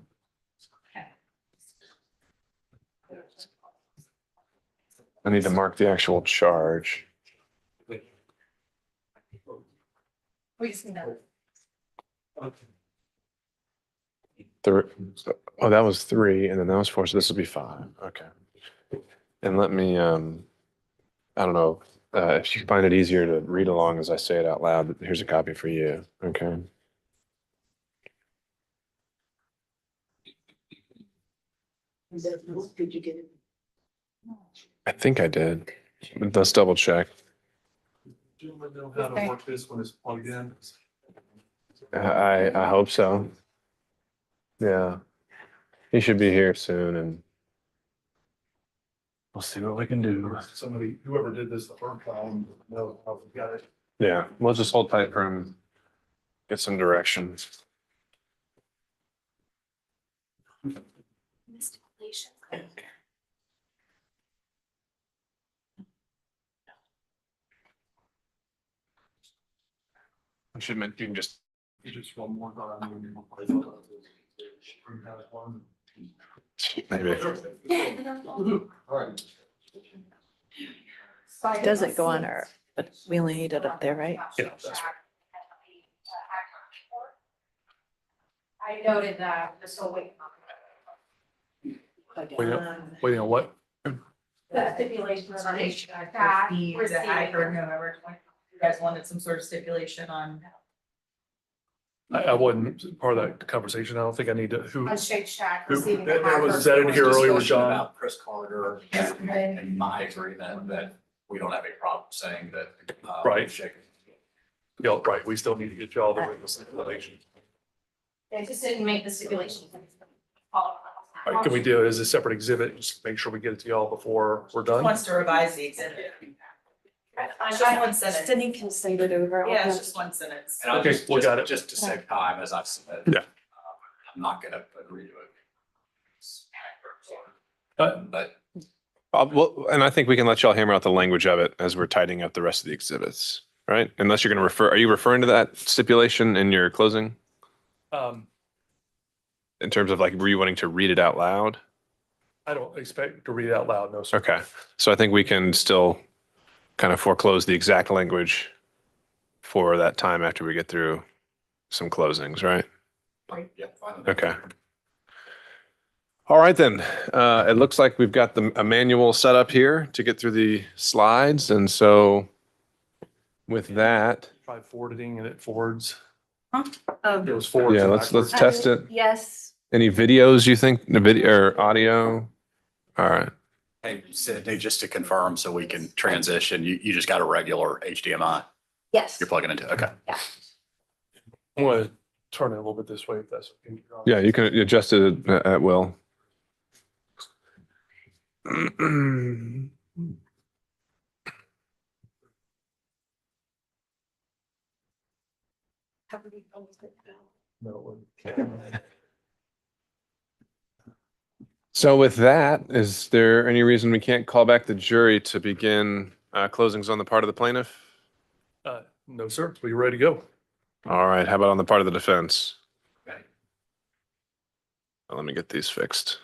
I need to mark the actual charge. We just need that. Oh, that was 3 and then that was 4, so this will be 5. Okay. And let me, I don't know, if you find it easier to read along as I say it out loud, but here's a copy for you. Okay. Did you get it? I think I did. But let's double check. Do you know how to work this when it's plugged in? I hope so. Yeah. He should be here soon and we'll see what we can do. Somebody, whoever did this the first time, knows how we got it. Yeah, we'll just hold tight for him. Get some directions. I should mention, you can just. Just one more. Maybe. It doesn't go on our, but we only need it up there, right? Yeah, that's right. I noted that, just so wait. Waiting on what? The stipulations on each. The high for November 20. You guys wanted some sort of stipulation on. I wasn't part of that conversation. I don't think I need to, who? On Shake Shack Who- receiving. that the high was for- that in here earlier with Discussion John? About Chris Carter and my agreement that we don't have a problem saying that. Right. Shake- Yeah, right. We still need to get y'all the written stipulation. They just didn't make the stipulation. All right, can we do it as a separate exhibit? Just make sure we get it to y'all before we're done. Wants to revise the exhibit. Just one sentence. Denny can send it over. Yeah, it's just one sentence. And I'll Okay, just, we got it. just to save time, as I've said. Yeah. I'm not gonna agree to it. But Well, and I think we can let y'all hammer out the language of it as we're tidying up the rest of the exhibits, right? Unless you're going to refer, are you referring to that stipulation in your closing in terms of like, were you wanting to read it out loud? I don't expect to read it out loud, no, sir. Okay. So I think we can still kind of foreclose the exact language for that time after we get through some closings, right? yeah, fine. Okay. All right, then. It looks like we've got a manual set up here to get through the slides. And so with that, Try forwarding and it forwards. Oh. It was forwards. yeah, and let's backwards. test it. Yes. Any videos you think, the video or audio? All right. Hey, Sydney, just to confirm, so we can transition, you just got a regular HDMI Yes. you're plugging into, okay. I'm going to turn it a little bit this way if that's. okay. Yeah, you can adjust it at will. No, it wouldn't. So with that, is there any reason we can't call back the jury to begin closings on the part of the plaintiff? No, sir. We ready to go? All right, how about on the part of the defense? Well, let me get these fixed.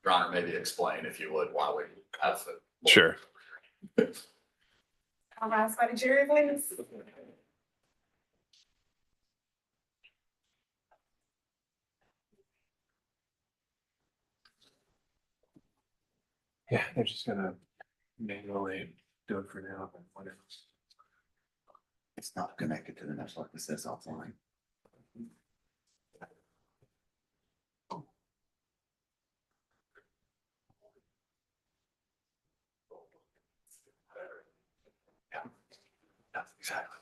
Your Honor, maybe explain if you would why we have the. Sure. I'll rise by the jury, please. Yeah, they're just gonna manually do it for now. It's not connected to the network. It says offline. Yeah, exactly.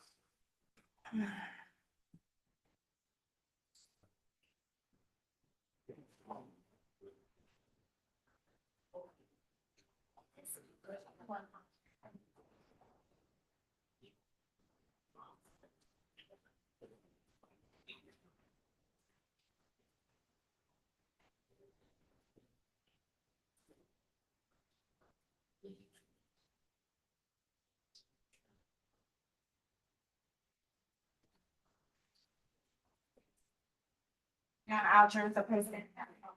Now I'll turn to the president.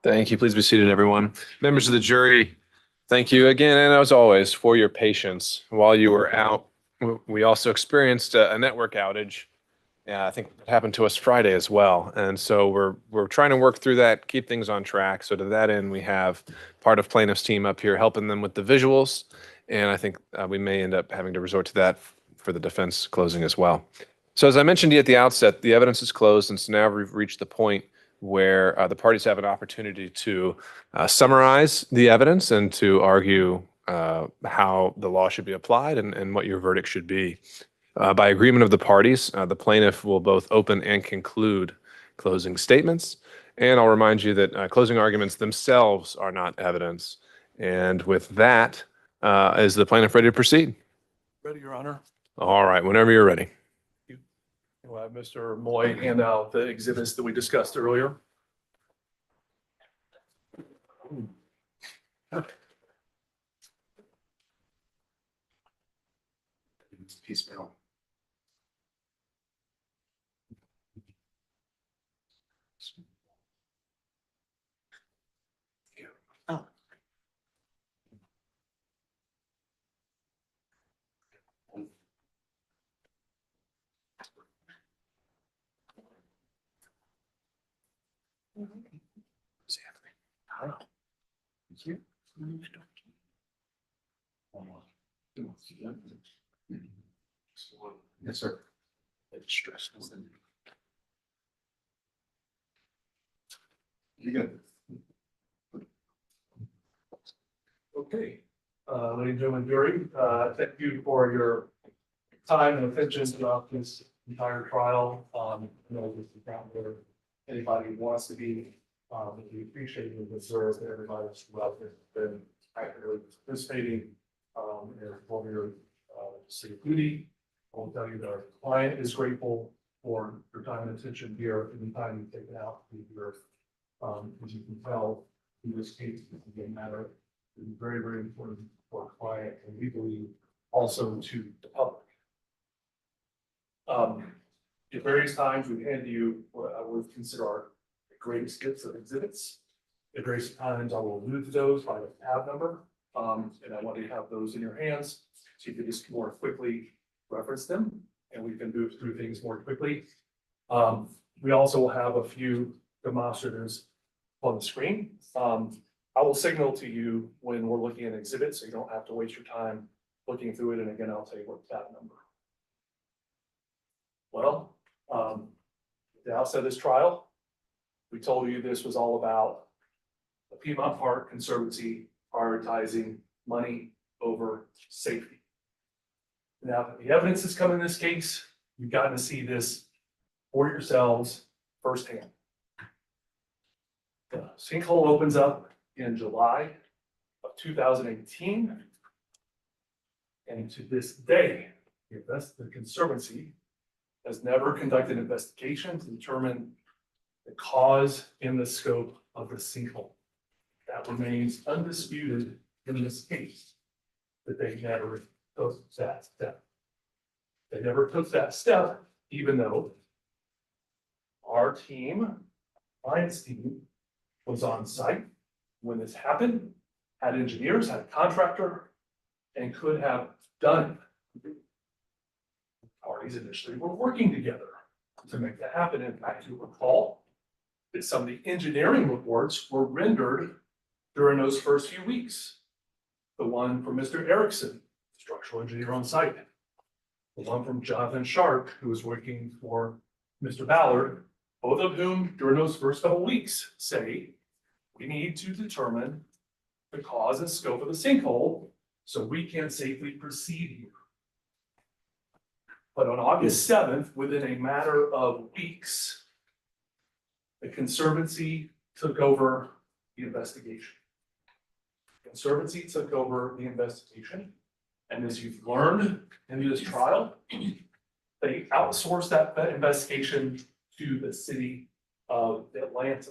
Thank you. Please be seated, everyone. Members of the jury, thank you again, and as always, for your patience. While you were out, we also experienced a network outage. Yeah, I think it happened to us Friday as well. And so we're trying to work through that, keep things on track. So to that end, we have part of plaintiff's team up here helping them with the visuals. And I think we may end up having to resort to that for the defense closing as well. So as I mentioned to you at the outset, the evidence is closed. And so now we've reached the point where the parties have an opportunity to summarize the evidence and to argue how the law should be applied and what your verdict should be. By agreement of the parties, the plaintiff will both open and conclude closing statements. And I'll remind you that closing arguments themselves are not evidence. And with that, is the plaintiff ready to proceed? Ready, Your Honor? All right, whenever you're ready. We'll have Mr. Moy hand out the exhibits that we discussed earlier. Piecemeal. Yes, sir. It's stressed. You good? Okay, ladies and gentlemen, jury, thank you for your time and attention throughout this entire trial. You know, this is not where anybody wants to be. We appreciate and observe that everybody throughout this has been actively participating, in performing your civic duty. I will tell you that our client is grateful for your time and attention here and the time you've taken out to be here. As you can tell, in this case, this is a matter that is very, very important for our client, and we believe also to the public. At various times, we hand you what I would consider our greatest hits of exhibits. At various times, I will allude to those by the tab number, and I want you to have those in your hands so you can just more quickly reference them, and we can move through things more quickly. We also will have a few demonstratives on the screen. I will signal to you when we're looking at exhibits, so you don't have to waste your time looking through it. And again, I'll tell you what tab number. Well, at the outset of this trial, we told you this was all about the Piedmont Park Conservancy prioritizing money over safety. Now, the evidence has come in this case. You've gotten to see this for yourselves firsthand. The sinkhole opens up in July of 2018. And to this day, the Conservancy has never conducted an investigation to determine the cause and the scope of the sinkhole. That remains undisputed in this case, that they never took that step. They never took that step, even though our team, client's team, was on site when this happened, had engineers, had a contractor, and could have done it. Parties initially were working together to make that happen. In fact, you recall that some of the engineering reports were rendered during those first few weeks. The one from Mr. Erickson, structural engineer on site. The one from Jonathan Sharp, who was working for Mr. Ballard, both of whom during those first couple of weeks say, we need to determine the cause and scope of the sinkhole so we can safely proceed here. But on August 7th, within a matter of weeks, the Conservancy took over the investigation. The Conservancy took over the investigation. And as you've learned in this trial, they outsourced that investigation to the city of Atlanta.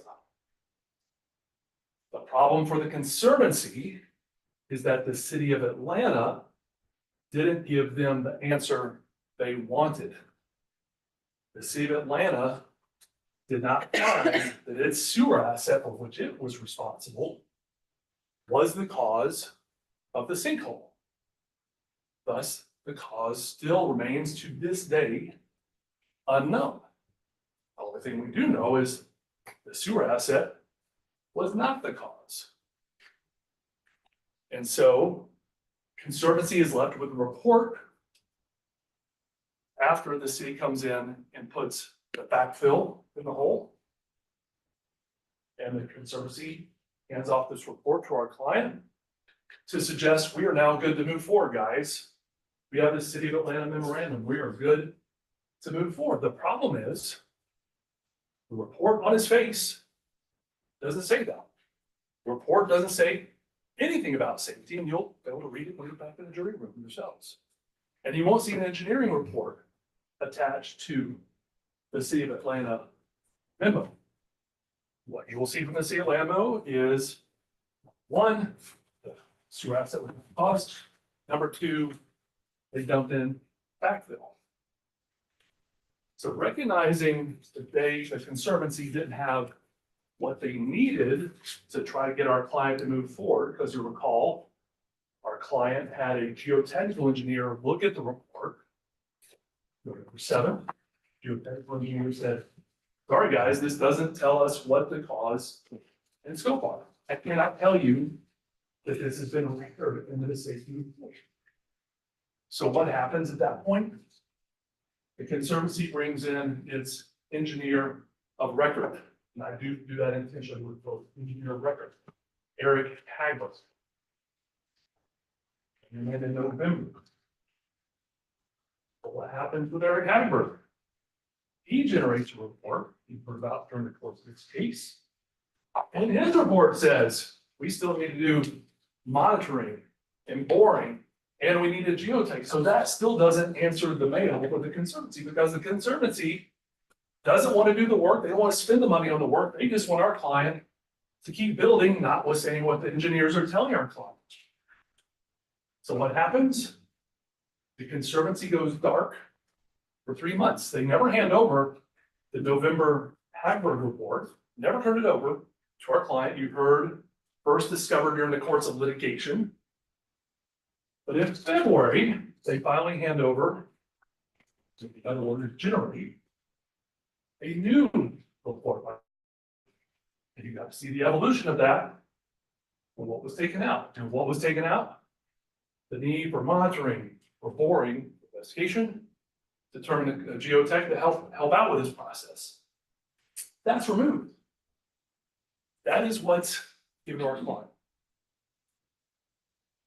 The problem for the Conservancy is that the city of Atlanta didn't give them the answer they wanted. The city of Atlanta did not find that its sewer asset, for which it was responsible, was the cause of the sinkhole. Thus, the cause still remains to this day unknown. The only thing we do know is the sewer asset was not the cause. And so, Conservancy is left with a report after the city comes in and puts the backfill in the hole. And the Conservancy hands off this report to our client to suggest we are now good to move forward, guys. We have the City of Atlanta memorandum. We are good to move forward. The problem is the report on his face doesn't say that. The report doesn't say anything about safety, and you'll be able to read it when you're back in the jury room yourselves. And you won't see an engineering report attached to the City of Atlanta memo. What you will see from the City of Atlanta memo is One, the sewer asset was cost. Number two, they dumped in backfill. So recognizing that the Conservancy didn't have what they needed to try to get our client to move forward, because you recall, our client had a geotechnical engineer look at the report. Number 7, geotechnical engineer said, sorry guys, this doesn't tell us what the cause and scope are. I cannot tell you that this has been a record in the safety report. So what happens at that point? The Conservancy brings in its engineer of record, and I do that intentionally with both engineer of record, Eric Hagler. And then in November. But what happens with Eric Hagler? He generates a report he heard about during the course of this case. And his report says, we still need to do monitoring and boring, and we need a geotech. So that still doesn't answer the mail for the Conservancy, because the Conservancy doesn't want to do the work. They don't want to spend the money on the work. They just want our client to keep building, notwithstanding what the engineers are telling our client. So what happens? The Conservancy goes dark for 3 months. They never hand over the November Hagberg report, never turn it over to our client. You heard first discovered during the course of litigation. But in February, they finally hand over, in other words, generate a new report. And you got to see the evolution of that and what was taken out. And what was taken out? The need for monitoring, for boring, investigation, determine a geotech to help out with this process. That's removed. That is what's given to our client.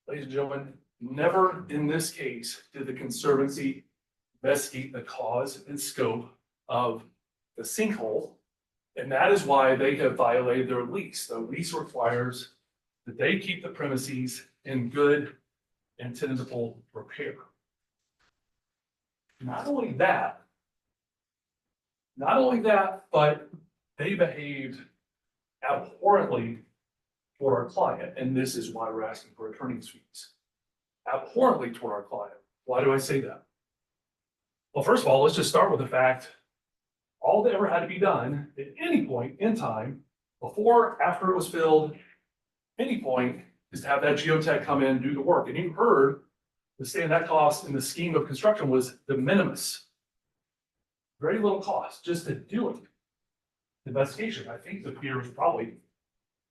Ladies and gentlemen, never in this case did the Conservancy investigate the cause and scope of the sinkhole. And that is why they have violated their lease. The lease requires that they keep the premises in good and tenable repair. Not only that, but they behaved abhorrently toward our client, and this is why we're asking for attorney's fees. Abhorrently toward our client. Why do I say that? Well, first of all, let's just start with the fact all that ever had to be done at any point in time, before, after it was filled, any point, is to have that geotech come in and do the work. And you heard the standard cost in the scheme of construction was de minimis. Very little cost just to do it. Investigation, I think the fear is probably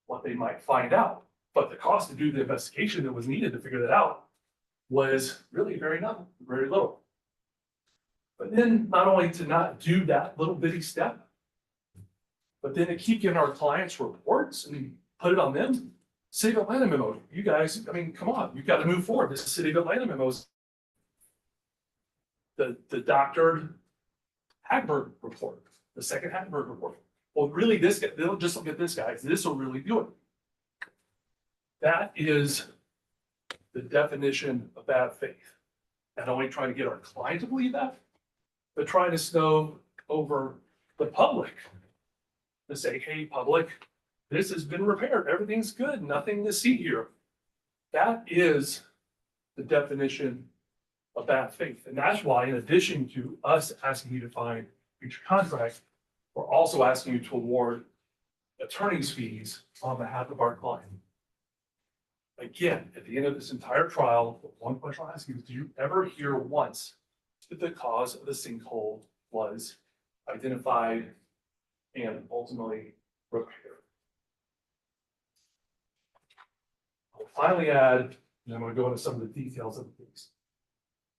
what they might find out. But the cost to do the investigation that was needed to figure that out was really very little. But then not only to not do that little bitty step, but then to keep giving our clients reports and put it on them. City of Atlanta memo, you guys, I mean, come on, you've got to move forward. This is City of Atlanta memos. The doctored Hagberg report, the second Hagberg report. Well, really, this guy, they'll just look at this, guys. This will really do it. That is the definition of bad faith. Not only trying to get our client to believe that, but trying to snow over the public to say, hey, public, this has been repaired. Everything's good. Nothing to see here. That is the definition of bad faith. And that's why, in addition to us asking you to find future contract, we're also asking you to award attorney's fees on behalf of our client. Again, at the end of this entire trial, one question I'll ask you is, do you ever hear once that the cause of the sinkhole was identified and ultimately repaired? I'll finally add, and I'm going to go into some of the details of the case.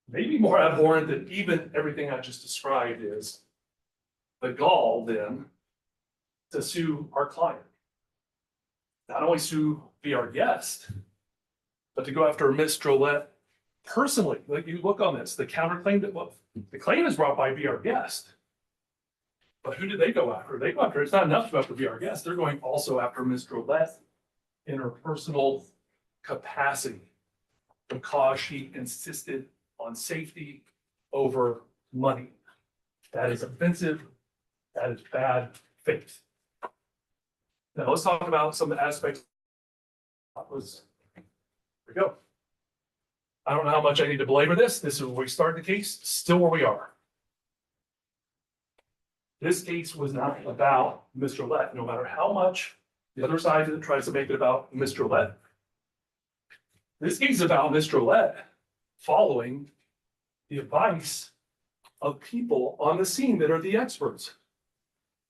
Maybe more abhorrent than even everything I just described is the gall then to sue our client. Not only sue be our guest, but to go after Miss Drolette personally. Like, you look on this, the counterclaim that, well, the claim is brought by Be Our Guest. But who did they go after? They go after, it's not enough to go after Be Our Guest. They're going also after Miss Drolette in her personal capacity because she insisted on safety over money. That is offensive. That is bad faith. Now let's talk about some aspects Here we go. I don't know how much I need to belabor this. This is where we started the case, still where we are. This case was not about Mr. Lett, no matter how much the other side tries to make it about Mr. Lett. This case is about Mr. Lett following the advice of people on the scene that are the experts.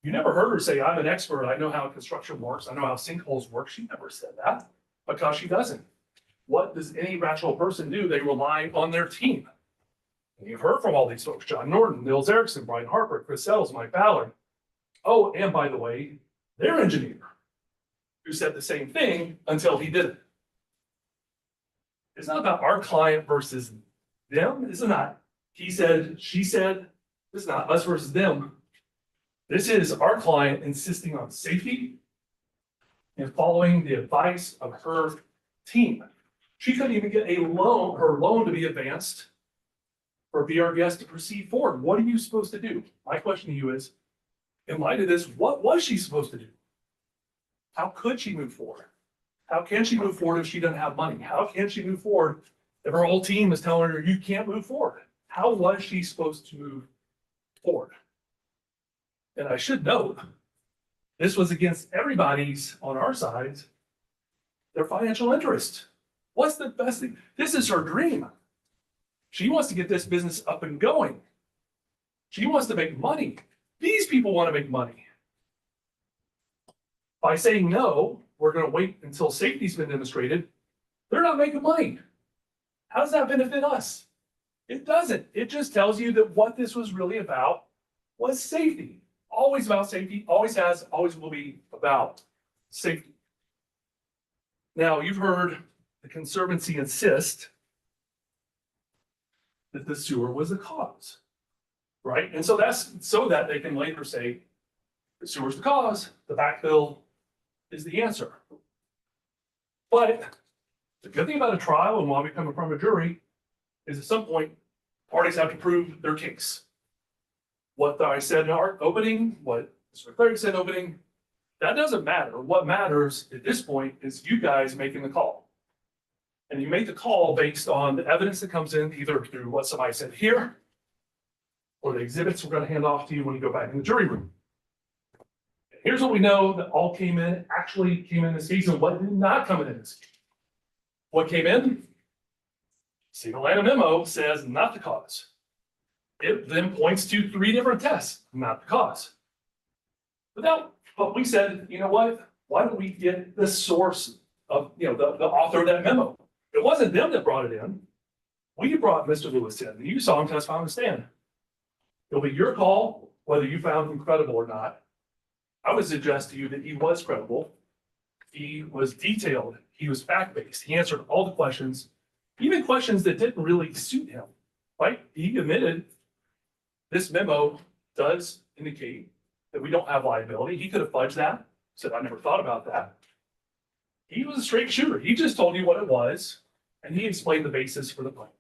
You never heard her say, I'm an expert, I know how construction works, I know how sinkholes work. She never said that because she doesn't. What does any rational person do? They rely on their team. And you've heard from all these folks, John Norton, Nils Erickson, Brian Harper, Chris Sells, Mike Ballard. Oh, and by the way, their engineer, who said the same thing until he didn't. It's not about our client versus them. It's not he said, she said. It's not us versus them. This is our client insisting on safety and following the advice of her team. She couldn't even get her loan to be advanced for BRBS to proceed forward. What are you supposed to do? My question to you is, in light of this, what was she supposed to do? How could she move forward? How can she move forward if she doesn't have money? How can she move forward if her whole team is telling her you can't move forward? How was she supposed to move forward? And I should note, this was against everybody's on our side, their financial interest. What's the best thing? This is her dream. She wants to get this business up and going. She wants to make money. These people want to make money. By saying no, we're going to wait until safety's been demonstrated, they're not making money. How does that benefit us? It doesn't. It just tells you that what this was really about was safety. Always about safety, always has, always will be about safety. Now, you've heard the Conservancy insist that the sewer was the cause, right? And so that's so that they can later say the sewer's the cause, the backfill is the answer. But the good thing about a trial and why we come from a jury is at some point, parties have to prove their case. What I said in our opening, what Mr. Cleric said opening, that doesn't matter. What matters at this point is you guys making the call. And you make the call based on the evidence that comes in, either through what somebody said here, or the exhibits we're going to hand off to you when you go back in the jury room. Here's what we know that all actually came in this case, and what did not come in this case. What came in? Single Atlanta memo says not the cause. It then points to 3 different tests, not the cause. But we said, you know what? Why don't we get the source of, the author of that memo? It wasn't them that brought it in. We brought Mr. Lewis in, and you saw him testify on the stand. It'll be your call whether you found him credible or not. I would suggest to you that he was credible. He was detailed. He was fact-based. He answered all the questions, even questions that didn't really suit him, right? He admitted this memo does indicate that we don't have liability. He could have fudged that, said, I never thought about that. He was a straight shooter. He just told you what it was, and he explained the basis for the claims.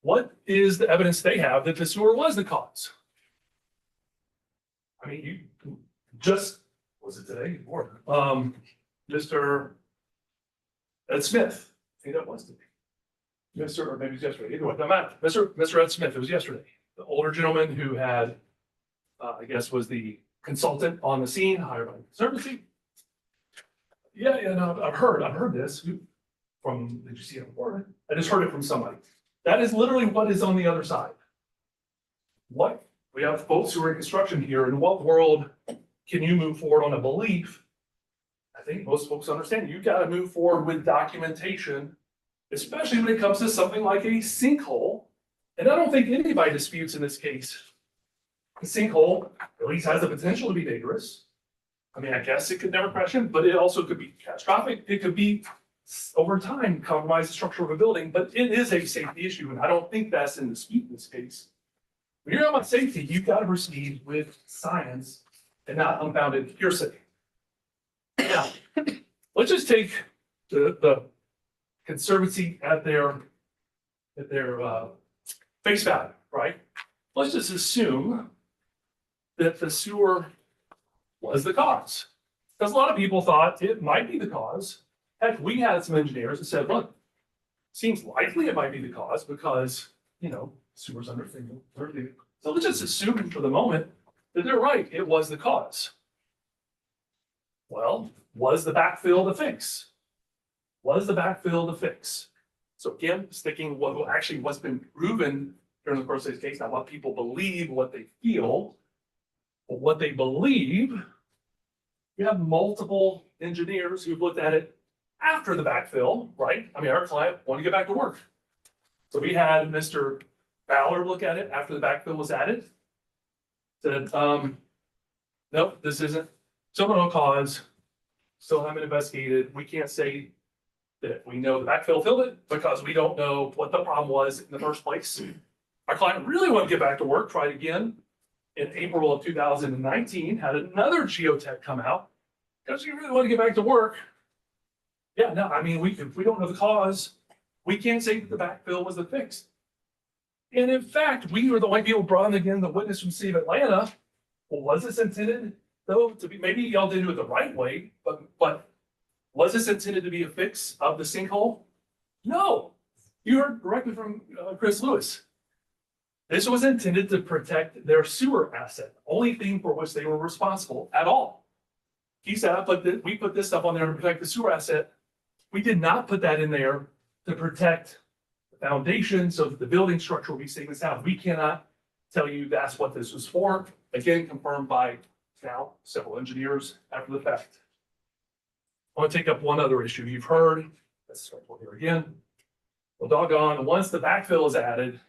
What is the evidence they have that the sewer was the cause? I mean, you just, was it today? Or, Mr. Ed Smith, I think that was today. Or maybe it was yesterday. Either way, doesn't matter. Mr. Ed Smith, it was yesterday. The older gentleman who had, I guess, was the consultant on the scene, hired by the Conservancy. Yeah, no, I've heard this from, did you see it before? I just heard it from somebody. That is literally what is on the other side. What, we have folks who are in construction here. In what world can you move forward on a belief? I think most folks understand you've got to move forward with documentation, especially when it comes to something like a sinkhole. And I don't think anybody disputes in this case. A sinkhole at least has the potential to be dangerous. I mean, I guess it could never crash in, but it also could be catastrophic. It could be, over time, compromise the structure of a building, but it is a safety issue, and I don't think that's in dispute in this case. When you're talking about safety, you've got to proceed with science and not unfounded hearsay. Now, let's just take the Conservancy at their face value, right? Let's just assume that the sewer was the cause. Because a lot of people thought it might be the cause. Heck, we had some engineers that said, look, seems likely it might be the cause because, sewer's under sinkhole. So let's just assume for the moment that they're right, it was the cause. Well, was the backfill the fix? Was the backfill the fix? So again, sticking what's been proven during the course of this case, not what people believe, what they feel, but what they believe. We have multiple engineers who've looked at it after the backfill, right? I mean, our client wanted to get back to work. So we had Mr. Ballard look at it after the backfill was added. Said, nope, this isn't, still no cause, still haven't investigated. We can't say that we know the backfill filled it because we don't know what the problem was in the first place. Our client really wanted to get back to work, tried again in April of 2019, had another geotech come out because you really want to get back to work. Yeah, no, I mean, if we don't know the cause, we can't say that the backfill was the fix. And in fact, we were the only people brought in again, the witness from the city of Atlanta. Well, was this intended though to be, maybe y'all didn't do it the right way, but was this intended to be a fix of the sinkhole? No, you heard directly from Chris Lewis. This was intended to protect their sewer asset, only thing for which they were responsible at all. He said, we put this stuff on there to protect the sewer asset. We did not put that in there to protect the foundation so that the building structure will be safe and sound. We cannot tell you that's what this was for. Again, confirmed by now several engineers after the fact. I want to take up one other issue you've heard. Let's start here again. Well, doggone, once the backfill is added,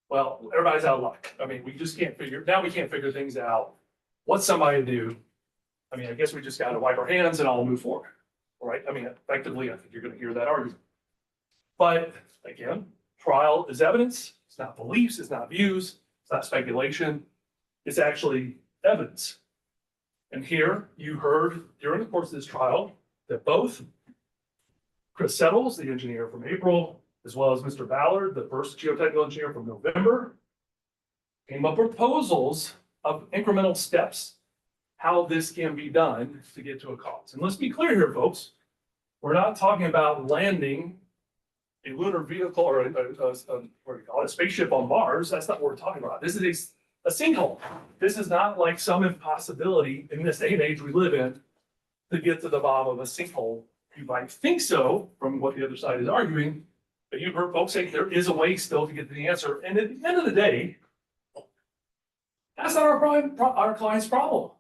well, everybody's out of luck. I mean, we just can't figure things out. What's somebody to do? I mean, I guess we just got to wipe our hands and all move forward. All right. I mean, effectively, I think you're going to hear that argument. But again, trial is evidence. It's not beliefs. It's not views. It's not speculation. It's actually evidence. And here you heard during the course of this trial that both Chris Settles, the engineer from April, as well as Mr. Ballard, the first geotechnical engineer from November, came up with proposals of incremental steps how this can be done to get to a cause. And let's be clear here, folks. We're not talking about landing a lunar vehicle or a spaceship on Mars. That's not what we're talking about. This is a sinkhole. This is not like some impossibility in this day and age we live in to get to the bottom of a sinkhole. You might think so from what the other side is arguing, but you've heard folks say there is a way still to get to the answer. And at the end of the day, that's not our client's problem.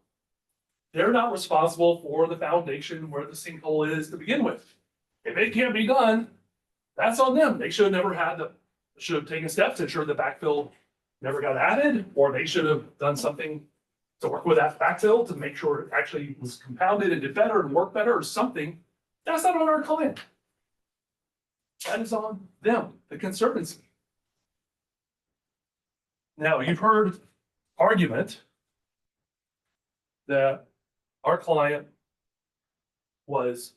They're not responsible for the foundation where the sinkhole is to begin with. If it can't be done, that's on them. They should have taken steps to ensure the backfill never got added, or they should have done something to work with that backfill to make sure it actually was compounded and did better and worked better or something. That's not on our client. That is on them, the Conservancy. Now, you've heard argument that our client was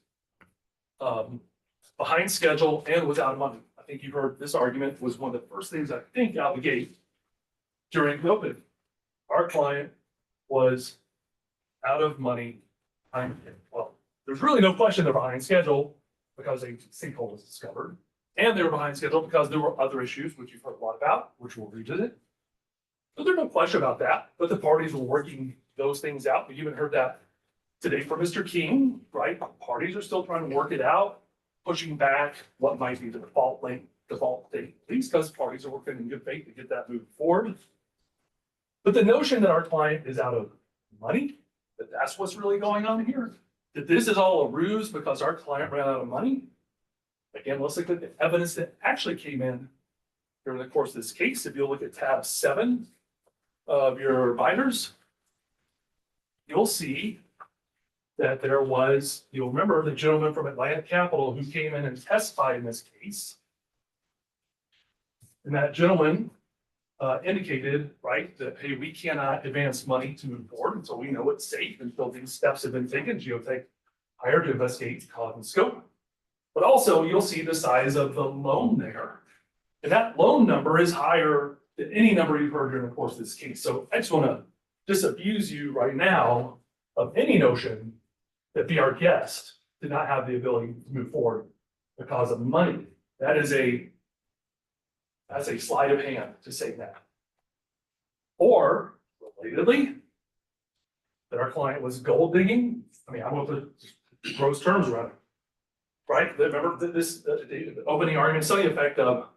behind schedule and was out of money. I think you've heard this argument was one of the first things I think out the gate during COVID. Our client was out of money. Well, there's really no question they're behind schedule because a sinkhole was discovered. And they were behind schedule because there were other issues, which you've heard a lot about, which we'll revisit. So there's no question about that, but the parties were working those things out. We even heard that today from Mr. King, right? Parties are still trying to work it out, pushing back what might be the default date, at least because parties are working in good faith to get that moved forward. But the notion that our client is out of money, that that's what's really going on here, that this is all a ruse because our client ran out of money. Again, let's look at the evidence that actually came in during the course of this case. If you look at tab 7 of your binders, you'll see that there was, you'll remember the gentleman from Atlantic Capital who came in and testified in this case. And that gentleman indicated, right, that, hey, we cannot advance money to move forward until we know it's safe, until these steps have been taken, geotech hired to investigate cause and scope. But also you'll see the size of the loan there. And that loan number is higher than any number you've heard during the course of this case. So I just want to disabuse you right now of any notion that be our guest did not have the ability to move forward because of money. That's a sleight of hand to say that. Or relatedly, that our client was gold digging. I mean, I'm going to put gross terms around it. Right? Remember the opening argument, so the effect of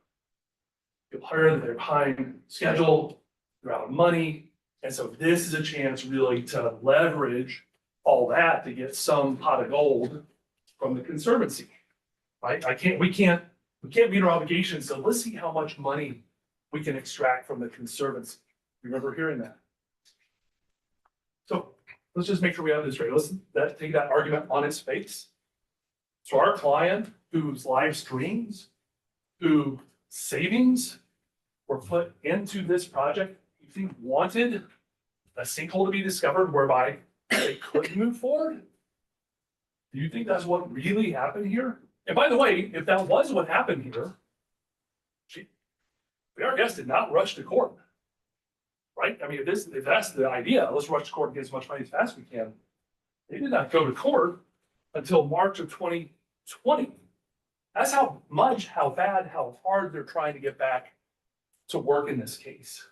you'll hire them, they're behind schedule, they're out of money. And so this is a chance really to leverage all that to get some pot of gold from the Conservancy. Right? We can't meet our obligations. So let's see how much money we can extract from the Conservancy. Remember hearing that? So let's just make sure we have this straight. Let's take that argument on its face. So our client whose live streams, whose savings were put into this project, you think wanted a sinkhole to be discovered whereby they couldn't move forward? Do you think that's what really happened here? And by the way, if that was what happened here, our guest did not rush to court. Right? I mean, if that's the idea, let's rush to court and get as much money as fast as we can. They did not go to court until March of 2020. That's how bad, how hard they're trying to get back to work in this case.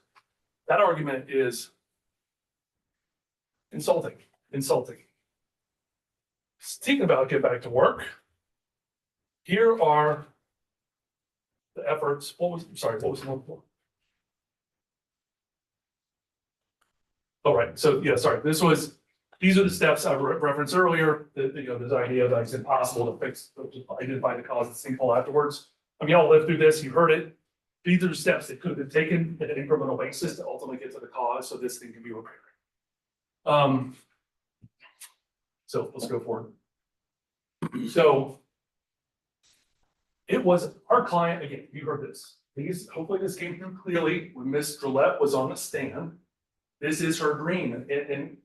That argument is insulting. Speaking about get back to work, here are the efforts. What was the one for? Oh, right. So yeah, sorry. These are the steps I referenced earlier. This idea that it's impossible to fix, identify the cause of the sinkhole afterwards. I mean, y'all lived through this. You heard it. These are steps that could have been taken at an incremental basis to ultimately get to the cause, so this thing can be repaired. So let's go forward. So it was our client again. You heard this. Hopefully this came through clearly when Ms. Drillette was on the stand. This is her dream, and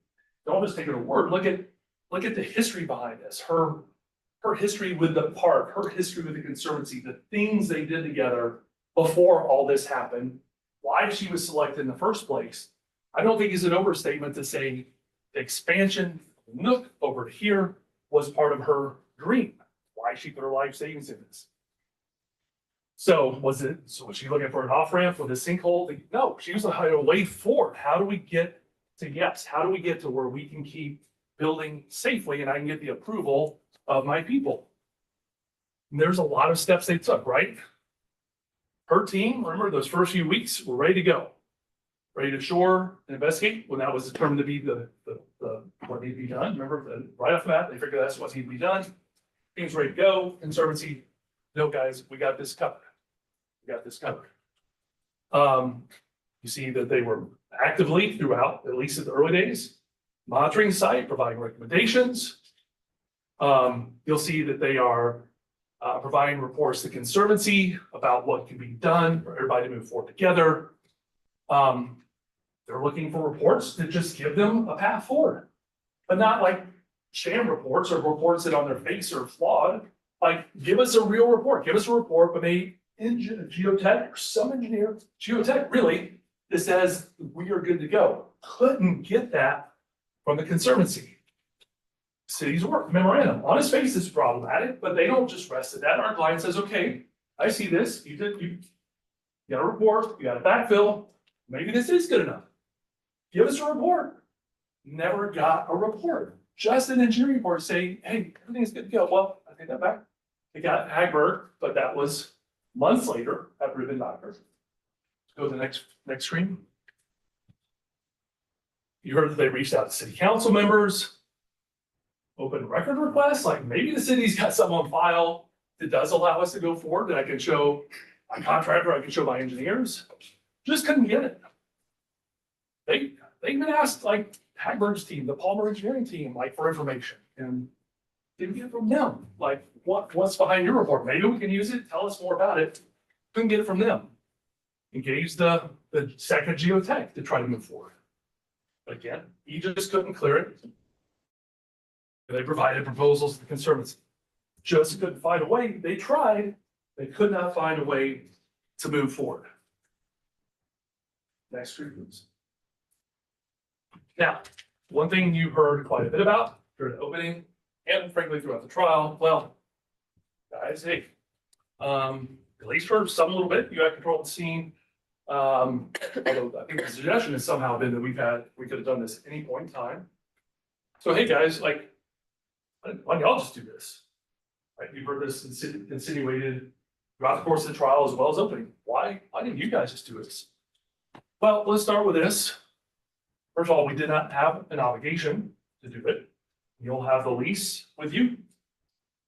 don't just take her word. Look at the history behind this. Her history with the park, her history with the Conservancy, the things they did together before all this happened, why she was selected in the first place. I don't think it's an overstatement to say the expansion Nook over here was part of her dream. Why she put her life savings in this. So was she looking for an off-ramp for the sinkhole? No, she was a way forward. How do we get to yes? How do we get to where we can keep building safely and I can get the approval of my people? And there's a lot of steps they took, right? Her team, remember those first few weeks, were ready to go. Ready to shore and investigate when that was determined to be the what needed to be done. Remember, right off the bat, they figured that's what needed to be done. Team's ready to go. Conservancy, no guys, we got this covered. You see that they were actively throughout, at least at the early days, monitoring the site, providing recommendations. You'll see that they are providing reports to Conservancy about what can be done for everybody to move forward together. They're looking for reports that just give them a path forward, but not like sham reports or reports that on their face are flawed. Like, give us a real report. Give us a report from a geotech or some engineer, geotech really, that says we are good to go. Couldn't get that from the Conservancy. City's work memorandum on its face is problematic, but they don't just rest at that. Our client says, okay, I see this. You got a report, you got a backfill. Maybe this is good enough. Give us a report. Never got a report. Just an engineering report saying, hey, everything's good to go. Well, I take that back. They got Hagberg, but that was months later after it had been doctored. Let's go to the next screen. You heard that they reached out to city council members, open record requests, like maybe the city's got something on file that does allow us to go forward, that I can show my contractor, I can show my engineers. Just couldn't get it. They even asked like Hagberg's team, the Palmer engineering team, like for information, and didn't get it from them. Like, what's behind your report? Maybe we can use it. Tell us more about it. Couldn't get it from them. Engaged the second geotech to try to move forward. But again, he just couldn't clear it. They provided proposals to the Conservancy. Just couldn't find a way. They tried. They could not find a way to move forward. Next screen, please. Now, one thing you heard quite a bit about during the opening and frankly throughout the trial, well, guys, hey, at least for some little bit, you had control of the scene. Although I think the suggestion has somehow been that we could have done this at any point in time. So, hey, guys, like, why don't y'all just do this? Right, you've heard this insinuated throughout the course of the trial as well as opening. Why didn't you guys just do this? Well, let's start with this. First of all, we did not have an obligation to do it. You'll have the lease with you.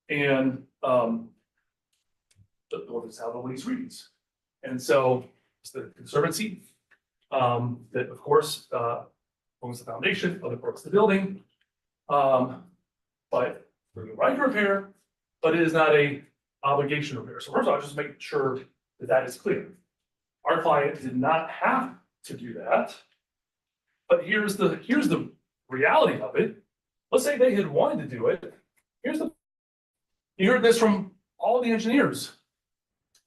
And that's how the lease reads. And so it's the Conservancy that, of course, owns the foundation, other parts of the building. But for the right to repair, but it is not a obligation repair. So first of all, just make sure that that is clear. Our client did not have to do that. But here's the reality of it. Let's say they had wanted to do it. You heard this from all the engineers.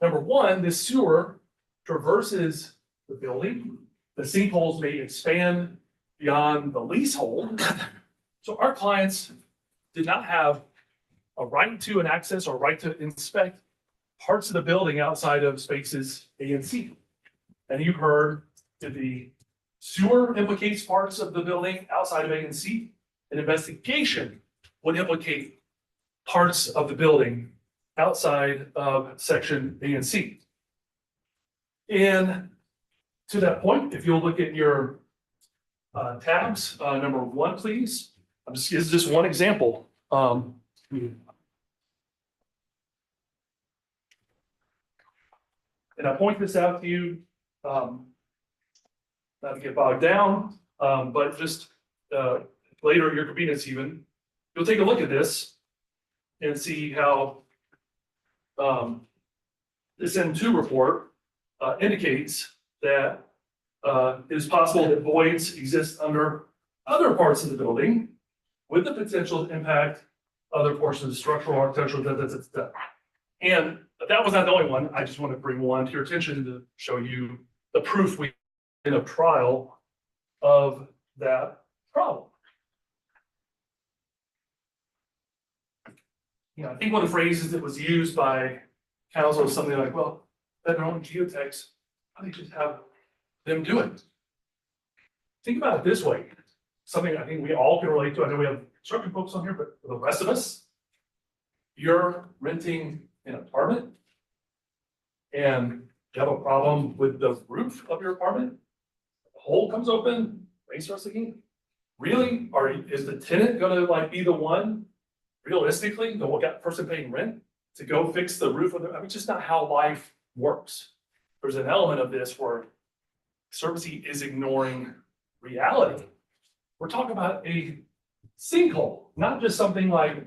Number one, this sewer traverses the building. The sinkholes may expand beyond the leasehold. So our clients did not have a right to an access or right to inspect parts of the building outside of spaces A and C. And you heard that the sewer implicates parts of the building outside of A and C. An investigation would implicate parts of the building outside of section A and C. And to that point, if you'll look at your tabs, number one, please. This is just one example. And I point this out to you, not to get bogged down, but just later at your convenience even, you'll take a look at this and see how this N2 report indicates that it is possible that voids exist under other parts of the building with the potential to impact other portions of structural, architectural, and that was not the only one. I just want to bring one to your attention to show you the proof we in a trial of that problem. You know, I think one of the phrases that was used by counsel is something like, well, better own geotechs, how do you just have them do it? Think about it this way. Something I think we all can relate to. I know we have construction folks on here, but for the rest of us, you're renting an apartment and you have a problem with the roof of your apartment, the hole comes open, rain starts leaking. Really, is the tenant gonna like be the one, realistically, the person paying rent to go fix the roof of the, I mean, it's just not how life works. There's an element of this where Conservancy is ignoring reality. We're talking about a sinkhole, not just something like,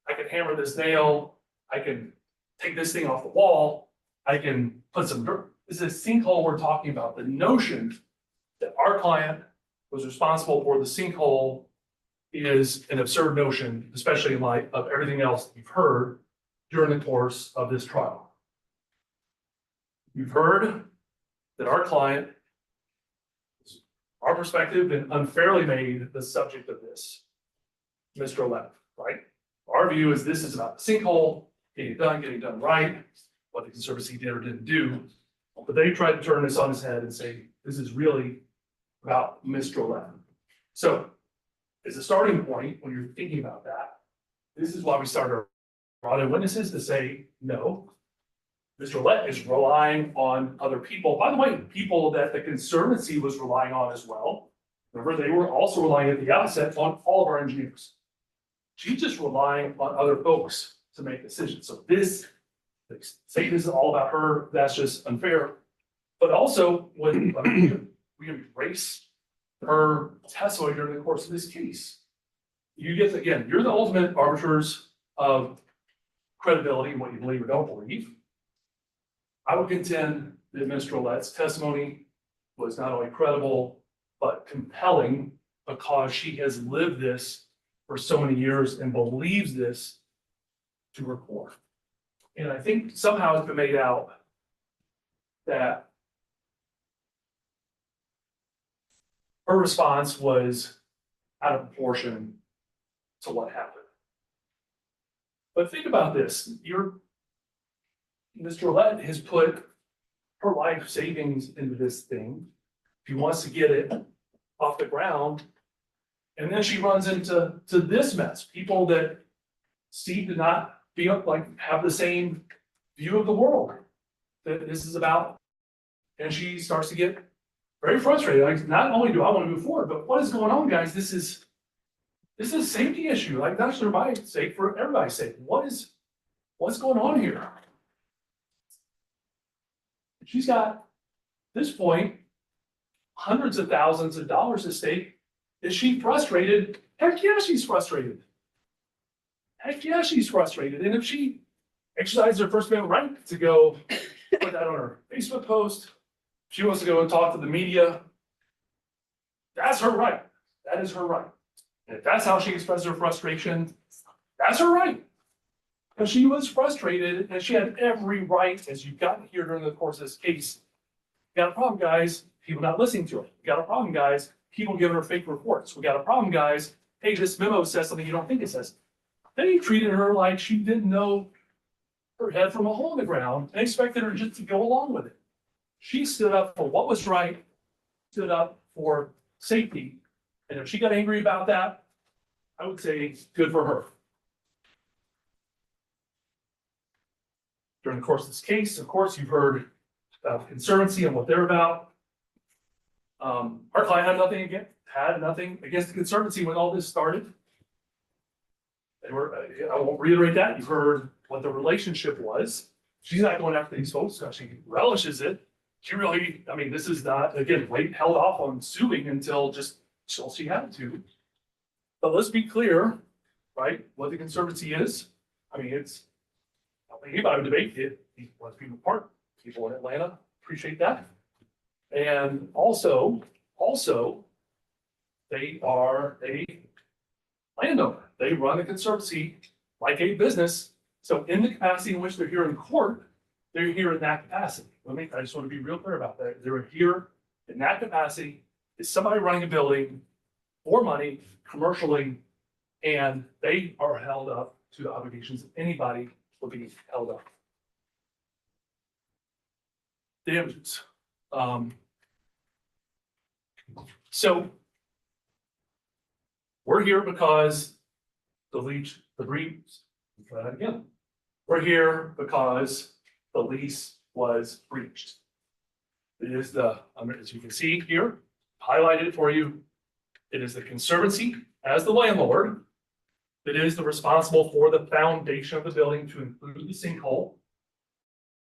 I can hammer this nail, I can take this thing off the wall, I can put some dirt. This is a sinkhole we're talking about. The notion that our client was responsible for the sinkhole is an absurd notion, especially in light of everything else that you've heard during the course of this trial. You've heard that our client, our perspective, been unfairly made the subject of this, Mr. Lev, right? Our view is this is about the sinkhole, getting it done right, what the Conservancy did or didn't do. But they tried to turn this on his head and say, this is really about Mr. Lev. So as a starting point, when you're thinking about that, this is why we started our other witnesses to say, no, Mr. Lett is relying on other people. By the way, people that the Conservancy was relying on as well. Remember, they were also relying at the outset on all of our engineers. She's just relying on other folks to make decisions. So this, say this is all about her, that's just unfair. But also, when we embrace her testimony during the course of this case, you get, again, you're the ultimate arbiters of credibility and what you believe or don't believe. I would contend that Mr. Lett's testimony was not only credible, but compelling because she has lived this for so many years and believes this to her core. And I think somehow it's been made out that her response was out of proportion to what happened. But think about this, Mr. Roulette has put her life savings into this thing. She wants to get it off the ground. And then she runs into this mess, people that seem to not be have the same view of the world that this is about. And she starts to get very frustrated. Like, not only do I want to move forward, but what is going on, guys? This is a safety issue, like not just for my sake, for everybody's sake. What's going on here? She's got, at this point, hundreds of thousands of dollars at stake. Is she frustrated? Heck yeah, she's frustrated. Heck yeah, she's frustrated. And if she exercises her First Amendment right to go put that on her Facebook post, she wants to go and talk to the media, that's her right. That is her right. And if that's how she expresses her frustration, that's her right. Because she was frustrated and she had every right, as you've gotten here during the course of this case. We got a problem, guys. People not listening to her. We got a problem, guys. People giving her fake reports. We got a problem, guys. Hey, this memo says something you don't think it says. They treated her like she didn't know her head from a hole in the ground and expected her just to go along with it. She stood up for what was right, stood up for safety. And if she got angry about that, I would say good for her. During the course of this case, of course, you've heard about Conservancy and what they're about. Our client had nothing against the Conservancy when all this started. They were, I won't reiterate that. You've heard what the relationship was. She's not going after these folks because she relishes it. She really, I mean, this is not, again, held off on suing until she had to. But let's be clear, right, what the Conservancy is. I mean, I don't think anybody would debate it. He wants people apart. People in Atlanta appreciate that. And also, they are a landowner. They run a Conservancy like a business. So in the capacity in which they're here in court, they're here in that capacity. I just want to be real clear about that. They're here in that capacity. Is somebody running a building for money commercially, and they are held up to the obligations of anybody will be held up. Damages. So we're here because we're here because the lease was breached. It is as you can see here, highlighted it for you. It is the Conservancy as the landlord that is responsible for the foundation of the building to include the sinkhole,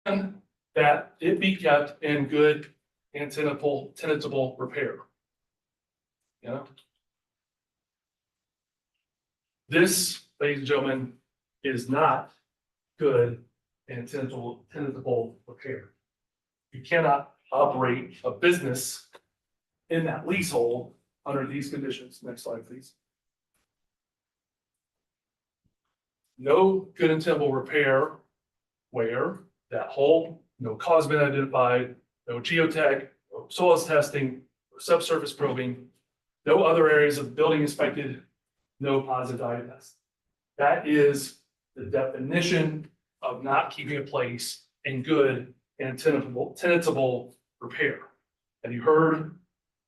and that it be kept in good and tenable repair. You know? This, ladies and gentlemen, is not good and tenable repair. You cannot operate a business in that leasehold under these conditions. Next slide, please. No good and tenable repair where that hole, no cause been identified, no geotech, no soils testing, no subsurface probing, no other areas of the building inspected, no positive dye test. That is the definition of not keeping a place in good and tenable repair. And you heard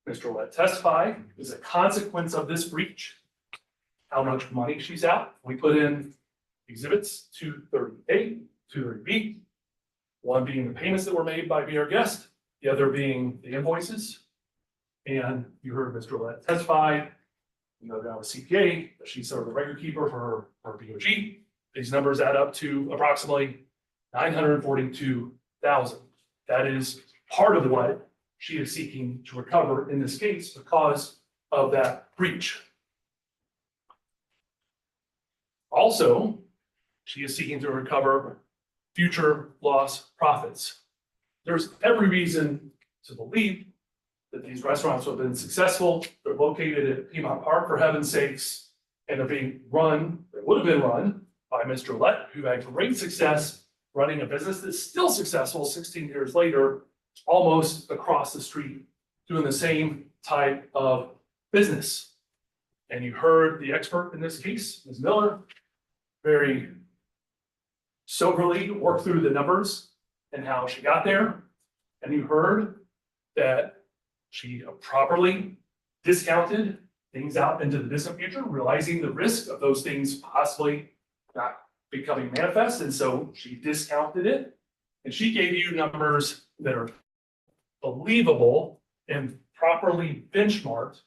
Mr. Roulette testify as a consequence of this breach, how much money she's out. We put in exhibits 230A, 230B, one being the payments that were made by our guest, the other being the invoices. And you heard Mr. Roulette testify, down with CPA, that she's sort of the record keeper for her BOG. These numbers add up to approximately $942,000. That is part of what she is seeking to recover in this case because of that breach. Also, she is seeking to recover future lost profits. There's every reason to believe that these restaurants have been successful. They're located at Piedmont Park, for heaven's sakes, and they're being run, they would have been run by Mr. Roulette, who had great success running a business that's still successful 16 years later, almost across the street, doing the same type of business. And you heard the expert in this case, Ms. Miller, very soberly work through the numbers and how she got there. And you heard that she properly discounted things out into the distant future, realizing the risk of those things possibly not becoming manifest. And so she discounted it. And she gave you numbers that are believable and properly benchmarked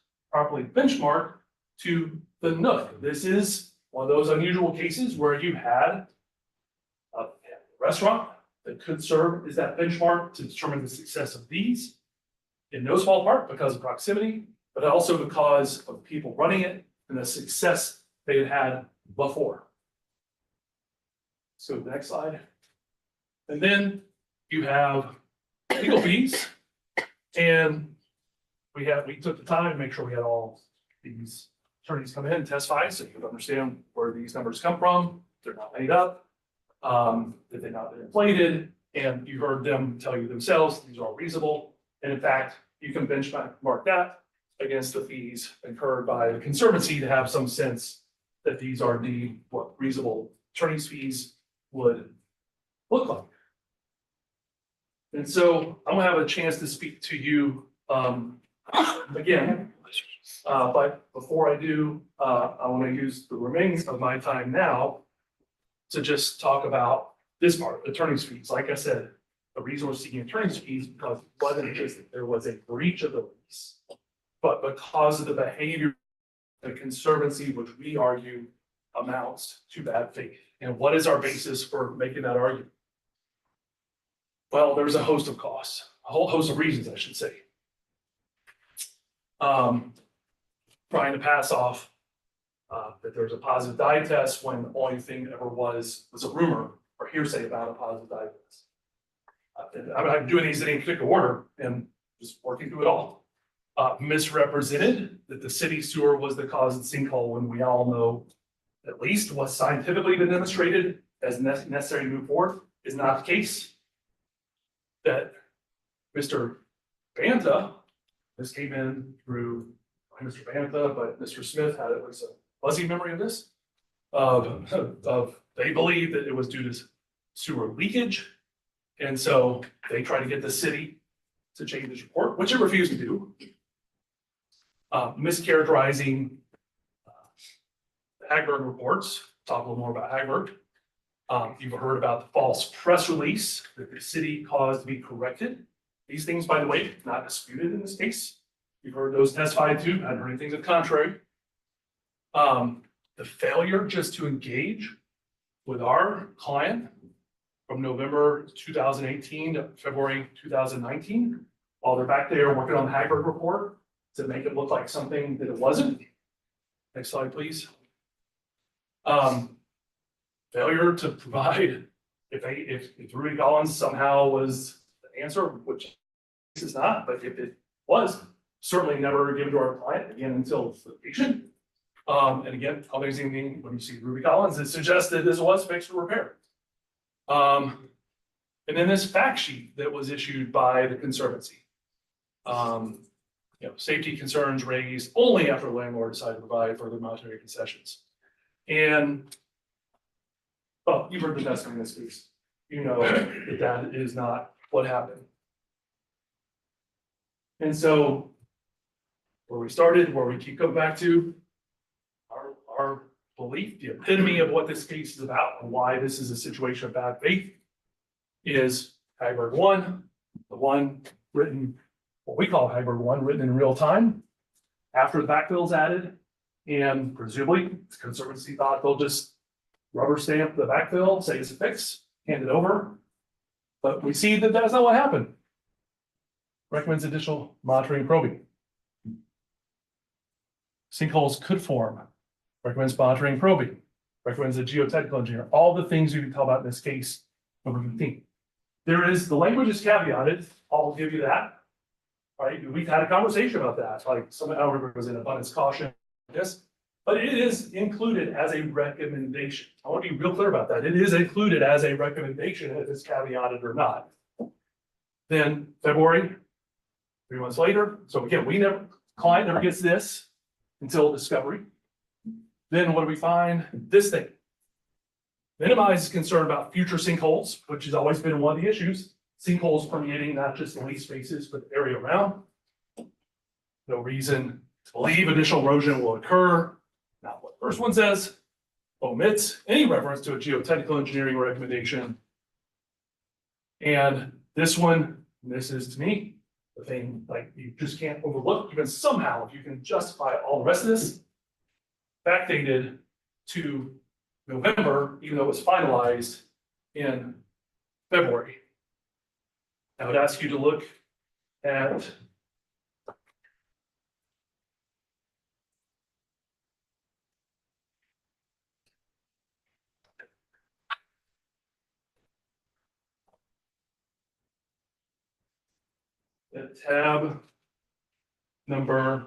to the Nook. This is one of those unusual cases where you had a restaurant that could serve as that benchmark to determine the success of these, in no small part because of proximity, but also because of people running it and the success they had had before. So the next slide. And then you have legal fees. And we took the time to make sure we had all these attorneys come in and testify so you could understand where these numbers come from. They're not made up, that they've not been inflated, and you heard them tell you themselves these are all reasonable. And in fact, you can benchmark that against the fees incurred by the Conservancy to have some sense that these are indeed what reasonable attorney's fees would look like. And so I'm gonna have a chance to speak to you again. But before I do, I want to use the remaining of my time now to just talk about this part, attorney's fees. Like I said, the reason we're seeking attorney's fees because it wasn't just that there was a breach of the lease, but because of the behavior of the Conservancy, which we argue amounts to bad faith. And what is our basis for making that argument? Well, there's a host of costs, a whole host of reasons, I should say. Trying to pass off that there's a positive dye test when the only thing ever was a rumor or hearsay about a positive dye test. I'm doing these in any particular order and just working through it all. Misrepresented that the city sewer was the cause of the sinkhole when we all know at least what's scientifically been demonstrated as necessary to move forward is not the case. That Mr. Banta, this came in through Mr. Banta, but Mr. Smith had at least a fuzzy memory of this. They believe that it was due to sewer leakage. And so they try to get the city to change this report, which it refused to do. Mischaracterizing the Hagberg reports, talk a little more about Hagberg. You've heard about the false press release that the city caused to be corrected. These things, by the way, not disputed in this case. You've heard those testified to, I haven't heard anything to the contrary. The failure just to engage with our client from November 2018 to February 2019, while they're back there working on the Hagberg report to make it look like something that it wasn't. Next slide, please. Failure to provide, if Rudy Collins somehow was the answer, which this is not, but if it was, certainly never given to our client again until litigation. And again, I'll use anything when you see Ruby Collins, it suggests that this was fixed or repaired. And then this fact sheet that was issued by the Conservancy. Safety concerns raised only after the landlord decided to provide further monetary concessions. And well, you've heard the testimony in this case. You know that that is not what happened. And so where we started, where we keep coming back to, our belief, the epitome of what this case is about and why this is a situation of bad faith is Hagberg 1, the one written, what we call Hagberg 1, written in real time after the backfill is added. And presumably the Conservancy thought they'll just rubber stamp the backfill, say it's a fix, hand it over. But we see that that's not what happened. Recommends additional monitoring and probing. Sinkholes could form. Recommends monitoring and probing. Recommends a geotechnical engineer. All the things we can tell about in this case, number 15. There is, the language is caveated. I'll give you that. Right? We've had a conversation about that. Like someone was in abundance caution. Yes. But it is included as a recommendation. I want to be real clear about that. It is included as a recommendation if it's caveated or not. Then February, 3 months later. So again, client never gets this until discovery. Then what do we find? This thing. Minimizes concern about future sinkholes, which has always been one of the issues. Sinkholes permeating not just the lease spaces, but the area around. No reason to believe additional erosion will occur. Not what the first one says. Omits any reference to a geotechnical engineering recommendation. And this one, this is to me, the thing like you just can't overlook, even somehow, if you can justify all the rest of this. Backdated to November, even though it was finalized in February. I would ask you to look at tab number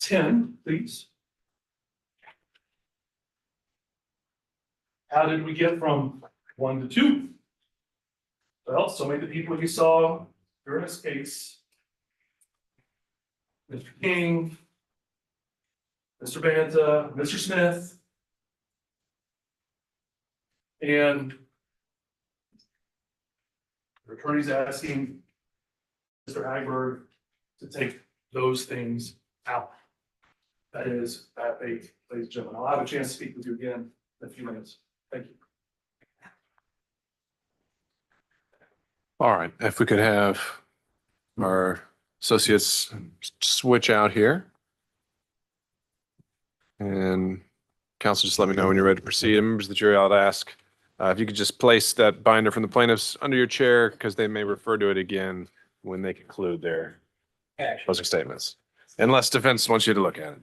10, please. How did we get from 1 to 2? Well, so many of the people you saw during this case, Mr. King, Mr. Banta, Mr. Smith, and the attorney's asking Mr. Hagberg to take those things out. That is bad faith, ladies and gentlemen. I'll have a chance to speak with you again in a few minutes. Thank you. All right, if we could have our associates switch out here. And counsel, just let me know when you're ready to proceed. And members of the jury, I'll ask if you could just place that binder from the plaintiffs under your chair because they may refer to it again when they conclude their closing statements. Unless defense wants you to look at it.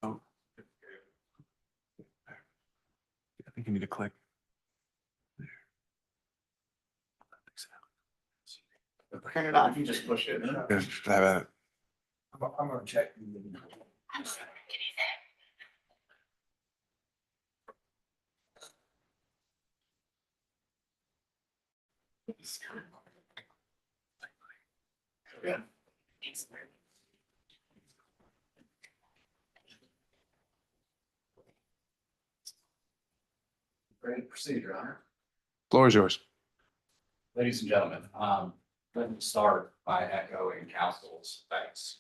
Oh. I think you need to click. Print it out, you just push it. Yeah, have at it. I'm gonna check. Yeah. Ready to proceed, Your Honor. Floor is yours. Ladies and gentlemen, let me start by echoing counsel's thanks.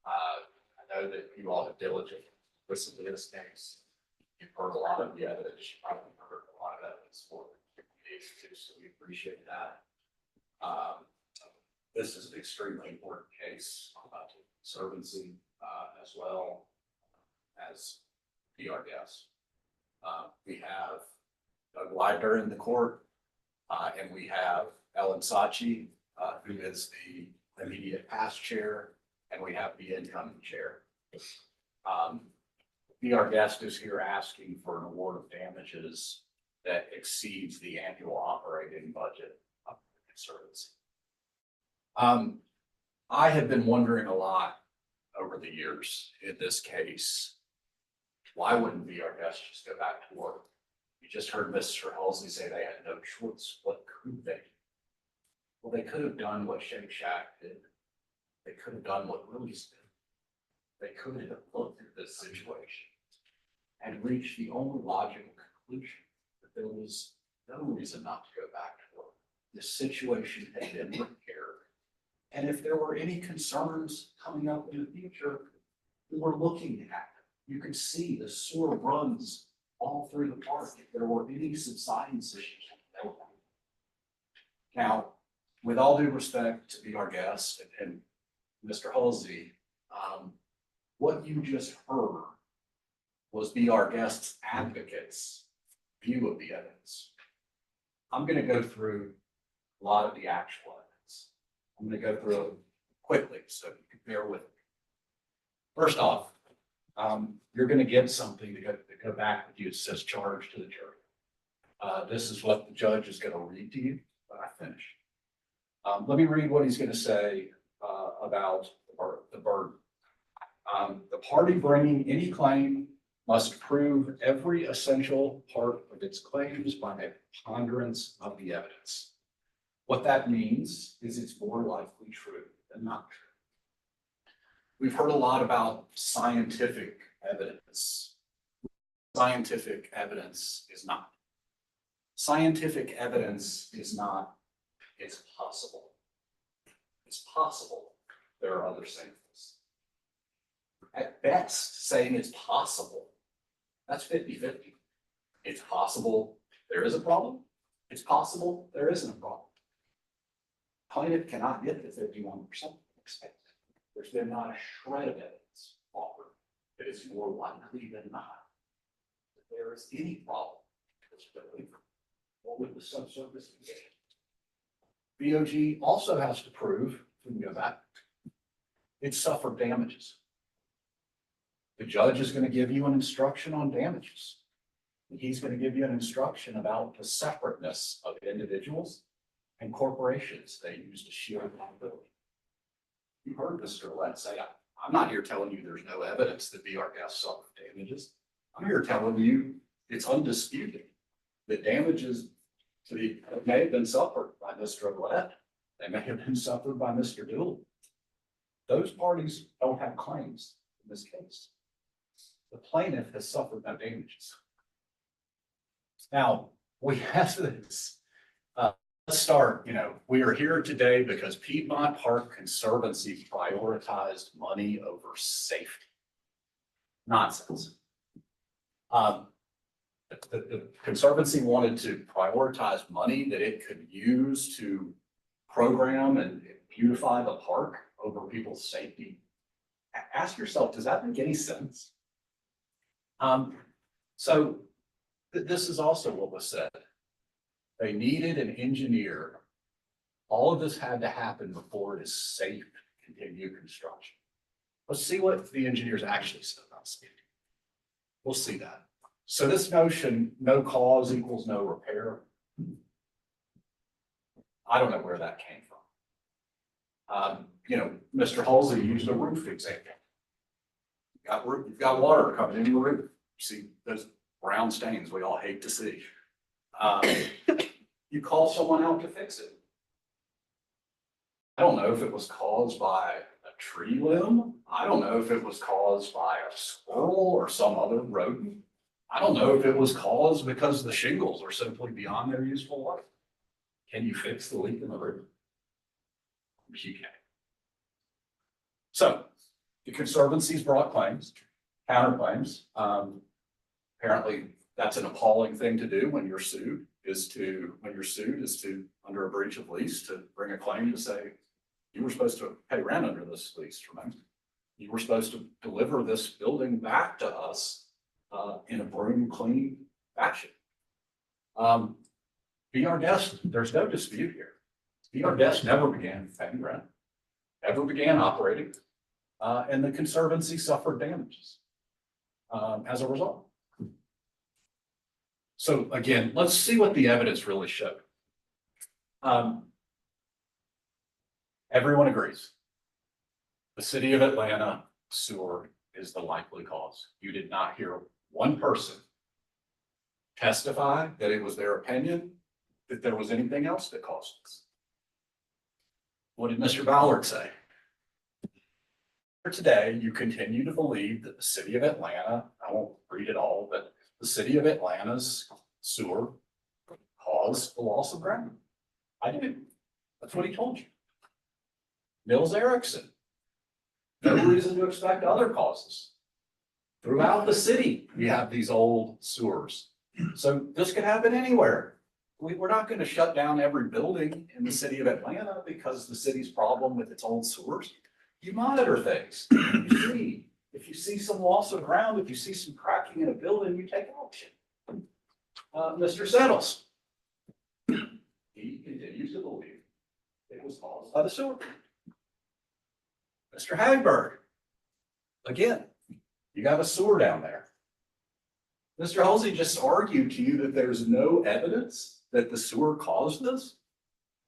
I know that you all have diligently listened to this case. You've heard a lot of the evidence. You probably heard a lot of evidence for the case too, so we appreciate that. This is an extremely important case to Conservancy as well as be our guest. We have Doug Widener in the court, and we have Ellen Sachi, who is the immediate past chair, and we have the incoming chair. Be our guest is here asking for an award of damages that exceeds the annual operating budget of the Conservancy. I have been wondering a lot over the years in this case, why wouldn't be our guest just go back to work? You just heard Mr. Halsey say they had no choice. What could they? Well, they could have done what Shake Shack did. They could have done what Willie's did. They could have looked at this situation and reached the only logical conclusion that there was no reason not to go back to work. This situation had been repaired. And if there were any concerns coming up in the future, we were looking at them. You could see the sewer runs all through the park. If there were any subsidence issues, they were. Now, with all due respect to be our guest and Mr. Halsey, what you just heard was be our guest's advocate's view of the evidence. I'm going to go through a lot of the actual evidence. I'm going to go through it quickly, so you can bear with me. First off, you're going to get something to go back with you. It says charge to the jury. This is what the judge is going to read to you when I finish. Let me read what he's going to say about the burden. The party bringing any claim must prove every essential part of its claims by a preponderance of the evidence. What that means is it's more likely true than not true. We've heard a lot about scientific evidence. Scientific evidence is not. Scientific evidence is not, it's possible. It's possible there are other samples. At best, saying it's possible, that's 50-50. It's possible there is a problem. It's possible there isn't a problem. Plaintiff cannot get the 51% expected. There's been not a shred of evidence offered that it's more likely than not that there is any problem with this building or with the subsurface condition. BOG also has to prove, if we can go back, it suffered damages. The judge is going to give you an instruction on damages. He's going to give you an instruction about the separateness of individuals and corporations they use to shield liability. You heard Mr. Lett say, I'm not here telling you there's no evidence that BRGAS suffered damages. I'm here telling you it's undisputed that damages may have been suffered by Mr. Lett. They may have been suffered by Mr. Dooley. Those parties don't have claims in this case. The plaintiff has suffered no damages. Now, we have this. Let's start, we are here today because Piedmont Park Conservancy prioritized money over safety. Nonsense. The Conservancy wanted to prioritize money that it could use to program and beautify the park over people's safety. Ask yourself, does that make any sense? So this is also what was said. They needed an engineer. All of this had to happen before it is safe to continue construction. Let's see what the engineers actually said about safety. We'll see that. So this notion, no cause equals no repair. I don't know where that came from. Mr. Halsey used a roof example. You've got water coming in the roof. You see those brown stains we all hate to see. You call someone out to fix it. I don't know if it was caused by a tree limb. I don't know if it was caused by a squirrel or some other rodent. I don't know if it was caused because the shingles are simply beyond their useful life. Can you fix the leak in the roof? You can. So the Conservancy's brought claims, counterclaims. Apparently, that's an appalling thing to do when you're sued, is to under a breach of lease, to bring a claim to say, you were supposed to pay rent under this lease, remember? You were supposed to deliver this building back to us in a broom clean fashion. BRGAS, there's no dispute here. BRGAS never began paying rent, never began operating, and the Conservancy suffered damages as a result. So again, let's see what the evidence really showed. Everyone agrees. The city of Atlanta sewer is the likely cause. You did not hear one person testify that it was their opinion that there was anything else that caused this. What did Mr. Ballard say? Today, you continue to believe that the city of Atlanta, I won't read it all, but the city of Atlanta's sewer caused the loss of ground. I do. That's what he told you. Mills Erickson. No reason to expect other causes. Throughout the city, we have these old sewers. So this could happen anywhere. We're not going to shut down every building in the city of Atlanta because the city's problem with its old sewers. You monitor things. If you see some loss of ground, if you see some cracking in a building, you take action. Mr. Settles, he continues to believe it was caused by the sewer. Mr. Hagberg, again, you have a sewer down there. Mr. Halsey just argued to you that there's no evidence that the sewer caused this.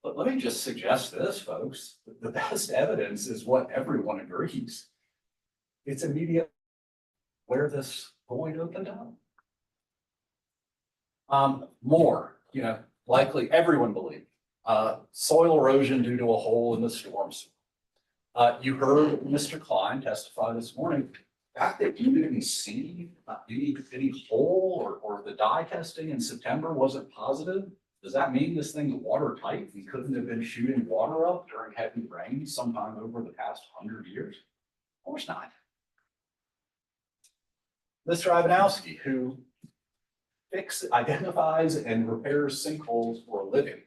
But let me just suggest this, folks. The best evidence is what everyone agrees. It's immediate where this void opened up. More, likely everyone believed, soil erosion due to a hole in the storm sewer. You heard Mr. Klein testify this morning. The fact that you didn't see any hole or the dye testing in September wasn't positive, does that mean this thing's watertight and couldn't have been shooting water up during heavy rain sometime over the past 100 years? Of course not. Mr. Ivanowski, who identifies and repairs sinkholes for a living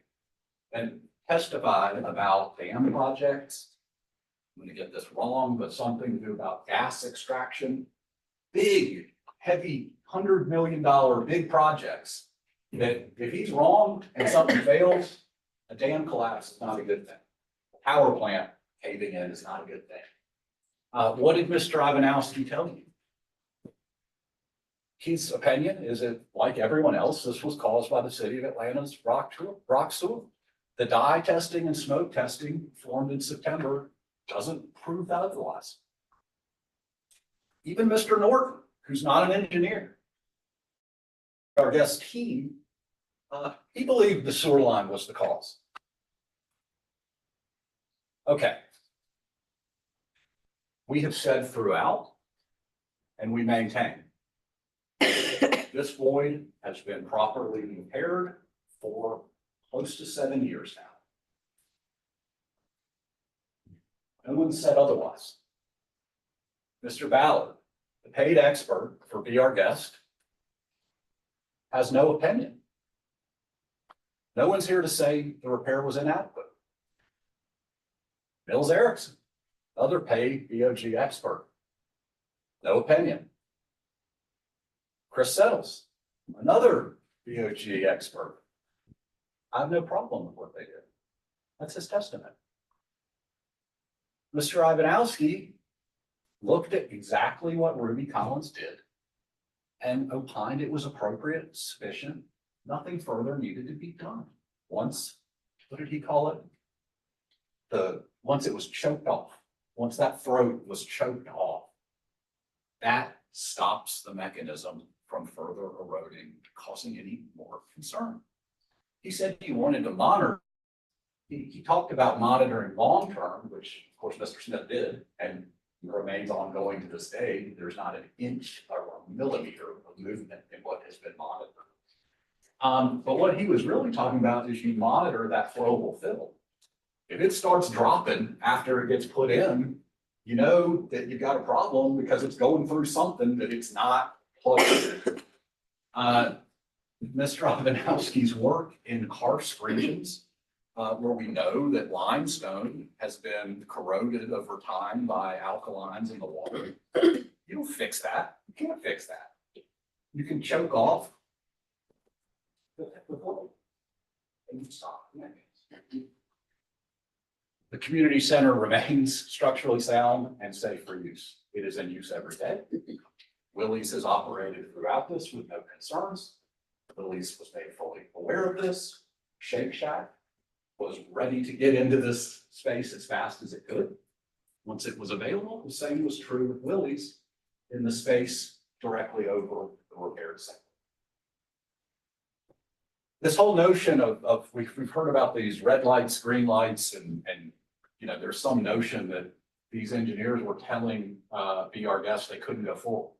and testified about dam projects. I'm going to get this wrong, but something to do about gas extraction, big, heavy, $100 million big projects that if he's wrong and something fails, a dam collapse is not a good thing. A power plant caving in is not a good thing. What did Mr. Ivanowski tell you? His opinion is that, like everyone else, this was caused by the city of Atlanta's rock sewer. The dye testing and smoke testing formed in September doesn't prove that otherwise. Even Mr. Norton, who's not an engineer, our guest team, he believed the sewer line was the cause. Okay. We have said throughout, and we maintain, this void has been properly repaired for close to 7 years now. No one said otherwise. Mr. Ballard, the paid expert for Be Our Guest, has no opinion. No one's here to say the repair was inadequate. Mills Erickson, other paid BOG expert, no opinion. Chris Settles, another BOG expert. I have no problem with what they did. That's his testament. Mr. Ivanowski looked at exactly what Ruby Collins did and opined it was appropriate, sufficient, nothing further needed to be done. Once, what did he call it? Once it was choked off, once that throat was choked off, that stops the mechanism from further eroding, causing any more concern. He said he wanted to monitor. He talked about monitoring long-term, which of course Mr. Smith did, and remains ongoing to this day. There's not an inch or a millimeter of movement in what has been monitored. But what he was really talking about is you monitor that flowable fill. If it starts dropping after it gets put in, you know that you've got a problem because it's going through something that it's not plugged in. Mr. Ivanowski's work in car screens, where we know that limestone has been corroded over time by alkalines in the water. You don't fix that. You can't fix that. You can choke off. The community center remains structurally sound and safe for use. It is in use every day. Willie's has operated throughout this with no concerns. Willie's was made fully aware of this. Shake Shack was ready to get into this space as fast as it could. Once it was available, the same was true with Willie's in the space directly over the repair center. This whole notion of we've heard about these red lights, green lights, and there's some notion that these engineers were telling Be Our Guest they couldn't go forward.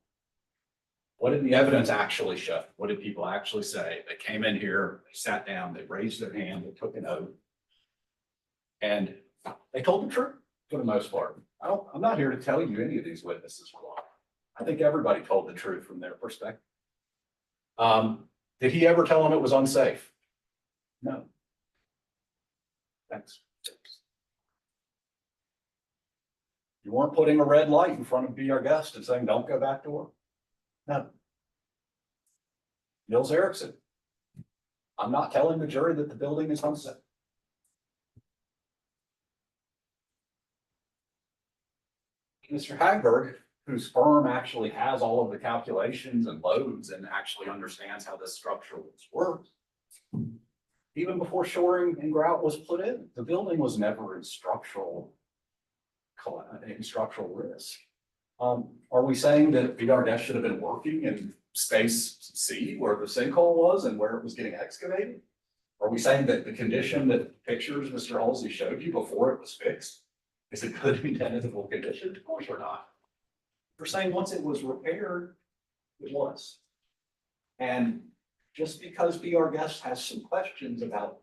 What did the evidence actually show? What did people actually say? They came in here, they sat down, they raised their hand, they took an oath, and they told the truth for the most part. I'm not here to tell you any of these witnesses were lying. I think everybody told the truth from their perspective. Did he ever tell them it was unsafe? No. Thanks. You weren't putting a red light in front of Be Our Guest and saying, don't go back to work. No. Mills Erickson, I'm not telling the jury that the building is unsafe. Mr. Hagberg, whose firm actually has all of the calculations and loads and actually understands how this structure works, even before shoring and grout was put in. The building was never in structural risk. Are we saying that BRDS should have been working in space C where the sinkhole was and where it was getting excavated? Are we saying that the condition that pictures Mr. Halsey showed you before it was fixed is a good tenable condition? Of course we're not. We're saying once it was repaired, it was. And just because BRDS has some questions about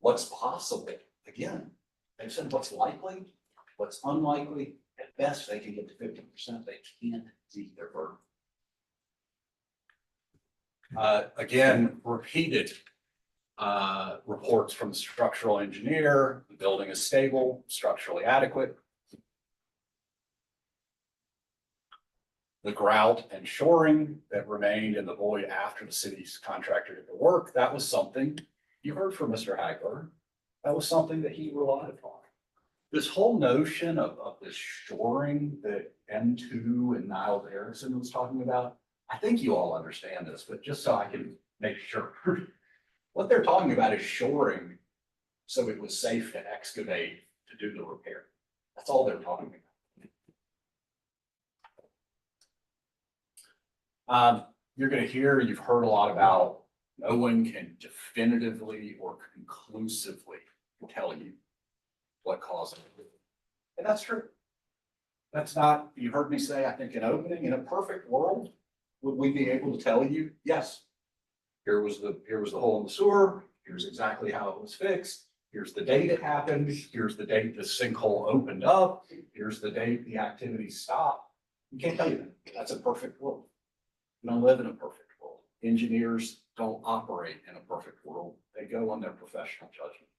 what's possible, again, they've said what's likely, what's unlikely, at best they can get to 50%, they can't meet their burden. Again, repeated reports from the structural engineer, the building is stable, structurally adequate. The grout and shoring that remained in the void after the city's contractor did the work, that was something you heard from Mr. Hagler. That was something that he relied upon. This whole notion of this shoring that M2 and Niles Erickson was talking about, I think you all understand this, but just so I can make sure. What they're talking about is shoring so it was safe to excavate to do the repair. That's all they're talking about. You're going to hear, you've heard a lot about no one can definitively or conclusively tell you what caused it. And that's true. That's not, you heard me say, I think in opening, in a perfect world, would we be able to tell you, yes, here was the hole in the sewer, here's exactly how it was fixed, here's the date it happened, here's the date the sinkhole opened up, here's the date the activity stopped. We can't tell you that. That's a perfect world. We don't live in a perfect world. Engineers don't operate in a perfect world. They go on their professional judgment.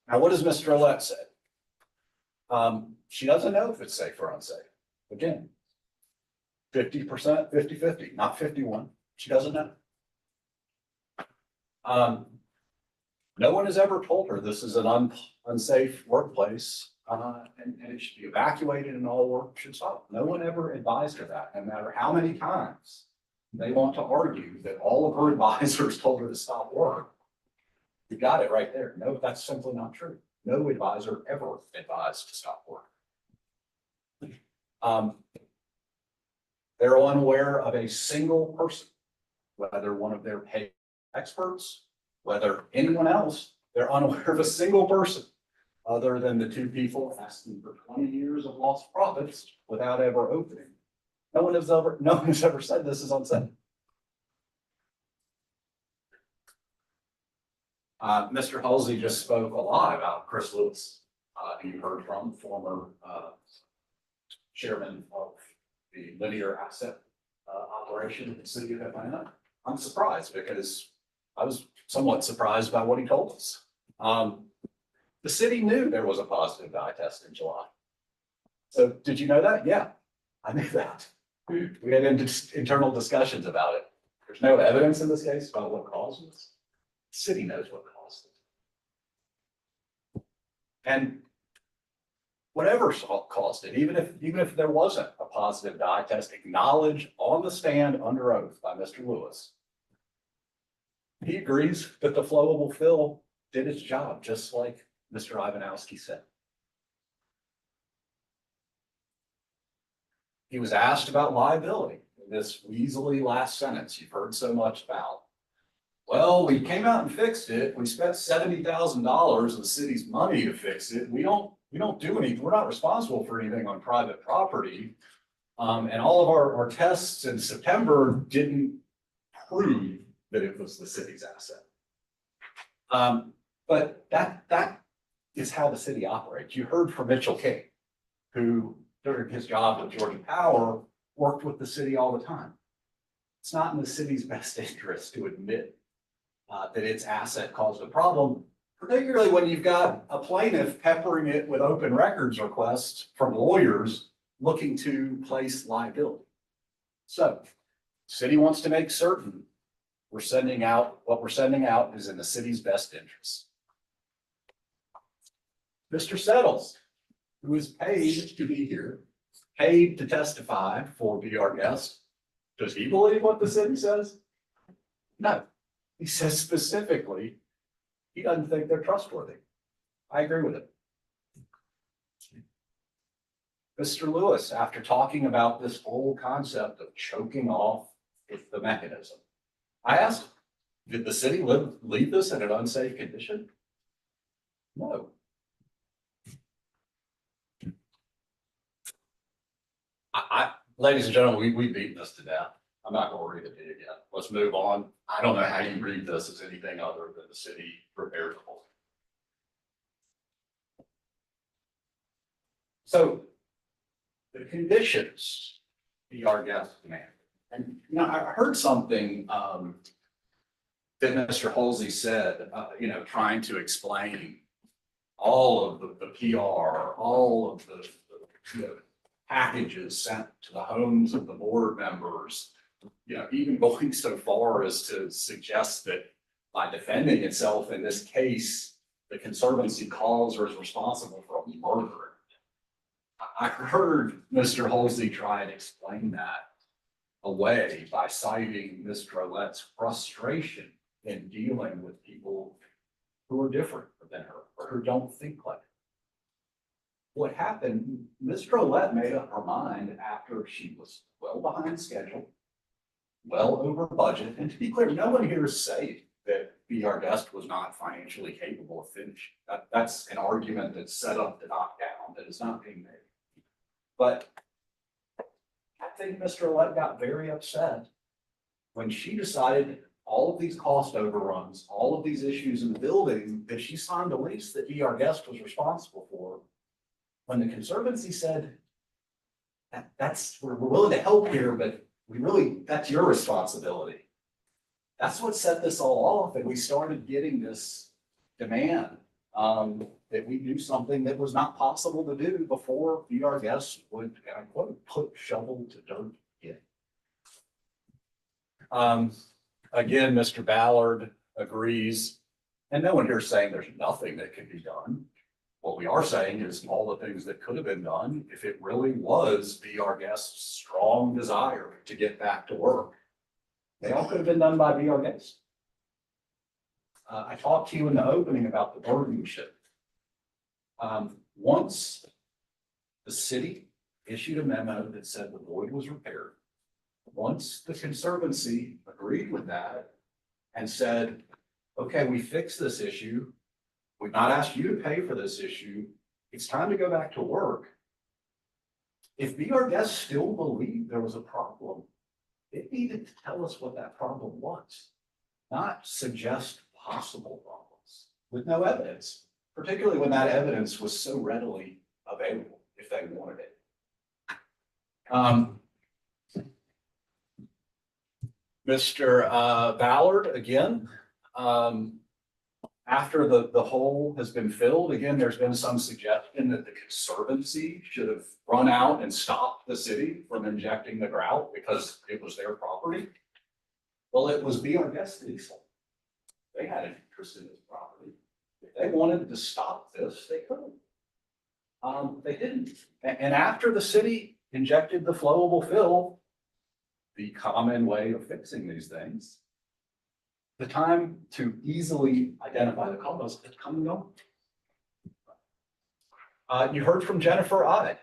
Now, what does Ms. Drillette say? She doesn't know if it's safe or unsafe. Again, 50%, 50-50, not 51. She doesn't know. No one has ever told her this is an unsafe workplace. And it should be evacuated and all work should stop. No one ever advised her that, no matter how many times they want to argue that all of her advisors told her to stop work. You got it right there. No, that's simply not true. No advisor ever advised to stop work. They're unaware of a single person, whether one of their paid experts, whether anyone else, they're unaware of a single person other than the two people asking for 20 years of lost profits without ever opening. No one has ever said this is unsafe. Mr. Halsey just spoke a lot about Chris Lewis, who you heard from, former chairman of the linear asset operation in the city of Atlanta. I'm surprised because I was somewhat surprised by what he told us. The city knew there was a positive dye test in July. So did you know that? Yeah, I knew that. We had internal discussions about it. There's no evidence in this case about what caused this. The city knows what caused it. And whatever caused it, even if there wasn't a positive dye test acknowledged on the stand under oath by Mr. Lewis, he agrees that the flowable fill did its job, just like Mr. Ivanowski said. He was asked about liability in this weaselly last sentence you've heard so much about. Well, we came out and fixed it. We spent $70,000 of the city's money to fix it. We don't do anything. We're not responsible for anything on private property. And all of our tests in September didn't prove that it was the city's asset. But that is how the city operates. You heard from Mitchell King, who during his job with Georgia Power worked with the city all the time. It's not in the city's best interest to admit that its asset caused a problem, particularly when you've got a plaintiff peppering it with open records requests from lawyers looking to place liability. So, the city wants to make certain what we're sending out is in the city's best interest. Mr. Settles, who is paid to be here, paid to testify for Be Our Guest, does he believe what the city says? No, he says specifically, he doesn't think they're trustworthy. I agree with it. Mr. Lewis, after talking about this whole concept of choking off with the mechanism, I asked, did the city leave this in an unsafe condition? No. Ladies and gentlemen, we've beaten this to death. I'm not going to read it to you again. Let's move on. I don't know how you read this as anything other than the city repairs the whole. So the conditions be our guest demand. And, you know, I heard something that Mr. Halsey said, you know, trying to explain all of the PR, all of the you know, packages sent to the homes of the board members, you know, even going so far as to suggest that by defending itself in this case, the Conservancy calls or is responsible for a murder. I heard Mr. Halsey try and explain that away by citing Ms. Drolette's frustration in dealing with people who are different than her or who don't think like her. What happened, Ms. Drolette made up her mind after she was well behind schedule, well over budget. And to be clear, no one here is saying that Be Our Guest was not financially capable of finishing. That's an argument that's set up to knock down that is not being made. But I think Mr. Drolette got very upset when she decided all of these cost overruns, all of these issues in the building that she signed a lease that Be Our Guest was responsible for. When the Conservancy said, we're willing to help here, but that's your responsibility. That's what set this all off, and we started getting this demand that we do something that was not possible to do before Be Our Guest would, and I quote, put shovel to dirt in. Again, Mr. Ballard agrees, and no one here is saying there's nothing that can be done. What we are saying is all the things that could have been done, if it really was Be Our Guest's strong desire to get back to work, they all could have been done by Be Our Guest. I talked to you in the opening about the burdenship. Once the city issued a memo that said the void was repaired, once the Conservancy agreed with that and said, okay, we fixed this issue, we've not asked you to pay for this issue, it's time to go back to work. If Be Our Guest still believed there was a problem, it needed to tell us what that problem was, not suggest possible problems with no evidence, particularly when that evidence was so readily available if they wanted it. Mr. Ballard, again, after the hole has been filled, again, there's been some suggestion that the Conservancy should have run out and stopped the city from injecting the grout because it was their property. Well, it was Be Our Guest leasehold. They had an interest in this property. If they wanted to stop this, they could have. They didn't. And after the city injected the flowable fill, the common way of fixing these things, the time to easily identify the cause had come and gone. You heard from Jennifer Ide.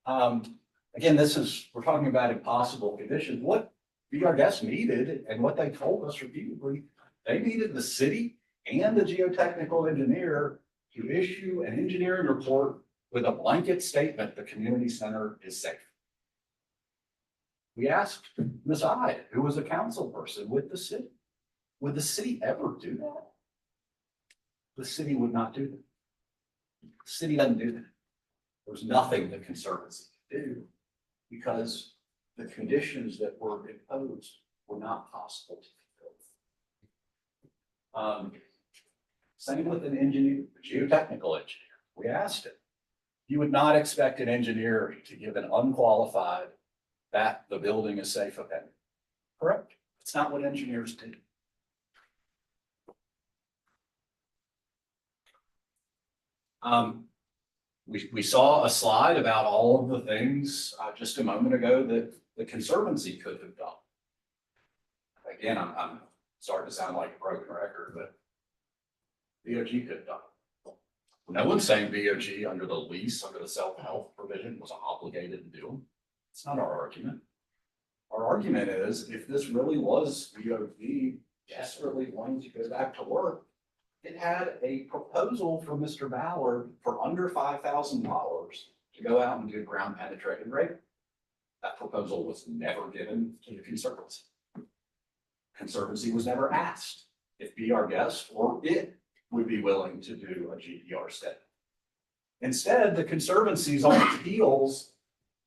Again, we're talking about impossible conditions. What Be Our Guest needed and what they told us repeatedly, they needed the city and the geotechnical engineer to issue an engineering report with a blanket statement the community center is safe. We asked Ms. Ide, who was a council person with the city, would the city ever do that? The city would not do that. The city doesn't do that. There's nothing the Conservancy could do because the conditions that were imposed were not possible to fulfill. Same with an engineer, a geotechnical engineer. We asked him. You would not expect an engineer to give an unqualified that the building is safe opinion. Correct? It's not what engineers do. We saw a slide about all of the things just a moment ago that the Conservancy could have done. Again, I'm Starting to sound like a broken record, but BOG could have done it. No one's saying BOG under the lease, under the self-help provision was obligated to do them. It's not our argument. Our argument is if this really was BOG desperately wanting to go back to work, it had a proposal from Mr. Ballard for under $5,000 to go out and do ground penetrating rate. That proposal was never given to the Conservancy. Conservancy was never asked if Be Our Guest or it would be willing to do a GPR study. Instead, the Conservancy's on its heels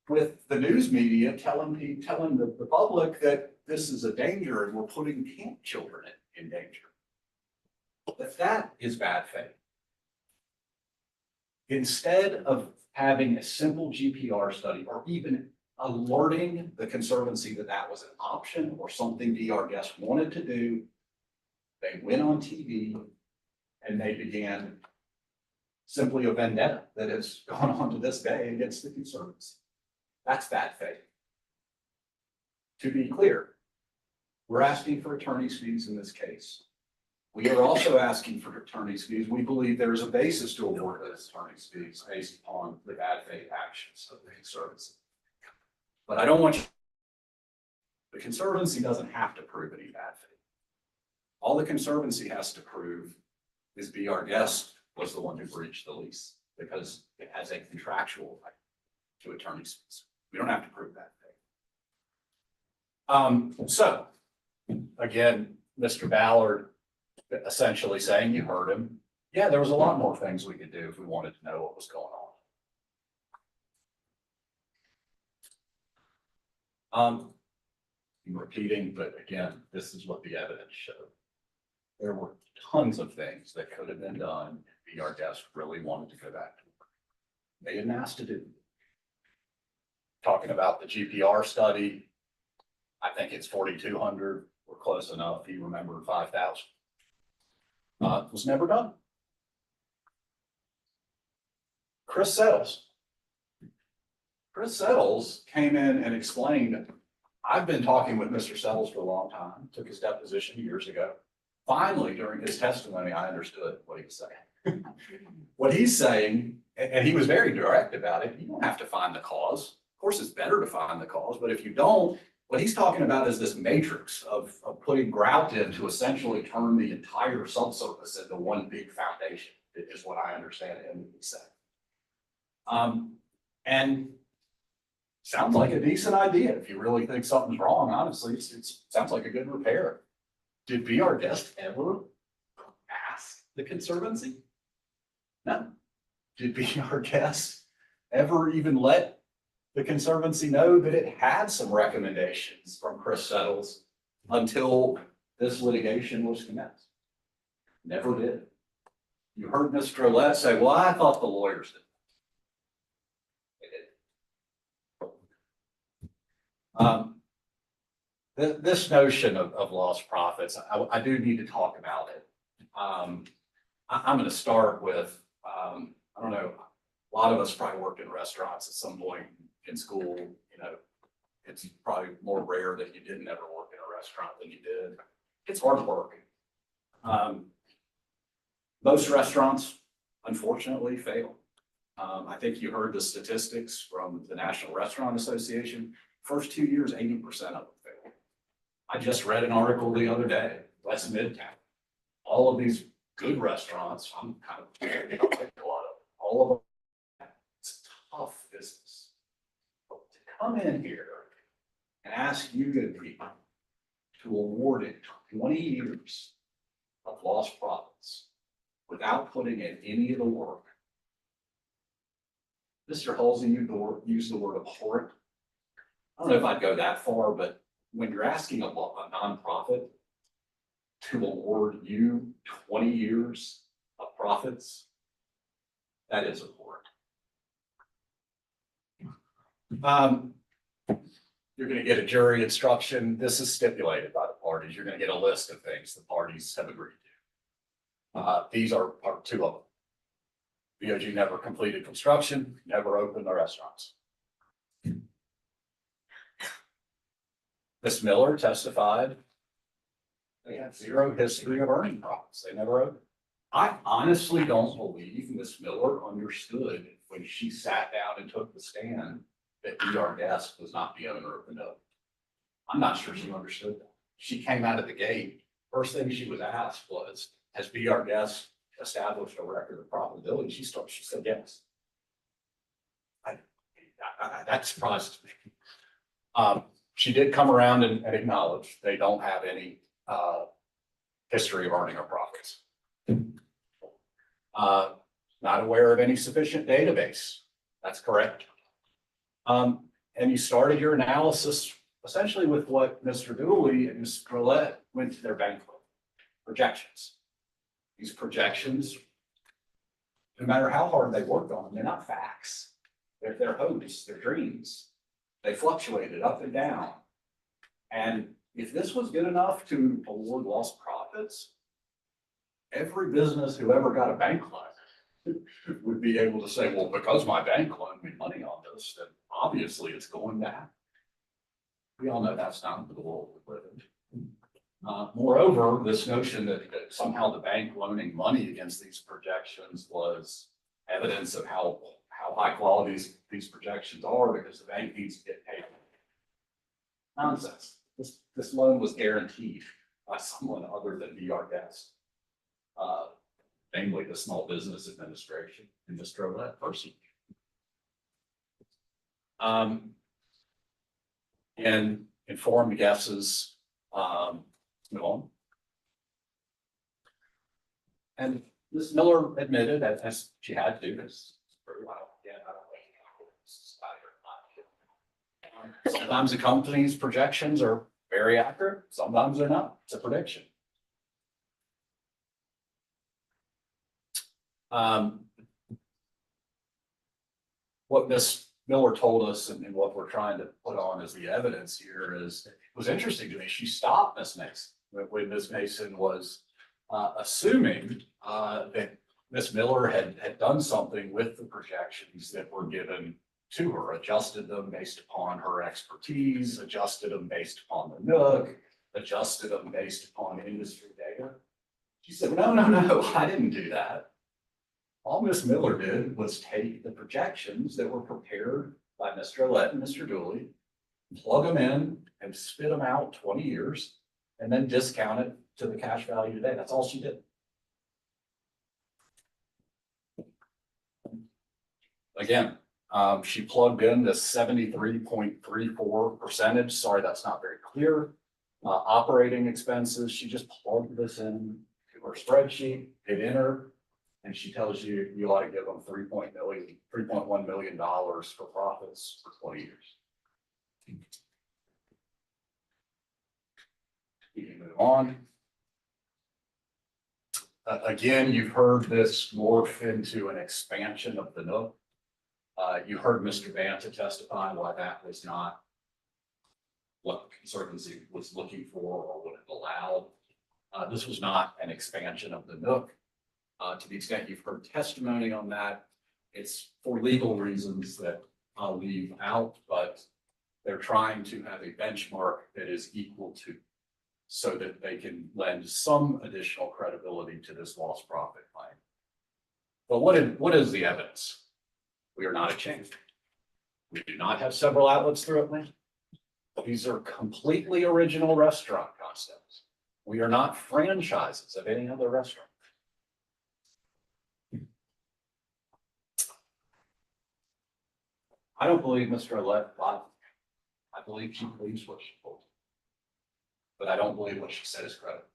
with the news media telling the public that this is a danger and we're putting camp children in danger. But that is bad faith. Instead of having a simple GPR study or even alerting the Conservancy that that was an option or something Be Our Guest wanted to do, they went on TV and they began simply a vendetta that has gone on to this day against the Conservancy. That's bad faith. To be clear, we're asking for attorney's fees in this case. We are also asking for attorney's fees. We believe there is a basis to award those attorney's fees based upon the bad faith actions of the Conservancy. But I don't want you, the Conservancy doesn't have to prove any bad faith. All the Conservancy has to prove is Be Our Guest was the one who breached the lease because it has a contractual right to attorney's fees. We don't have to prove that faith. So again, Mr. Ballard essentially saying, you heard him. Yeah, there was a lot more things we could do if we wanted to know what was going on. I'm repeating, but again, this is what the evidence showed. There were tons of things that could have been done if Be Our Guest really wanted to go back to work. They didn't ask to do. Talking about the GPR study, I think it's 4,200. We're close enough. He remembered 5,000. It was never done. Chris Settles came in and explained, I've been talking with Mr. Settles for a long time, took his deposition years ago. Finally, during his testimony, I understood what he was saying. What he's saying, and he was very direct about it, you don't have to find the cause. Of course, it's better to find the cause, but if you don't, what he's talking about is this matrix of putting grout in to essentially turn the entire subsurface into one big foundation, is what I understand him to be saying. And sounds like a decent idea. If you really think something's wrong, honestly, it sounds like a good repair. Did Be Our Guest ever ask the Conservancy? No. Did Be Our Guest ever even let the Conservancy know that it had some recommendations from Chris Settles until this litigation was commenced? Never did. You heard Mr. Ouellette say, well, I thought the lawyers did. They did. This notion of lost profits, I do need to talk about it. I'm going to start with, I don't know, a lot of us probably worked in restaurants at some point in school. You know, it's probably more rare that you didn't ever work in a restaurant than you did. It's hard work. Most restaurants, unfortunately, fail. I think you heard the statistics from the National Restaurant Association. First 2 years, 80% of them fail. I just read an article the other day, West Midtown. All of these good restaurants, I'm kind of a lot of all of them. It's a tough business. But to come in here and ask you good people to award it 20 years of lost profits without putting in any of the work. Mr. Halsey used the word abhorrent. I don't know if I'd go that far, but when you're asking a nonprofit to award you 20 years of profits, that is abhorrent. You're going to get a jury instruction. This is stipulated by the parties. You're going to get a list of things the parties have agreed to. These are two of them. BOG never completed construction, never opened the restaurants. Ms. Miller testified They have zero history of earning profits. They never owed. I honestly don't believe Miss Miller understood when she sat down and took the stand that DR Guest was not the owner of the note. I'm not sure she understood that. She came out of the gate. First thing she was asked was, has BR Guest established a record of profitability? She said yes. That surprises me. She did come around and acknowledge they don't have any history of earning or profits. Not aware of any sufficient database. That's correct. And you started your analysis essentially with what Mr. Dooley and Ms. Grillette went to their bank with, projections. These projections, no matter how hard they worked on them, they're not facts. They're their hopes, their dreams. They fluctuated up and down. And if this was good enough to award lost profits, every business who ever got a bank loan would be able to say, well, because my bank loaned me money on this, then obviously it's going to happen. We all know that's not the world we live in. Moreover, this notion that somehow the bank loaning money against these projections was evidence of how high quality these projections are because the bank needs to get paid. Nonsense. This loan was guaranteed by someone other than BR Guest, namely the Small Business Administration and Mr. Ouellette person. And informed guesses, move on. And Ms. Miller admitted, as she had to, this very well. Yeah, I don't know. Sometimes a company's projections are very accurate. Sometimes they're not. It's a prediction. What Ms. Miller told us and what we're trying to put on as the evidence here is, it was interesting to me. She stopped Ms. Mason when Ms. Mason was assuming that Ms. Miller had done something with the projections that were given to her, adjusted them based upon her expertise, adjusted them based upon the NUC, adjusted them based upon industry data. She said, no, I didn't do that. All Ms. Miller did was take the projections that were prepared by Mr. Ouellette and Mr. Dooley, plug them in and spit them out 20 years, and then discount it to the cash value today. That's all she did. Again, she plugged in the 73.34%. Sorry, that's not very clear. Operating expenses, she just plugged this in to her spreadsheet, hit enter, and she tells you you ought to give them $3.1 million for profits for 20 years. We can move on. Again, you've heard this morph into an expansion of the NUC. You heard Mr. Banta testify why that was not what the Conservancy was looking for or what it allowed. This was not an expansion of the NUC. To the extent you've heard testimony on that, it's for legal reasons that I'll leave out, but they're trying to have a benchmark that is equal to, so that they can lend some additional credibility to this lost profit claim. But what is the evidence? We are not a chain. We do not have several outlets through Atlanta. These are completely original restaurant concepts. We are not franchises of any other restaurant. I don't believe Mr. Ouellette lied. I believe she believes what she told. But I don't believe what she said is credible.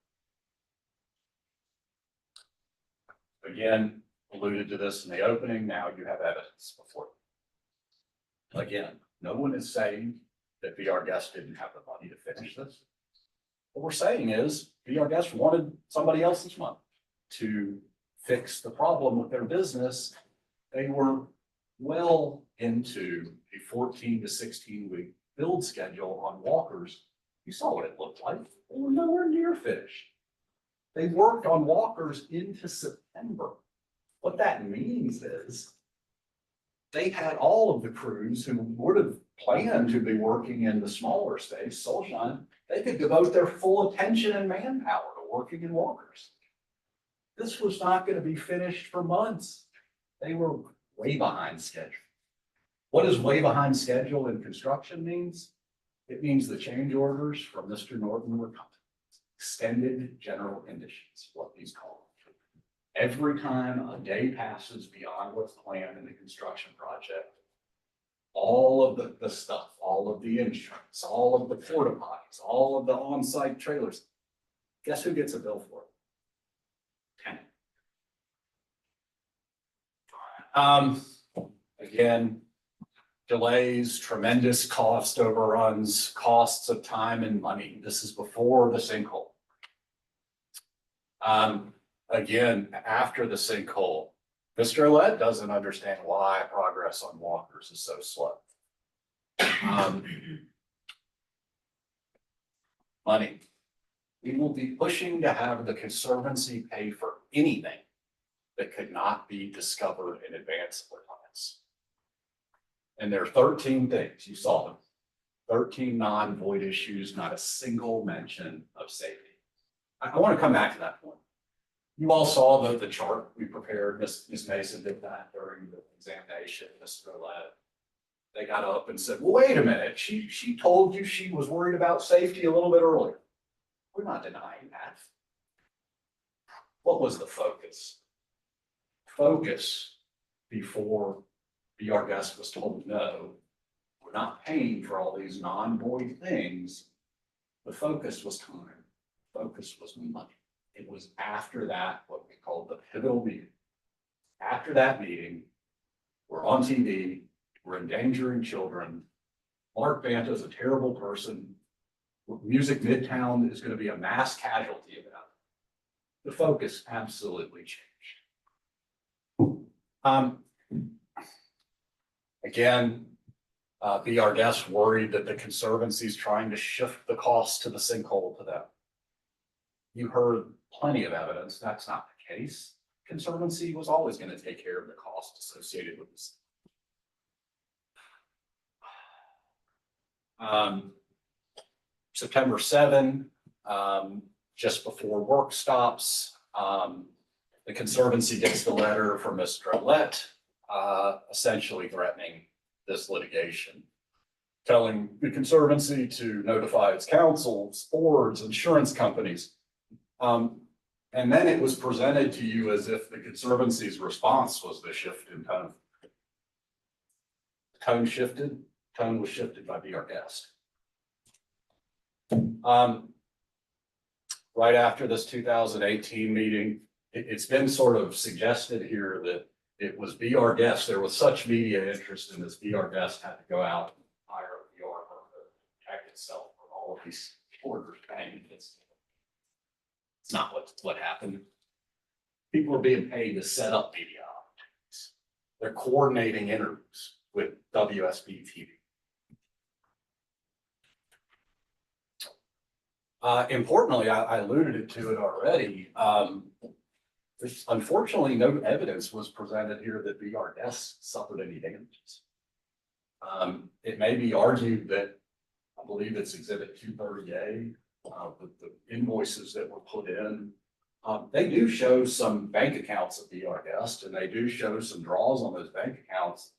Again, alluded to this in the opening, now you have evidence before you. Again, no one is saying that VR Guest didn't have the money to finish this. What we're saying is VR Guest wanted somebody else's money to fix the problem with their business. They were well into a 14 to 16 week build schedule on walkers. You saw what it looked like. They were nowhere near finished. They worked on walkers into September. What that means is they had all of the crews who would have planned to be working in the smaller space, Solshine, they could devote their full attention and manpower to working in Walker's. This was not going to be finished for months. They were way behind schedule. What does way behind schedule in construction means? It means the change orders from Mr. Norton were coming. Extended general conditions, what these call. Every time a day passes beyond what's planned in the construction project, all of the stuff, all of the insurance, all of the porta potties, all of the on-site trailers, guess who gets a bill for it? Tenant. Again, delays, tremendous cost overruns, costs of time and money. This is before the sinkhole. Again, after the sinkhole, Mr. Lett doesn't understand why progress on Walker's is so slow. Money. We will be pushing to have the Conservancy pay for anything that could not be discovered in advance of the plans. And there are 13 things, you saw them. 13 non-void issues, not a single mention of safety. I want to come back to that point. You all saw the chart we prepared. Ms. Mason did that during the examination, Mr. Lett. They got up and said, well, wait a minute. She told you she was worried about safety a little bit earlier. We're not denying that. What was the focus? Focus before BR Guest was told no, we're not paying for all these non-void things. The focus was time. Focus was money. It was after that, what we called the pivotal meeting. After that meeting, we're on TV, we're endangering children. Mark Banta is a terrible person. Music Midtown is going to be a mass casualty of that. The focus absolutely changed. Again, BR Guest worried that the Conservancy is trying to shift the cost to the sinkhole to them. You heard plenty of evidence that's not the case. Conservancy was always going to take care of the cost associated with this. September 7, just before work stops, the Conservancy gets the letter from Mr. Lett, essentially threatening this litigation, telling the Conservancy to notify its councils, boards, insurance companies. And then it was presented to you as if the Conservancy's response was the shift in tone. Tone shifted, tone was shifted by BR Guest. Right after this 2018 meeting, it's been sort of suggested here that it was BR Guest. There was such media interest in this, BR Guest had to go out and hire a PR firm to protect itself from all of these orders. It's not what happened. People are being paid to set up media opportunities. They're coordinating interviews with WSB TV. Importantly, I alluded to it already. There's unfortunately no evidence was presented here that BR Guest suffered any damages. It may be argued that, I believe it's Exhibit 230A, the invoices that were put in, they do show some bank accounts of BR Guest, and they do show some draws on those bank accounts,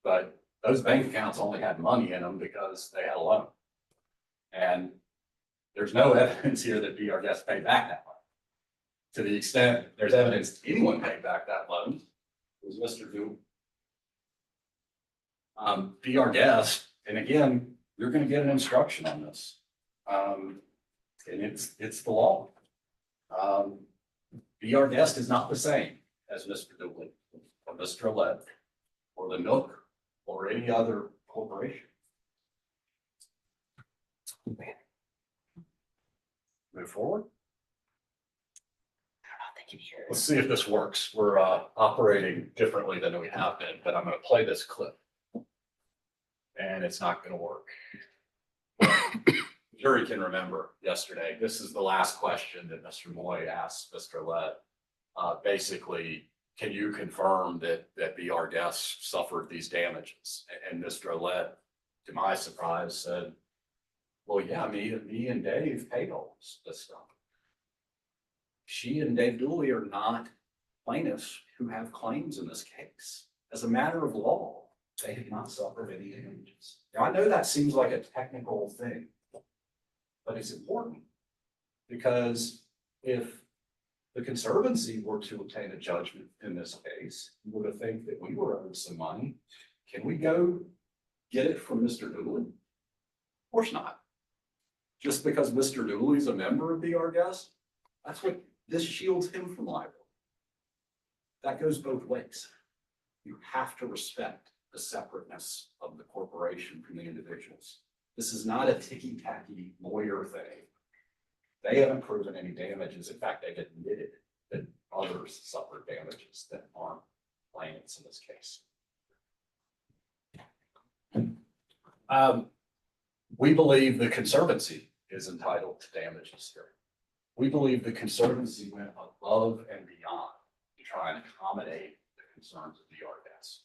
but those bank accounts only had money in them because they had a loan. And there's no evidence here that BR Guest paid back that money. To the extent there's evidence anyone paid back that loan, it was Mr. Dooley. BR Guest, and again, you're going to get an instruction on this. And it's the law. BR Guest is not the same as Mr. Dooley or Mr. Lett or the Nook or any other corporation. Move forward. Let's see if this works. We're operating differently than we have been, but I'm going to play this clip. And it's not going to work. Jury can remember yesterday. This is the last question that Mr. Moy asked Mr. Lett. Basically, can you confirm that BR Guest suffered these damages? And Mr. Lett to my surprise, said, well, yeah, me and Dave paid all this stuff. She and Dave Dooley are not plaintiffs who have claims in this case. As a matter of law, they have not suffered any damages. Now, I know that seems like a technical thing, but it's important because if the Conservancy were to obtain a judgment in this case, you would have think that we were owed some money. Can we go get it from Mr. Dooley? Of course not. Just because Mr. Dooley's a member of the guest, that's what this shields him from liability. That goes both ways. You have to respect the separateness of the corporation from the individuals. This is not a ticky-tacky lawyer thing. They haven't proven any damages. In fact, they've admitted that others suffered damages that aren't plaintiffs in this case. We believe the Conservancy is entitled to damages here. We believe the Conservancy went above and beyond to try and accommodate the concerns of the guests.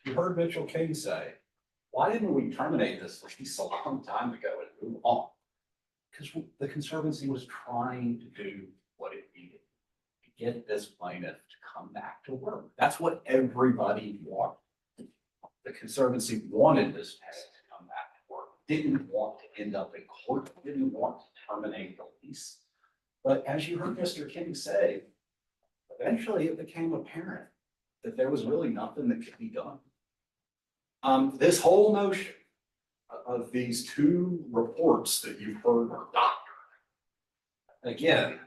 You heard Mitchell King say, why didn't we terminate this lease a long time ago and move on? Because the Conservancy was trying to do what it needed to get this plaintiff to come back to work. That's what everybody wanted. The Conservancy wanted this tenant to come back to work, didn't want to end up in court, didn't want to terminate the lease. But as you heard Mr. King say, eventually it became apparent that there was really nothing that could be done. This whole notion of these two reports that you've heard are doctored. Again,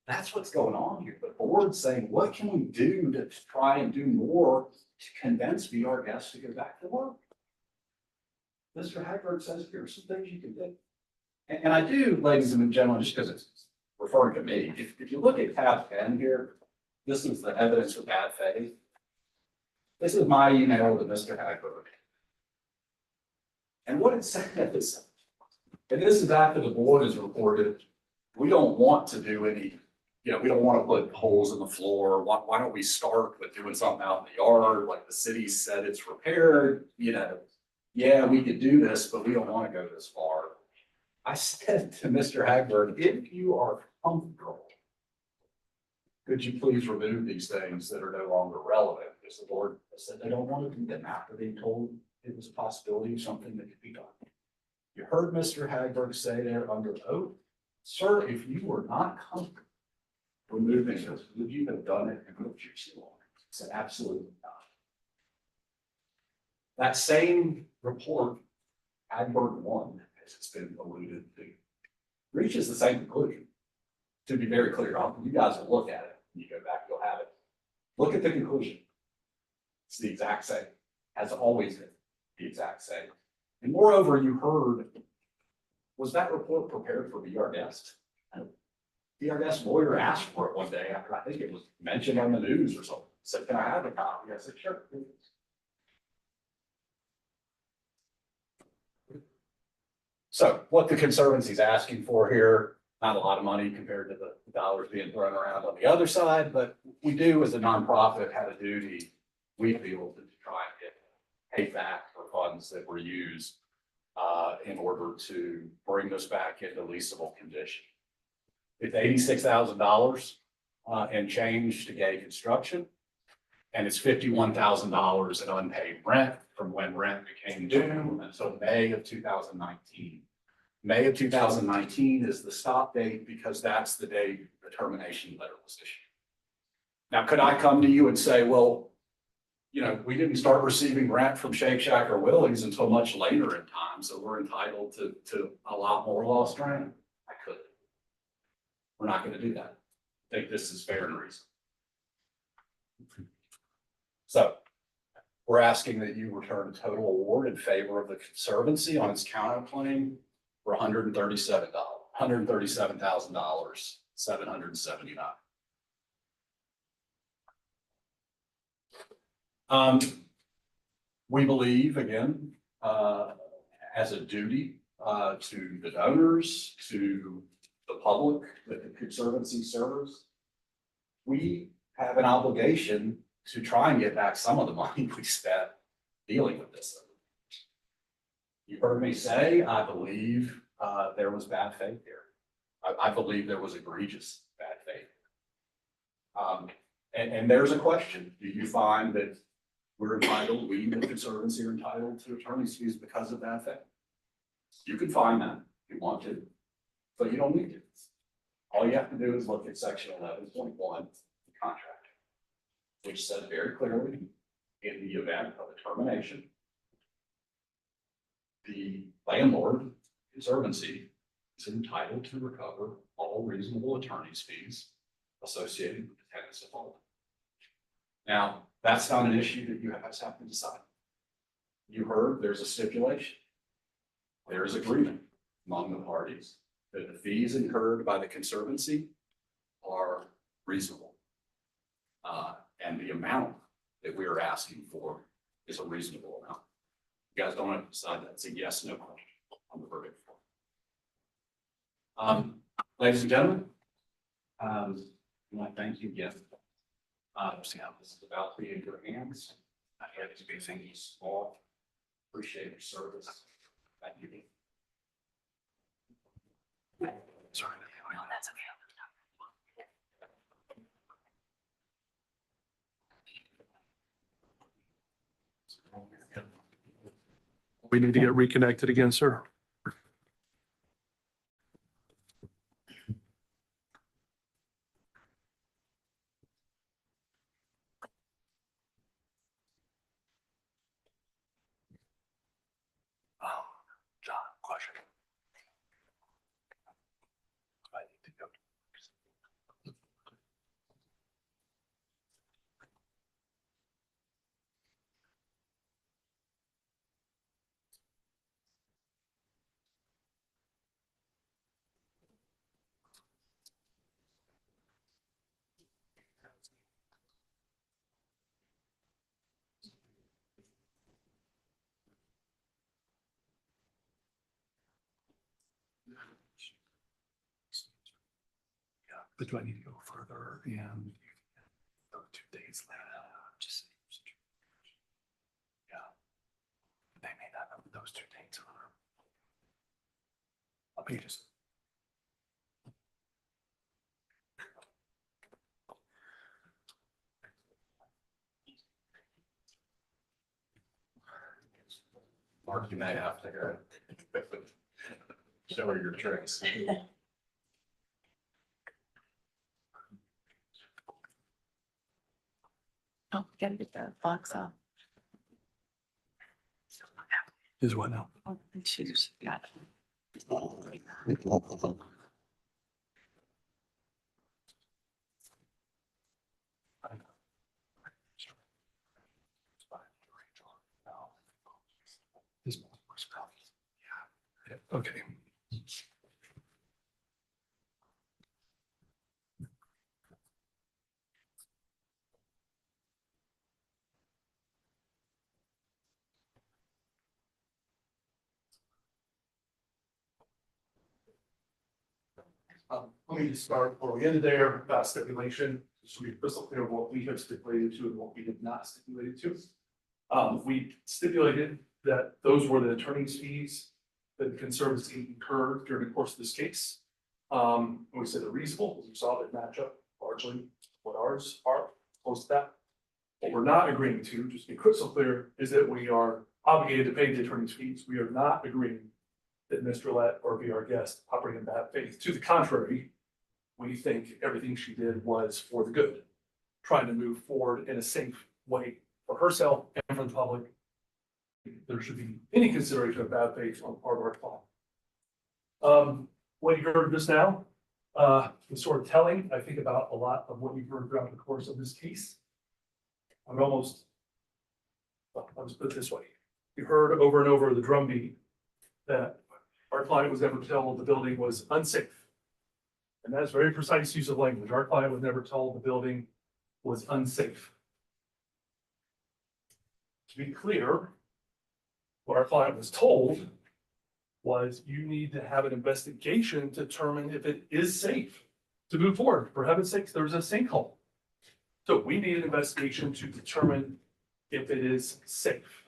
that's what's going on here. The board's saying, what can we do to try and do more to convince VR guests to go back to work? Mr. Hagberg says, here are some things you can do. And I do, ladies and gentlemen, just because it's referring to me, if you look at tab 10 here, this is the evidence of bad faith. This is my email to Mr. Hagberg. And what it says, and this is after the board has reported, we don't want to do any, we don't want to put holes in the floor. Why don't we start with doing something out in the yard? Like the city said it's repaired, yeah, we could do this, but we don't want to go this far. I said to Mr. Hagberg, if you are comfortable, could you please remove these things that are no longer relevant? Because the board said they don't want to do them after being told it was a possibility of something that could be done. You heard Mr. Hagberg say there under oath, sir, if you were not comfortable removing this, would you have done it and put your seal on it? He said, absolutely not. That same report, Hagberg 1, as it's been alluded to, reaches the same conclusion. To be very clear, you guys will look at it. When you go back, you'll have it. Look at the conclusion. It's the exact same. Has always been the exact same. And moreover, you heard, was that report prepared for VR guest? VR guest lawyer asked for it one day after I think it was mentioned on the news or something. Said, can I have a copy? I said, sure. So what the Conservancy is asking for here, not a lot of money compared to the dollars being thrown around on the other side, but we do as a nonprofit have a duty, we feel, to try and get paid back for funds that were used in order to bring this back into leasable condition. It's $86,000 and change to gay construction, and it's $51,000 in unpaid rent from when rent became due until May of 2019. May of 2019 is the stop date because that's the day the termination letter was issued. Now, could I come to you and say, well, we didn't start receiving rent from Shake Shack or Willie's until much later in time, so we're entitled to a lot more lost rent? I could. We're not going to do that. I think this is fair and reasonable. So we're asking that you return a total award in favor of the Conservancy on its counterclaim for $137,779. We believe, again, as a duty to the donors, to the public that the Conservancy serves, we have an obligation to try and get back some of the money we spent dealing with this. You heard me say, I believe there was bad faith here. I believe there was egregious bad faith. And there's a question. Do you find that we're entitled, we, the Conservancy, are entitled to attorney's fees because of bad faith? You can find that if you want to, but you don't need to. All you have to do is look at section 11.1, the contract, which says very clearly, in the event of a termination, the landlord, Conservancy, is entitled to recover all reasonable attorney's fees associated with the tenant's default. Now, that's not an issue that you guys have to decide. You heard there's a stipulation. There's agreement among the parties that the fees incurred by the Conservancy are reasonable. And the amount that we are asking for is a reasonable amount. You guys don't have to decide that. It's a yes, no question on the verdict form. Ladies and gentlemen, I want to thank you again. See how this is about to be in your hands. I have to be thinking small. Appreciate your service. Thank you. Sorry. No, that's okay. We need to get reconnected again, sir. John, question. I need to go. Yeah, but do I need to go further and those 2 days later? Just yeah. They may not know what those 2 dates are. I'll be just. Mark, you may have to go. Show her your tricks. Oh, gotta get the box off. Is what now? Oh, and she's got it. Yeah, okay. Let me just start where we ended there about stipulation, so we crystal clear what we have stipulated to and what we have not stipulated to. We stipulated that those were the attorney's fees that the Conservancy incurred during the course of this case. And we said they're reasonable, because we saw that match up largely what ours are, close to that. What we're not agreeing to, just to be crystal clear, is that we are obligated to pay the attorney's fees. We are not agreeing that Mr. Lett or be our guest operating in bad faith. To the contrary, we think everything she did was for the good, trying to move forward in a safe way for herself and for the public. There should be any consideration of bad faith on the part of our client. What you heard just now was sort of telling, I think, about a lot of what you've heard throughout the course of this case. I'll just put it this way. You heard over and over the drumbeat that our client was never told the building was unsafe. And that's very precise use of language. Our client was never told the building was unsafe. To be clear, what our client was told was you need to have an investigation to determine if it is safe to move forward. For heaven's sakes, there's a sinkhole. So we need an investigation to determine if it is safe.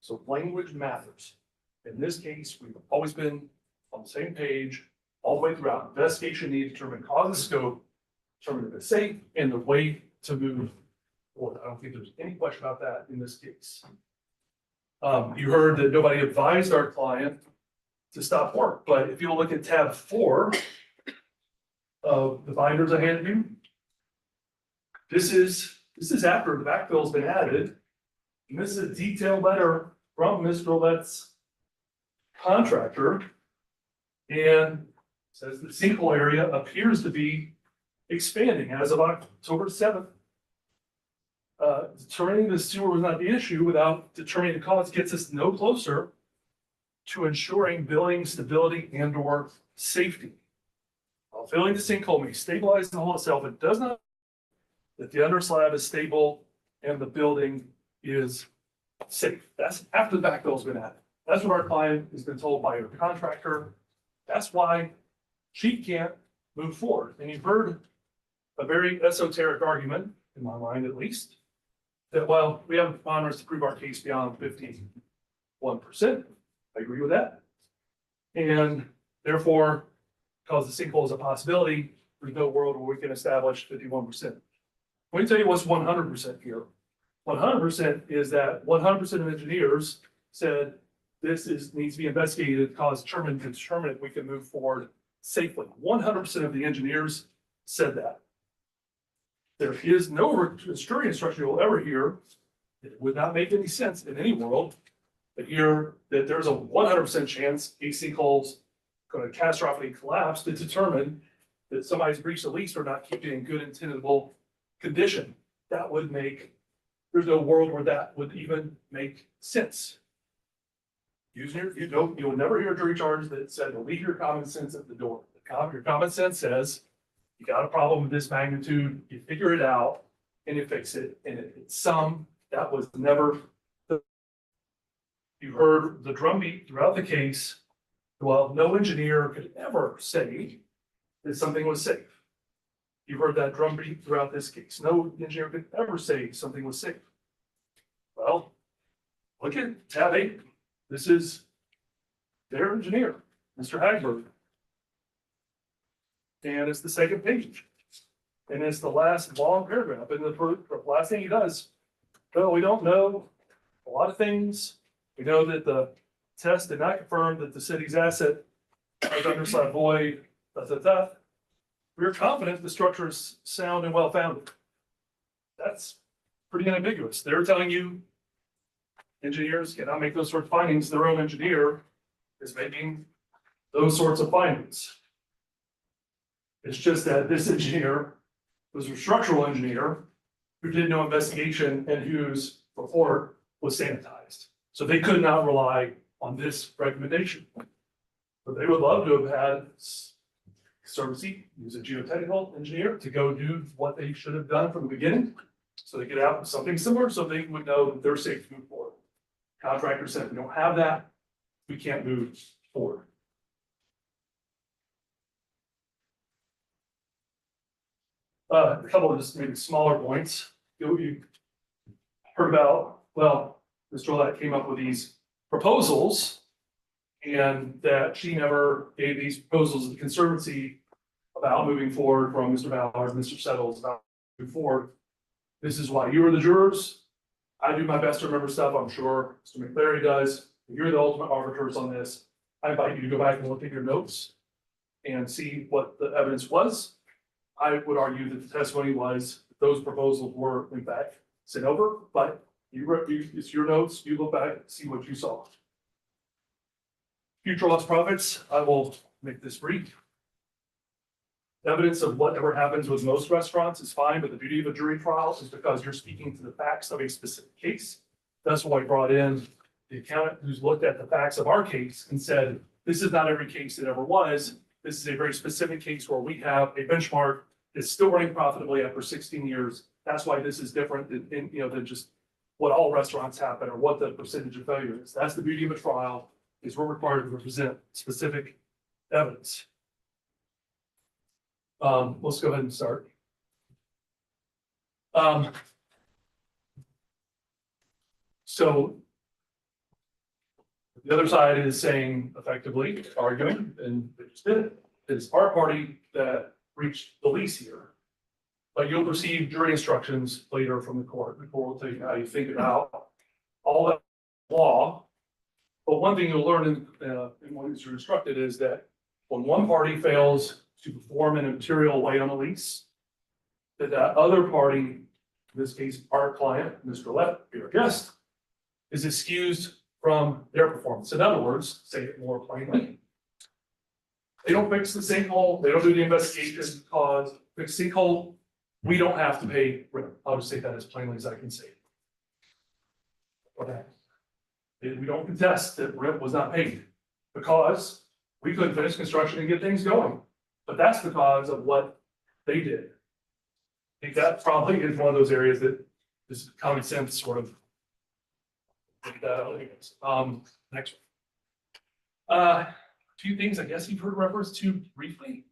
So language matters. In this case, we've always been on the same page all the way throughout. Investigation needs to determine cause and scope, determine if it's safe, and the way to move forward. I don't think there's any question about that in this case. You heard that nobody advised our client to stop work, but if you look at tab 4 of the binders I handed you, this is after the backfill's been added. And this is a detailed letter from Mr. Let's contractor. And says the sinkhole area appears to be expanding as of October 7th. Determining the sewer was not the issue without determining the cause gets us no closer to ensuring building stability and or safety. While filling the sinkhole may stabilize the hole itself, it does not that the under slab is stable and the building is safe. That's after the backfill's been added. That's what our client has been told by our contractor. That's why she can't move forward. And you've heard a very esoteric argument, in my mind at least, that, well, we have preponderance to prove our case beyond 51%. I agree with that. And therefore, because the sinkhole is a possibility, there's no world where we can establish 51%. Let me tell you what's 100% here. 100% is that 100% of engineers said this needs to be investigated, cause determine if we can move forward safely. 100% of the engineers said that. There is no jury instruction you'll ever hear. It would not make any sense in any world that there's a 100% chance a sinkhole's going to catastrophically collapse to determine that somebody's breached the lease or not keeping in good and tenable condition. That would there's no world where that would even make sense. You'll never hear a jury charge that said, well, leave your common sense at the door. Your common sense says, you got a problem of this magnitude, you figure it out and you fix it. And it's that was never, you heard the drumbeat throughout the case. Well, no engineer could ever say that something was safe. You heard that drumbeat throughout this case. No engineer could ever say something was safe. Well, look at tab 8. This is their engineer, Mr. Hagberg. And it's the second page. And it's the last long paragraph. And the last thing he does, well, we don't know a lot of things. We know that the test did not confirm that the city's asset was underside void, We're confident the structure is sound and well-founded. That's pretty unambiguous. They're telling you engineers cannot make those sorts of findings. Their own engineer is making those sorts of findings. It's just that this engineer was a structural engineer who did no investigation and whose report was sanitized. So they could not rely on this recommendation. But they would love to have had Conservancy use a geotechnical engineer to go do what they should have done from the beginning. So they could have something similar so they would know that they're safe to move forward. Contractor said, we don't have that, we can't move forward. A couple of just maybe smaller points. You heard about, well, Mr. Olet came up with these proposals and that she never gave these proposals to the Conservancy about moving forward from Mr. Ballard and Mr. Settles about moving forward. This is why you are the jurors. I do my best to remember stuff. I'm sure Mr. McCleary does. You're the ultimate arbiters on this. I invite you to go back and look at your notes and see what the evidence was. I would argue that the testimony was that those proposals were in fact sent over, but it's your notes. You look back, see what you saw. Future lost profits. I will make this brief. Evidence of whatever happens with most restaurants is fine, but the beauty of a jury trial is because you're speaking to the facts of a specific case. That's why I brought in the accountant who's looked at the facts of our case and said, this is not every case that ever was. This is a very specific case where we have a benchmark that's still running profitably after 16 years. That's why this is different than just what all restaurants happen or what the percentage of failure is. That's the beauty of a trial, is we're required to present specific evidence. Let's go ahead and start. So The other side is saying effectively, arguing, and they just did it, it's our party that reached the lease here. But you'll receive jury instructions later from the court. The court will tell you how you think about all that law. But one thing you'll learn in what you're instructed is that when one party fails to perform in a material way on a lease, that other party, in this case, our client, Mr. Lett, your guest, is excused from their performance. In other words, say it more plainly, they don't fix the sinkhole, they don't do the investigation cause, fix sinkhole, we don't have to pay rent. I'll just say that as plainly as I can say it. Okay. We don't contest that rent was not paid because we couldn't finish construction and get things going. But that's because of what they did. I think that probably is one of those areas that is common sense sort of. Next one. Two things I guess you've heard reference to briefly.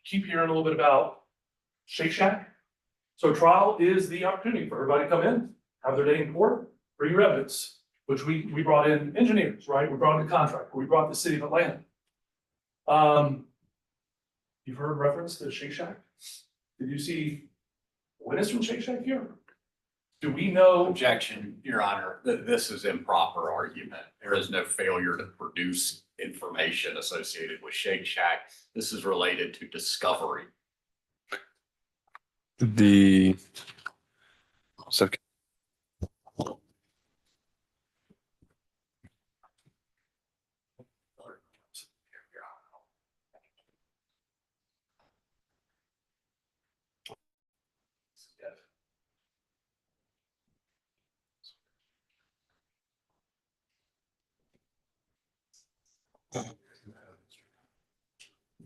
Keep hearing a little bit about Shake Shack. So trial is the opportunity for everybody to come in, have their day in court, bring your evidence, which we brought in engineers, right? We brought in a contractor, we brought the city of Atlanta. You've heard reference to Shake Shack? Did you see witness from Shake Shack here? Do we know? Objection, Your Honor, this is improper argument. There is no failure to produce information associated with Shake Shack. This is related to discovery. The sub.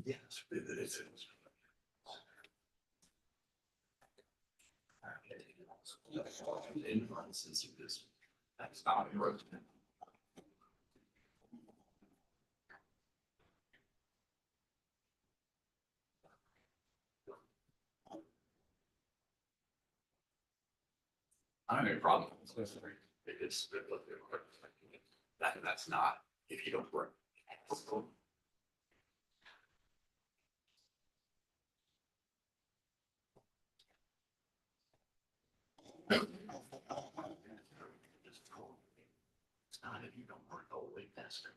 Yes, it's. That's not a road. I don't have any problem. It's, that's not, if you don't work. It's not if you don't work the whole way faster.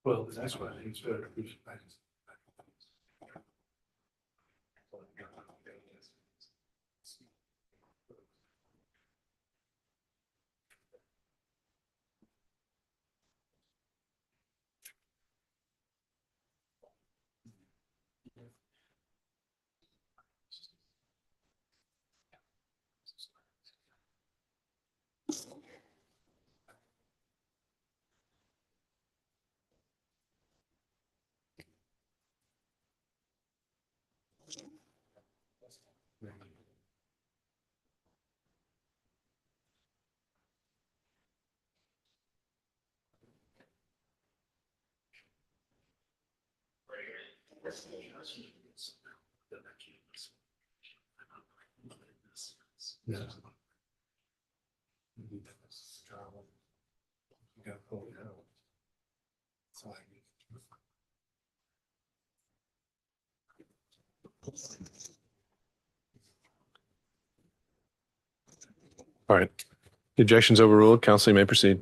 Well, that's what I think is better. All right. The objection's overruled. Counsel, you may proceed.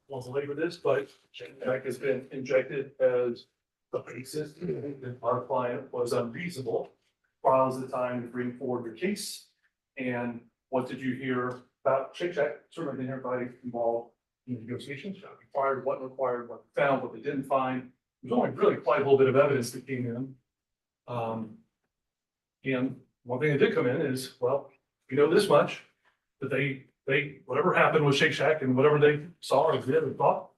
Won't belabor this, but Shake Shack has been injected as the basis that our client was unreasonable. Trial is the time to bring forward your case. And what did you hear about Shake Shack? Certainly didn't everybody involved in negotiations, what required, what they found, what they didn't find. There's only really quite a little bit of evidence that came in. And one thing that did come in is, well, we know this much, that they whatever happened with Shake Shack and whatever they saw or did or thought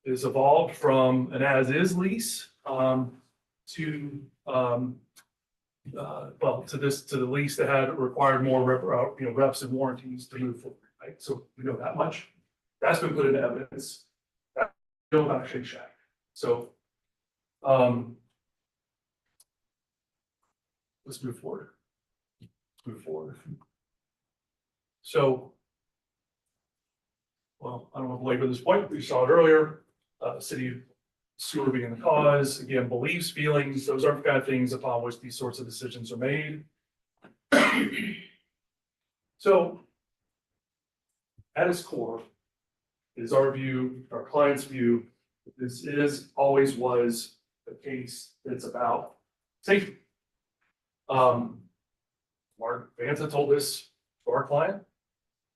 is evolved from an as-is lease to the lease that had required more reps and warranties to move forward, right? So we know that much. That's been put into evidence. That's about Shake Shack. So let's move forward. Let's move forward. So, well, I don't want to belabor this point. We saw it earlier. City sewer being the cause, again, beliefs, feelings, those are the kind of things upon which these sorts of decisions are made. So, at its core, is our view, our client's view, this is, always was a case that's about safety. Mark Vanta told this to our client.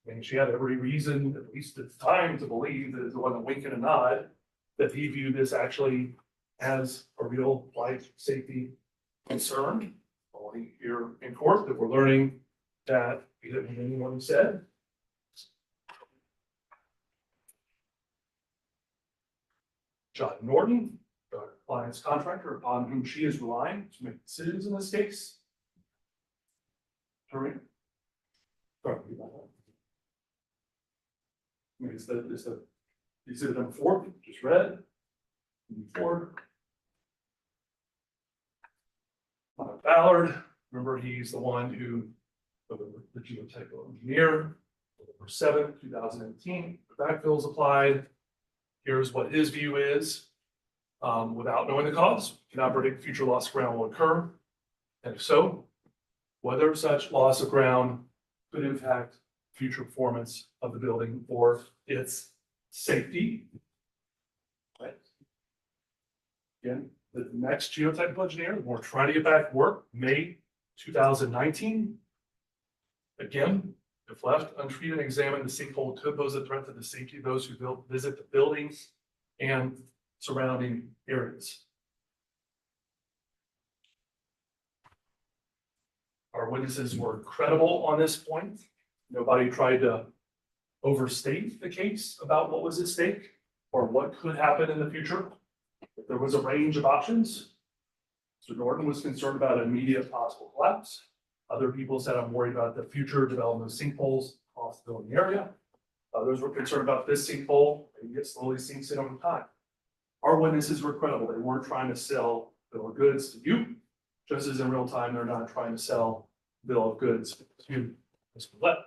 I mean, she had every reason, at least at the time, to believe that it wasn't a wink and a nod, that he viewed this actually as a real life safety concern. Only here in court that we're learning that he didn't mean anyone who said. John Norton, our client's contractor, upon whom she is relying to make decisions in this case. Sorry. Sorry. It's the exhibit number 4, just read. 4. Ballard, remember he's the one who, the geotechnical engineer, November 7th, 2018, the backfill is applied. Here's what his view is. Without knowing the cause, cannot predict future loss of ground will occur. And if so, whether such loss of ground could impact future performance of the building or its safety. Right. Again, the next geotechnical engineer, we're trying to get back to work, May 2019. Again, if left untreated and examined, the sinkhole could pose a threat to the safety of those who visit the buildings and surrounding areas. Our witnesses were credible on this point. Nobody tried to overstate the case about what was at stake or what could happen in the future. There was a range of options. So Norton was concerned about immediate possible collapse. Other people said, I'm worried about the future development of sinkholes off the building area. Others were concerned about this sinkhole and it slowly sinks in over time. Our witnesses were credible. They weren't trying to sell bill of goods to you, just as in real time, they're not trying to sell bill of goods to Mr. Lett.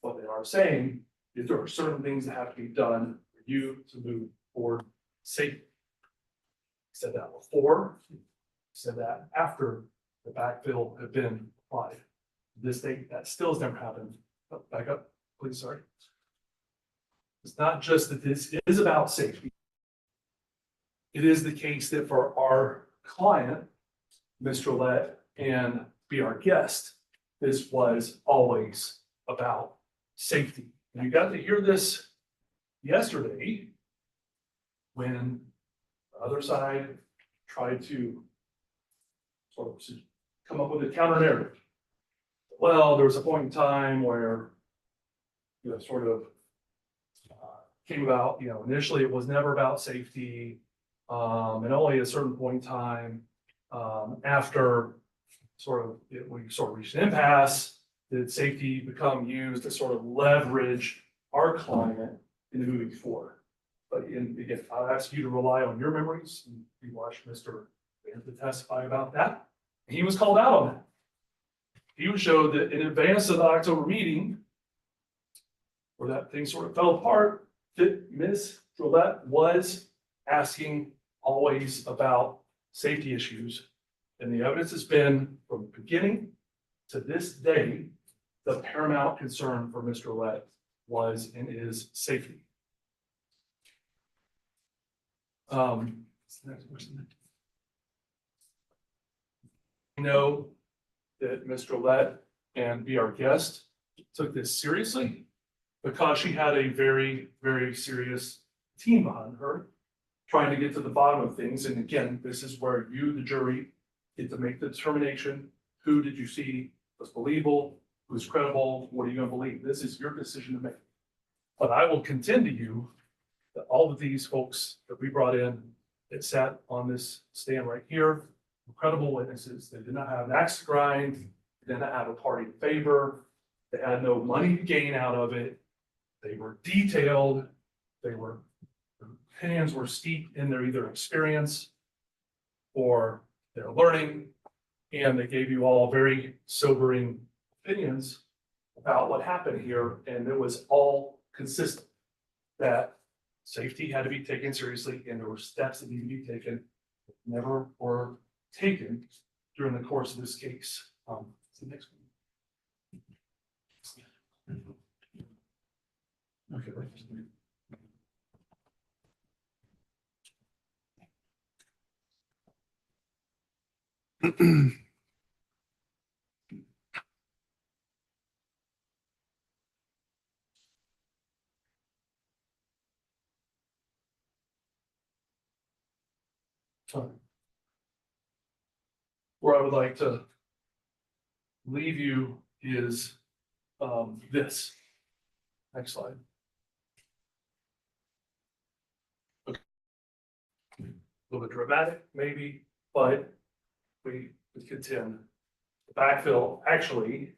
What they are saying is there are certain things that have to be done for you to move forward safely. Said that before, said that after the backfill had been applied. This date, that still has never happened. Oh, back up, please, sorry. It's not just that this is about safety. It is the case that for our client, Mr. Lett, and be our guest, this was always about safety. And you got to hear this yesterday when the other side tried to sort of come up with a counter narrative. Well, there was a point in time where, you know, sort of came about, you know, initially it was never about safety. And only at a certain point in time, after we sort of reached an impasse, did safety become used to sort of leverage our client into moving forward. But again, I'll ask you to rely on your memories. You watched Mr. Vanta testify about that. He was called out on that. He showed that in advance of the October meeting, where that thing sort of fell apart, that Ms. Drillette was asking always about safety issues. And the evidence has been from the beginning to this day, the paramount concern for Mr. Drillette was and is safety. What's the next question? We know that Ms. Drillette and be our guest took this seriously because she had a very, very serious team behind her trying to get to the bottom of things. And again, this is where you, the jury, get to make the determination. Who did you see was believable? Who's credible? What are you going to believe? This is your decision to make. But I will contend to you that all of these folks that we brought in that sat on this stand right here were credible witnesses. They did not have an axe to grind. They did not have a party favor. They had no money to gain out of it. They were detailed. Their opinions were steeped in their either experience or their learning. And they gave you all very sobering opinions about what happened here, and it was all consistent that safety had to be taken seriously and there were steps that needed to be taken that never were taken during the course of this case. The next one. Okay. Where I would like to leave you is this. Next slide. Okay. A little bit dramatic, maybe, but we contend the backfill actually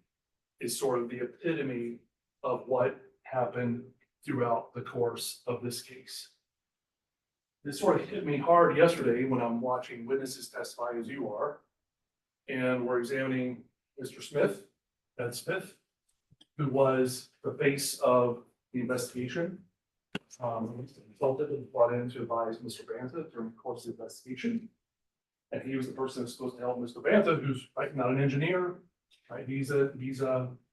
is sort of the epitome of what happened throughout the course of this case. This sort of hit me hard yesterday when I'm watching witnesses testify as you are. And we're examining Mr. Smith, Ed Smith, who was the face of the investigation. Consulted and brought in to advise Mr. Bantha during the course of the investigation. And he was the person who's supposed to help Mr. Bantha, who's right, not an engineer, right? He's a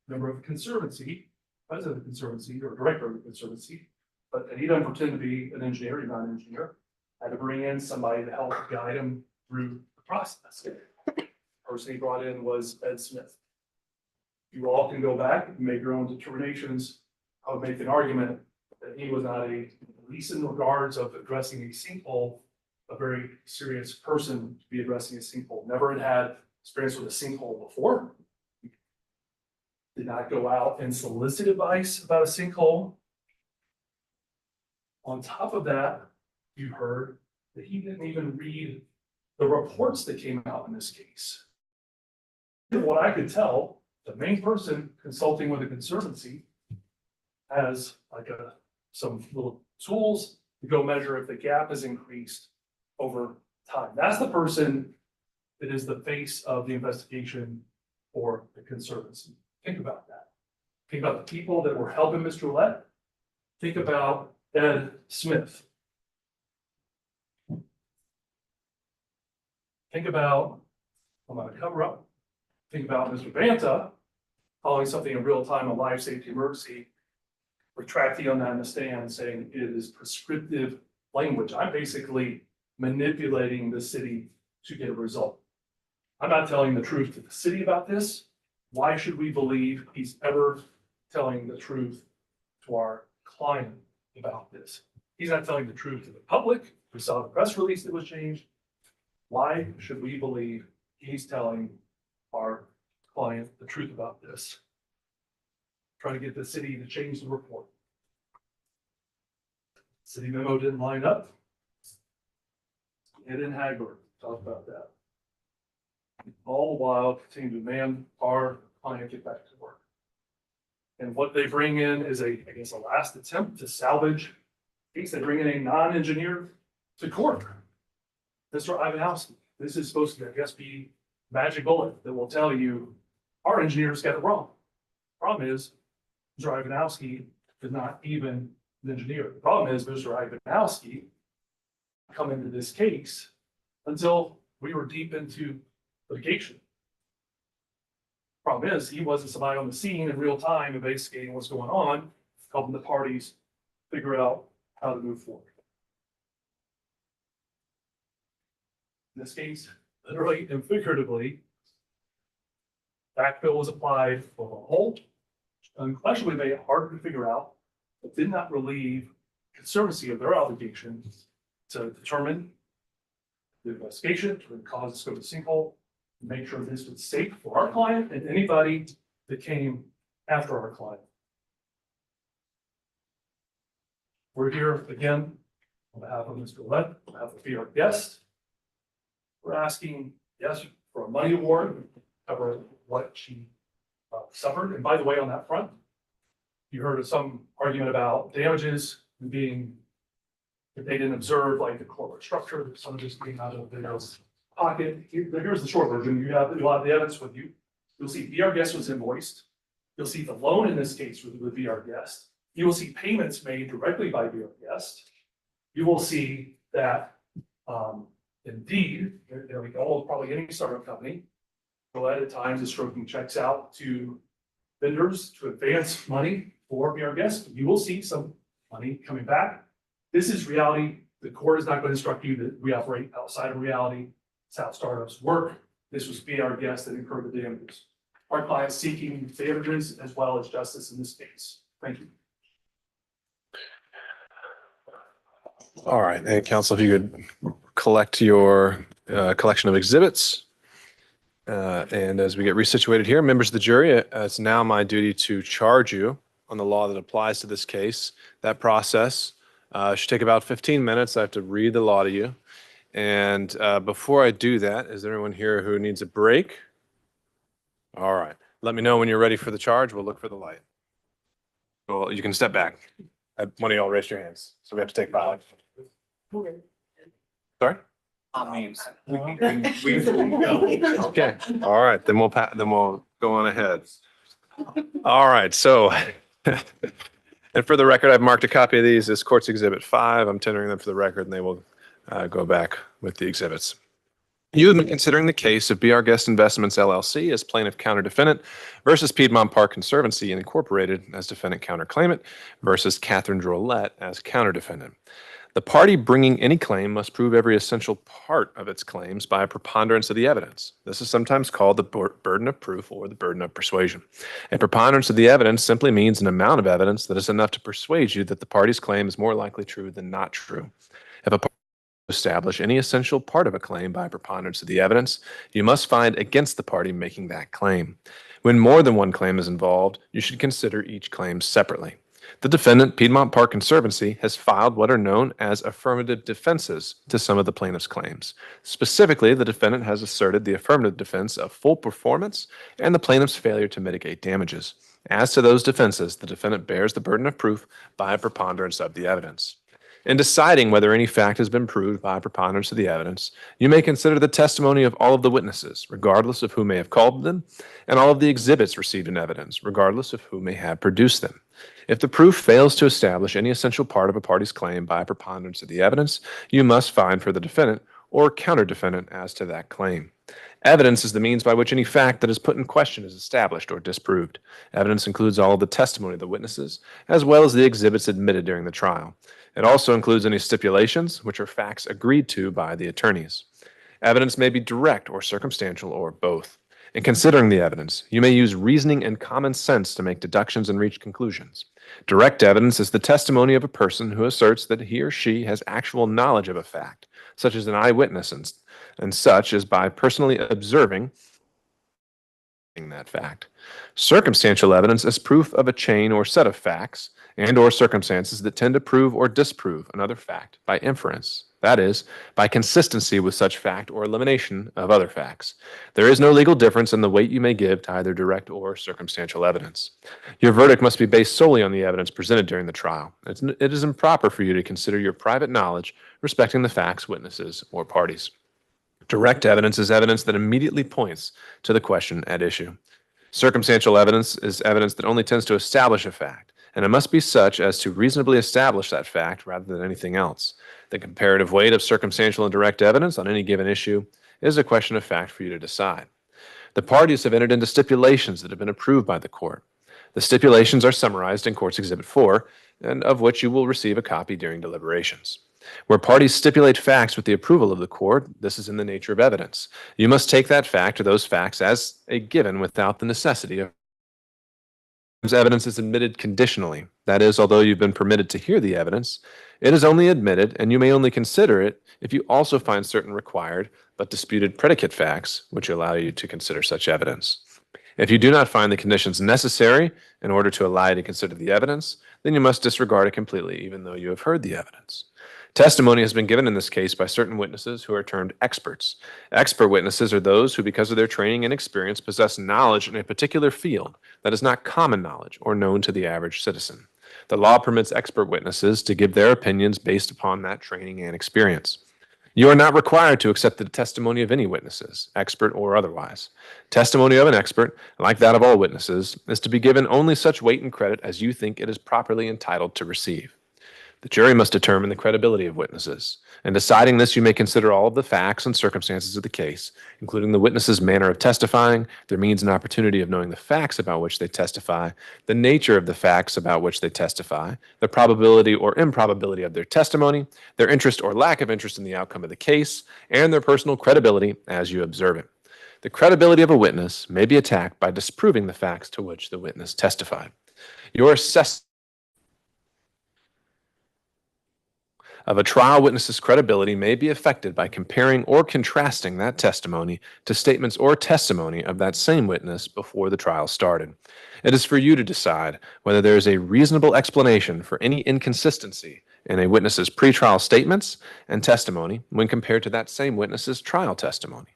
member of the Conservancy, president of the Conservancy or director of the Conservancy, but he doesn't pretend to be an engineer, he's not an engineer. Had to bring in somebody to help guide him through the process. The person he brought in was Ed Smith. You all can go back and make your own determinations. I would make an argument that he was not at least in regards of addressing a sinkhole, a very serious person to be addressing a sinkhole. Never had experience with a sinkhole before. Did not go out and solicit advice about a sinkhole. On top of that, you heard that he didn't even read the reports that came out in this case. From what I could tell, the main person consulting with the Conservancy has like some little tools to go measure if the gap has increased over time. That's the person that is the face of the investigation for the Conservancy. Think about that. Think about the people that were helping Mr. Roulette. Think about Ed Smith. Think about, I'm going to cover up. Think about Mr. Bantha calling something in real time a life safety emergency, retracting on that in the stand, saying it is prescriptive language. I'm basically manipulating the city to get a result. I'm not telling the truth to the city about this. Why should we believe he's ever telling the truth to our client about this? He's not telling the truth to the public. We saw the press release that was changed. Why should we believe he's telling our client the truth about this? Try to get the city to change the report. City memo didn't line up. Ed and Hagler talked about that. All the while continue to demand our client get back to work. And what they bring in is I guess a last attempt to salvage case. They bring in a non-engineer to court. Mr. Ivanowski. This is supposed to, I guess, be magic bullet that will tell you our engineers got it wrong. Problem is, Mr. Ivanowski is not even an engineer. The problem is Mr. Ivanowski come into this case until we were deep into litigation. Problem is, he wasn't somebody on the scene in real time investigating what's going on, helping the parties figure out how to move forward. In this case, literally and figuratively, backfill was applied for the hole, unquestionably made it harder to figure out, but did not relieve Conservancy of their obligation to determine the investigation, to cause the scope of the sinkhole, make sure this was safe for our client and anybody that came after our client. We're here again on behalf of Mr. Lett, on behalf of our guest. We're asking, yes, for a money award to cover what she suffered. And by the way, on that front, you heard of some argument about damages being, if they didn't observe like the corporate structure, some of this being out of the videos. pocket, here's the short version, you'll have the evidence with you. You'll see VR Guest was invoiced. You'll see the loan in this case with VR Guest. You will see payments made directly by VR Guest. You will see that, indeed, there we go, probably any startup company, at times is stroking checks out to vendors to advance money for VR Guest. You will see some money coming back. This is reality. The court is not going to instruct you that we operate outside of reality. It's how startups work. This was VR Guest that incurred the damages. Our client is seeking damages as well as justice in this case. Thank you. All right, and counsel, if you could collect your collection of exhibits. And as we get resituated here, members of the jury, it's now my duty to charge you on the law that applies to this case. That process should take about 15 minutes. I have to read the law to you. And before I do that, is there anyone here who needs a break? All right, let me know when you're ready for the charge. We'll look for the light. Well, you can step back. One of y'all raised your hands, so we have to take 5. Sorry? Okay, all right, then we'll go on ahead. All right, so, and for the record, I've marked a copy of these as Court's Exhibit 5. I'm tendering them for the record, and they will go back with the exhibits. You have been considering the case of BR Guest Investments LLC as plaintiff counter-defendant versus Piedmont Park Conservancy Incorporated as defendant counter-claimant versus Catherine Drolet as counter-defendant. The party bringing any claim must prove every essential part of its claims by a preponderance of the evidence. This is sometimes called the burden of proof or the burden of persuasion. A preponderance of the evidence simply means an amount of evidence that is enough to persuade you that the party's claim is more likely true than not true. If a party establish any essential part of a claim by preponderance of the evidence, you must find against the party making that claim. When more than one claim is involved, you should consider each claim separately. The defendant, Piedmont Park Conservancy, has filed what are known as affirmative defenses to some of the plaintiff's claims. Specifically, the defendant has asserted the affirmative defense of full performance and the plaintiff's failure to mitigate damages. As to those defenses, the defendant bears the burden of proof by a preponderance of the evidence. In deciding whether any fact has been proved by a preponderance of the evidence, you may consider the testimony of all of the witnesses, regardless of who may have called them, and all of the exhibits received in evidence, regardless of who may have produced them. If the proof fails to establish any essential part of a party's claim by a preponderance of the evidence, you must find for the defendant or counter-defendant as to that claim. Evidence is the means by which any fact that is put in question is established or disproved. Evidence includes all of the testimony of the witnesses, as well as the exhibits admitted during the trial. It also includes any stipulations, which are facts agreed to by the attorneys. Evidence may be direct or circumstantial or both. In considering the evidence, you may use reasoning and common sense to make deductions and reach conclusions. Direct evidence is the testimony of a person who asserts that he or she has actual knowledge of a fact, such as an eyewitness, and such as by personally observing that fact. Circumstantial evidence is proof of a chain or set of facts and or circumstances that tend to prove or disprove another fact by inference, that is, by consistency with such fact or elimination of other facts. There is no legal difference in the weight you may give to either direct or circumstantial evidence. Your verdict must be based solely on the evidence presented during the trial. It is improper for you to consider your private knowledge respecting the facts, witnesses, or parties. Direct evidence is evidence that immediately points to the question at issue. Circumstantial evidence is evidence that only tends to establish a fact, and it must be such as to reasonably establish that fact rather than anything else. The comparative weight of circumstantial and direct evidence on any given issue is a question of fact for you to decide. The parties have entered into stipulations that have been approved by the court. The stipulations are summarized in Court's Exhibit 4, and of which you will receive a copy during deliberations. Where parties stipulate facts with the approval of the court, this is in the nature of evidence. You must take that fact or those facts as a given without the necessity of evidence is admitted conditionally. That is, although you've been permitted to hear the evidence, it is only admitted and you may only consider it if you also find certain required but disputed predicate facts which allow you to consider such evidence. If you do not find the conditions necessary in order to allow you to consider the evidence, then you must disregard it completely even though you have heard the evidence. Testimony has been given in this case by certain witnesses who are termed experts. Expert witnesses are those who, because of their training and experience, possess knowledge in a particular field that is not common knowledge or known to the average citizen. The law permits expert witnesses to give their opinions based upon that training and experience. You are not required to accept the testimony of any witnesses, expert or otherwise. Testimony of an expert, like that of all witnesses, is to be given only such weight and credit as you think it is properly entitled to receive. The jury must determine the credibility of witnesses. In deciding this, you may consider all of the facts and circumstances of the case, including the witness's manner of testifying, their means and opportunity of knowing the facts about which they testify, the nature of the facts about which they testify, the probability or improbability of their testimony, their interest or lack of interest in the outcome of the case, and their personal credibility as you observe it. The credibility of a witness may be attacked by disproving the facts to which the witness testified. Your assessment of a trial witness's credibility may be affected by comparing or contrasting that testimony to statements or testimony of that same witness before the trial started. It is for you to decide whether there is a reasonable explanation for any inconsistency in a witness's pretrial statements and testimony when compared to that same witness's trial testimony.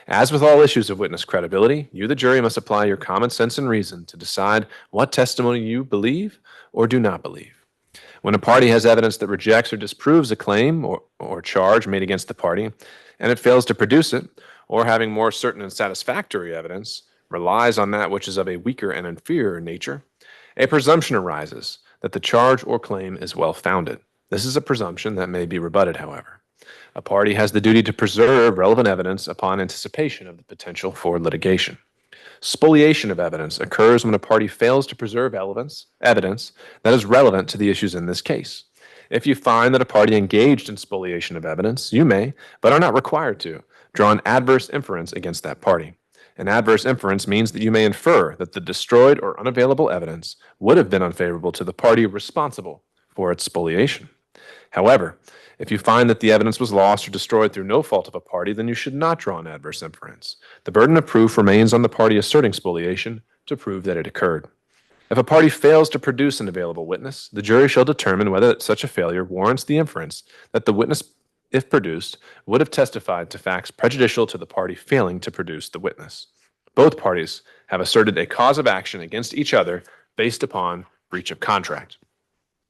As with all issues of witness credibility, you, the jury, must apply your common sense and reason to decide what testimony you believe or do not believe. When a party has evidence that rejects or disproves a claim or charge made against the party, and it fails to produce it, or having more certain and satisfactory evidence, relies on that which is of a weaker and inferior nature, a presumption arises that the charge or claim is well-founded. This is a presumption that may be rebutted, however. A party has the duty to preserve relevant evidence upon anticipation of the potential for litigation. Spoliation of evidence occurs when a party fails to preserve evidence that is relevant to the issues in this case. If you find that a party engaged in spoliation of evidence, you may, but are not required to, draw an adverse inference against that party. An adverse inference means that you may infer that the destroyed or unavailable evidence would have been unfavorable to the party responsible for its spoliation. However, if you find that the evidence was lost or destroyed through no fault of a party, then you should not draw an adverse inference. The burden of proof remains on the party asserting spoliation to prove that it occurred. If a party fails to produce an available witness, the jury shall determine whether such a failure warrants the inference that the witness, if produced, would have testified to facts prejudicial to the party failing to produce the witness. Both parties have asserted a cause of action against each other based upon breach of contract.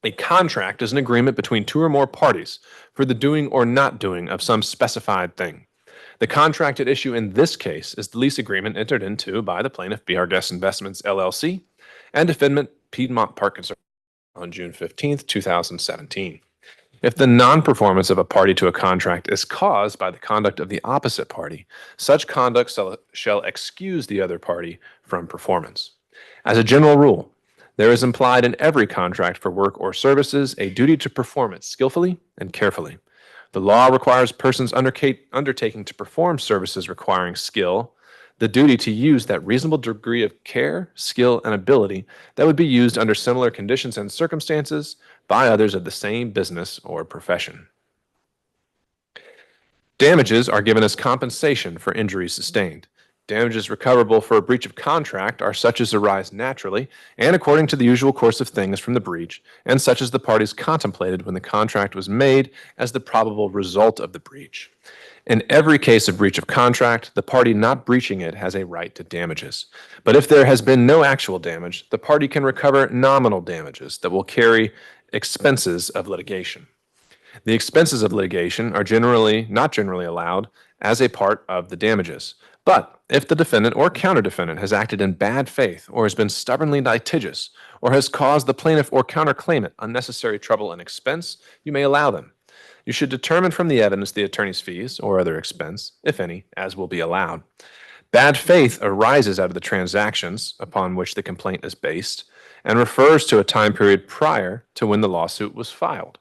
A contract is an agreement between two or more parties for the doing or not doing of some specified thing. The contract at issue in this case is the lease agreement entered into by the plaintiff, B.R. Guest Investments, LLC, and defendant Piedmont Park Conservancy on June 15, 2017. If the non-performance of a party to a contract is caused by the conduct of the opposite party, such conduct shall excuse the other party from performance. As a general rule, there is implied in every contract for work or services a duty to perform it skillfully and carefully. The law requires persons undertaking to perform services requiring skill the duty to use that reasonable degree of care, skill, and ability that would be used under similar conditions and circumstances by others of the same business or profession. Damages are given as compensation for injuries sustained. Damages recoverable for a breach of contract are such as arise naturally and according to the usual course of things from the breach, and such as the parties contemplated when the contract was made as the probable result of the breach. In every case of breach of contract, the party not breaching it has a right to damages. But if there has been no actual damage, the party can recover nominal damages that will carry expenses of litigation. The expenses of litigation are not generally allowed as a part of the damages. But if the defendant or counter-defendant has acted in bad faith or has been stubbornly litigious or has caused the plaintiff or counterclaimant unnecessary trouble and expense, you may allow them. You should determine from the evidence the attorney's fees or other expense, if any, as will be allowed. Bad faith arises out of the transactions upon which the complaint is based and refers to a time period prior to when the lawsuit was filed.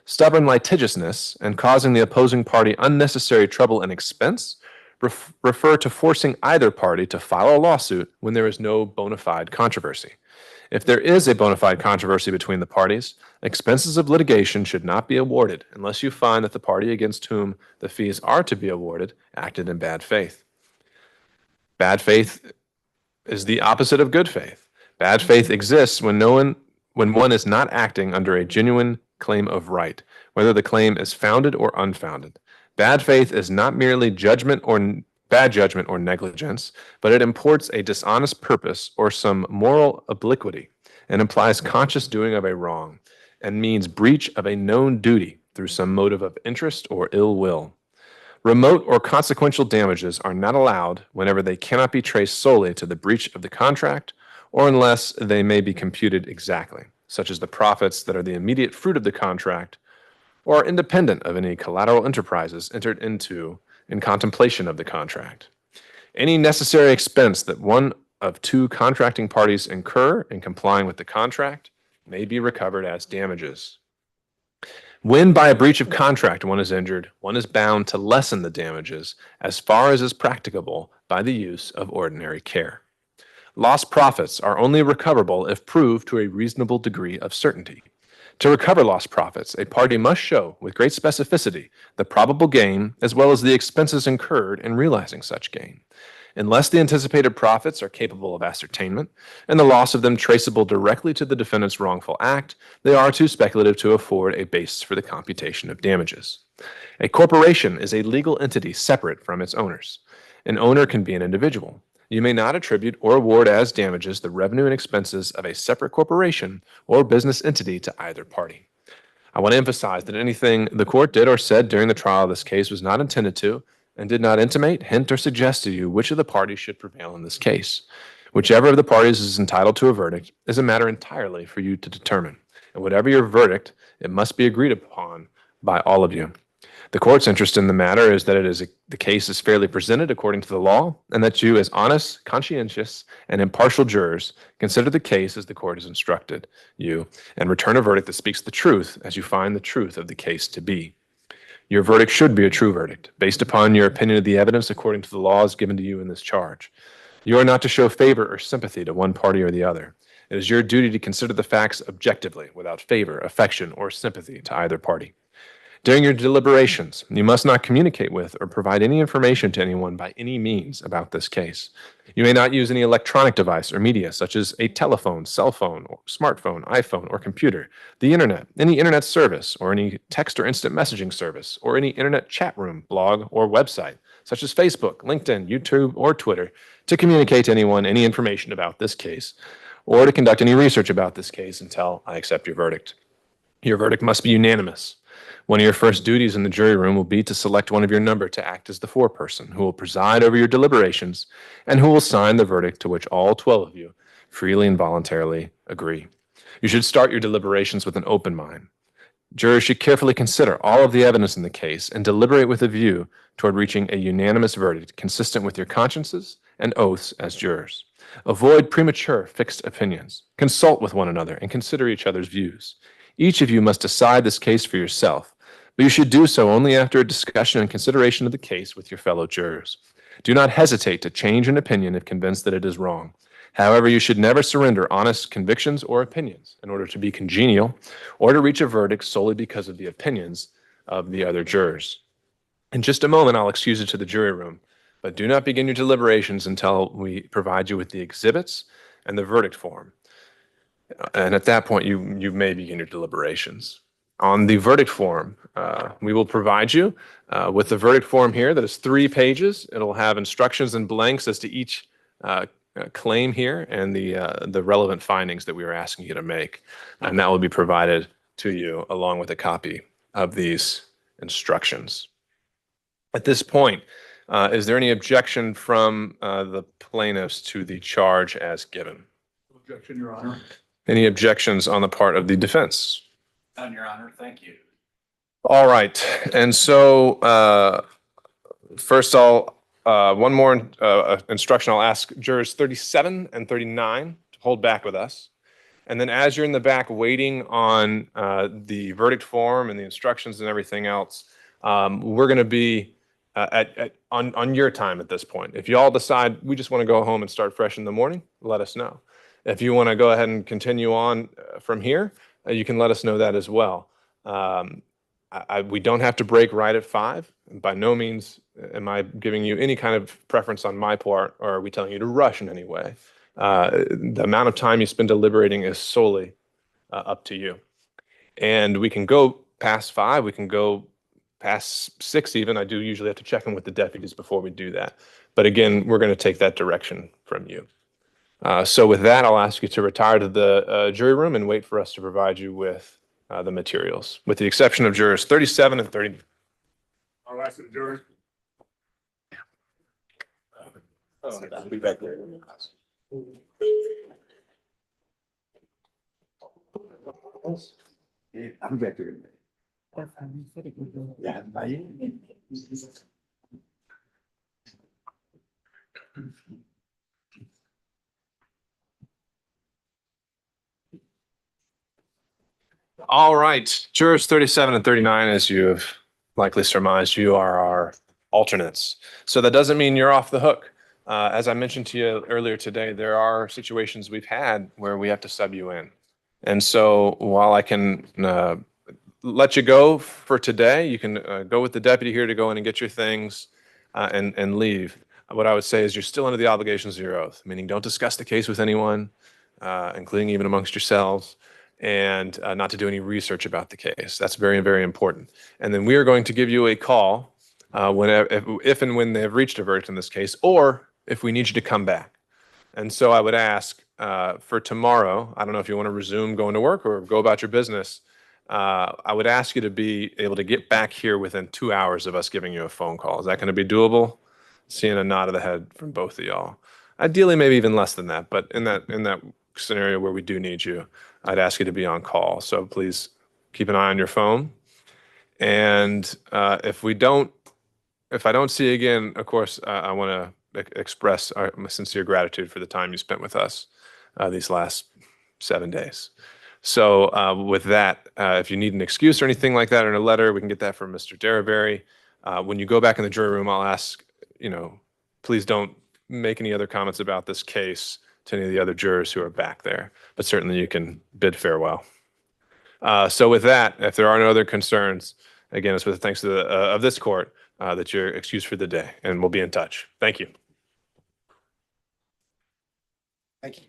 Stubborn litigiousness and causing the opposing party unnecessary trouble and expense refer to forcing either party to file a lawsuit when there is no bona fide controversy. If there is a bona fide controversy between the parties, expenses of litigation should not be awarded unless you find that the party against whom the fees are to be awarded acted in bad faith. Bad faith is the opposite of good faith. Bad faith exists when one is not acting under a genuine claim of right, whether the claim is founded or unfounded. Bad faith is not merely bad judgment or negligence, but it imports a dishonest purpose or some moral obliquity and implies conscious doing of a wrong and means breach of a known duty through some motive of interest or ill will. Remote or consequential damages are not allowed whenever they cannot be traced solely to the breach of the contract or unless they may be computed exactly, such as the profits that are the immediate fruit of the contract or are independent of any collateral enterprises entered into in contemplation of the contract. Any necessary expense that one of two contracting parties incur in complying with the contract may be recovered as damages. When by a breach of contract one is injured, one is bound to lessen the damages as far as is practicable by the use of ordinary care. Lost profits are only recoverable if proved to a reasonable degree of certainty. To recover lost profits, a party must show with great specificity the probable gain as well as the expenses incurred in realizing such gain. Unless the anticipated profits are capable of ascertainment and the loss of them traceable directly to the defendant's wrongful act, they are too speculative to afford a basis for the computation of damages. A corporation is a legal entity separate from its owners. An owner can be an individual. You may not attribute or award as damages the revenue and expenses of a separate corporation or business entity to either party. I want to emphasize that anything the court did or said during the trial of this case was not intended to and did not intimate, hint, or suggest to you which of the parties should prevail in this case. Whichever of the parties is entitled to a verdict is a matter entirely for you to determine. And whatever your verdict, it must be agreed upon by all of you. The court's interest in the matter is that the case is fairly presented according to the law, and that you, as honest, conscientious, and impartial jurors, consider the case as the court has instructed you, and return a verdict that speaks the truth as you find the truth of the case to be. Your verdict should be a true verdict, based upon your opinion of the evidence according to the laws given to you in this charge. You are not to show favor or sympathy to one party or the other. It is your duty to consider the facts objectively, without favor, affection, or sympathy to either party. During your deliberations, you must not communicate with or provide any information to anyone by any means about this case. You may not use any electronic device or media, such as a telephone, cell phone, or smartphone, iPhone, or computer, the internet, any internet service, or any text or instant messaging service, or any internet chat room, blog, or website, such as Facebook, LinkedIn, YouTube, or Twitter, to communicate to anyone any information about this case, or to conduct any research about this case until I accept your verdict. Your verdict must be unanimous. One of your first duties in the jury room will be to select one of your number to act as the foreperson who will preside over your deliberations and who will sign the verdict to which all 12 of you freely and voluntarily agree. You should start your deliberations with an open mind. Jurors should carefully consider all of the evidence in the case and deliberate with a view toward reaching a unanimous verdict consistent with your consciences and oaths as jurors. Avoid premature fixed opinions. Consult with one another and consider each other's views. Each of you must decide this case for yourself, but you should do so only after a discussion and consideration of the case with your fellow jurors. Do not hesitate to change an opinion if convinced that it is wrong. However, you should never surrender honest convictions or opinions in order to be congenial or to reach a verdict solely because of the opinions of the other jurors. In just a moment, I'll excuse you to the jury room, but do not begin your deliberations until we provide you with the exhibits and the verdict form. And at that point, you may begin your deliberations. On the verdict form, we will provide you with the verdict form here that is 3 pages. It'll have instructions and blanks as to each claim here and the relevant findings that we are asking you to make. And that will be provided to you along with a copy of these instructions. At this point, is there any objection from the plaintiffs to the charge as given? Objection, Your Honor. Any objections on the part of the defense? None, Your Honor. Thank you. All right. And so first one more instruction. I'll ask jurors 37 and 39 to hold back with us. And then as you're in the back waiting on the verdict form and the instructions and everything else, we're going to be on your time at this point. If you all decide we just want to go home and start fresh in the morning, let us know. If you want to go ahead and continue on from here, you can let us know that as well. We don't have to break right at 5. By no means am I giving you any kind of preference on my part, or are we telling you to rush in any way. The amount of time you spend deliberating is solely up to you. And we can go past 5. We can go past 6 even. I do usually have to check in with the deputies before we do that. But again, we're going to take that direction from you. So with that, I'll ask you to retire to the jury room and wait for us to provide you with the materials, with the exception of jurors 37 and 30. I'll ask the jurors I'll be back there. Yeah, I'm back there. Yeah, bye. All right, jurors 37 and 39, as you have likely surmised, you are our alternates. So that doesn't mean you're off the hook. As I mentioned to you earlier today, there are situations we've had where we have to sub you in. And so while I can let you go for today, you can go with the deputy here to go in and get your things and leave. What I would say is you're still under the obligations of your oath, meaning don't discuss the case with anyone, including even amongst yourselves, and not to do any research about the case. That's very, very important. And then we are going to give you a call if and when they have reached a verdict in this case, or if we need you to come back. And so I would ask for tomorrow, I don't know if you want to resume going to work or go about your business. I would ask you to be able to get back here within 2 hours of us giving you a phone call. Is that going to be doable? Seeing a nod of the head from both of y'all. Ideally, maybe even less than that, but in that scenario where we do need you, I'd ask you to be on call. So please keep an eye on your phone. And if I don't see you again, of course, I want to express my sincere gratitude for the time you spent with us these last 7 days. So with that, if you need an excuse or anything like that or a letter, we can get that from Mr. Derryberry. When you go back in the jury room, I'll ask, please don't make any other comments about this case to any of the other jurors who are back there, but certainly you can bid farewell. So with that, if there are no other concerns, again, it's with the thanks of this court that you're excused for the day, and we'll be in touch. Thank you. Thank you.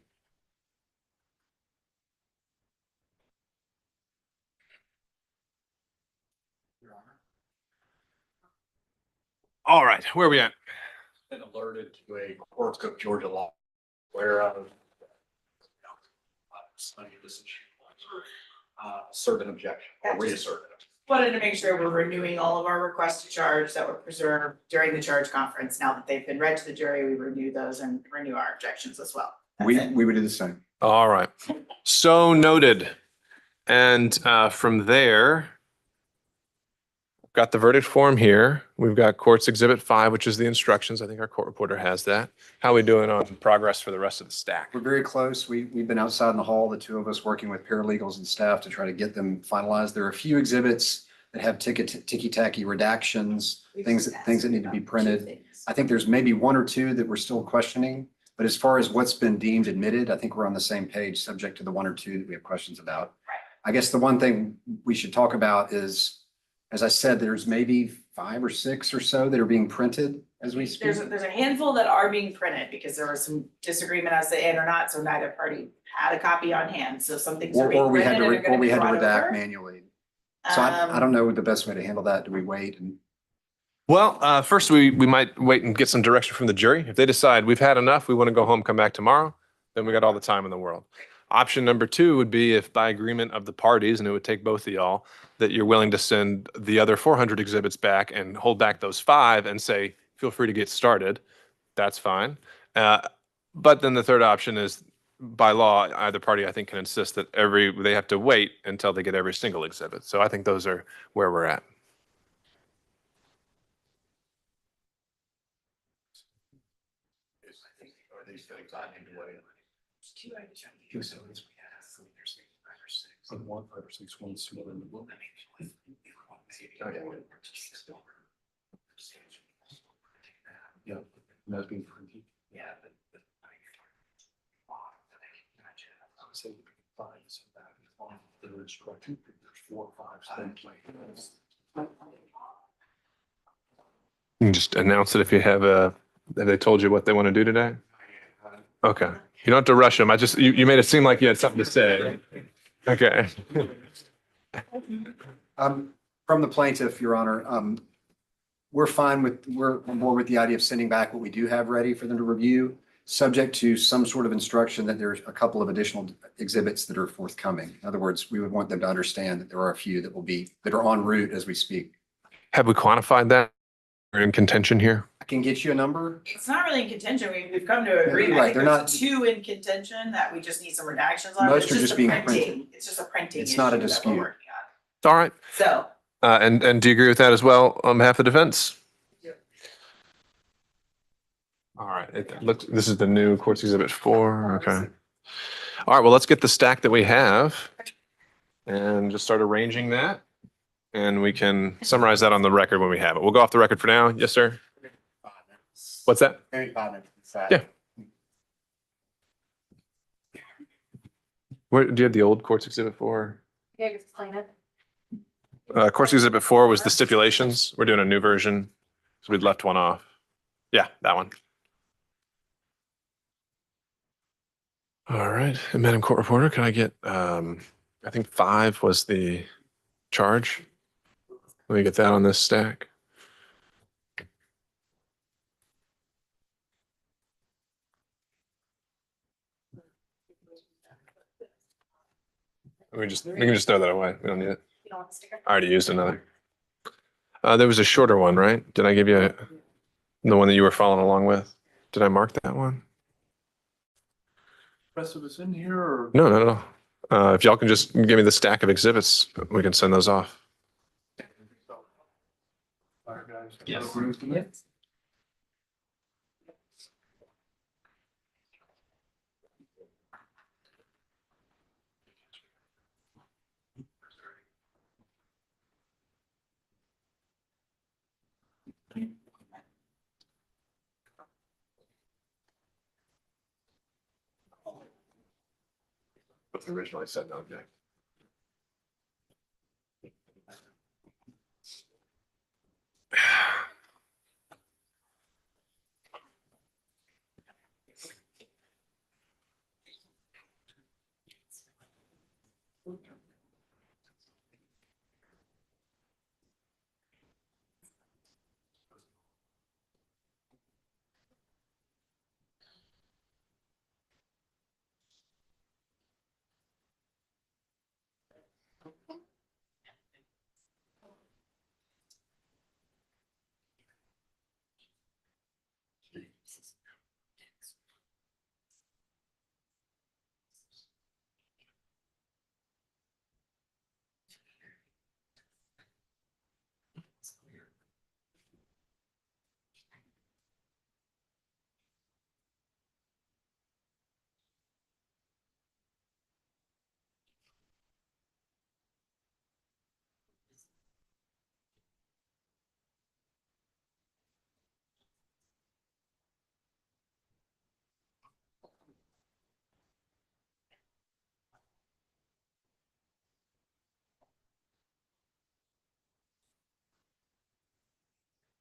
All right, where are we at? Been alerted to a court of Georgia law where assert an objection or reassert it. Wanted to make sure we're renewing all of our requests to charge that were preserved during the charge conference. Now that they've been read to the jury, we renew those and renew our objections as well. That's it. We would do the same. All right, so noted. And from there, got the verdict form here. We've got Court's Exhibit 5, which is the instructions. I think our court reporter has that. How are we doing on progress for the rest of the stack? We're very close. We've been outside in the hall, the two of us working with paralegals and staff to try to get them finalized. There are a few exhibits that have ticky-tacky redactions, things that need to be printed. I think there's maybe one or two that we're still questioning. But as far as what's been deemed admitted, I think we're on the same page, subject to the one or two that we have questions about. I guess the one thing we should talk about is, as I said, there's maybe 5 or 6 or so that are being printed as we speak. There's a handful that are being printed because there was some disagreement as to in or not, so neither party had a copy on hand, so some things are being Or we had printed and are to, gonna be brought redact over. manually. So I don't know the best way to handle that. Do we wait and? Well, first we might wait and get some direction from the jury. If they decide we've had enough, we want to go home, come back tomorrow, then we got all the time in the world. Option number 2 would be if by agreement of the parties, and it would take both of y'all, that you're willing to send the other 400 exhibits back and hold back those 5 and say, feel free to get started. That's fine. But then the third option is by law, either party I think can insist that they have to wait until they get every single exhibit. So I think those are where we're at. One, 5 or 6 ones. Yeah, that's being printed. Yeah. I would say 5 is on the instruction. There's 4 or 5. You can just announce it if you have they told you what they want to do today? Okay. You don't have to rush them. You made it seem like you had something to say. Okay. From the plaintiff, Your Honor, we're on board with the idea of sending back what we do have ready for them to review, subject to some sort of instruction that there's a couple of additional exhibits that are forthcoming. In other words, we would want them to understand that there are a few that are en route as we speak. Have we quantified that? We're in contention here? can get you a number. It's not really in contention. We've come to an agreement. I Right, think they're there's two in contention that we just need some redactions on. Most It's are just a being printing. printed. It's just a printing It's not a issue that we're dispute. working on. It's all right. So, And do you agree with that as well on behalf of the defense? All right, it looks, this is the new courts exhibit 4, okay. All right, well, let's get the stack that we have and just start arranging that. And we can summarize that on the record when we have it. We'll go off the record for now. Yes, sir? What's that? Yeah. Where, do you have the old courts exhibit 4? Yeah, explain it. Courts exhibit 4 was the stipulations. We're doing a new version. So we'd left one off. Yeah, that one. All right, and Madam Court Reporter, can I get, I think 5 was the charge. Let me get that on this stack. We can just throw that away. We don't need it. You don't want the sticker? I already used another. There was a shorter one, right? Did I give you the one that you were following along with? Did I mark that one? Rest of us in here or? No, not at all. If y'all can just give me the stack of exhibits, we can send those off. Yes. What's originally said, no object.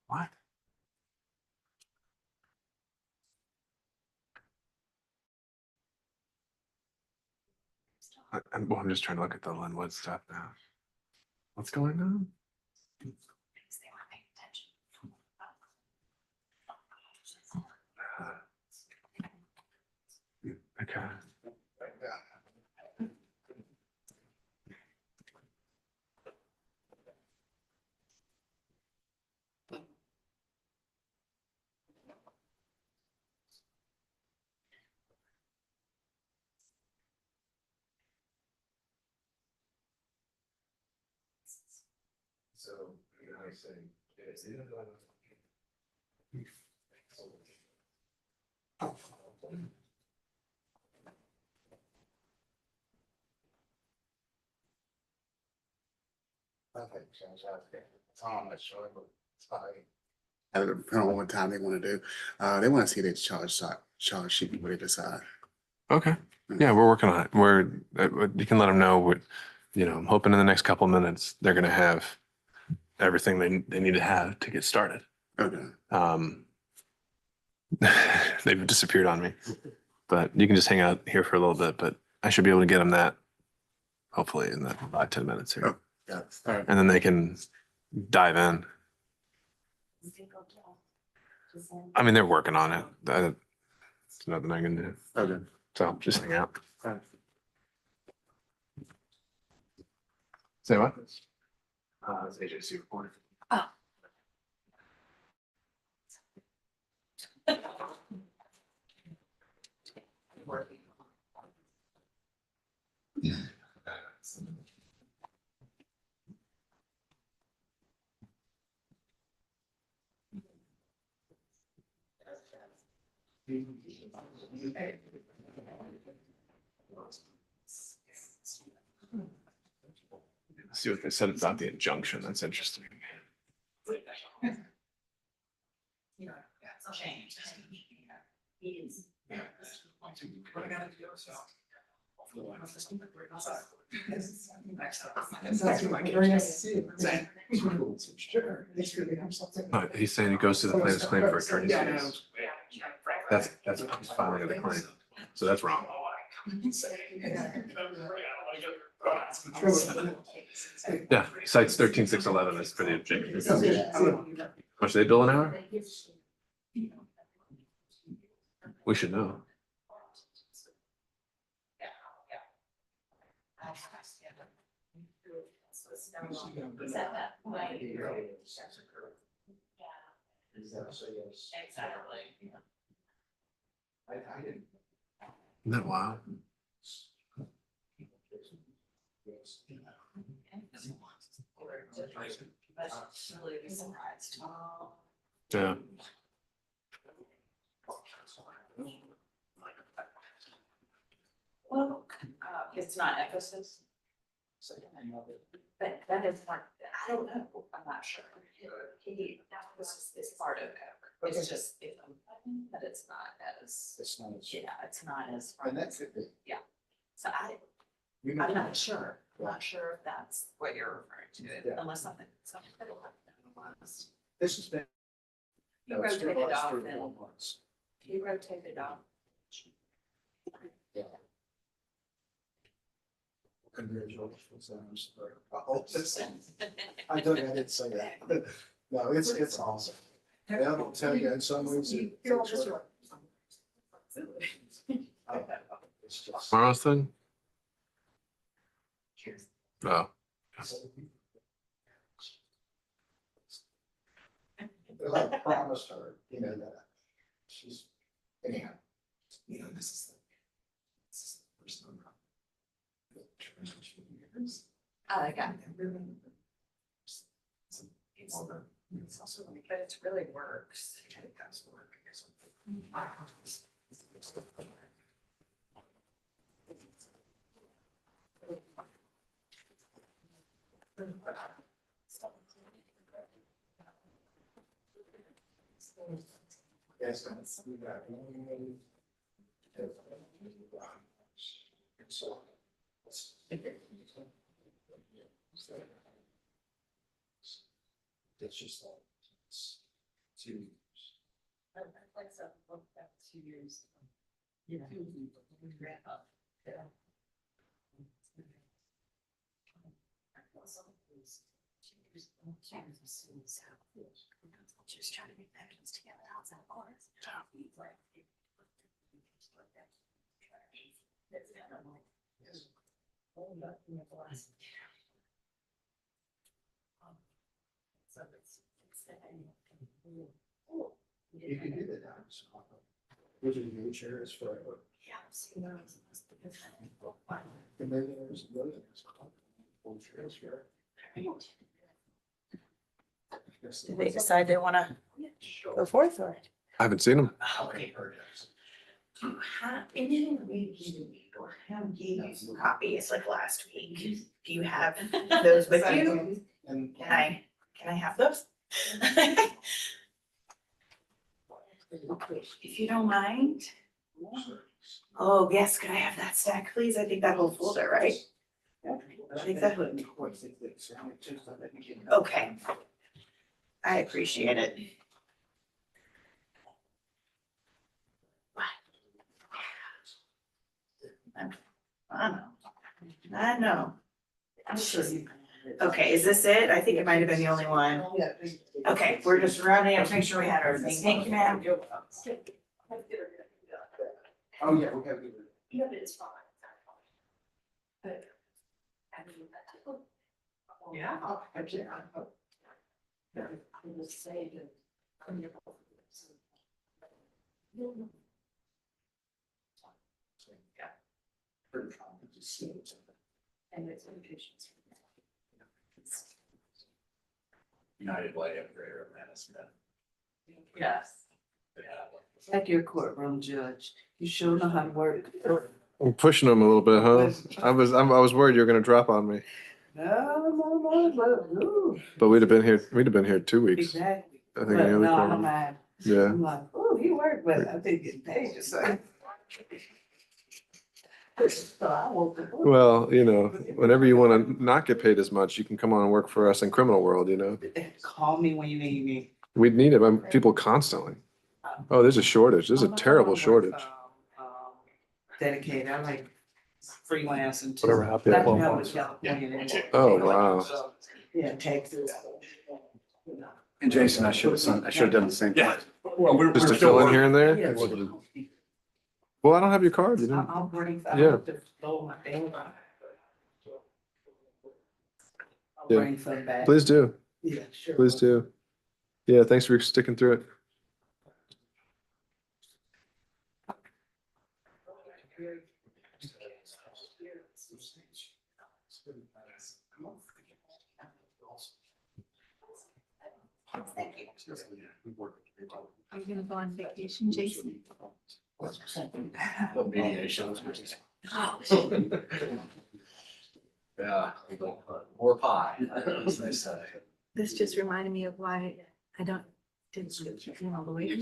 What? I'm just trying to look at the Linwood stuff now. What's going on? Because they weren't paying attention. Okay. So, I say, Depending on what time they want to do. They want to see their charge sheet before they decide. okay. Yeah, we're working on it. You can let them know what, I'm hoping in the next couple of minutes, they're going to have everything they need to have to get started. Okay. They've disappeared on me, but you can just hang out here for a little bit, but I should be able to get them that hopefully in the 5-10 minutes here. Oh, got it. All right. And then they can dive in. I mean, they're working on it. There's nothing I can do. Okay. So just hang out. All right. Say what? It's AJC reporter. Oh. See what they said about the injunction. That's interesting. Very nice to see you. Sure. He's saying he goes to the plaintiff's claim for attorney's fees. That's his filing of the claim. So that's wrong. Yeah, he cites 13,611 as pretty objective. How much do they bill an hour? We should know. Isn't that wild? Yeah. Well, it's not Ephesus. But that is part, I don't know, I'm not sure. This is part of it. It's just, but it's not as, yeah, it's not as. And that's it. Yeah. So I'm not sure. I'm not sure if that's what you're referring to, unless something. This has been. You rotated off and you rotated off. Congratulations. I didn't say that. No, it's awesome. And I'll tell you, in some ways. Marathon? Oh. I promised her, that she's, anyhow, this is the first time. I got it. It's also, but it really works. It does work. Yes. It's just like, it's 2 years. Like so, about 2 years. Yeah. Wrap up. Yeah. Just trying to make evidence together outside of ours. You can do that now. Which is new chairs forever. Yeah, see, there was. And then there's millions. Old chairs forever. Did they decide they want to go forth or? I haven't seen him. Okay. Do you have, and then we gave you some copies like last week. Do you have those with you? And Can I have those? If you don't mind. Oh, yes, could I have that stack, please? I think that whole folder, right? I think that would. Okay. I appreciate it. I know. Okay, is this it? I think it might have been the only one. Okay, we're just rounding up to make sure we had everything. Thank you, ma'am. Oh, yeah, we have. Yeah, but it's fine. But. Yeah. I can't. I'm just saying that. And it's impatience. United Way upgrader of Madison. Yes. Like your courtroom judge, you sure know how to work. I'm pushing them a little bit, huh? I was worried you were gonna drop on me, No, but we'd have been here 2 weeks. exactly. I think But in the other no, I don't courtroom. mind. Yeah. I'm like, oh, he worked, but I think getting paid just like. So I woke up. Well, whenever you want to not get paid as much, you can come on and work for us in criminal world, Call me when you need me. We'd need it, people constantly. Oh, there's a shortage. There's a terrible shortage. Dedicated, I like freelancing too. Whatever happened to But I can 12 help months? with California. Oh, wow. Yeah, Texas. And Jason, I should have done the same thing. Just to fill in here and there? Yeah. Well, I don't have your card, I'll bring, I Yeah. have to throw my thing. I'll Yeah. bring some back. Please do. Yeah, sure. Please do. Yeah, thanks for sticking through it. Are you gonna go on vacation, Jason? Mediation. Oh, Yeah, more pie, as they say. this just reminded me of why I didn't become a lawyer.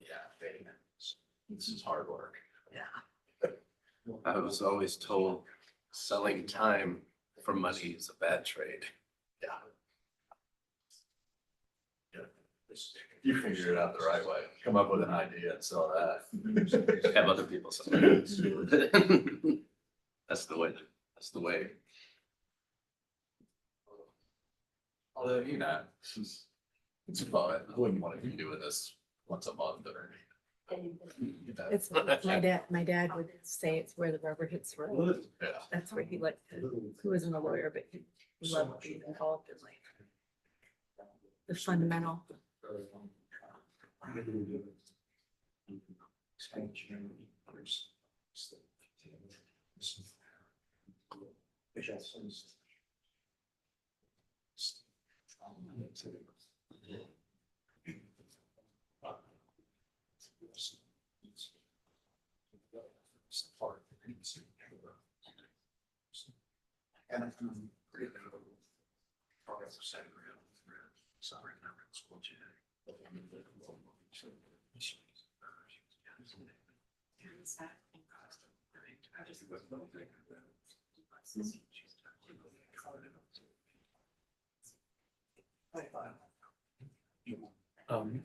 Yeah, this is hard work. Yeah. I was always told selling time for money is a bad trade. Yeah. You figure it out the right way. Come up with an idea and sell that. Have other people sell it. That's the way. That's the way. Although, it's fun. I wouldn't want to be doing this once a month or. It's, my dad would say it's where the rubber hits the road. Yeah. That's where he liked to, he wasn't a lawyer, but he loved being involved in like the fundamental.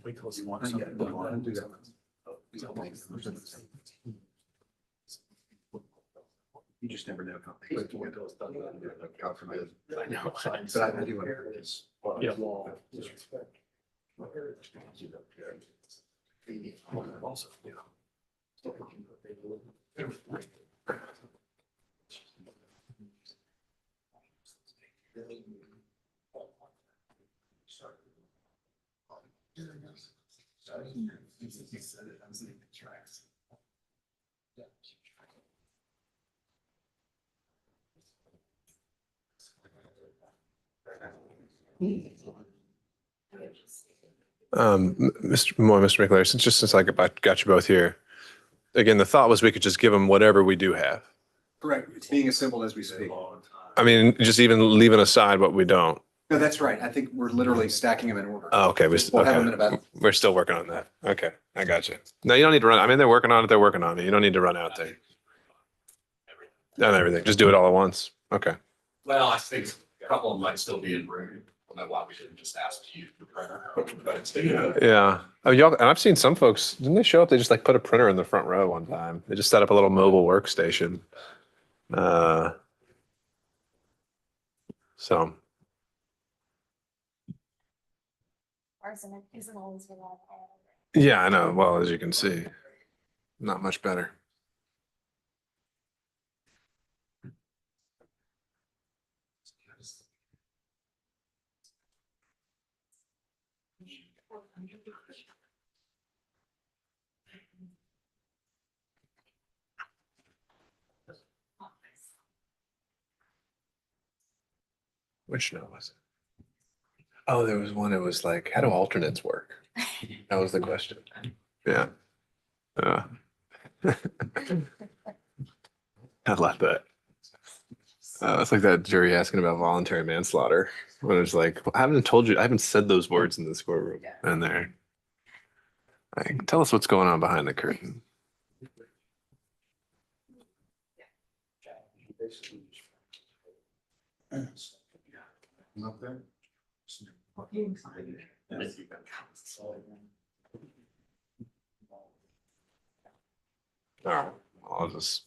Wait till you want something. You just never know. I know. But I do whatever it is. Yeah. Also, Mr. McClary, since I got you both here, again, the thought was we could just give them whatever we do have. Correct. It's being assembled as we speak. I mean, just even leaving aside what we don't. No, that's right. I think we're literally stacking them in order. Oh, okay. We'll have them in about. We're still working on that. Okay, I got you. No, you don't need to run. I mean, they're working on it. They're working on it. You don't need to run out there. And everything. Just do it all at once. Okay. Well, I think a couple of them might still be in room. I don't know why we didn't just ask you to print. Yeah. Oh, y'all, and I've seen some folks, didn't they show up? They just like put a printer in the front row one time. They just set up a little mobile workstation. So. Person isn't always reliable. Yeah, I know. Well, as you can see, not much better. Which note was it? Oh, there was one. It was like, how do alternates work? That was the question. Yeah. I love that. It's like that jury asking about voluntary manslaughter when it's like, well, I haven't told you, I haven't said those words in this courtroom. And they're like, tell us what's going on behind the curtain. All right, I'll just.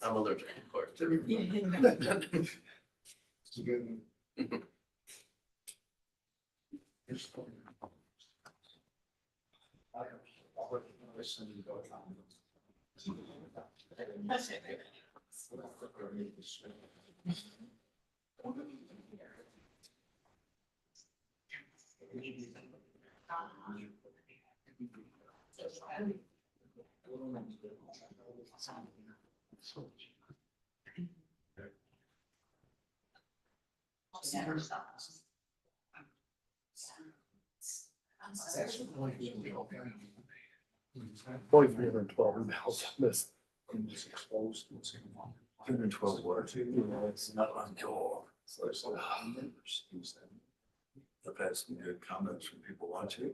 I'm allergic, of course. Only 312 miles missed. Exposed. 312 words. It's not unusual. So it's like, I've had some good comments from people watching.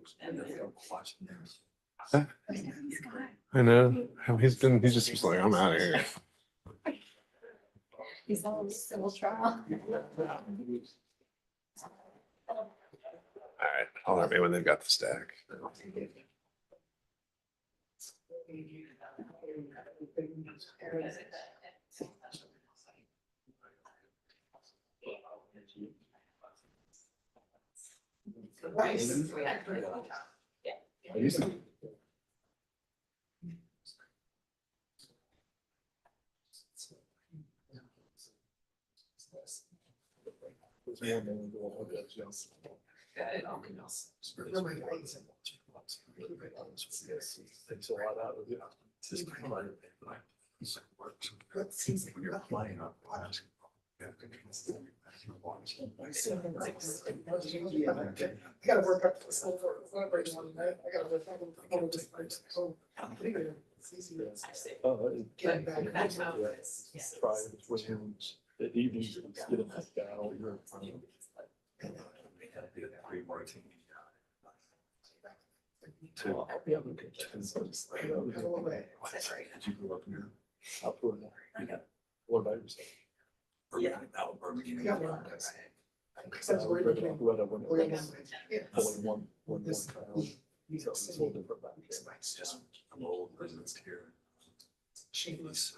I know. He's just like, I'm out of here. He's on civil trial. All right, holler at me when they've got the stack. I gotta work up to the school for celebrating one night. I gotta work up to the it's easy to get it back. The evenings, get it back down. What about yourself? Yeah. Because that's where you're getting. Only one This- town. So it's a little different back here. She was.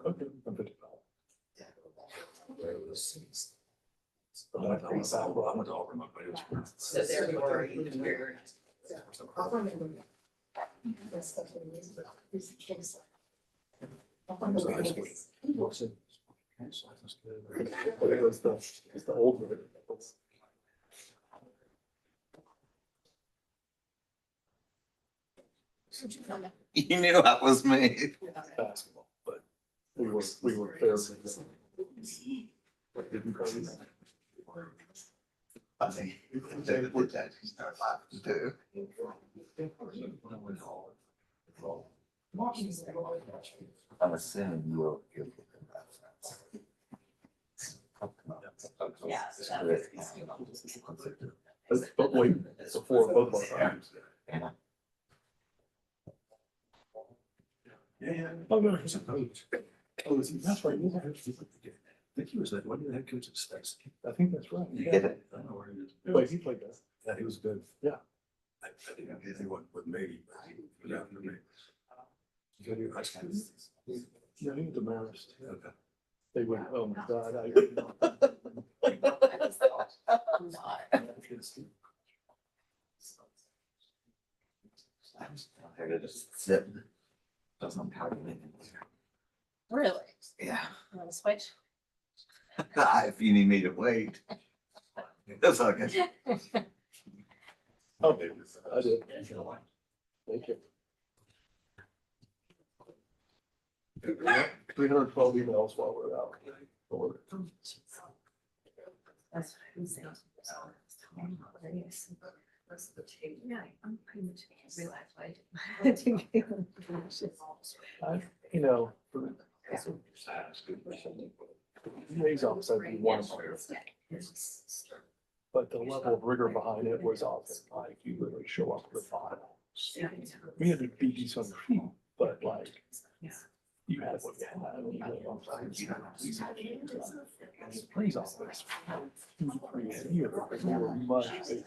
Okay, I'm 55. So there you are, you're. I'll remember. That's what it is, but it's the case. I'll remember it. It's the old one. You knew that was me. Basketball, but we were fair. Didn't crazy. I think David did that. He's not allowed to do. I'm assuming you will give them that. Yeah. But wait, before both of us. Yeah. Oh, no, he's a coach. Oh, is he? That's right. He's a head coach. I think he was one of the head coaches. I think that's right. You get it? I don't know where he is. Wait, he played that. Yeah, he was good. Yeah. I think he went with me. Yeah. Yeah, he was embarrassed. Okay. They went, oh my God. They're just sitting. Doesn't have anything. Really? Yeah. You want to switch? If you need me to wait. That's okay. Oh, maybe. I did. Thank you. 312 emails while we're out. That's what I'm saying. Yeah, I'm pretty much realized why I didn't. You know, liaison said we want to, but the level of rigor behind it was often like you literally show up with a file. We had to be decent on your feet, but like you had what you had. Police office. Here, they were much bigger.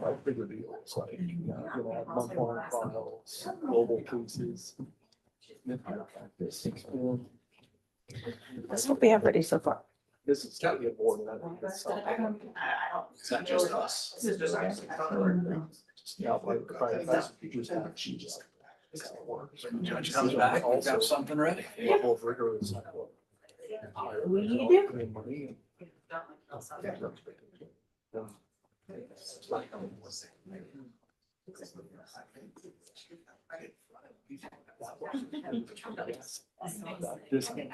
Like bigger deals, like, you know, have month-long files, global cases. That's what we have ready so far. This is gotta get more than that. It's not just us. This is just us. Yeah, like, you just have cheese. Judge comes back, we've got something ready. Level of rigor is like, well, higher. We do. Than money.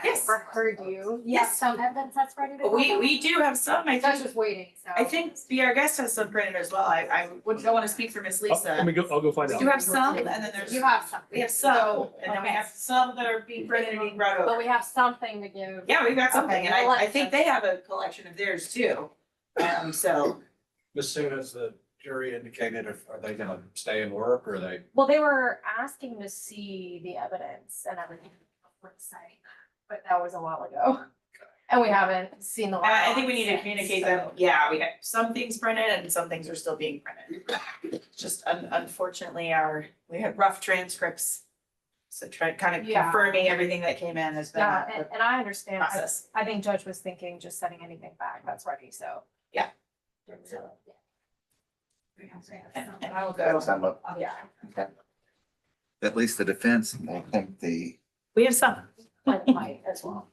Yes. Heard you. Yes. Some evidence that's ready to go. We do have some, I That's think, just waiting, so. I think our guest has some printed as well, I don't wanna speak for Miss Lisa. Let me go, I'll go find We out. do have some, and then there's. You have some. We have some, and then we have some that are being printed and being brought But over. we have something to give. Yeah, we've got something, Okay, and well, I think they have a collection of theirs too. So, As soon as the jury indicated, are they gonna stay and work, or are they? Well, they were asking to see the evidence and everything before the site, but that was a while ago. And we haven't seen the. I think we need to since, communicate so- them, yeah, we have some things printed and some things are still being printed. Just unfortunately, we have rough transcripts. So kind of Yeah. confirming everything that came in has been Yeah, a and I understand. process. I think Judge was thinking just setting anything back that's ready, so. Yeah. So, And I will go, yeah. At least the defense, I think we have some. I might as well.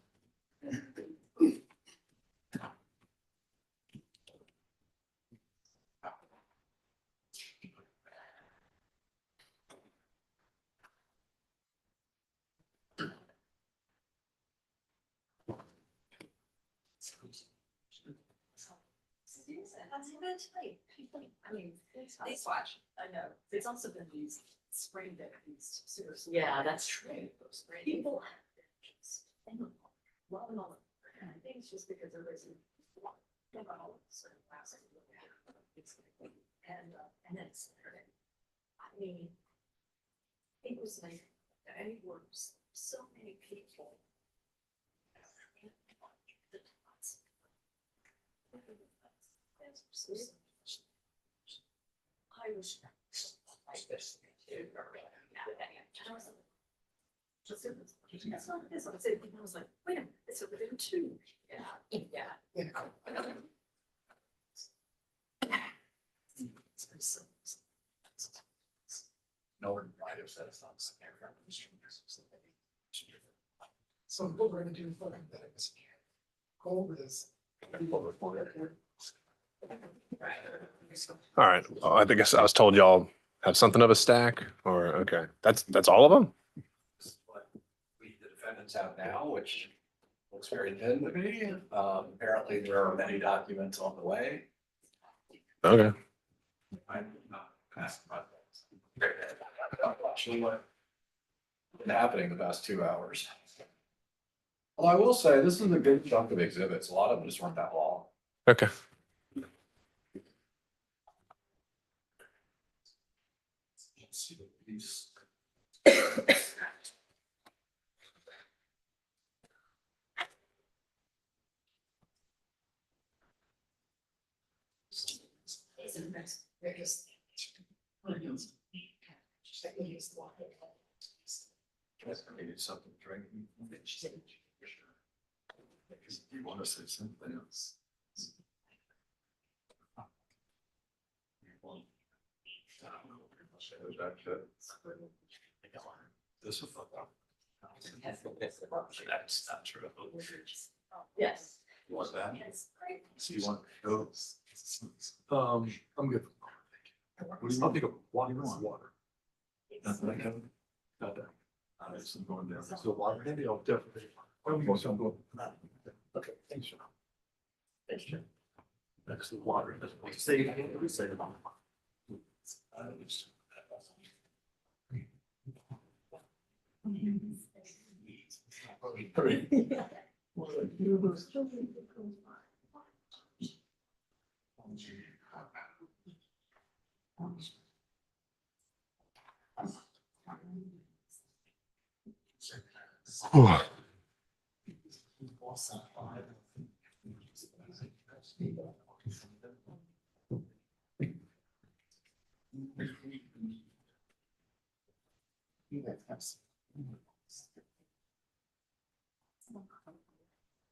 I mean, they watch. I know. It's also been these spring that these seriously. Yeah, that's true. People have just love and all. And I think it's just because everybody's about certain last. And it's, I mean, it was like, it was so many people. I was like this. It's not this, I was like, wait a minute, it's over there too. Yeah. No one might have said it's not. So what we're gonna do for that goal is. All right. Well, I guess I was told y'all have something of a stack or, okay, that's all of them? What the defendants have now, which looks very thin to me. Apparently there are many documents on the way. Okay. I'm not past my. Actually, what been happening the past 2 hours. Although I will say, this is a good chunk of exhibits. A lot of them just weren't that long. Okay. Needed something to drink. You want to say something else? This is. That's not true. Yes. You want that? So you want I'm good. What do you want? Water. Nothing like that? Got that. I'm going down. So water, maybe I'll definitely. Okay, thanks, Sean. Thanks, Jim. That's the water. Say it again. Say it.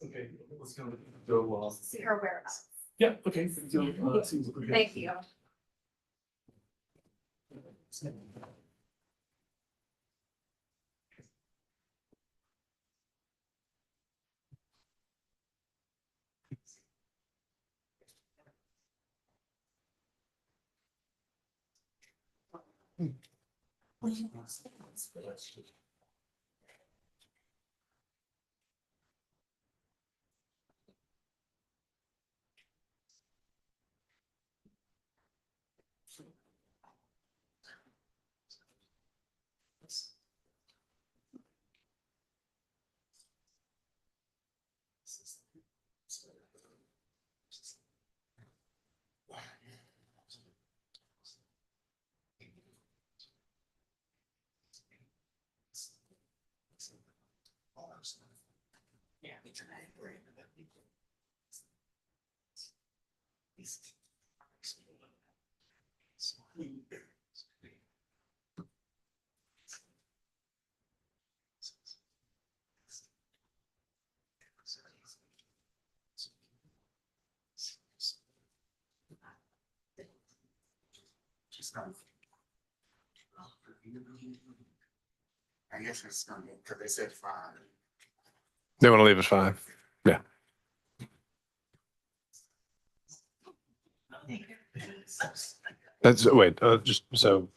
Okay, let's go. See her whereabouts. Yeah, okay. Thank you. I guess it's gonna be, because they said 5. They want to leave at 5. Yeah. That's, wait, just so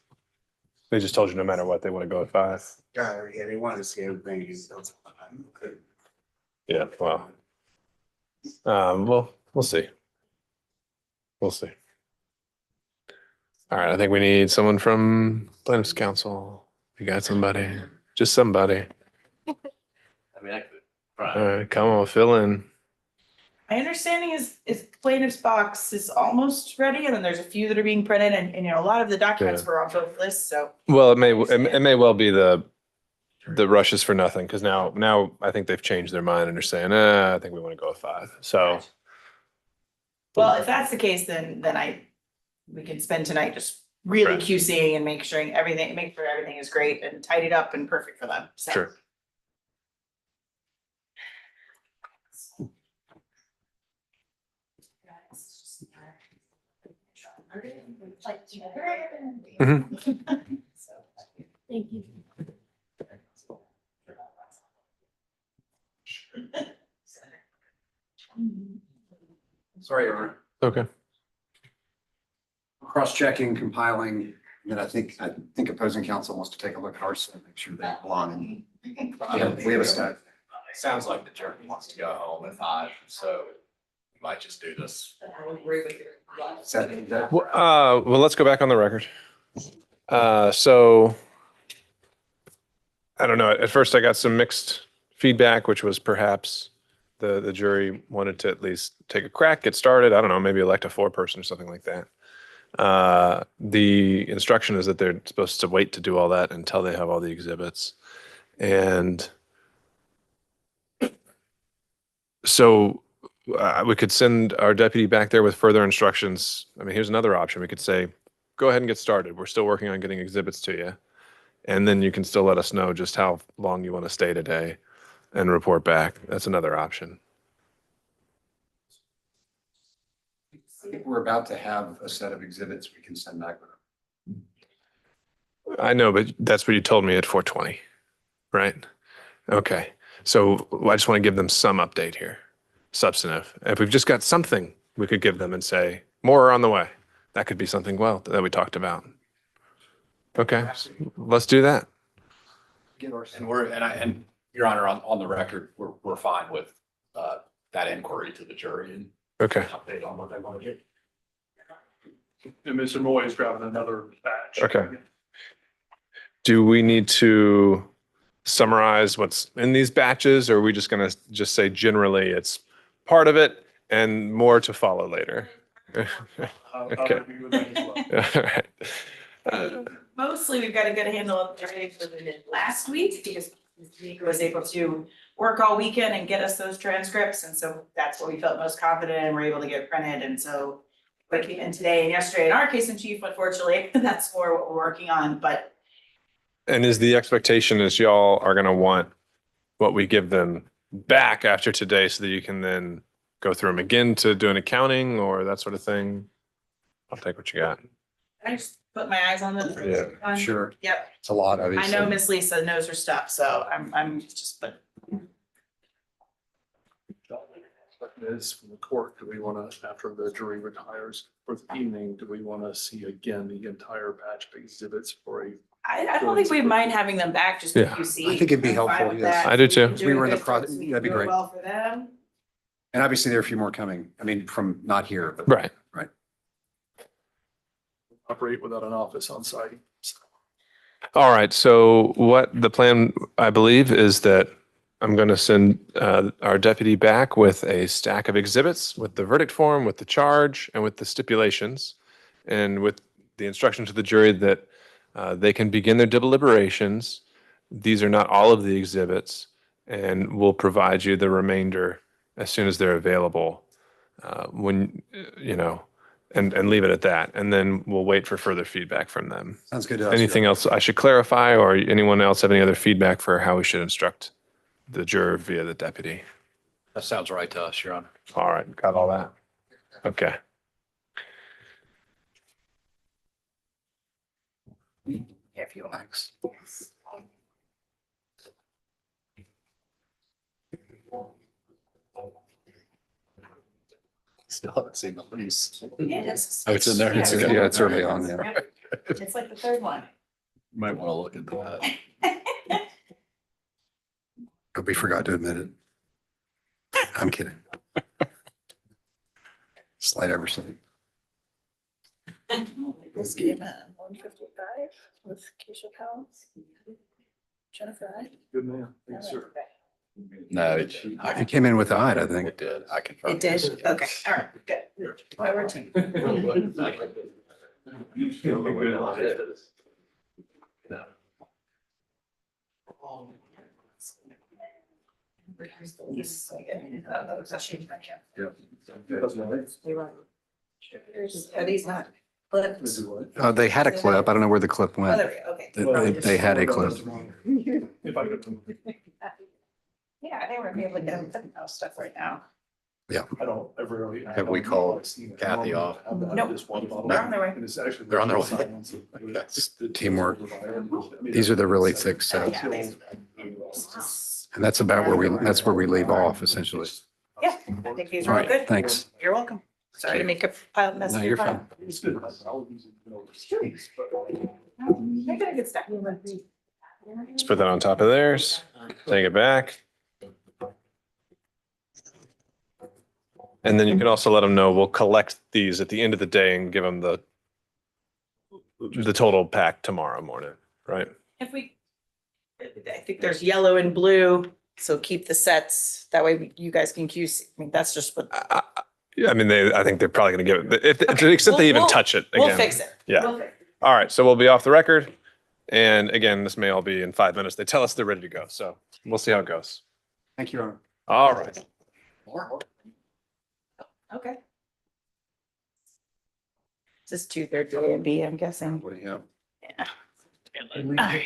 they just told you no matter what, they want to go at 5. Yeah, they wanted to see everything. Yeah, wow. Well, we'll see. We'll see. All right, I think we need someone from plaintiff's counsel. You got somebody? Just somebody. I mean, I could. All right, come on, fill in. My understanding is plaintiff's box is almost ready, and then there's a few that are being printed, and you know, a lot of the documents Yeah. were on both lists, so. Well, it may well be the rushes for nothing, because now I think they've changed their mind and are saying, I think we want to go with 5. So Well, if that's the case, then we can spend tonight just really Right. QCing and make sure everything is great and tidied up and perfect for them, so. sure. Thank you. Sorry, Your Honor. Okay. Cross-checking, compiling, then I think opposing counsel wants to take a look at ours and make sure they belong. And we have a stack. Sounds like the jury wants to go home at 5, so we might just do this. Well, let's go back on the record. So I don't know. At first, I got some mixed feedback, which was perhaps the jury wanted to at least take a crack, get started. I don't know, maybe elect a 4-person or something like that. The instruction is that they're supposed to wait to do all that until they have all the exhibits. And so we could send our deputy back there with further instructions. I mean, here's another option. We could say, go ahead and get started. We're still working on getting exhibits to you. And then you can still let us know just how long you want to stay today and report back. That's another option. I think we're about to have a set of exhibits we can send back with them. I know, but that's what you told me at 4:20, right? Okay. So I just want to give them some update here, substantive. If we've just got something we could give them and say, more are on the way. That could be something, well, that we talked about. Okay, let's do that. And Your Honor, on the record, we're fine with that inquiry to the jury and Okay. update on what they want to do. And Mr. Moy is grabbing another batch. Okay. Do we need to summarize what's in these batches, or are we just going to just say generally it's part of it and more to follow later? I'll Okay. review that as well. All right. Mostly, we've got a good handle of everything for the last week, because Nika was able to work all weekend and get us those transcripts, and so that's what we felt most confident in, and we're able to get printed, and so what came in today and yesterday in our case in chief, unfortunately, that's more what we're working on, but And is the expectation is y'all are going to want what we give them back after today so that you can then go through them again to do an accounting or that sort of thing? I'll take what you got. I just put my eyes on them. Yeah, sure. Yep, It's a lot, I obviously. know Miss Lisa knows her stuff, so I'm just, but Is from the court, do we want to, after the jury retires for the evening, do we want to see again the entire batch of exhibits for a? I don't think we mind having them back just to Yeah. QC. I think it'd be I'm fine helpful, with yes. that. I do too. Doing We were a the good pro- job, so we that'd be do it great. well for them. And obviously there are a few more coming. I mean, from not here, but. Right. Operate without an office on site. All right. So what the plan, I believe, is that I'm going to send our deputy back with a stack of exhibits, with the verdict form, with the charge, and with the stipulations, and with the instruction to the jury that they can begin their deliberations. These are not all of the exhibits, and we'll provide you the remainder as soon as they're available. When you know. And leave it at that. And then we'll wait for further feedback from them. Sounds good to us. Anything else I should clarify, or anyone else have any other feedback for how we should instruct the juror via the deputy? That sounds right to us, Your Honor. All right, got all that? Okay. If you like. Still haven't seen the lease. Yes. Oh, it's in there. Yeah. Okay. Yeah, it's early on, yeah. Yep. It's like the third one. Might want to look into that. But we forgot to admit it. I'm kidding. Slight oversight. This came at 1:55 with Keisha Collins. Jennifer, right? Good man. Thanks, sir. No, It came in with the eye, I think. it did. I confirm. It did? Okay, all right, good. My routine. Are these not clips? They had a clip. I don't know where the clip Oh, went. there we go, okay. They had a clip. If I could. Yeah, I think we're gonna be able to get them stuff right now. I don't ever really. Have we called Kathy off? Nope. They're on their way. They're on their way. That's teamwork. These are the really thick sets. And that's about that's where we leave off essentially. Yeah, I think these All are all right, good. thanks. You're welcome. Sorry to make a pile of mess. No, in you're your fine. file. I got a good stack. Let's put that on top of theirs, take it back. And then you can also let them know, we'll collect these at the end of the day and give them the total pack tomorrow morning, right? If we, I think there's yellow and blue, so keep the sets. That way you guys can QC. I mean, that's just what. Yeah, I mean, I think they're probably gonna give it, to the extent they even touch it again. We'll fix it. Yeah. We'll fix it. All right, so we'll be off the record. And again, this may all be in 5 minutes. They tell us they're ready to go, so we'll see how it goes. Thank you, Aaron. All right. Okay. This is 2/3 A and B, I'm guessing. What do you have? Yeah. All right.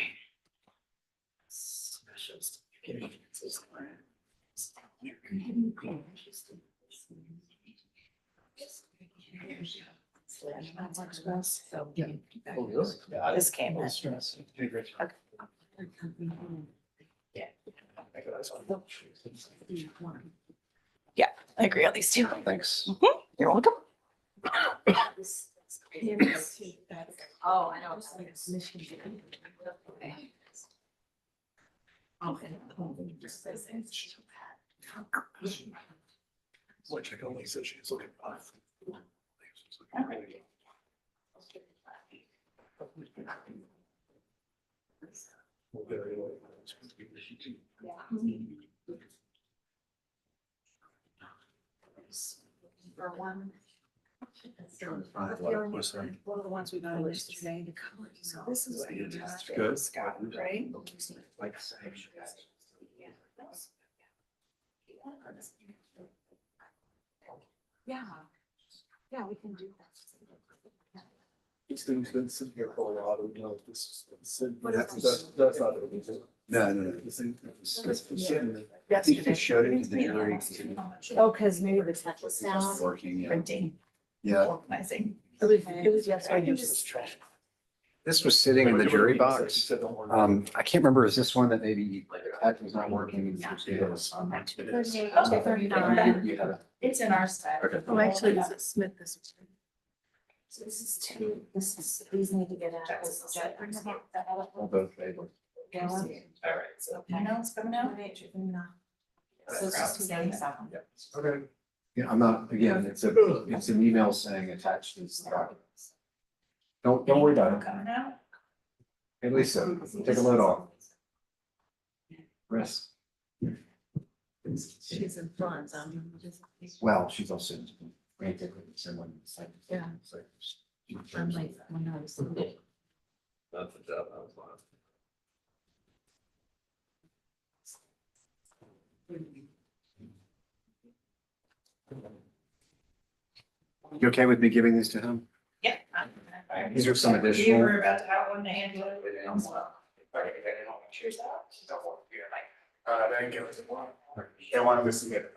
This came in. Yeah, I agree on these two. Thanks. You're welcome. Oh, I know. Which I can only say she's looking fine. For one. One of the ones we got yesterday. So this is. Good. Scott, right? Yeah. Yeah, we can do that. This thing's been sitting here for a while. I don't know if this is. What is That's not it. No. This thing- I think you showed it to the jury. Oh, because maybe the tech was down. Working, yeah. Printing. Yeah. Organizing. It was yesterday. This was sitting in the jury box. I can't remember, is this one that maybe tech was not working? It's in our set. Okay. Oh, actually, this is Smith, this was. So this is two, these need to get out. Both favored. All right, so emails coming out. So it's just 277. Okay. Yeah, I'm not, again, it's an email saying attached to this documents. Don't worry about it. Coming out. Hey Lisa, take a load off. Rest. She's in front, Well, she's also granted with someone. Yeah. I'm like, when I was. That's the job. That was fine. You okay with me giving these to him? Yeah. These are some You additional. were about to have one to handle it. They didn't give us one. They wanted us to get,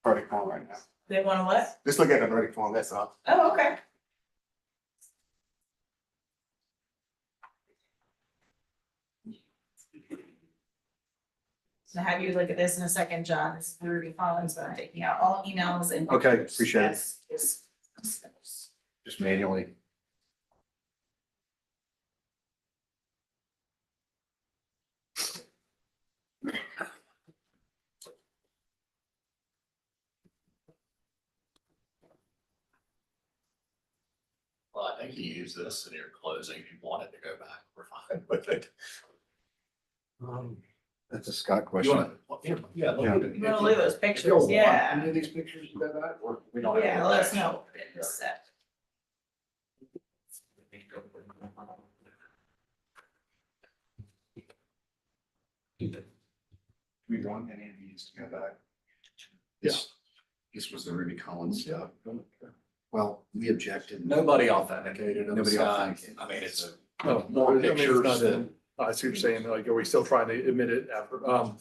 verdict form right now. They want to what? Just look at the verdict form, that's all. Oh, okay. So have you look at this in a second, John. This is Ruby Collins, but I'm taking out all emails and. Okay, appreciate it. Yes. Just manually. I think you use this in your closing. If you wanted to go back, we're fine with it. That's a Scott You question. want to, yeah, look at it. You wanna look at those If you pictures, want yeah. Any of these pictures you got back, or we don't have. Yeah, any let us back. know. in a sec. We want any of these to go back. This was the Ruby Collins stuff. Well, we objected. Nobody authenticated them, Nobody Scott. authenticated. I mean, it's No, more I mean, it's pictures not than. in- I see what you're saying, like, are we still trying to admit it after, I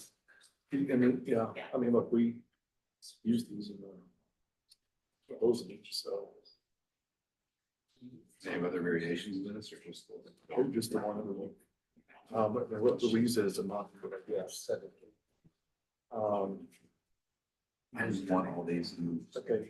mean, yeah, I mean, look, we use these in the proposal, so. Any other variations of this or just? Just the one other one. But what we use it as a month, but yes. I just want all these. Okay,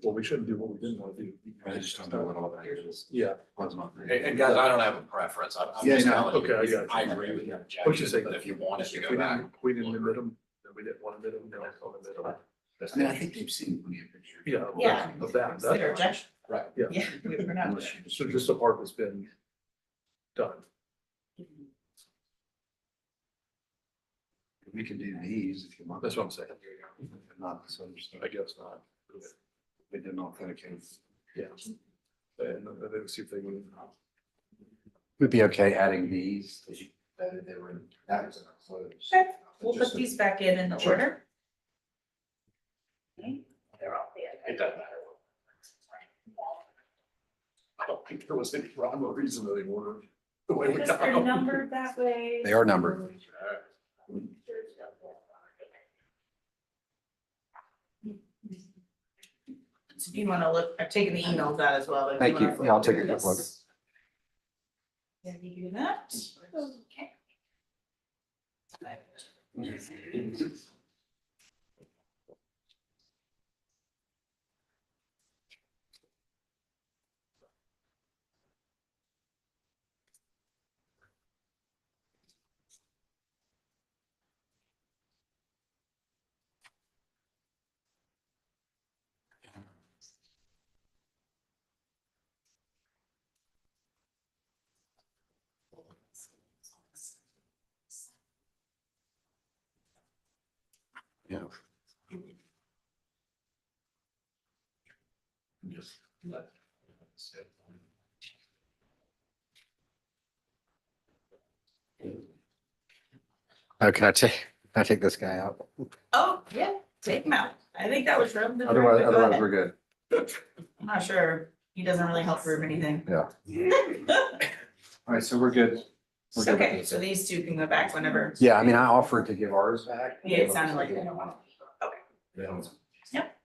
well, we shouldn't do what we didn't want to do. I just don't know what all that is. Yeah. And guys, I don't have a preference. I'm Yeah, just no, telling okay, I you, got I you. agree with your What you objection, say? but if you wanted to If go we back. didn't, we didn't admit them, then we didn't want to admit them, then I'll admit them. I mean, I think they've seen plenty of pictures. Yeah. Yeah. Of that. It's their objection. Right. Yeah. Yeah, we're not. Unless you just- So just the part that's been done. We can do these if you want. That's what I'm saying. Not misunderstood. I guess not. They didn't authenticate. Yeah. And then see if they would. Would be okay adding these. They were, that was in a close. Okay, we'll put these back in the order. Okay, they're all there. It doesn't matter. I don't think there was any rhyme or reason that they were the way we Because got they're them. numbered that way. They are numbered. So if you wanna look, I've taken the emails out as well. if Thank you. wanna look Yeah, I'll take a through quick look. this. Yeah, you do that. Okay. Yeah. Oh, can I take this guy out? Oh, yeah, take them out. I think that was rubbed. Otherwise we're good. I'm not sure. He doesn't really help prove anything. Yeah. All right, so we're good. We're good with Okay, this. so these two can go back whenever. Yeah, I mean, I offered to give ours back. Yeah, it sounded like they don't want to. Yeah. Yep.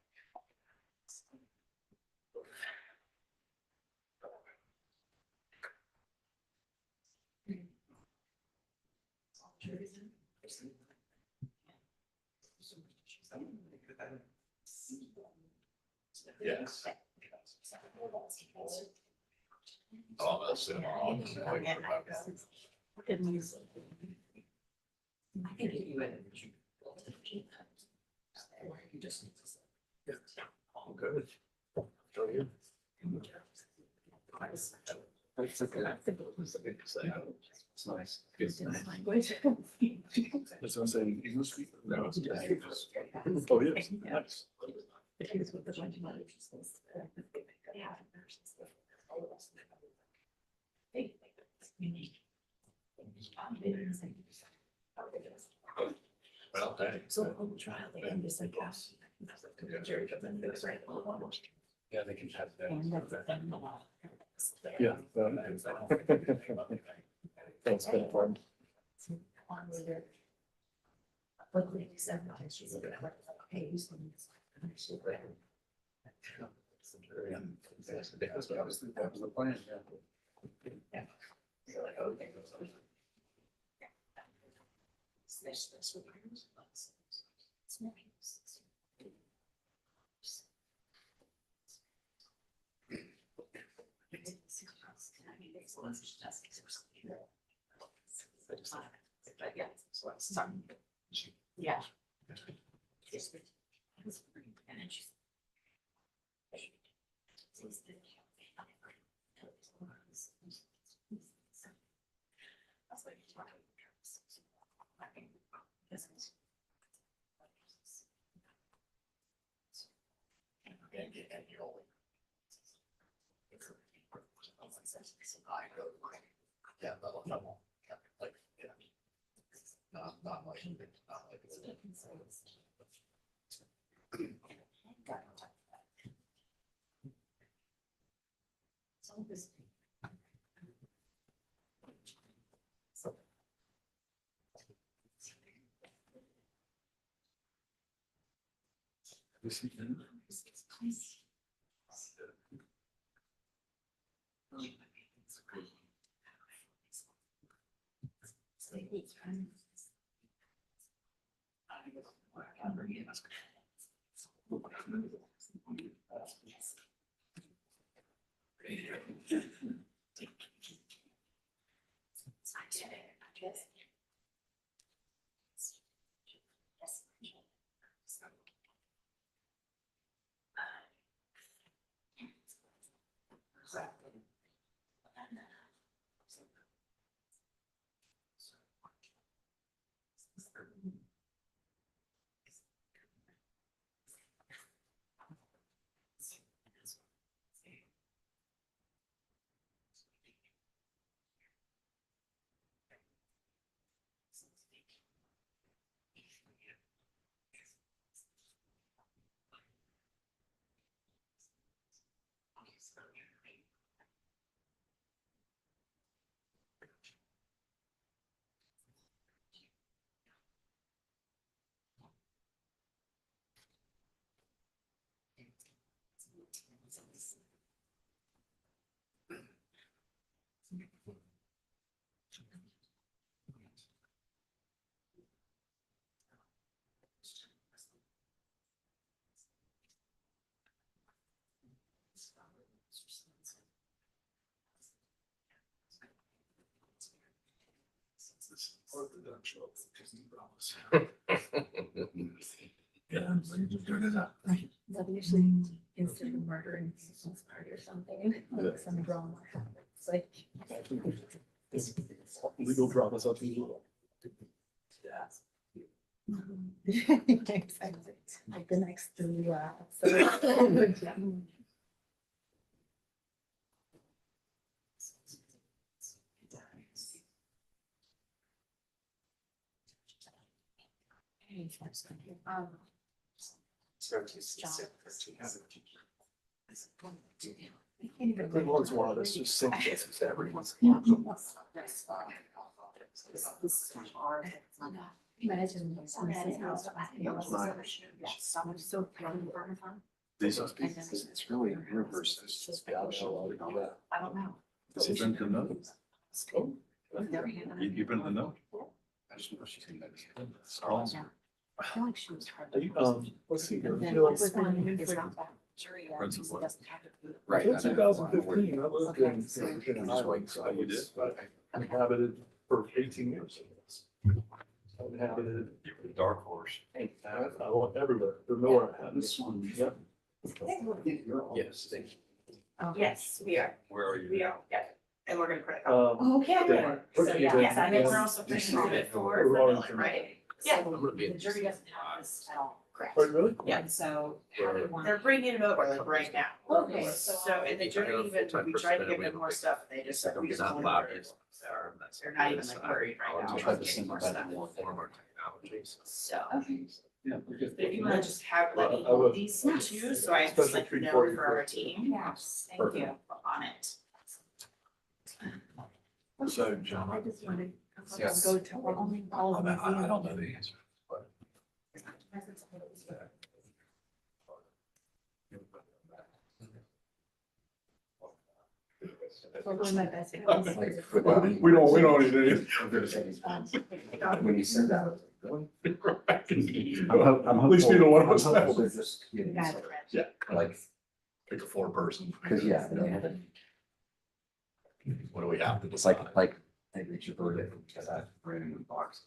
Yes. Almost. Good. Show you. That's okay. It's nice. That's what I'm saying. English speaker? No, it's just. Oh, yes. Nice. Well, thanks. So on the trial, they end this like. Yeah, they can have And that's that. them. Yeah. Thanks, been fun. Luckily, said, she's like, hey, who's the That was the plan, yeah. Yeah. Yeah. Like, yeah. Not like. That usually instead of murdering someone's party or something, like some drama happens, like. Legal dramas on TV. Exactly, like the next three, so. Every once in a while, there's just some cases every once. Imagine. These are it's really reverse. I don't know. Does he bring the note? You bring the note? I just know she's in that. I feel like she was hard. Let's see. And then this one is not that jury. Principal. Doesn't have to be- Right. Until 2015, I lived in Highland, so I inhabited for 18 years. I inhabited Dark horse. I went everywhere. There's nowhere I had this one. Yep. Yes, thank you. Yes, we are. Where are you? We are, yeah. And we're gonna print a Um, copy. Okay. yeah. So, yeah, yes, I think we're Yeah. also printing it for We're Miller, on- right? Yeah. The jury doesn't have this at all. Correct. Oh, really? Yeah. So how do you want? They're bringing it over like right now. Okay. So, and the jury even, we tried to give them more stuff, and they just said, we just don't want it. They're not even like worried right now. about getting more stuff. So, Yeah. if you wanna just have, let me hold these two, so I just like know for our team. Yes, Thank you on it. So, John. I just wanted Yes. to go to all of them. I don't know the answer, but. We're doing my best. We don't need any. When you said that. At least neither one of us has. Yeah. Like, pick a four person. Cause yeah, What do we have to it's decide? like, I reach your verdict because I ran in the box.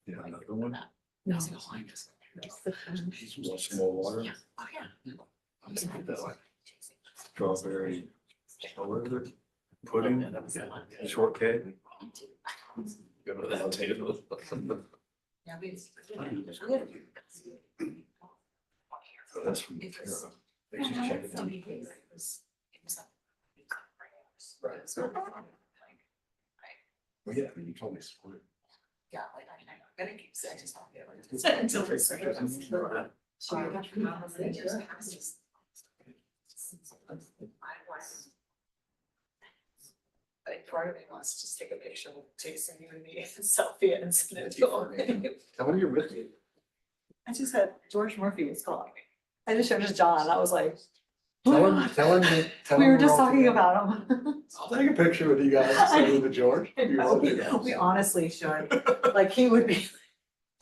Yeah, another one. No. Some more water. Oh, yeah. Strawberry. What is it? Pudding, shortcake. Go to that table. That's from the care of. They just check it out. Right. Well, yeah, I mean, you told me. Sport. Yeah, like I'm gonna keep saying just not be able to. Until it's. So I got to come and just pass. I think part of me wants to just take a picture of Jason, you and me, and selfie and send it to him. Tell me you're with me. I just had George Murphy is calling me. I just showed it to John. I was like, Tell oh him, my tell him. God. Tell We him were just all talking together. about him. I'll take a picture with you guys. Send it to George. I know, we honestly should, like, he would be,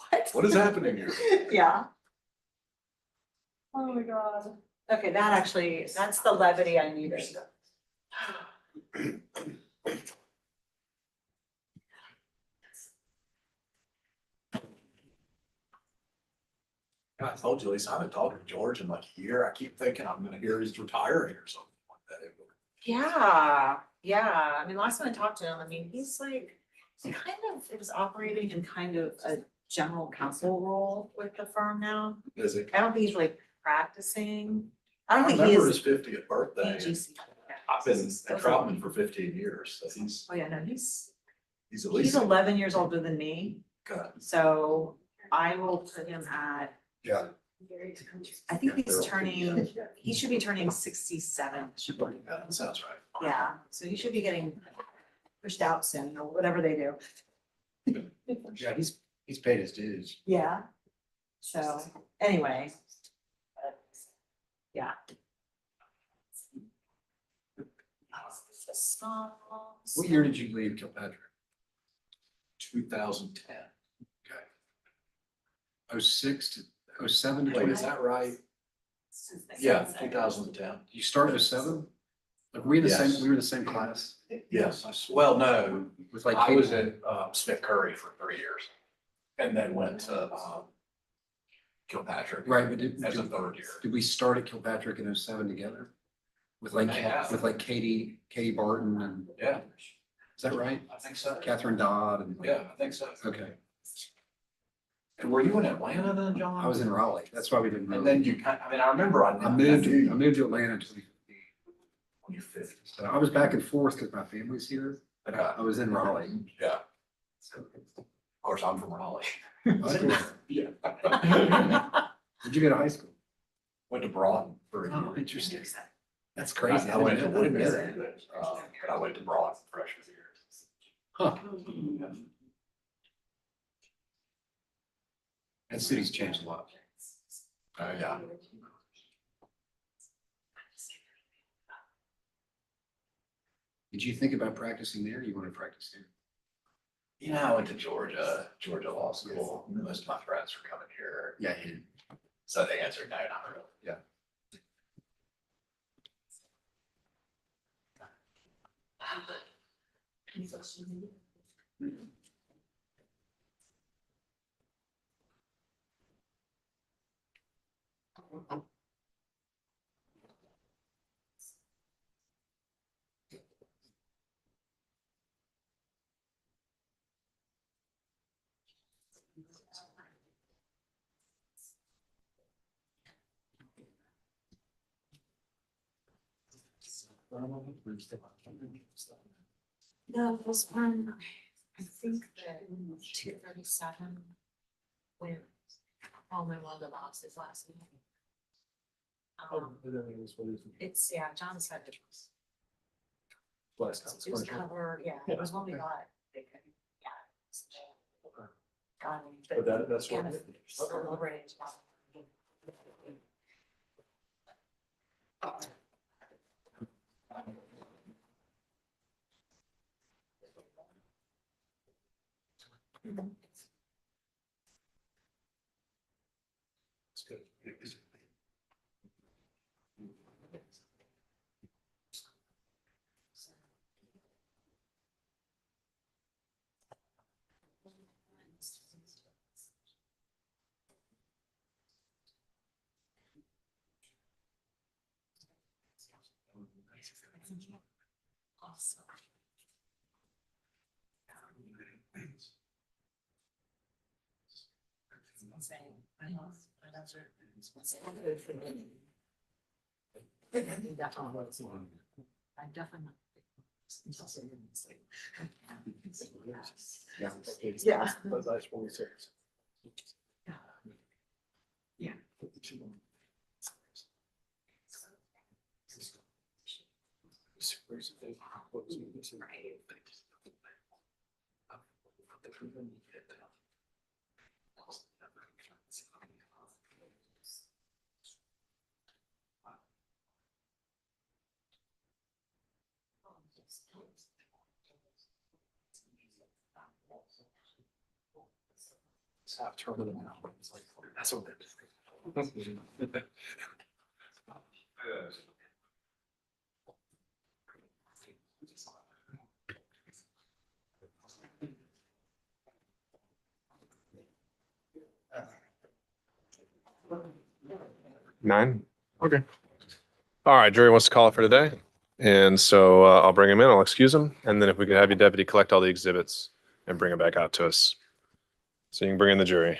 what? What is happening here? Yeah. Oh my God. Okay, that actually, that's the levity I needed. I told you, Lisa, I haven't talked to George in like a year. I keep thinking I'm gonna hear he's retiring or something like that. Yeah. I mean, last time I talked to him, I mean, he's like, he kind of is operating in kind of a general counsel role with the firm now. Is it? I don't think he's really practicing. I don't I think he remember his is. 50th birthday. BGC. I've been a Troutman for 15 years, so Oh, yeah, no, he's he's at least. 11 years older than me, Good. so I will put him at, Yeah. I think he's turning, he should be turning 67. Yeah, that sounds right. Yeah, so he should be getting pushed out soon, or whatever they do. Yeah, he's paid his dues. Yeah. So, anyway. Yeah. What year did you leave Kilpatrick? 2010. Oh, 06 to 07 to Wait, 20? is that right? Yeah, 2010. You started 07? Like, were we in the Yes. same, we were in the same class? Yes, well, no, With like. I was at Smith Curry for 3 years and then went to Kilpatrick. Right, but did As a third year. did we start at Kilpatrick in 07 together? With We like, may have. with like Katie Barton and, Yeah, is that right? I think so. Catherine Dodd and. Yeah, I think so. Okay, And were you in Atlanta then, John? I was in Raleigh. That's why we didn't. And really- then you kind, I mean, I remember I. I moved to Atlanta in 2015. 2015. So I was back and forth because my family's here, but Okay. I was in Raleigh. Yeah, So. of course, I'm from Raleigh. Yeah. Where'd you go to high school? Went to Broughton for a year. Oh, interesting. That's crazy. I went to didn't know Woodbury, that. but I went to Broughton freshman year. Huh. That city's changed a lot. Yeah. Did you think about practicing there? You want to practice here? You know, I went to Georgia Law School. Most of my friends were coming here. Yeah. So they answered no, not really. Yeah. No, this one, I think that 237. When Coleman won the losses last night. It's, yeah, John said it was covered, yeah, it was when we got. Yeah. Got him, but that's kind of celebrated. Awesome. I definitely. Yeah. Yeah. That's what Nine? Okay. All right, jury wants to call it for today. And so I'll bring him in, I'll excuse him, and then if we could have your deputy collect all the exhibits and bring them back out to us. So you can bring in the jury.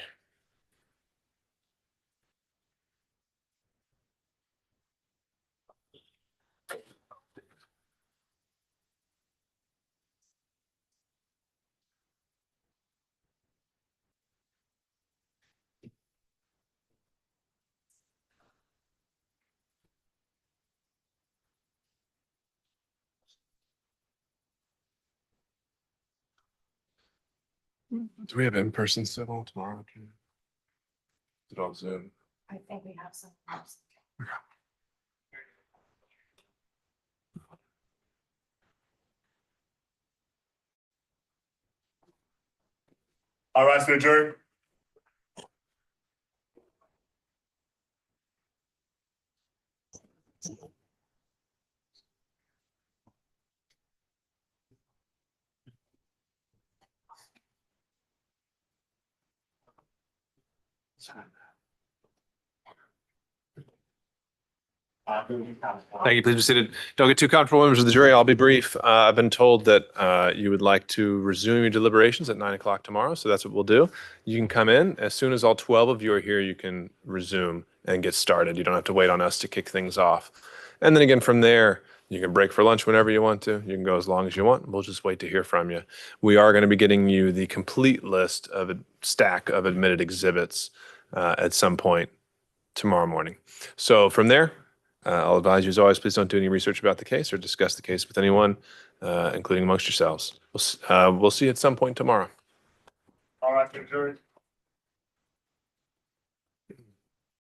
Do we have in-person civil tomorrow? Is it on Zoom? I think we have some. All right, so jury. Thank you. Please be seated. Don't get too comfortable, members of the jury. I'll be brief. I've been told that you would like to resume your deliberations at 9 o'clock tomorrow, so that's what we'll do. You can come in. As soon as all 12 of you are here, you can resume and get started. You don't have to wait on us to kick things off. And then again, from there, you can break for lunch whenever you want to. You can go as long as you want. We'll just wait to hear from you. We are going to be getting you the complete list of a stack of admitted exhibits at some point tomorrow morning. So from there, I'll advise you as always, please don't do any research about the case or discuss the case with anyone, including amongst yourselves. We'll see you at some point tomorrow. All right, jury.